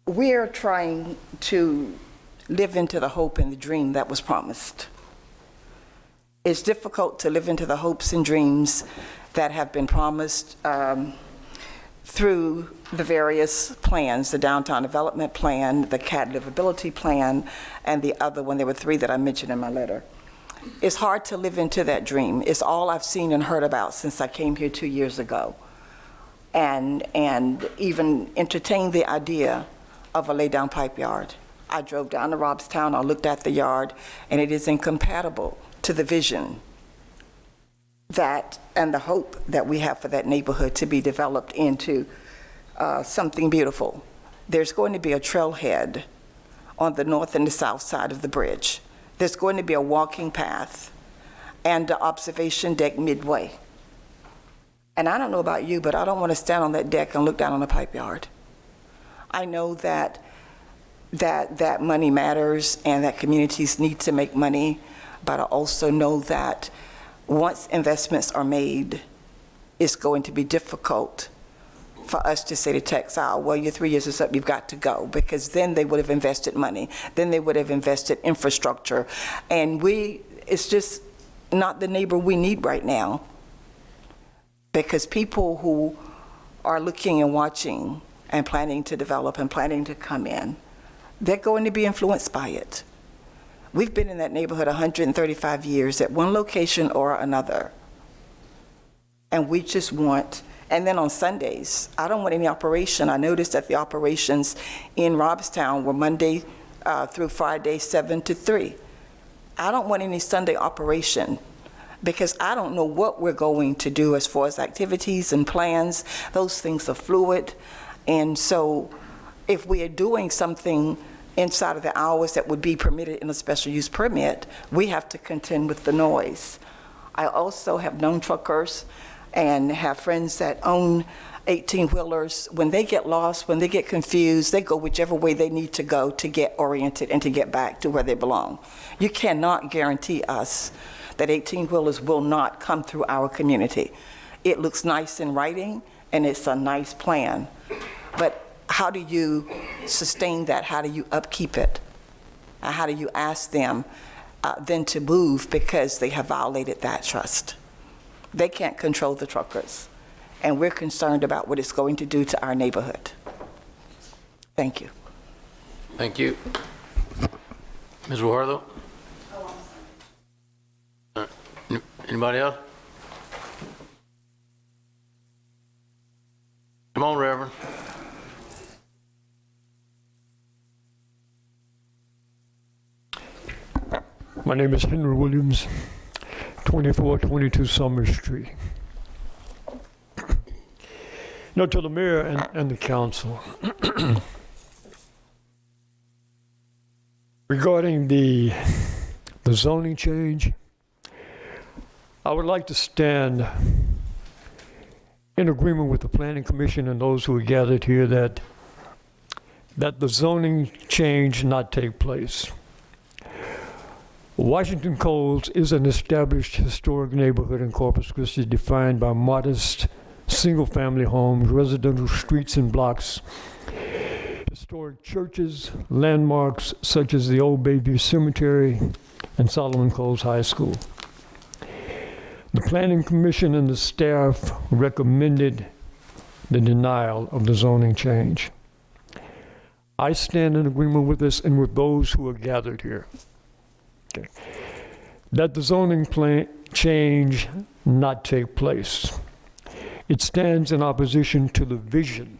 we're trying to live into the hope and the dream that was promised. It's difficult to live into the hopes and dreams that have been promised through the various plans, the Downtown Development Plan, the CAD Livability Plan, and the other one. There were three that I mentioned in my letter. It's hard to live into that dream. It's all I've seen and heard about since I came here 2 years ago, and even entertained the idea of a lay-down pipe yard. I drove down to Robstown, I looked at the yard, and it is incompatible to the vision that and the hope that we have for that neighborhood to be developed into something beautiful. There's going to be a trailhead on the north and the south side of the bridge. There's going to be a walking path and an observation deck midway. And I don't know about you, but I don't want to stand on that deck and look down on a pipe yard. I know that money matters and that communities need to make money, but I also know that once investments are made, it's going to be difficult for us to say to Texile, well, your 3 years is up, you've got to go, because then they would have invested money, then they would have invested infrastructure, and it's just not the neighbor we need right now. because people who are looking and watching and planning to develop and planning to come in, they're going to be influenced by it. We've been in that neighborhood 135 years at one location or another. And we just want, and then on Sundays, I don't want any operation. I noticed that the operations in Robstown were Monday through Friday, 7 to 3. I don't want any Sunday operation because I don't know what we're going to do as far as activities and plans. Those things are fluid. And so if we are doing something inside of the hours that would be permitted in a special use permit, we have to contend with the noise. I also have known truckers and have friends that own 18-wheelers. When they get lost, when they get confused, they go whichever way they need to go to get oriented and to get back to where they belong. You cannot guarantee us that 18-wheelers will not come through our community. It looks nice in writing, and it's a nice plan. But how do you sustain that? How do you upkeep it? How do you ask them then to move because they have violated that trust? They can't control the truckers, and we're concerned about what it's going to do to our neighborhood. Thank you. Thank you. Ms. Warthoe? Anybody else? Come on, Reverend. My name is Henry Williams, 2422 Summer Street. No, to the mayor and the council. Regarding the zoning change, I would like to stand in agreement with the Planning Commission and those who are gathered here that the zoning change not take place. Washington Coles is an established historic neighborhood in Corpus Christi defined by modest single-family homes, residential streets and blocks, historic churches, landmarks such as the Old Bayview Cemetery and Solomon Coles High School. The Planning Commission and the staff recommended the denial of the zoning change. I stand in agreement with this and with those who are gathered here. Okay. That the zoning plan change not take place. It stands in opposition to the vision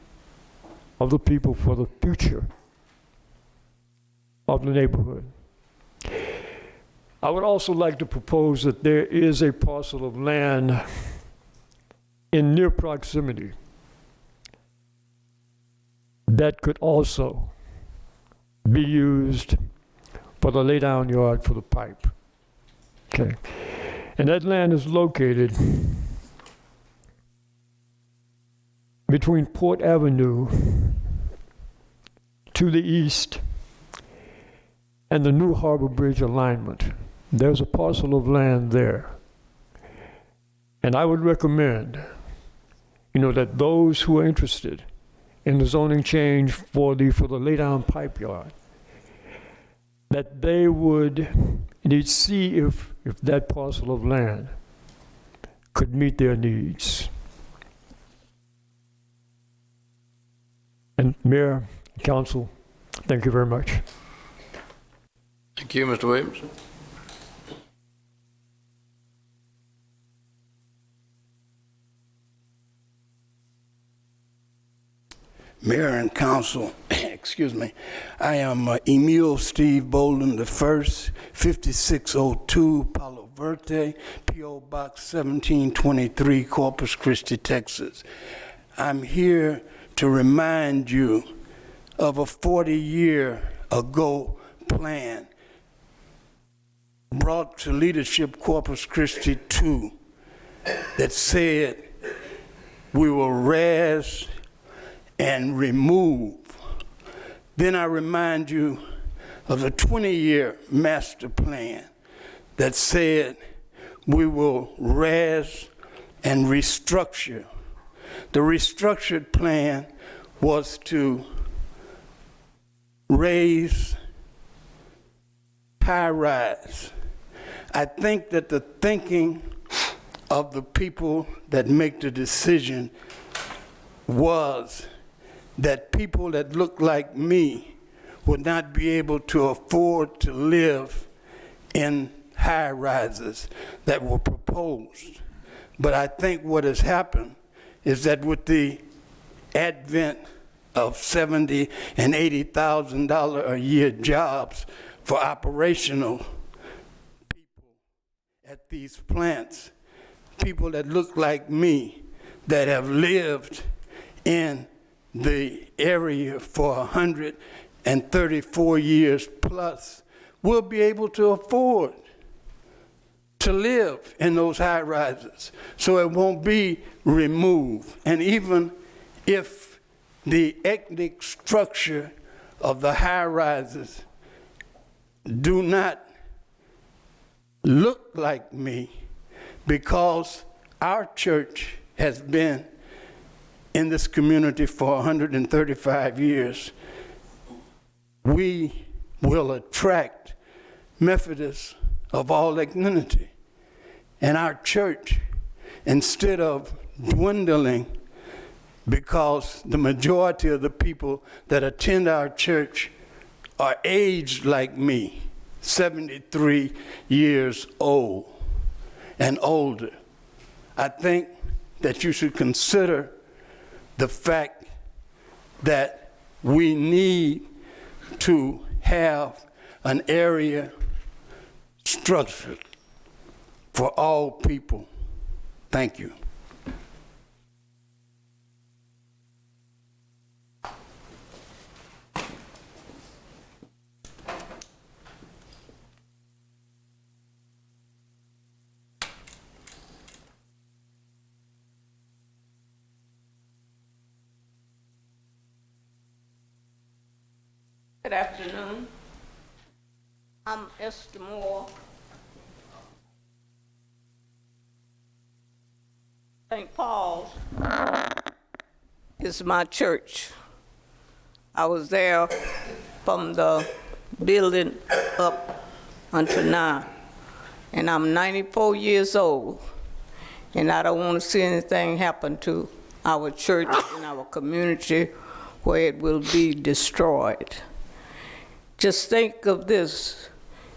of the people for the future of the neighborhood. I would also like to propose that there is a parcel of land in near proximity that could also be used for the laydown yard for the pipe. Okay. And that land is located between Port Avenue to the east and the New Harbor Bridge alignment. There's a parcel of land there. And I would recommend, that those who are interested in the zoning change for the laydown pipe yard, that they would see if that parcel of land could meet their needs. And Mayor, Council, thank you very much. Thank you, Mr. Williams. Mayor and Council, excuse me, I am Emil Steve Bolden I, 5602 Palo Verde, P.O. Box 1723, Corpus Christi, Texas. I'm here to remind you of a 40-year-ago plan brought to leadership Corpus Christi 2 that said we will razz and remove. Then I remind you of a 20-year master plan that said we will razz and restructure. The restructured plan was to raise high rise. I think that the thinking of the people that make the decision was that people that look like me would not be able to afford to live in high rises that were proposed. But I think what has happened is that with the advent of $70,000 and $80,000 a year jobs for operational people at these plants, people that look like me that have lived in the area for 134 years plus will be able to afford to live in those high rises, so it won't be removed. And even if the ethnic structure of the high rises do not look like me, because our church has been in this community for 135 years, we will attract Methodists of all ethnicity. And our church, instead of dwindling, because the majority of the people that attend our church are aged like me, 73 years old and older, I think that you should consider the fact that we need to have an area structured for all people. Thank you. Good afternoon. I'm Esther Moore. St. Paul's is my church. I was there from the building up until now, and I'm 94 years old, and I don't want to see anything happen to our church and our community where it will be destroyed. Just think of this.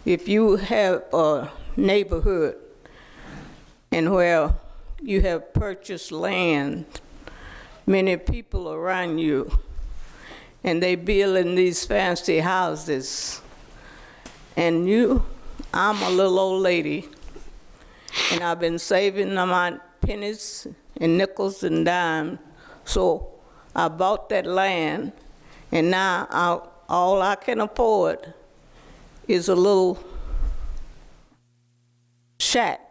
If you have a neighborhood and where you have purchased land, many people around you, and they building these fancy houses, and I'm a little old lady, and I've been saving my pennies and nickels and dimes, so I bought that land, and now all I can afford is a little shack.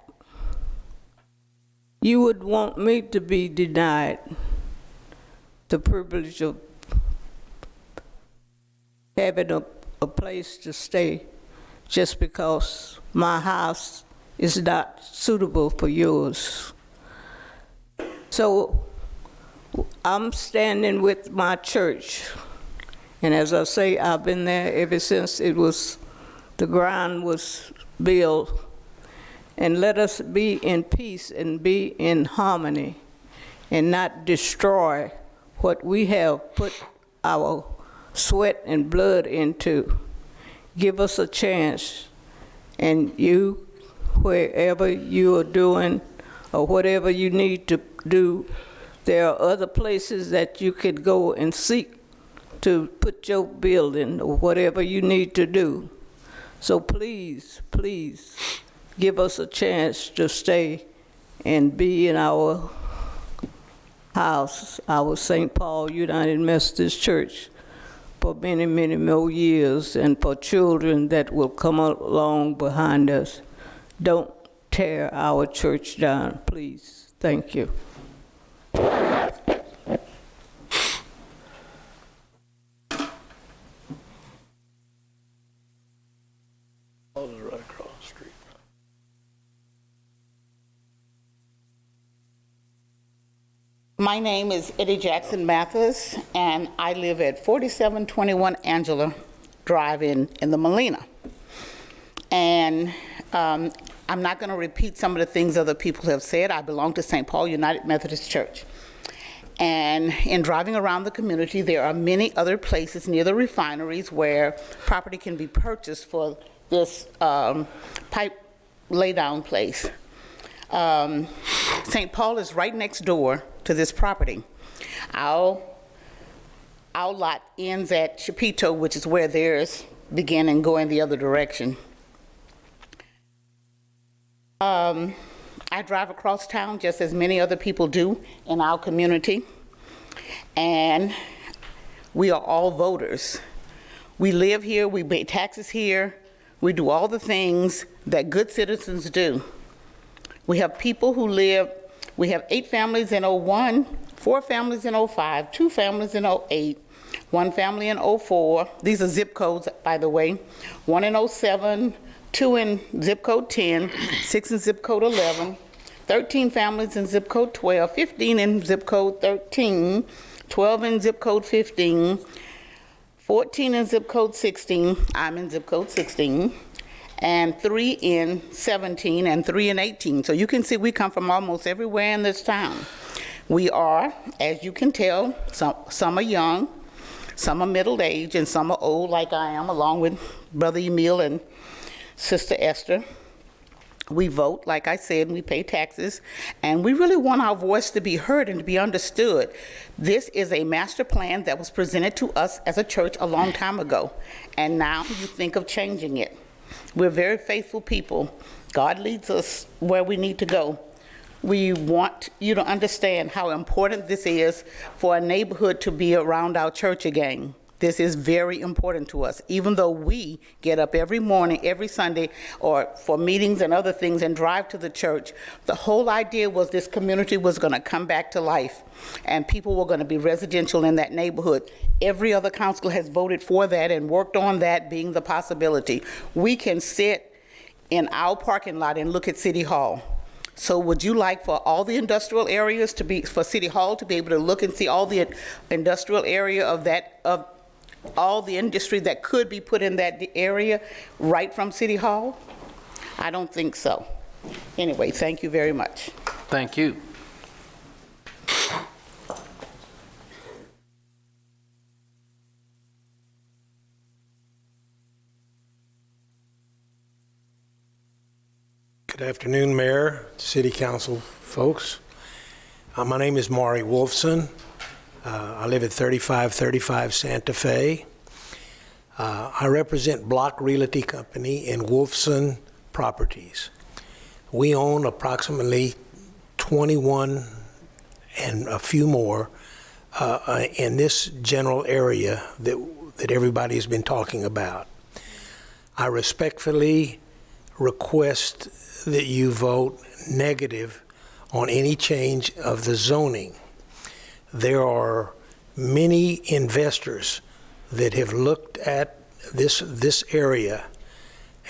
You would want me to be denied the privilege of having a place to stay just because my house is not suitable for yours. So I'm standing with my church. And as I say, I've been there ever since the ground was built. And let us be in peace and be in harmony and not destroy what we have put our sweat and blood into. Give us a chance. And you, wherever you are doing or whatever you need to do, there are other places that you could go and seek to put your building or whatever you need to do. So please, please, give us a chance to stay and be in our house, our St. Paul United Methodist Church, for many, many more years, and for children that will come along behind us. Don't tear our church down, please. Thank you. Right across the street. My name is Eddie Jackson Mathis, and I live at 4721 Angela Drive in the Molina. And I I'm not going to repeat some of the things other people have said. I belong to St. Paul United Methodist Church. And in driving around the community, there are many other places near the refineries where property can be purchased for this pipe laydown place. St. Paul is right next door to this property. Our lot ends at Chapito, which is where theirs begin and go in the other direction. I drive across town just as many other people do in our community, and we are all voters. We live here, we pay taxes here, we do all the things that good citizens do. We have people who live, we have 8 families in 01, 4 families in 05, 2 families in 08, 1 family in 04. These are zip codes, by the way. 1 in 07, 2 in zip code 10, 6 in zip code 11, 13 families in zip code 12, 15 in zip code 13, 12 in zip code 15, 14 in zip code 16, I'm in zip code 16, and 3 in 17, and 3 in 18. So you can see we come from almost everywhere in this town. We are, as you can tell, some are young, some are middle-aged, and some are old like I am, along with Brother Emil and Sister Esther. We vote, like I said, we pay taxes, and we really want our voice to be heard and to be understood. This is a master plan that was presented to us as a church a long time ago, and now you think of changing it. We're very faithful people. God leads us where we need to go. We want you to understand how important this is for a neighborhood to be around our church again. This is very important to us. Even though we get up every morning, every Sunday, or for meetings and other things and drive to the church, the whole idea was this community was going to come back to life and people were going to be residential in that neighborhood. Every other council has voted for that and worked on that being the possibility. We can sit in our parking lot and look at City Hall. So would you like for all the industrial areas to be, for City Hall to be able to look and see all the industrial area of all the industry that could be put in that area right from City Hall? I don't think so. Anyway, thank you very much. Thank you. Good afternoon, Mayor, City Council folks. My name is Maury Wolfson. I live at 3535 Santa Fe. I represent Block Realty Company in Wolfson Properties. We own approximately 21 and a few more in this general area that everybody's been talking about. I respectfully request that you vote negative on any change of the zoning. There are many investors that have looked at this area,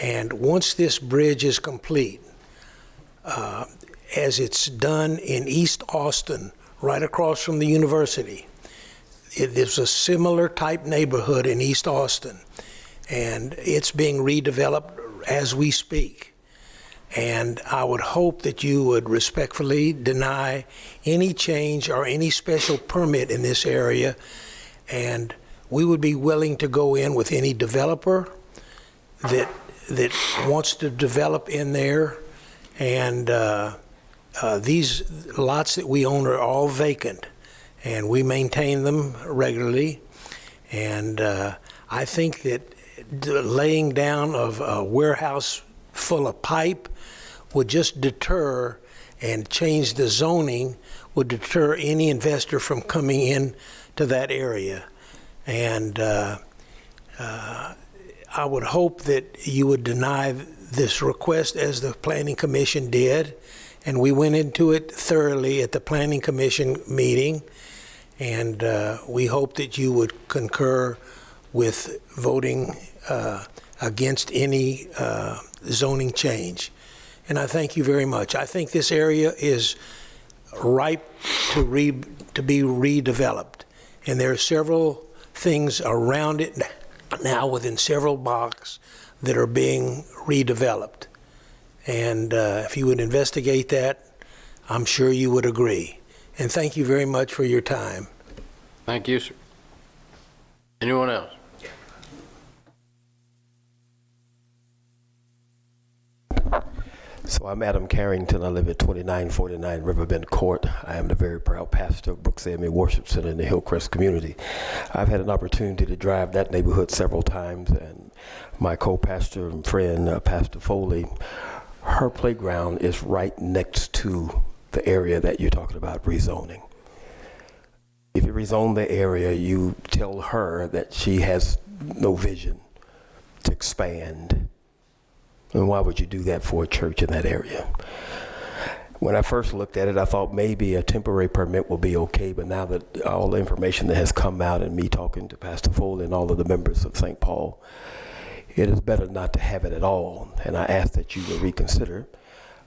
and once this bridge is complete, as it's done in East Austin, right across from the university, there's a similar type neighborhood in East Austin, and it's being redeveloped as we speak. And I would hope that you would respectfully deny any change or any special permit in this area, and we would be willing to go in with any developer that wants to develop in there. And these lots that we own are all vacant, and we maintain them regularly. And I think that the laying down of a warehouse full of pipe would just deter, and change the zoning would deter any investor from coming in to that area. And I would hope that you would deny this request as the Planning Commission did. And we went into it thoroughly at the Planning Commission meeting. And we hope that you would concur with voting against any zoning change. And I thank you very much. I think this area is ripe to be redeveloped. And there are several things around it now within several blocks that are being redeveloped. And if you would investigate that, I'm sure you would agree. And thank you very much for your time. Thank you, sir. Anyone else? So I'm Adam Carrington. I live at 2949 Riverbend Court. I am the very proud pastor of Brooks AME Worship Center in the Hillcrest community. I've had an opportunity to drive that neighborhood several times, and my co-pastor and friend, Pastor Foley, her playground is right next to the area that you're talking about rezoning. If you rezone the area, you tell her that she has no vision to expand. And why would you do that for a church in that area? When I first looked at it, I thought maybe a temporary permit will be okay, but now that all the information that has come out and me talking to Pastor Foley and all of the members of St. Paul, it is better not to have it at all. And I ask that you will reconsider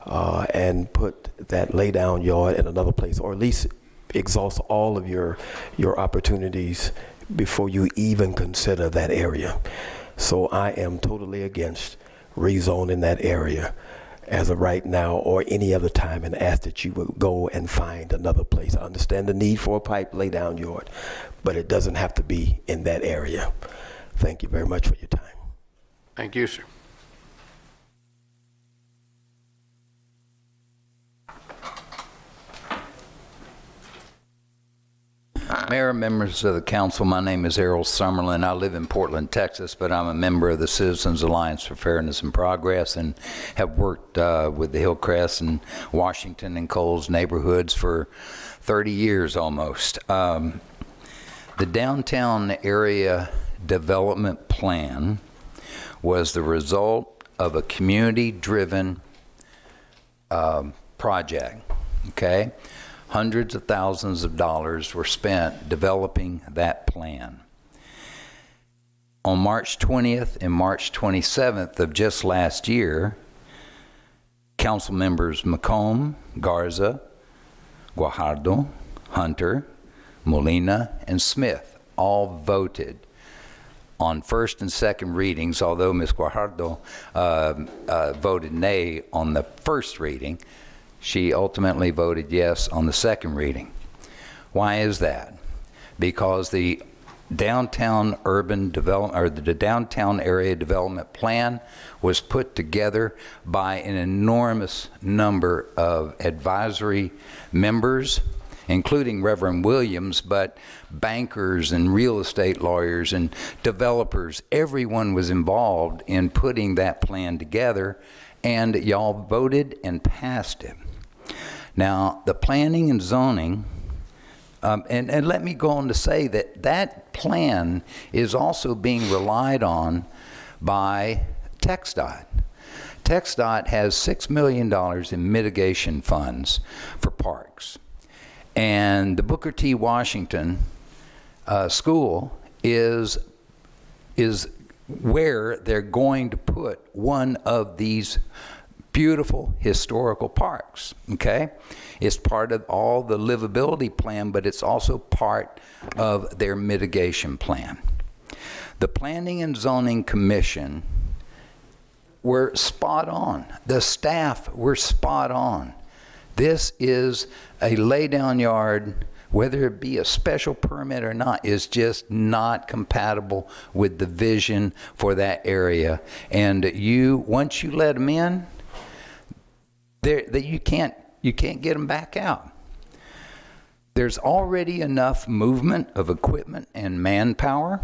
and put that lay down yard in another place, or at least exhaust all of your opportunities before you even consider that area. So I am totally against rezoning that area as of right now or any other time, and ask that you would go and find another place. I understand the need for a pipe lay down yard, but it doesn't have to be in that area. Thank you very much for your time. Thank you, sir. Mayor, members of the council, my name is Errol Summerlin. I live in Portland, Texas, but I'm a member of the Citizens Alliance for Fairness and Progress and have worked with the Hillcrest and Washington and Coles neighborhoods for 30 years almost. The downtown area development plan was the result of a community-driven project, okay? Hundreds of thousands of dollars were spent developing that plan. On March 20th and March 27th of just last year, council members McComb, Garza, Guajardo, Hunter, Molina, and Smith all voted on first and second readings, although Ms. Guajardo voted nay on the first reading. She ultimately voted yes on the second reading. Why is that? Because the downtown urban development, or the downtown area development plan, was put together by an enormous number of advisory members, including Reverend Williams, but bankers and real estate lawyers and developers. Everyone was involved in putting that plan together, and y'all voted and passed it. Now, the planning and zoning, and let me go on to say that that plan is also being relied on by TxDOT. TxDOT has $6 million in mitigation funds for parks. And the Booker T. Washington School is where they're going to put one of these beautiful historical parks, okay? It's part of all the livability plan, but it's also part of their mitigation plan. The Planning and Zoning Commission were spot on. The staff were spot on. This is a lay-down yard, whether it be a special permit or not, is just not compatible with the vision for that area. And once you let them in, you can't get them back out. There's already enough movement of equipment and manpower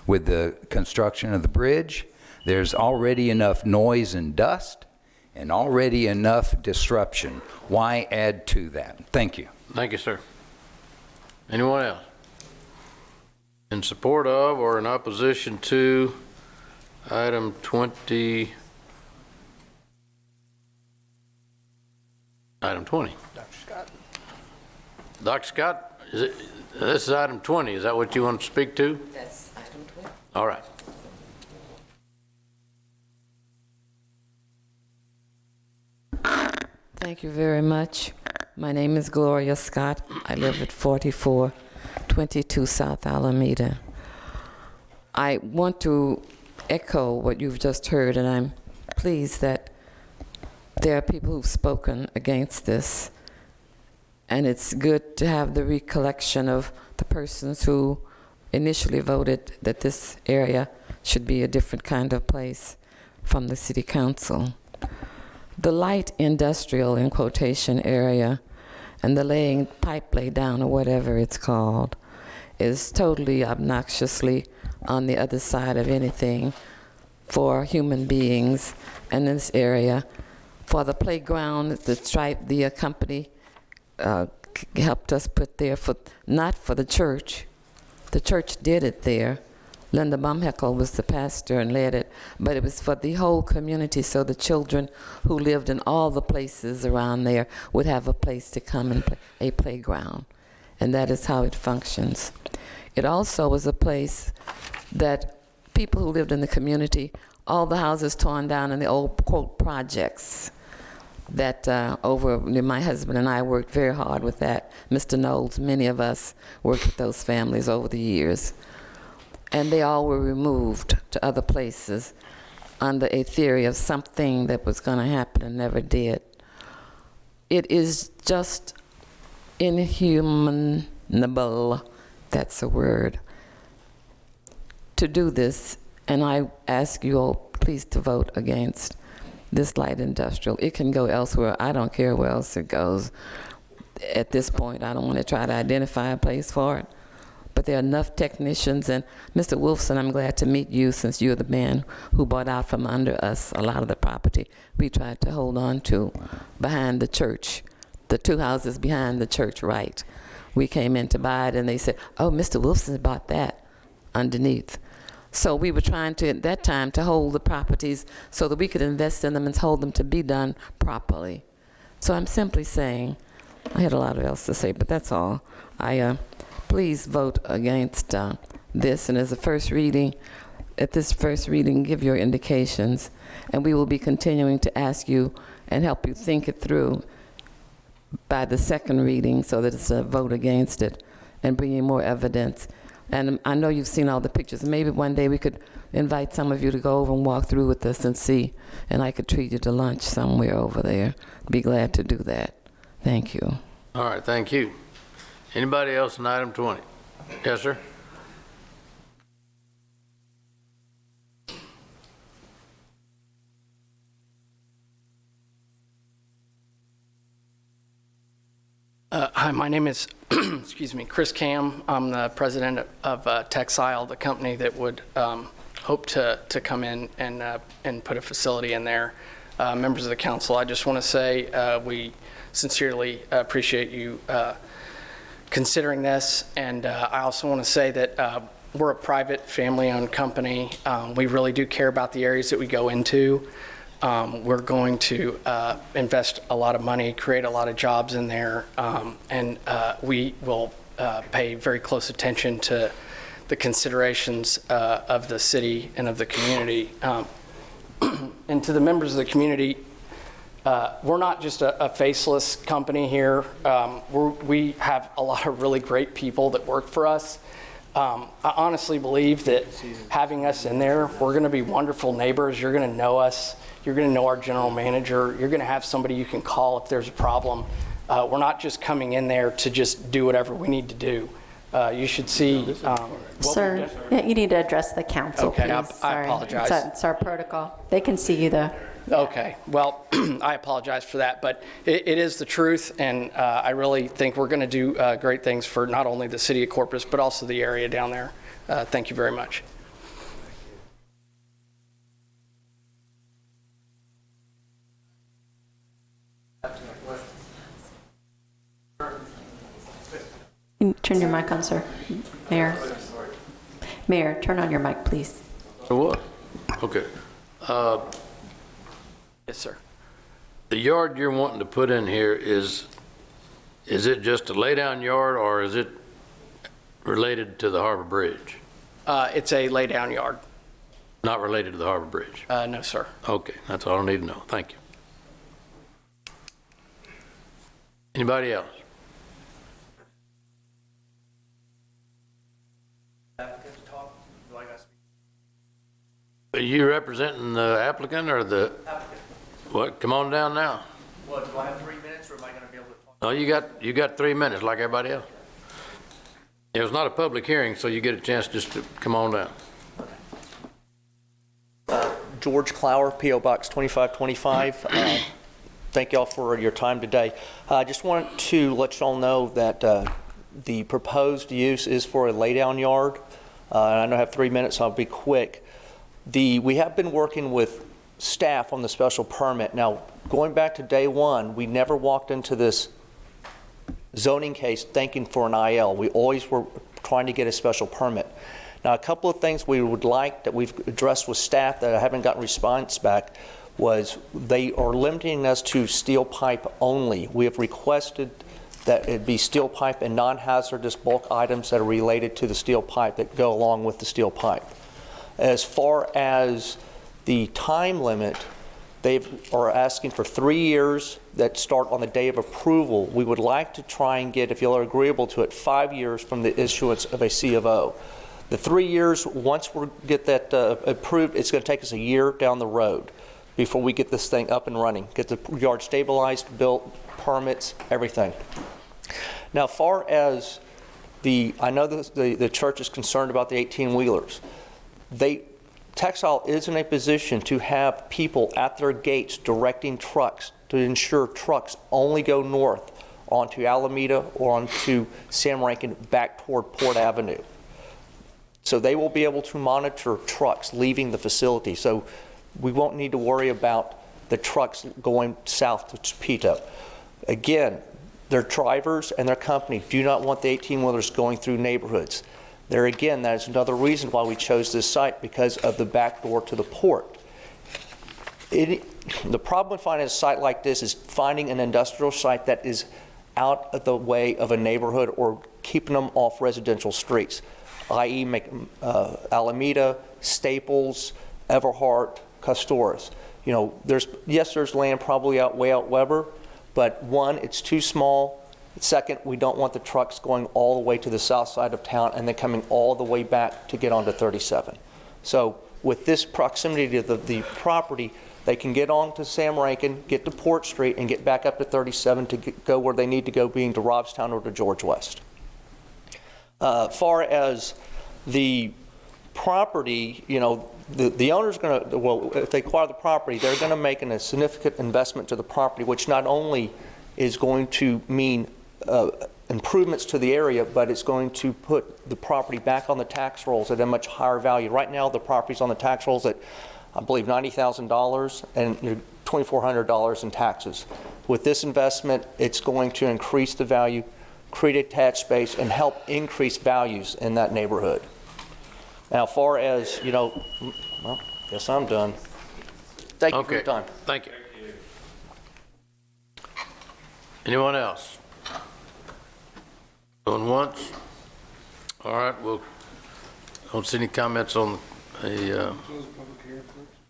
with the construction of the bridge. There's already enough noise and dust and already enough disruption. Why add to that? Thank you. Thank you, sir. Anyone else? In support of or in opposition to item 20? Item 20. Dr. Scott. Dr. Scott, this is item 20. Is that what you want to speak to? That's item 20. All right. Thank you very much. My name is Gloria Scott. I live at 4422 South Alameda. I want to echo what you've just heard, and I'm pleased that there are people who've spoken against this, and it's good to have the recollection of the persons who initially voted that this area should be a different kind of place from the city council. The light industrial, in quotation, area and the pipe lay down, or whatever it's called, is totally obnoxiously on the other side of anything for human beings in this area. For the playground, the company helped us put there, not for the church. The church did it there. Linda Baumheckel was the pastor and led it, but it was for the whole community, so the children who lived in all the places around there would have a place to come and play, a playground. And that is how it functions. It also was a place that people who lived in the community, all the houses torn down in the old, quote, projects, that my husband and I worked very hard with that. Mr. Knowles, many of us worked with those families over the years. And they all were removed to other places under a theory of something that was going to happen and never did. It is just inhumanable, that's a word, to do this. And I ask you all please to vote against this light industrial. It can go elsewhere. I don't care where else it goes. At this point, I don't want to try to identify a place for it. But there are enough technicians, and Mr. Wolfson, I'm glad to meet you since you're the man who bought out from under us a lot of the property we tried to hold on to behind the church, the two houses behind the church, right. We came in to buy it, and they said, oh, Mr. Wolfson bought that underneath. So we were trying to, at that time, to hold the properties so that we could invest in them and hold them to be done properly. So I'm simply saying, I had a lot else to say, but that's all. Please vote against this, and as a first reading, at this first reading, give your indications, and we will be continuing to ask you and help you think it through by the second reading so that it's a vote against it and bring you more evidence. And I know you've seen all the pictures. Maybe one day we could invite some of you to go over and walk through with us and see, and I could treat you to lunch somewhere over there. Be glad to do that. Thank you. All right, thank you. Anybody else on item 20? Yes, sir. Hi, my name is, excuse me, Chris Cam. I'm the president of Textile, the company that would hope to come in and put a facility in there. Members of the council, I just want to say we sincerely appreciate you considering this, and I also want to say that we're a private family-owned company. We really do care about the areas that we go into. We're going to invest a lot of money, create a lot of jobs in there, and we will pay very close attention to the considerations of the city and of the community. And to the members of the community, we're not just a faceless company here. We have a lot of really great people that work for us. I honestly believe that having us in there, we're going to be wonderful neighbors. You're going to know us. You're going to know our general manager. You're going to have somebody you can call if there's a problem. We're not just coming in there to just do whatever we need to do. You should see. Sir, you need to address the council, okay, please. I apologize. It's our protocol. They can see you, though. Okay, well, I apologize for that, but it is the truth, and I really think we're going to do great things for not only the city of Corpus, but also the area down there. Thank you very much. Turn your mic on, sir. Mayor. Mayor, turn on your mic, please. So what? Okay. Yes, sir. The yard you're wanting to put in here is it just a lay-down yard, or is it related to the Harbor Bridge? It's a lay-down yard. Not related to the Harbor Bridge? No, sir. Okay, that's all I need to know. Thank you. Anybody else? Are you representing the applicant or the? Applicant. What, come on down now. What, do I have 3 minutes, or am I going to be able to talk? Oh, you got 3 minutes like everybody else. It was not a public hearing, so you get a chance just to come on down. George Clower, P.O. Box 2525. Thank y'all for your time today. I just want to let y'all know that the proposed use is for a laydown yard. And I know I have 3 minutes, so I'll be quick. We have been working with staff on the special permit. Now, going back to day one, we never walked into this zoning case thanking for an IL. We always were trying to get a special permit. Now, a couple of things we would like that we've addressed with staff that I haven't gotten response back was they are limiting us to steel pipe only. We have requested that it be steel pipe and non-hazardous bulk items that are related to the steel pipe that go along with the steel pipe. As far as the time limit, they are asking for 3 years that start on the day of approval. We would like to try and get, if you are agreeable to it, 5 years from the issuance of a C of O. The 3 years, once we get that approved, it's going to take us a year down the road before we get this thing up and running, get the yard stabilized, built, permits, everything. Now, far as I know the church is concerned about the 18-wheelers. Textile is in a position to have people at their gates directing trucks to ensure trucks only go north onto Alameda or onto Sam Rankin back toward Port Avenue. So they will be able to monitor trucks leaving the facility. So we won't need to worry about the trucks going south to Chipito. Again, their drivers and their company do not want the 18-wheelers going through neighborhoods. There again, that is another reason why we chose this site, because of the back door to the port. The problem with finding a site like this is finding an industrial site that is out of the way of a neighborhood or keeping them off residential streets, i.e. Alameda, Staples, Everhart, Custorus. You know, there's land probably way out Weber, but one, it's too small. Second, we don't want the trucks going all the way to the south side of town and then coming all the way back to get onto 37. So with this proximity to the property, they can get on to Sam Rankin, get to Port Street, and get back up to 37 to go where they need to go, being to Robstown or to George West. Far as the property, you know, the owner's going to, well, if they acquire the property, they're going to make a significant investment to the property, which not only is going to mean improvements to the area, but it's going to put the property back on the tax rolls at a much higher value. Right now, the property's on the tax rolls at, I believe, $90,000 and $2,400 in taxes. With this investment, it's going to increase the value, create attached space, and help increase values in that neighborhood. Now, far as, you know, well, guess I'm done. Thank you for your time. Thank you. Anyone else? Going once? All right, well, don't see any comments on the,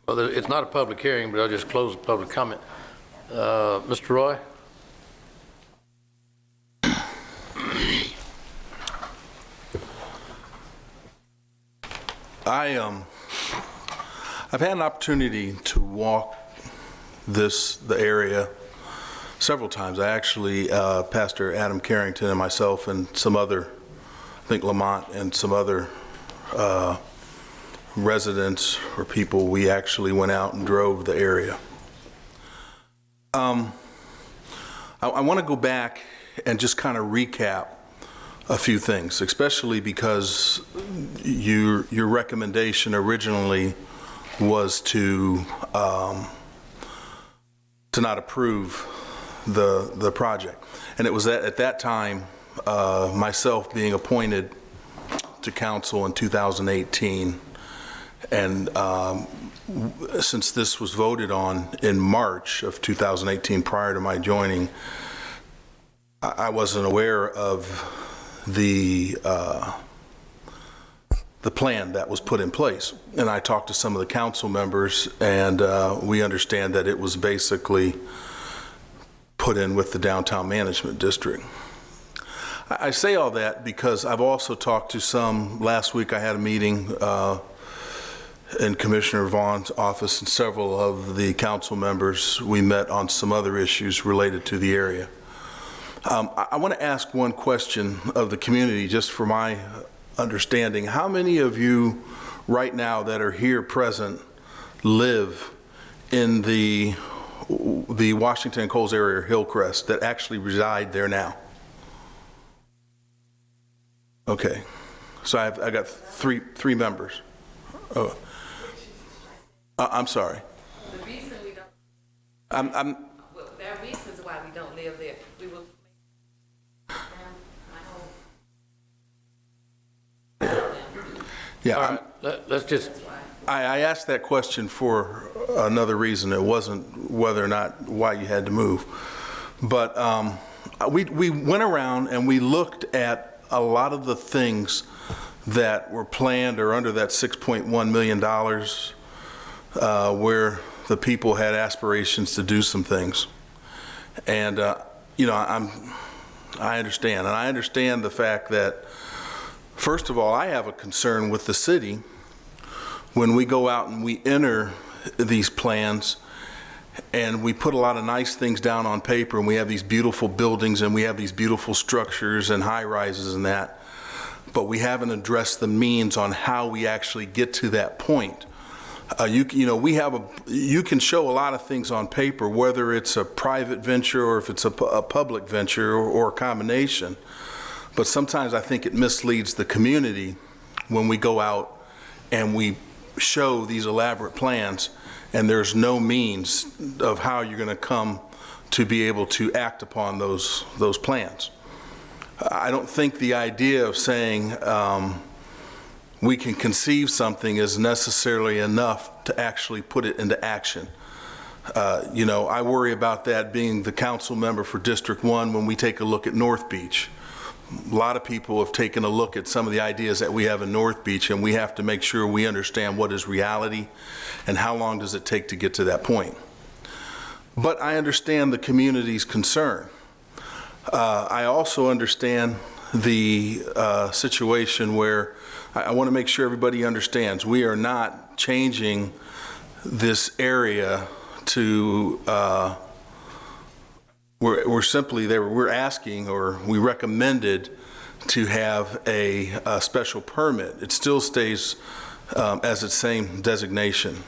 well, it's not a public hearing, but I'll just close the public comment. Mr. Roy? I've had an opportunity to walk the area several times. I actually, Pastor Adam Carrington and myself and some other, I think Lamont and some other residents or people, we actually went out and drove the area. I want to go back and just kind of recap a few things, especially because your recommendation originally was to not approve the project. And it was at that time, myself being appointed to council in 2018, and since this was voted on in March of 2018 prior to my joining, I wasn't aware of the plan that was put in place. And I talked to some of the council members, and we understand that it was basically put in with the downtown management district. I say all that because I've also talked to some, last week I had a meeting in Commissioner Vaughn's office and several of the council members, we met on some other issues related to the area. I want to ask one question of the community, just for my understanding. How many of you right now that are here present live in the Washington Coles area, or Hillcrest, that actually reside there now? Okay, so I got three members. Oh, I'm sorry. The reason we don't. Well, there are reasons why we don't live there. We will. Yeah. All right, let's just. I asked that question for another reason. It wasn't whether or not why you had to move, but we went around and we looked at a lot of the things that were planned or under that $6.1 million, where the people had aspirations to do some things. And you know, I understand, and I understand the fact that, first of all, I have a concern with the city when we go out and we enter these plans and we put a lot of nice things down on paper, and we have these beautiful buildings and we have these beautiful structures and high rises and that, but we haven't addressed the means on how we actually get to that point. You know, you can show a lot of things on paper, whether it's a private venture or if it's a public venture or a combination. But sometimes I think it misleads the community when we go out and we show these elaborate plans and there's no means of how you're going to come to be able to act upon those plans. I don't think the idea of saying we can conceive something is necessarily enough to actually put it into action. You know, I worry about that being the council member for District 1 when we take a look at North Beach. A lot of people have taken a look at some of the ideas that we have in North Beach, and we have to make sure we understand what is reality and how long does it take to get to that point. But I understand the community's concern. I also understand the situation where I want to make sure everybody understands we are not changing this area to we're simply there. We're asking, or we recommended, to have a special permit. It still stays as its same designation.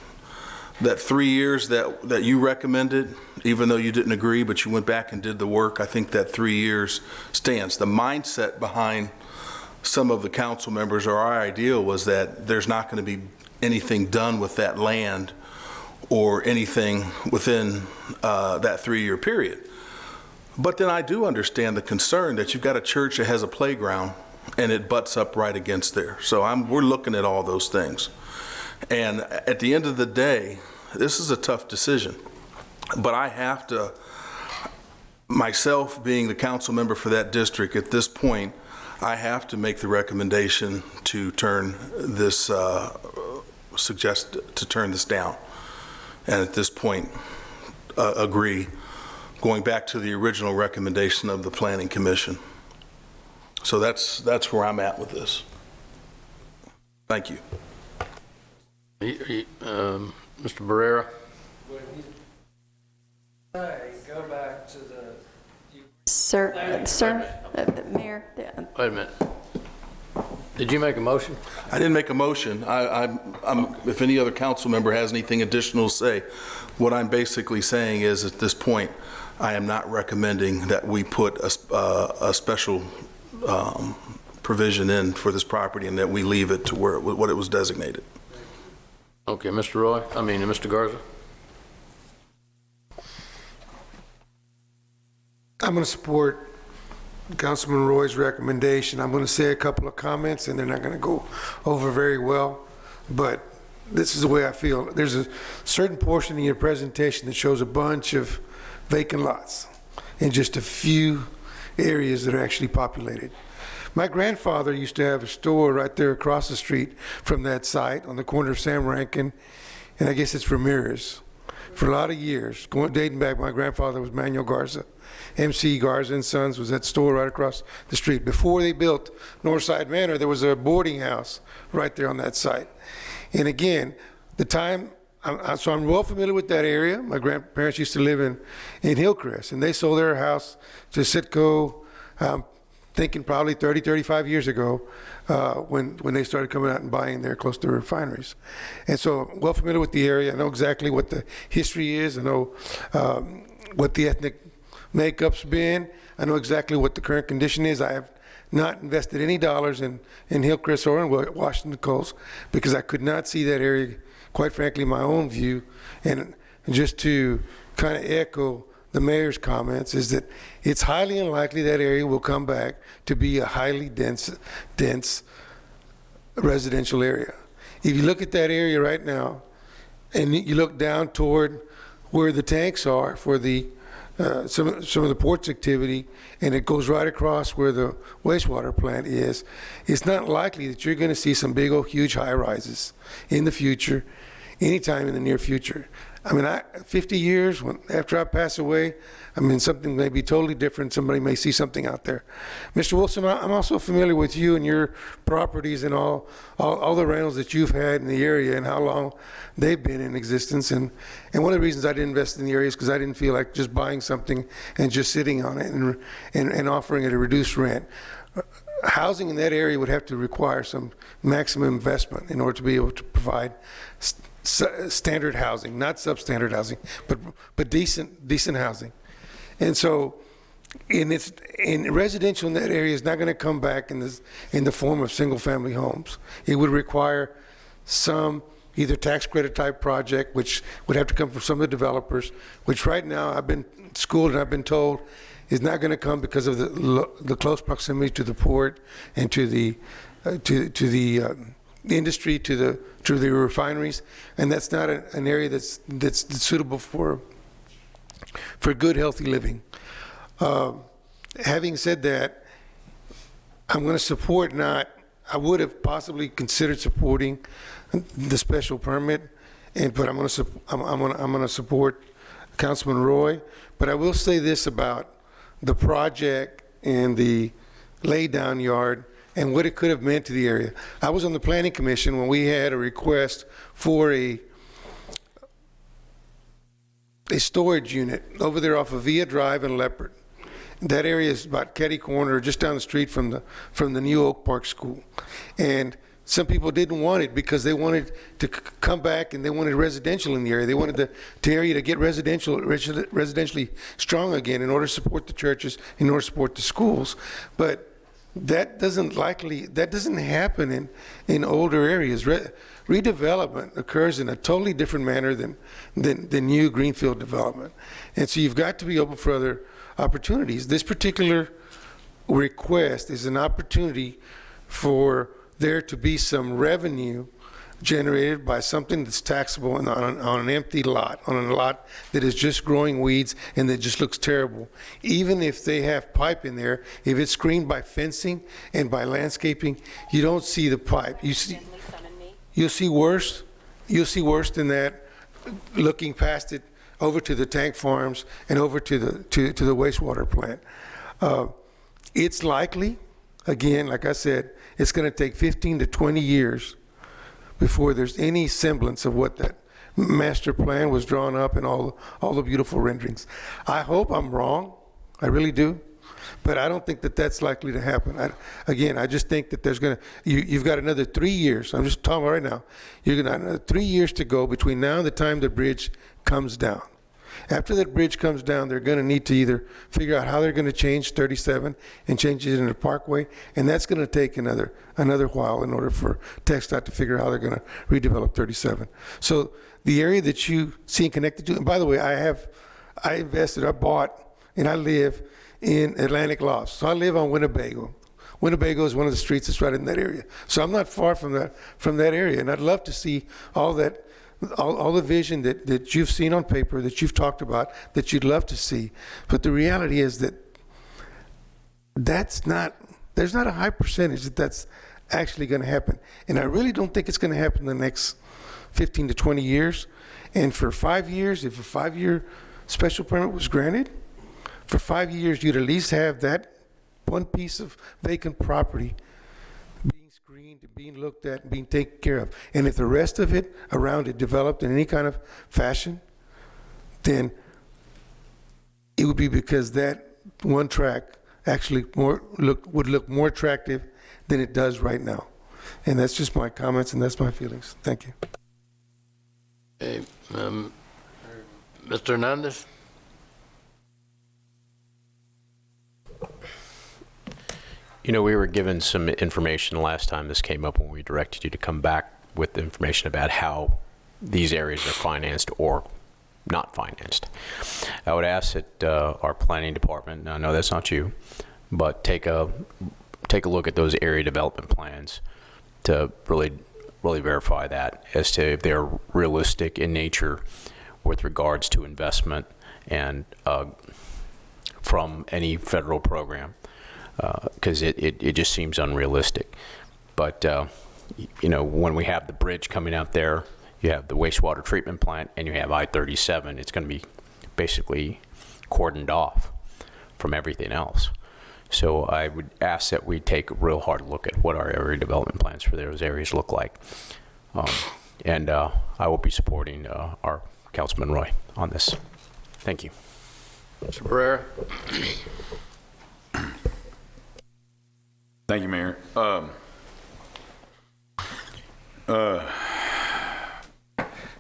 That 3 years that you recommended, even though you didn't agree, but you went back and did the work, I think that 3 years stands. The mindset behind some of the council members, or our ideal, was that there's not going to be anything done with that land or anything within that 3-year period. But then I do understand the concern that you've got a church that has a playground and it butts up right against there. So we're looking at all those things. And at the end of the day, this is a tough decision. But I have to, myself being the council member for that district, at this point, I have to make the recommendation to turn this, suggest to turn this down. And at this point, agree, going back to the original recommendation of the Planning Commission. So that's where I'm at with this. Thank you. Mr. Barrera? Go back to the... Sir, Mayor. Wait a minute. Did you make a motion? I didn't make a motion. If any other council member has anything additional to say, what I'm basically saying is at this point, I am not recommending that we put a special provision in for this property and that we leave it to where what it was designated. Okay, Mr. Garza? I'm going to support Councilman Roy's recommendation. I'm going to say a couple of comments, and they're not going to go over very well, but this is the way I feel. There's a certain portion in your presentation that shows a bunch of vacant lots in just a few areas that are actually populated. My grandfather used to have a store right there across the street from that site on the corner of Sam Rankin, and I guess it's Ramirez. For a lot of years, dating back, my grandfather was Manuel Garza, MC Garza and Sons was that store right across the street. Before they built Northside Manor, there was a boarding house right there on that site. And again, so I'm well familiar with that area. My grandparents used to live in Hillcrest, and they sold their house to Citgo, thinking probably 30, 35 years ago, when they started coming out and buying there close to refineries. And so I'm well familiar with the area. I know exactly what the history is. I know what the ethnic makeup's been. I know exactly what the current condition is. I have not invested any dollars in Hillcrest or in Washington Coast because I could not see that area, quite frankly, my own view. And just to kind of echo the mayor's comments, is that it's highly unlikely that area will come back to be a highly dense residential area. If you look at that area right now, and you look down toward where the tanks are for the some of the ports activity, and it goes right across where the wastewater plant is, it's not likely that you're going to see some big old huge high rises in the future, anytime in the near future. I mean, 50 years after I pass away, I mean, something may be totally different. Somebody may see something out there. Mr. Wilson, I'm also familiar with you and your properties and all the rentals that you've had in the area and how long they've been in existence. And one of the reasons I didn't invest in the area is because I didn't feel like just buying something and just sitting on it and offering it a reduced rent. Housing in that area would have to require some maximum investment in order to be able to provide standard housing, not substandard housing, but decent housing. And so in residential in that area is not going to come back in the form of single family homes. It would require some either tax credit type project, which would have to come from some of the developers, which right now I've been schooled and I've been told is not going to come because of the close proximity to the port and to the industry, to the refineries, and that's not an area that's suitable for good, healthy living. Having said that, I'm going to support I would have possibly considered supporting the special permit, but I'm going to support Councilman Roy. But I will say this about the project and the laydown yard and what it could have meant to the area. I was on the Planning Commission when we had a request for a storage unit over there off of Via Drive and Leopard. That area is about Ketty Corner, just down the street from the new Oak Park School. And some people didn't want it because they wanted to come back and they wanted residential in the area. They wanted the area to get residentially strong again in order to support the churches, in order to support the schools. But that doesn't happen in older areas. Redevelopment occurs in a totally different manner than new greenfield development. And so you've got to be open for other opportunities. This particular request is an opportunity for there to be some revenue generated by something that's taxable on an empty lot, on a lot that is just growing weeds and that just looks terrible. Even if they have pipe in there, if it's screened by fencing and by landscaping, you don't see the pipe. You'll see worse than that, looking past it over to the tank farms and over to the wastewater plant. It's likely, again, like I said, it's going to take 15 to 20 years before there's any semblance of what that master plan was drawn up and all the beautiful renderings. I hope I'm wrong, I really do, but I don't think that that's likely to happen. I just think that there's going to, you've got another 3 years, I'm just talking about right now, you're going to have another 3 years to go between now and the time the bridge comes down. After that bridge comes down, they're going to need to either figure out how they're going to change 37 and change it into Parkway, and that's going to take another while in order for TxDOT to figure out how they're going to redevelop 37. So the area that you see connected to, and by the way, I invested, I bought, and I live in Atlantic Lofts. So I live on Winnebago. Winnebago is one of the streets that's right in that area. So I'm not far from that area, and I'd love to see all the vision that you've seen on paper, that you've talked about, that you'd love to see. But the reality is that there's not a high percentage that's actually going to happen. And I really don't think it's going to happen in the next 15 to 20 years. And for 5 years, if a 5-year special permit was granted For 5 years, you'd at least have that one piece of vacant property being screened, being looked at, and being taken care of. And if the rest of it around it developed in any kind of fashion, then it would be because that one track actually would look more attractive than it does right now. And that's just my comments, and that's my feelings. Thank you. Okay, Mr. Hernandez? You know, we were given some information last time this came up when we directed you to come back with information about how these areas are financed or not financed. I would ask that our planning department, now I know that's not you, but take a look at those area development plans to really verify that as to if they're realistic in nature with regards to investment and from any federal program, because it just seems unrealistic. But you know, when we have the bridge coming out there, you have the wastewater treatment plant, and you have I-37, it's going to be basically cordoned off from everything else. So I would ask that we take a real hard look at what our area development plans for those areas look like. And I will be supporting our Councilman Roy on this. Thank you. Mr. Pereira? Thank you, Mayor.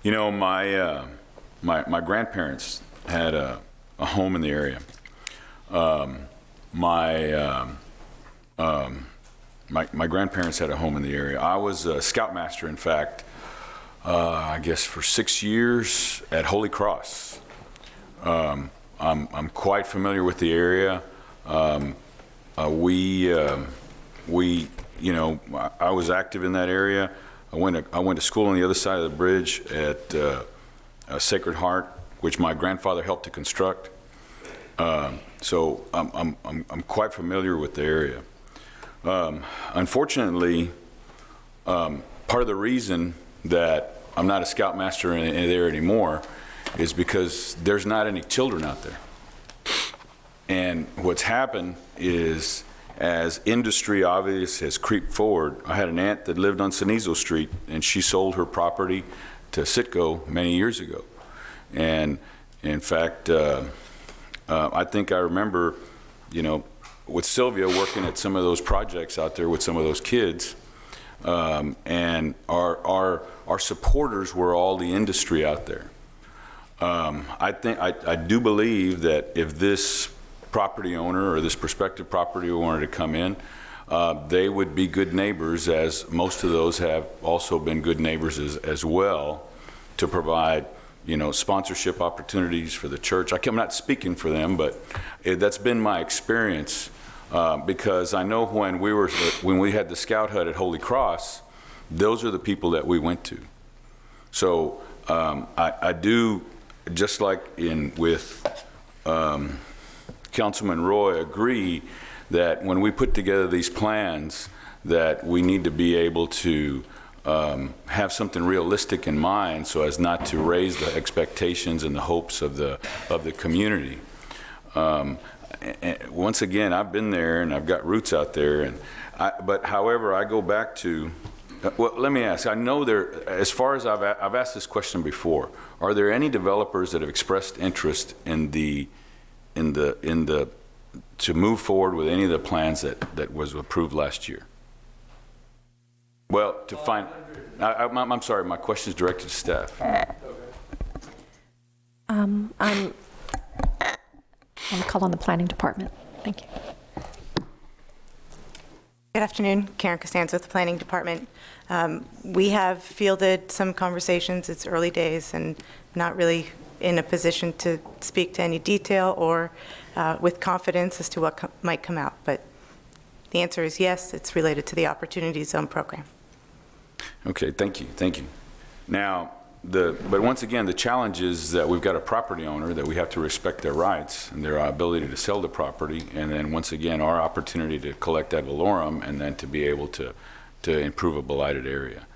You know, my grandparents had a home in the area. My grandparents had a home in the area. I was a scoutmaster, in fact, I guess for 6 years at Holy Cross. I'm quite familiar with the area. You know, I was active in that area. I went to school on the other side of the bridge at Sacred Heart, which my grandfather helped to construct. So I'm quite familiar with the area. Unfortunately, part of the reason that I'm not a scoutmaster in there anymore is because there's not any children out there. And what's happened is, as industry obviously has creeped forward, I had an aunt that lived on Cenizo Street, and she sold her property to Citgo many years ago. And in fact, I think I remember, you know, with Sylvia working at some of those projects out there with some of those kids, and our supporters were all the industry out there. I do believe that if this property owner or this prospective property owner to come in, they would be good neighbors, as most of those have also been good neighbors as well, to provide, you know, sponsorship opportunities for the church. I'm not speaking for them, but that's been my experience, because I know when we had the Scout Hut at Holy Cross, those are the people that we went to. So I do, just like with Councilman Roy, agree that when we put together these plans, that we need to be able to have something realistic in mind so as not to raise the expectations and the hopes of the community. Once again, I've been there and I've got roots out there, but however, I go back to, well, let me ask, I know there, as far as I've asked this question before, are there any developers that have expressed interest to move forward with any of the plans that was approved last year? Well, to find, I'm sorry, my question is directed to staff. I'm going to call on the planning department. Thank you. Good afternoon, Karen Costanza with the Planning Department. We have fielded some conversations. It's early days and not really in a position to speak to any detail or with confidence as to what might come out. But the answer is yes, it's related to the Opportunity Zone program. Okay, thank you. Now, but once again, the challenge is that we've got a property owner that we have to respect their rights and their ability to sell the property, and then once again, our opportunity to collect ad valorem and then to be able to improve a blighted area.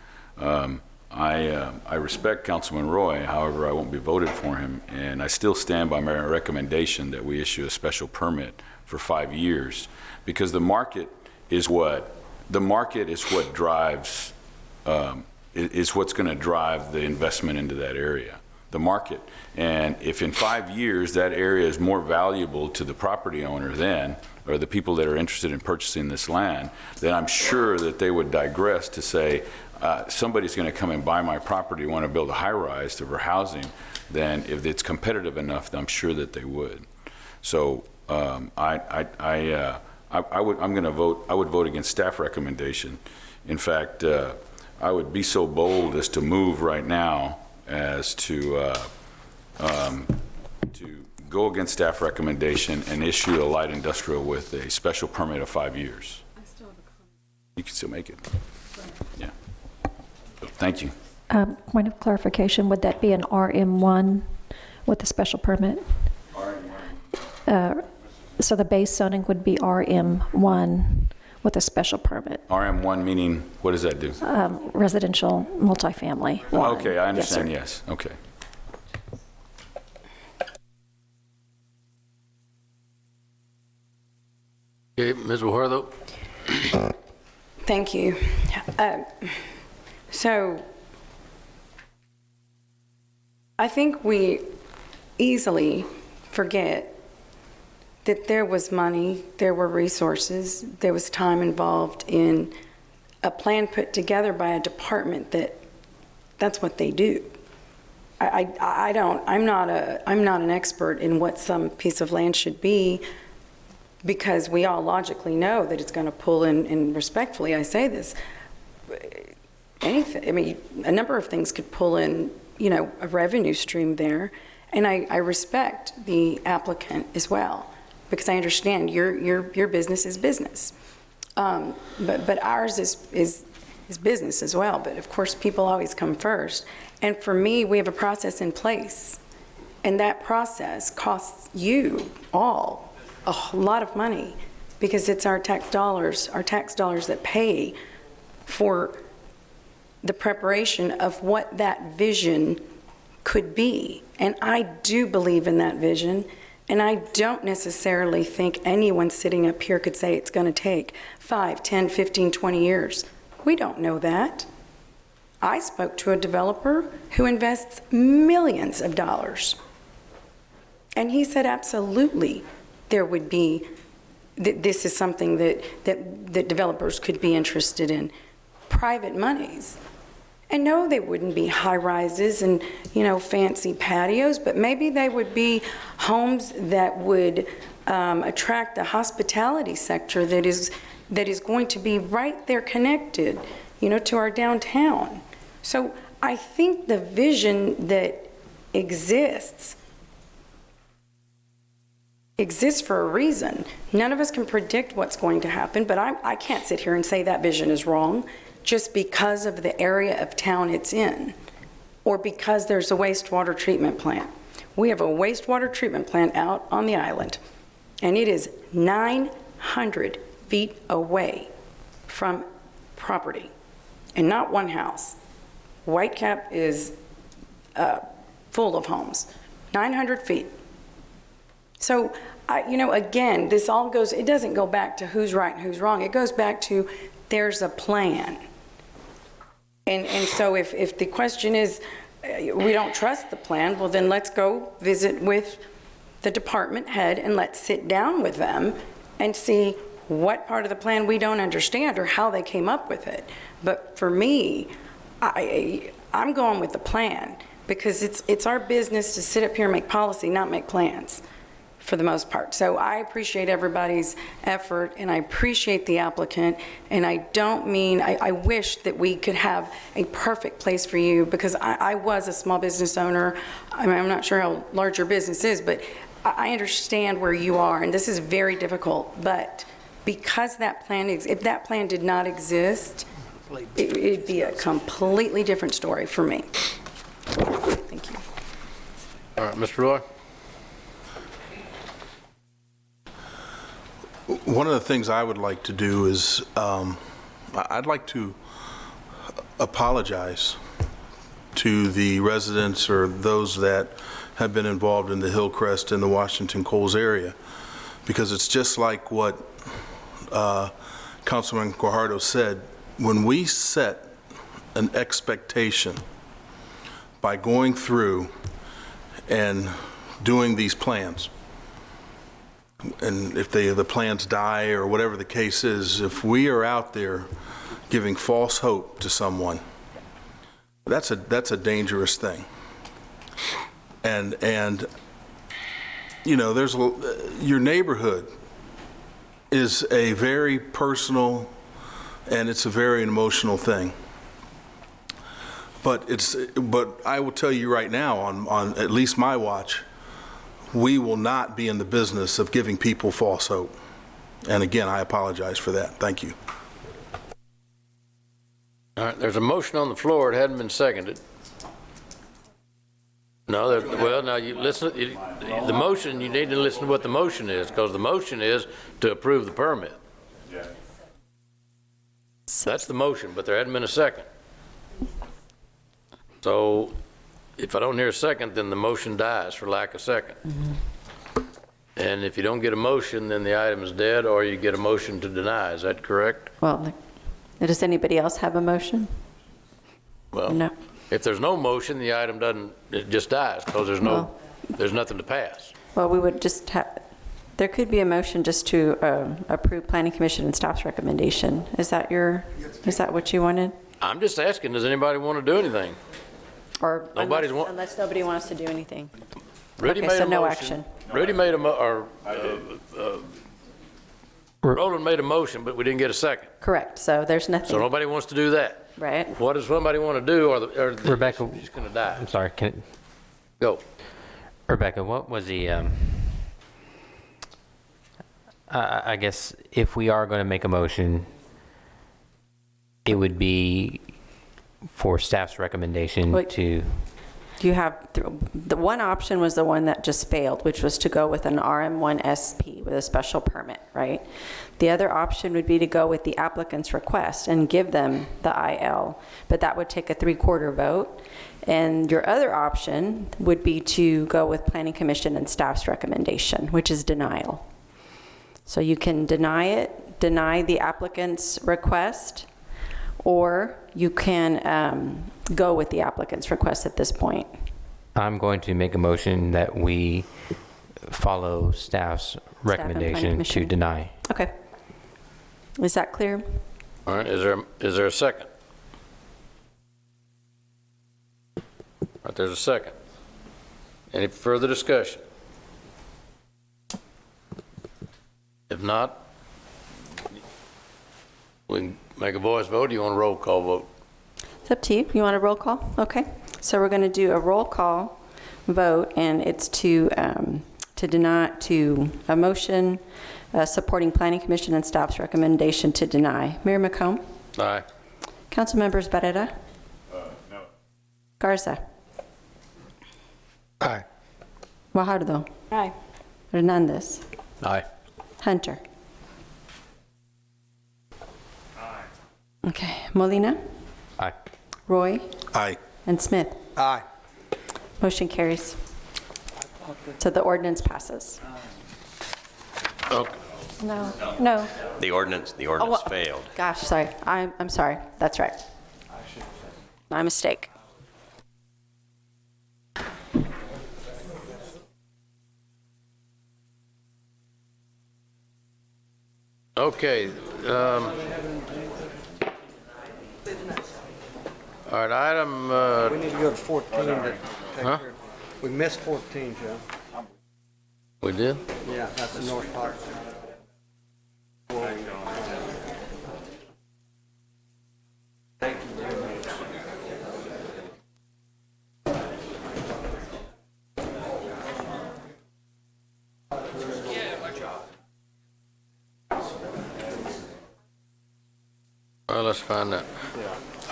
I respect Councilman Roy, however, I won't be voted for him, and I still stand by my recommendation that we issue a special permit for 5 years, because the market is what drives, is what's going to drive the investment into that area, the market. And if in 5 years that area is more valuable to the property owner then, or the people that are interested in purchasing this land, then I'm sure that they would digress to say, somebody's going to come and buy my property, want to build a high-rise for housing, then if it's competitive enough, I'm sure that they would. So I would vote against staff recommendation. In fact, I would be so bold as to move right now as to go against staff recommendation and issue a light industrial with a special permit of 5 years. You can still make it. Yeah. Thank you. Point of clarification, would that be an RM1 with a special permit? RM1. So the base zoning would be RM1 with a special permit. RM1 meaning, what does that do? Residential multifamily. Okay, I understand, yes. Okay. Okay, Ms. Warthope. Thank you. So I think we easily forget that there was money, there were resources, there was time involved in a plan put together by a department that's what they do. I'm not an expert in what some piece of land should be, because we all logically know that it's going to pull in, and respectfully I say this, anything, I mean, a number of things could pull in, a revenue stream there. And I respect the applicant as well, because I understand your business is business. But ours is business as well. But of course, people always come first. And for me, we have a process in place. And that process costs you all a lot of money, because it's our tax dollars that pay for the preparation of what that vision could be. And I do believe in that vision, and I don't necessarily think anyone sitting up here could say it's going to take 5, 10, 15, 20 years. We don't know that. I spoke to a developer who invests millions of dollars, and he said absolutely there would be, this is something that developers could be interested in, private monies. And no, they wouldn't be high-rises and, fancy patios, but maybe they would be homes that would attract the hospitality sector that is going to be right there connected, to our downtown. So I think the vision that exists for a reason. None of us can predict what's going to happen, but I can't sit here and say that vision is wrong just because of the area of town it's in, or because there's a wastewater treatment plant. We have a wastewater treatment plant out on the island, and it is 900 feet away from property, and not one house. Whitecap is full of homes, 900 feet. So, again, this all goes, it doesn't go back to who's right and who's wrong. It goes back to there's a plan. And so if the question is, we don't trust the plan, well, then let's go visit with the department head and let's sit down with them and see what part of the plan we don't understand or how they came up with it. But for me, I'm going with the plan, because it's our business to sit up here and make policy, not make plans, for the most part. So I appreciate everybody's effort, and I appreciate the applicant, and I don't mean, I wish that we could have a perfect place for you, because I was a small business owner. I mean, I'm not sure how large your business is, but I understand where you are, and this is very difficult. But because that plan, if that plan did not exist, it'd be a completely different story for me. Thank you. All right, Mr. Roy. One of the things I would like to do is I'd like to apologize to the residents or those that have been involved in the Hillcrest and the Washington Coles area, because it's just like what Councilman Guajardo said. When we set an expectation by going through and doing these plans, and if the plans die or whatever the case is, if we are out there giving false hope to someone, that's a dangerous thing. And you know, there's your neighborhood is a very personal and it's a very emotional thing. But I will tell you right now, on at least my watch, we will not be in the business of giving people false hope. And again, I apologize for that. Thank you. All right, there's a motion on the floor. It hadn't been seconded. No, well, now you listen, the motion, you need to listen to what the motion is, because the motion is to approve the permit. That's the motion, but there hadn't been a second. So if I don't hear a second, then the motion dies for lack of second. And if you don't get a motion, then the item is dead, or you get a motion to deny. Is that correct? Well, does anybody else have a motion? Well, no. If there's no motion, the item doesn't, it just dies, because there's nothing to pass. Well, we would just have, there could be a motion just to approve Planning Commission and staff's recommendation. Is that what you wanted? I'm just asking, does anybody want to do anything? Or Nobody's unless nobody wants to do anything. Rudy Okay, made so a no motion. action. Rudy made Roland made a motion, but we didn't get a second. Correct, so there's nothing. So nobody wants to do that. Right. What does somebody want to do, or Rebecca, just going to die? I'm sorry, Go. Rebecca, what was the, I guess if we are going to make a motion, it would be for staff's recommendation to... You have, the one option was the one that just failed, which was to go with an RM1 SP with a special permit, right? The other option would be to go with the applicant's request and give them the IL, but that would take a 3/4 vote. And your other option would be to go with Planning Commission and staff's recommendation, which is denial. So you can deny the applicant's request, or you can go with the applicant's request at this point. I'm going to make a motion that we follow staff's recommendation to deny. Okay. Is that clear? All right, is there a second? All right, there's a second. Any further discussion? If not, we can make a voice vote. Do you want a roll call vote? It's up to you. You want a roll call? Okay. So we're going to do a roll call vote, and it's to deny, to a motion supporting Planning Commission and staff's recommendation to deny. Mayor McComb? Aye. Council members Barrera? No. Garza? Aye. Guajardo? Aye. Hernandez? Aye. Hunter? Okay. Molina? Aye. Roy? Aye. And Smith? Aye. Motion carries. So the ordinance passes. Okay. No. The ordinance failed. Gosh, sorry. I'm sorry. That's right. My mistake. Okay. All right, item... We need to go to 14 to take Huh? care of. We missed 14, Joe. We did? Yeah, that's the North Park. Thank you very much. Well, let's find out.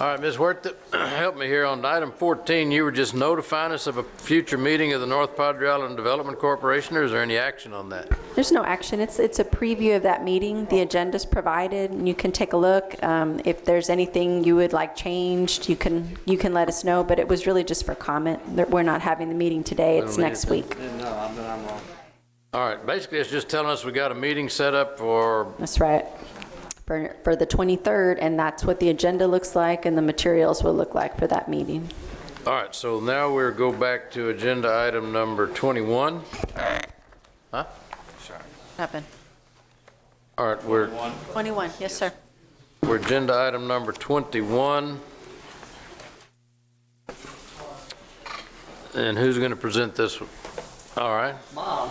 All right, Ms. Worth, help me here on item 14. You were just notifying us of a future meeting of the North Padre Island Development Corporation, or is there any action on that? There's no action. It's a preview of that meeting. The agenda's provided, and you can take a look. If there's anything you would like changed, you can let us know, but it was really just for comment. We're not having the meeting today. It's next week. No, I'm wrong. All right, basically, it's just telling us we got a meeting set up for... That's right. For the 23rd, and that's what the agenda looks like and the materials will look like for that meeting. All right, so now we'll go back to agenda item number 21. Huh? Happen. All right, we're 21, yes, sir. We're agenda item number 21. And who's going to present this one? All right. Mom.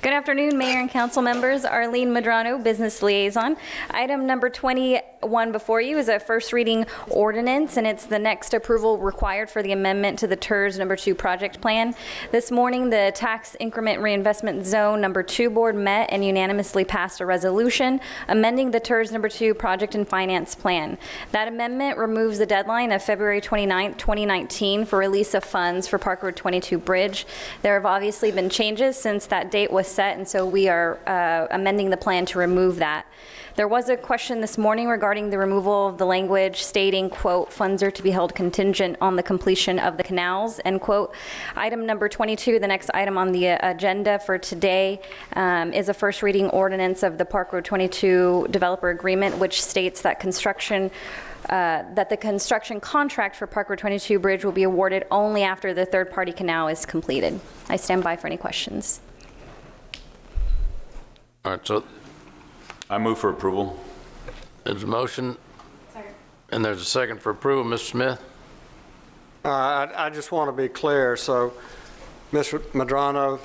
Good afternoon, Mayor and Council members. Arlene Medrano, Business Liaison. Item number 21 before you is a first reading ordinance, and it's the next approval required for the amendment to the TERS number 2 project plan. This morning, the Tax Increment Reinvestment Zone number 2 board met and unanimously passed a resolution amending the TERS number 2 project and finance plan. That amendment removes the deadline of February 29, 2019 for release of funds for Park Road 22 Bridge. There have obviously been changes since that date was set, and so we are amending the plan to remove that. There was a question this morning regarding the removal of the language stating, quote, funds are to be held contingent on the completion of the canals, end quote. Item number 22, the next item on the agenda for today, is a first reading ordinance of the Park Road 22 developer agreement, which states that that the construction contract for Park Road 22 Bridge will be awarded only after the third-party canal is completed. I stand by for any questions. All right, so I move for approval. There's a motion, and there's a second for approval. Mr. Smith? I just want to be clear. So, Mr. Medrano,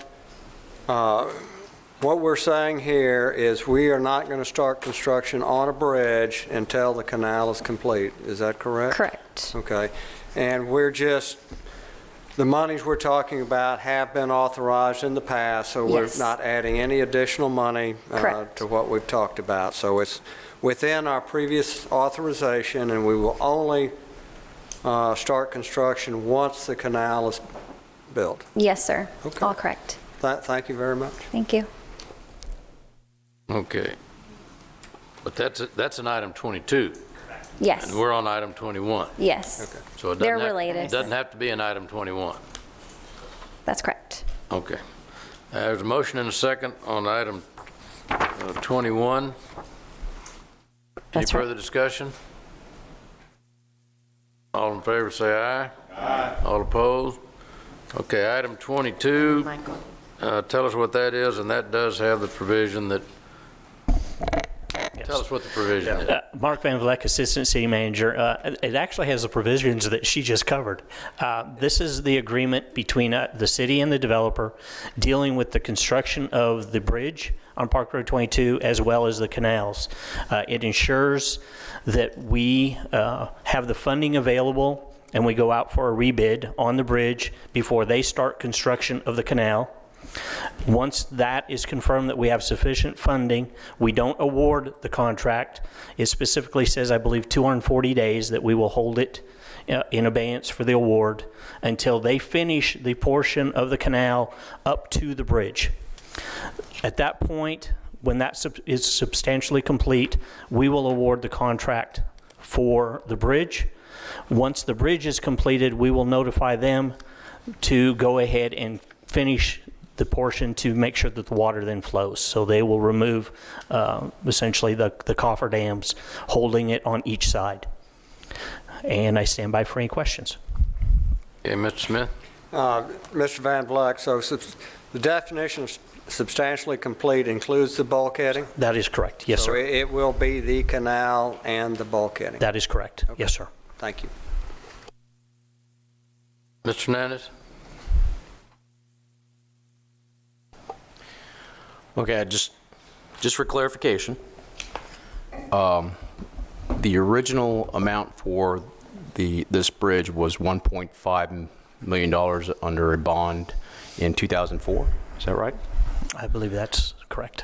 what we're saying here is we are not going to start construction on a bridge until the canal is complete. Is that correct? Correct. Okay. And the monies we're talking about have been authorized in the past, so Yes. we're not adding any additional money Correct. to what we've talked about. So it's within our previous authorization, and we will only start construction once the canal is built. Yes, sir. Okay. All correct. Thank you very much. Thank you. Okay. But that's an item 22. Yes. And we're on item 21. Yes. Okay. So They're related. It doesn't have to be an item 21. That's correct. Okay. There's a motion and a second on item 21. Any further discussion? All in favor say aye. Aye. All opposed? Okay, item 22. Tell us what that is, and that does have the provision that... Tell us what the provision is. Mark Van Vleck, Assistant City Manager. It actually has the provisions that she just covered. This is the agreement between the city and the developer dealing with the construction of the bridge on Park Road 22 as well as the canals. It ensures that we have the funding available and we go out for a rebid on the bridge before they start construction of the canal. Once that is confirmed that we have sufficient funding, we don't award the contract. It specifically says, I believe, 240 days that we will hold it in abeyance for the award until they finish the portion of the canal up to the bridge. At that point, when that is substantially complete, we will award the contract for the bridge. Once the bridge is completed, we will notify them to go ahead and finish the portion to make sure that the water then flows. So they will remove essentially the cofferdams holding it on each side. And I stand by for any questions. Okay, Mr. Smith? Mr. Van Vleck, so the definition of substantially complete includes the bulkheading? That is correct. Yes, so sir. It will be the canal and the bulkheading? That is correct. Okay. Yes, sir. Thank you. Mr. Hernandez? Okay, just for clarification, the original amount for this bridge was $1.5 million under a bond in 2004. Is that right? I believe that's correct.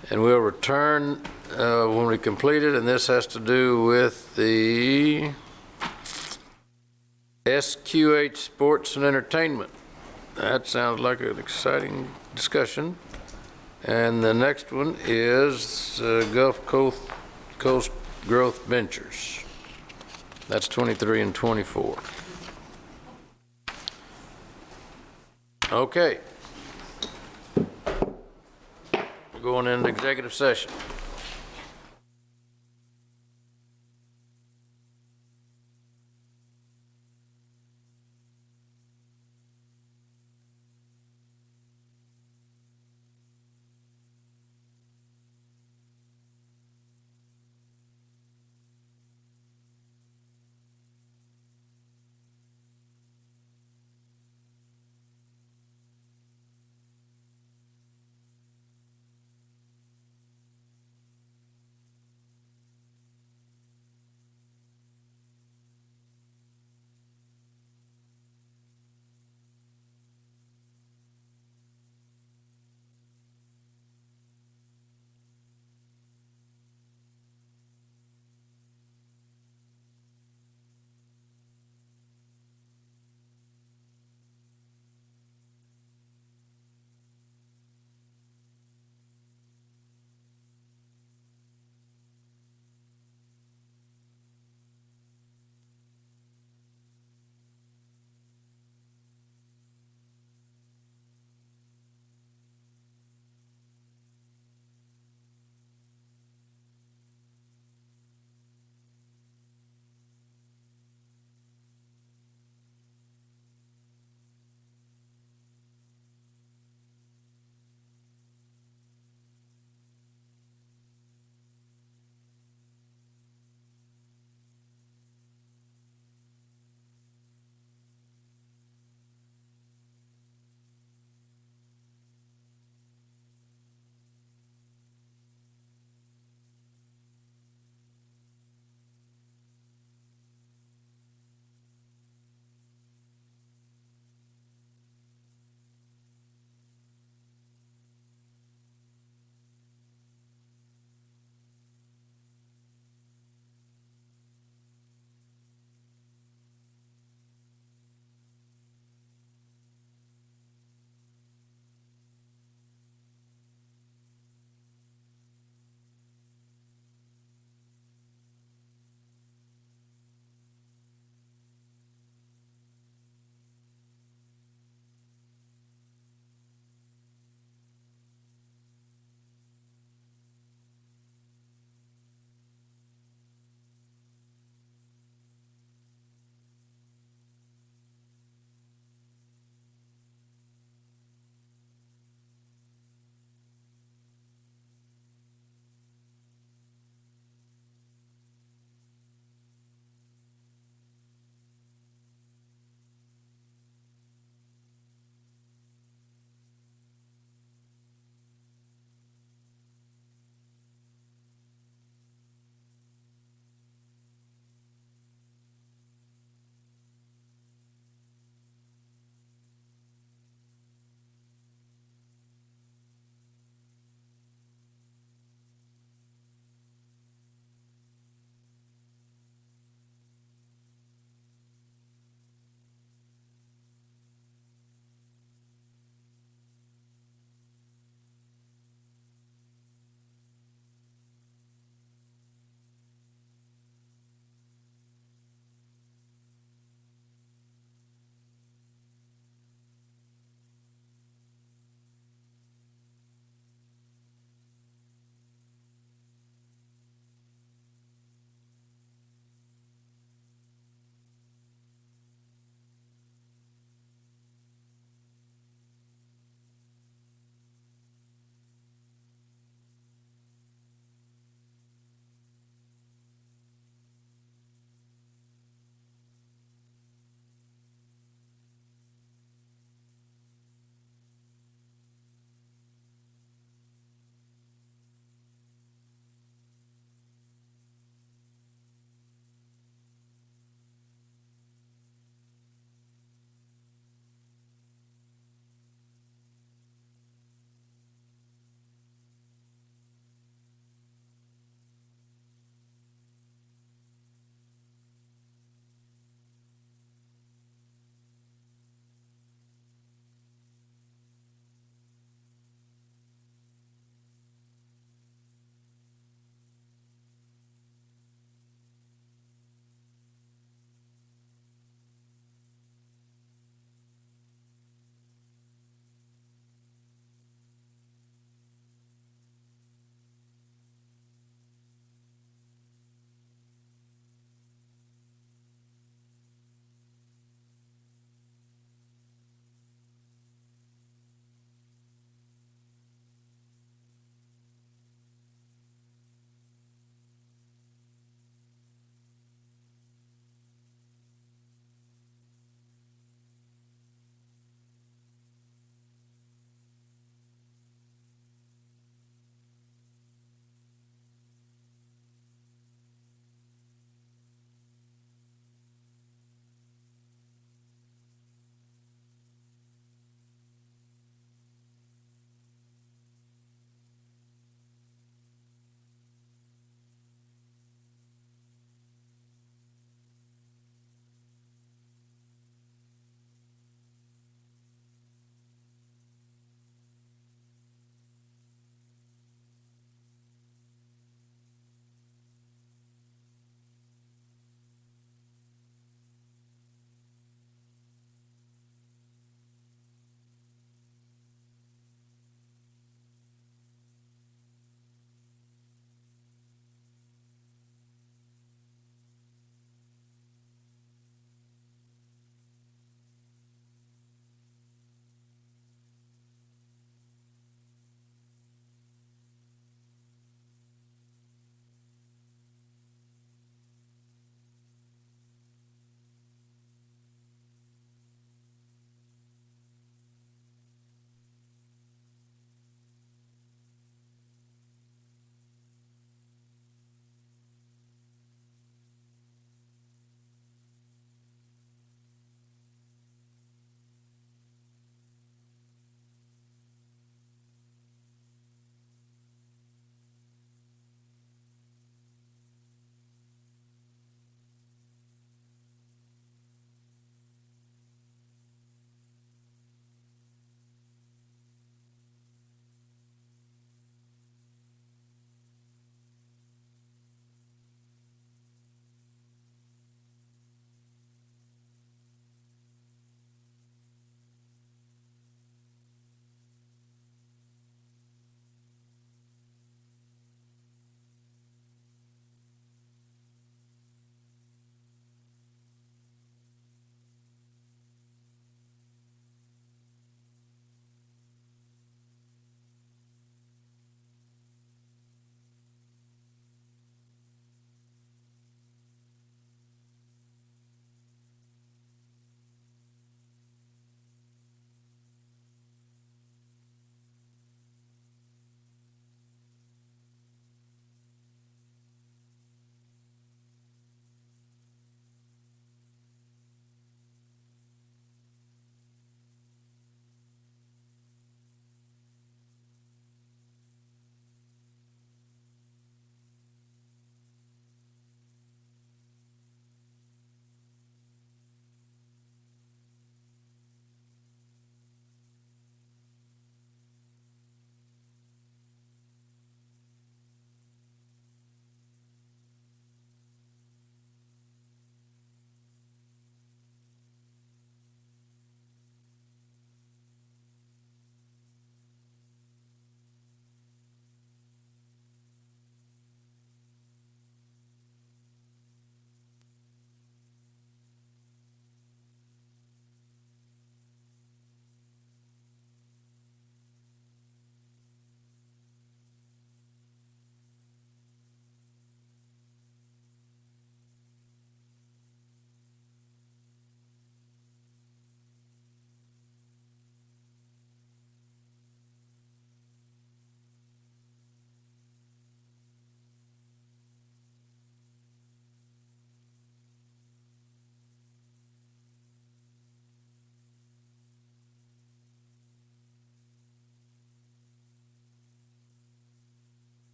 And we'll return when we complete it, and this has to do with the SQH Sports and Entertainment. That sounds like an exciting discussion. And the next one is Gulf Coast Growth Ventures. That's 23 and 24. Okay. We're going into executive session.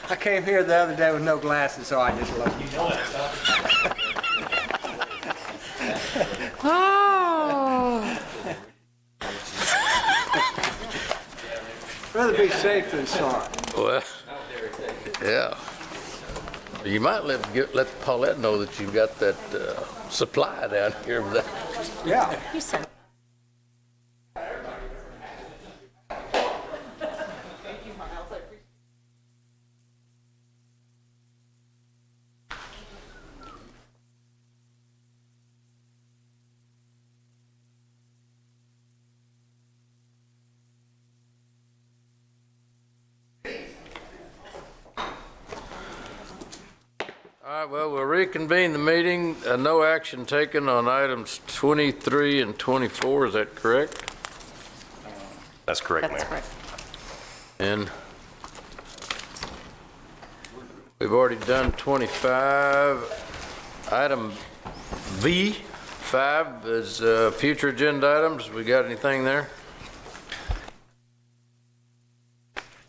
I came here the other day with no glasses, so I just looked. You know Oh. Rather be safe than sorry. Well, yeah. You might let Paulette know that you've got that supply down here. Yeah. You said. All right, well, we'll reconvene the meeting. No action taken on items 23 and 24, is that correct? That's correct, Mayor. That's correct. And we've already done 25. Item V5 is future agenda items. We got anything there?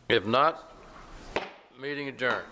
If not, meeting adjourned.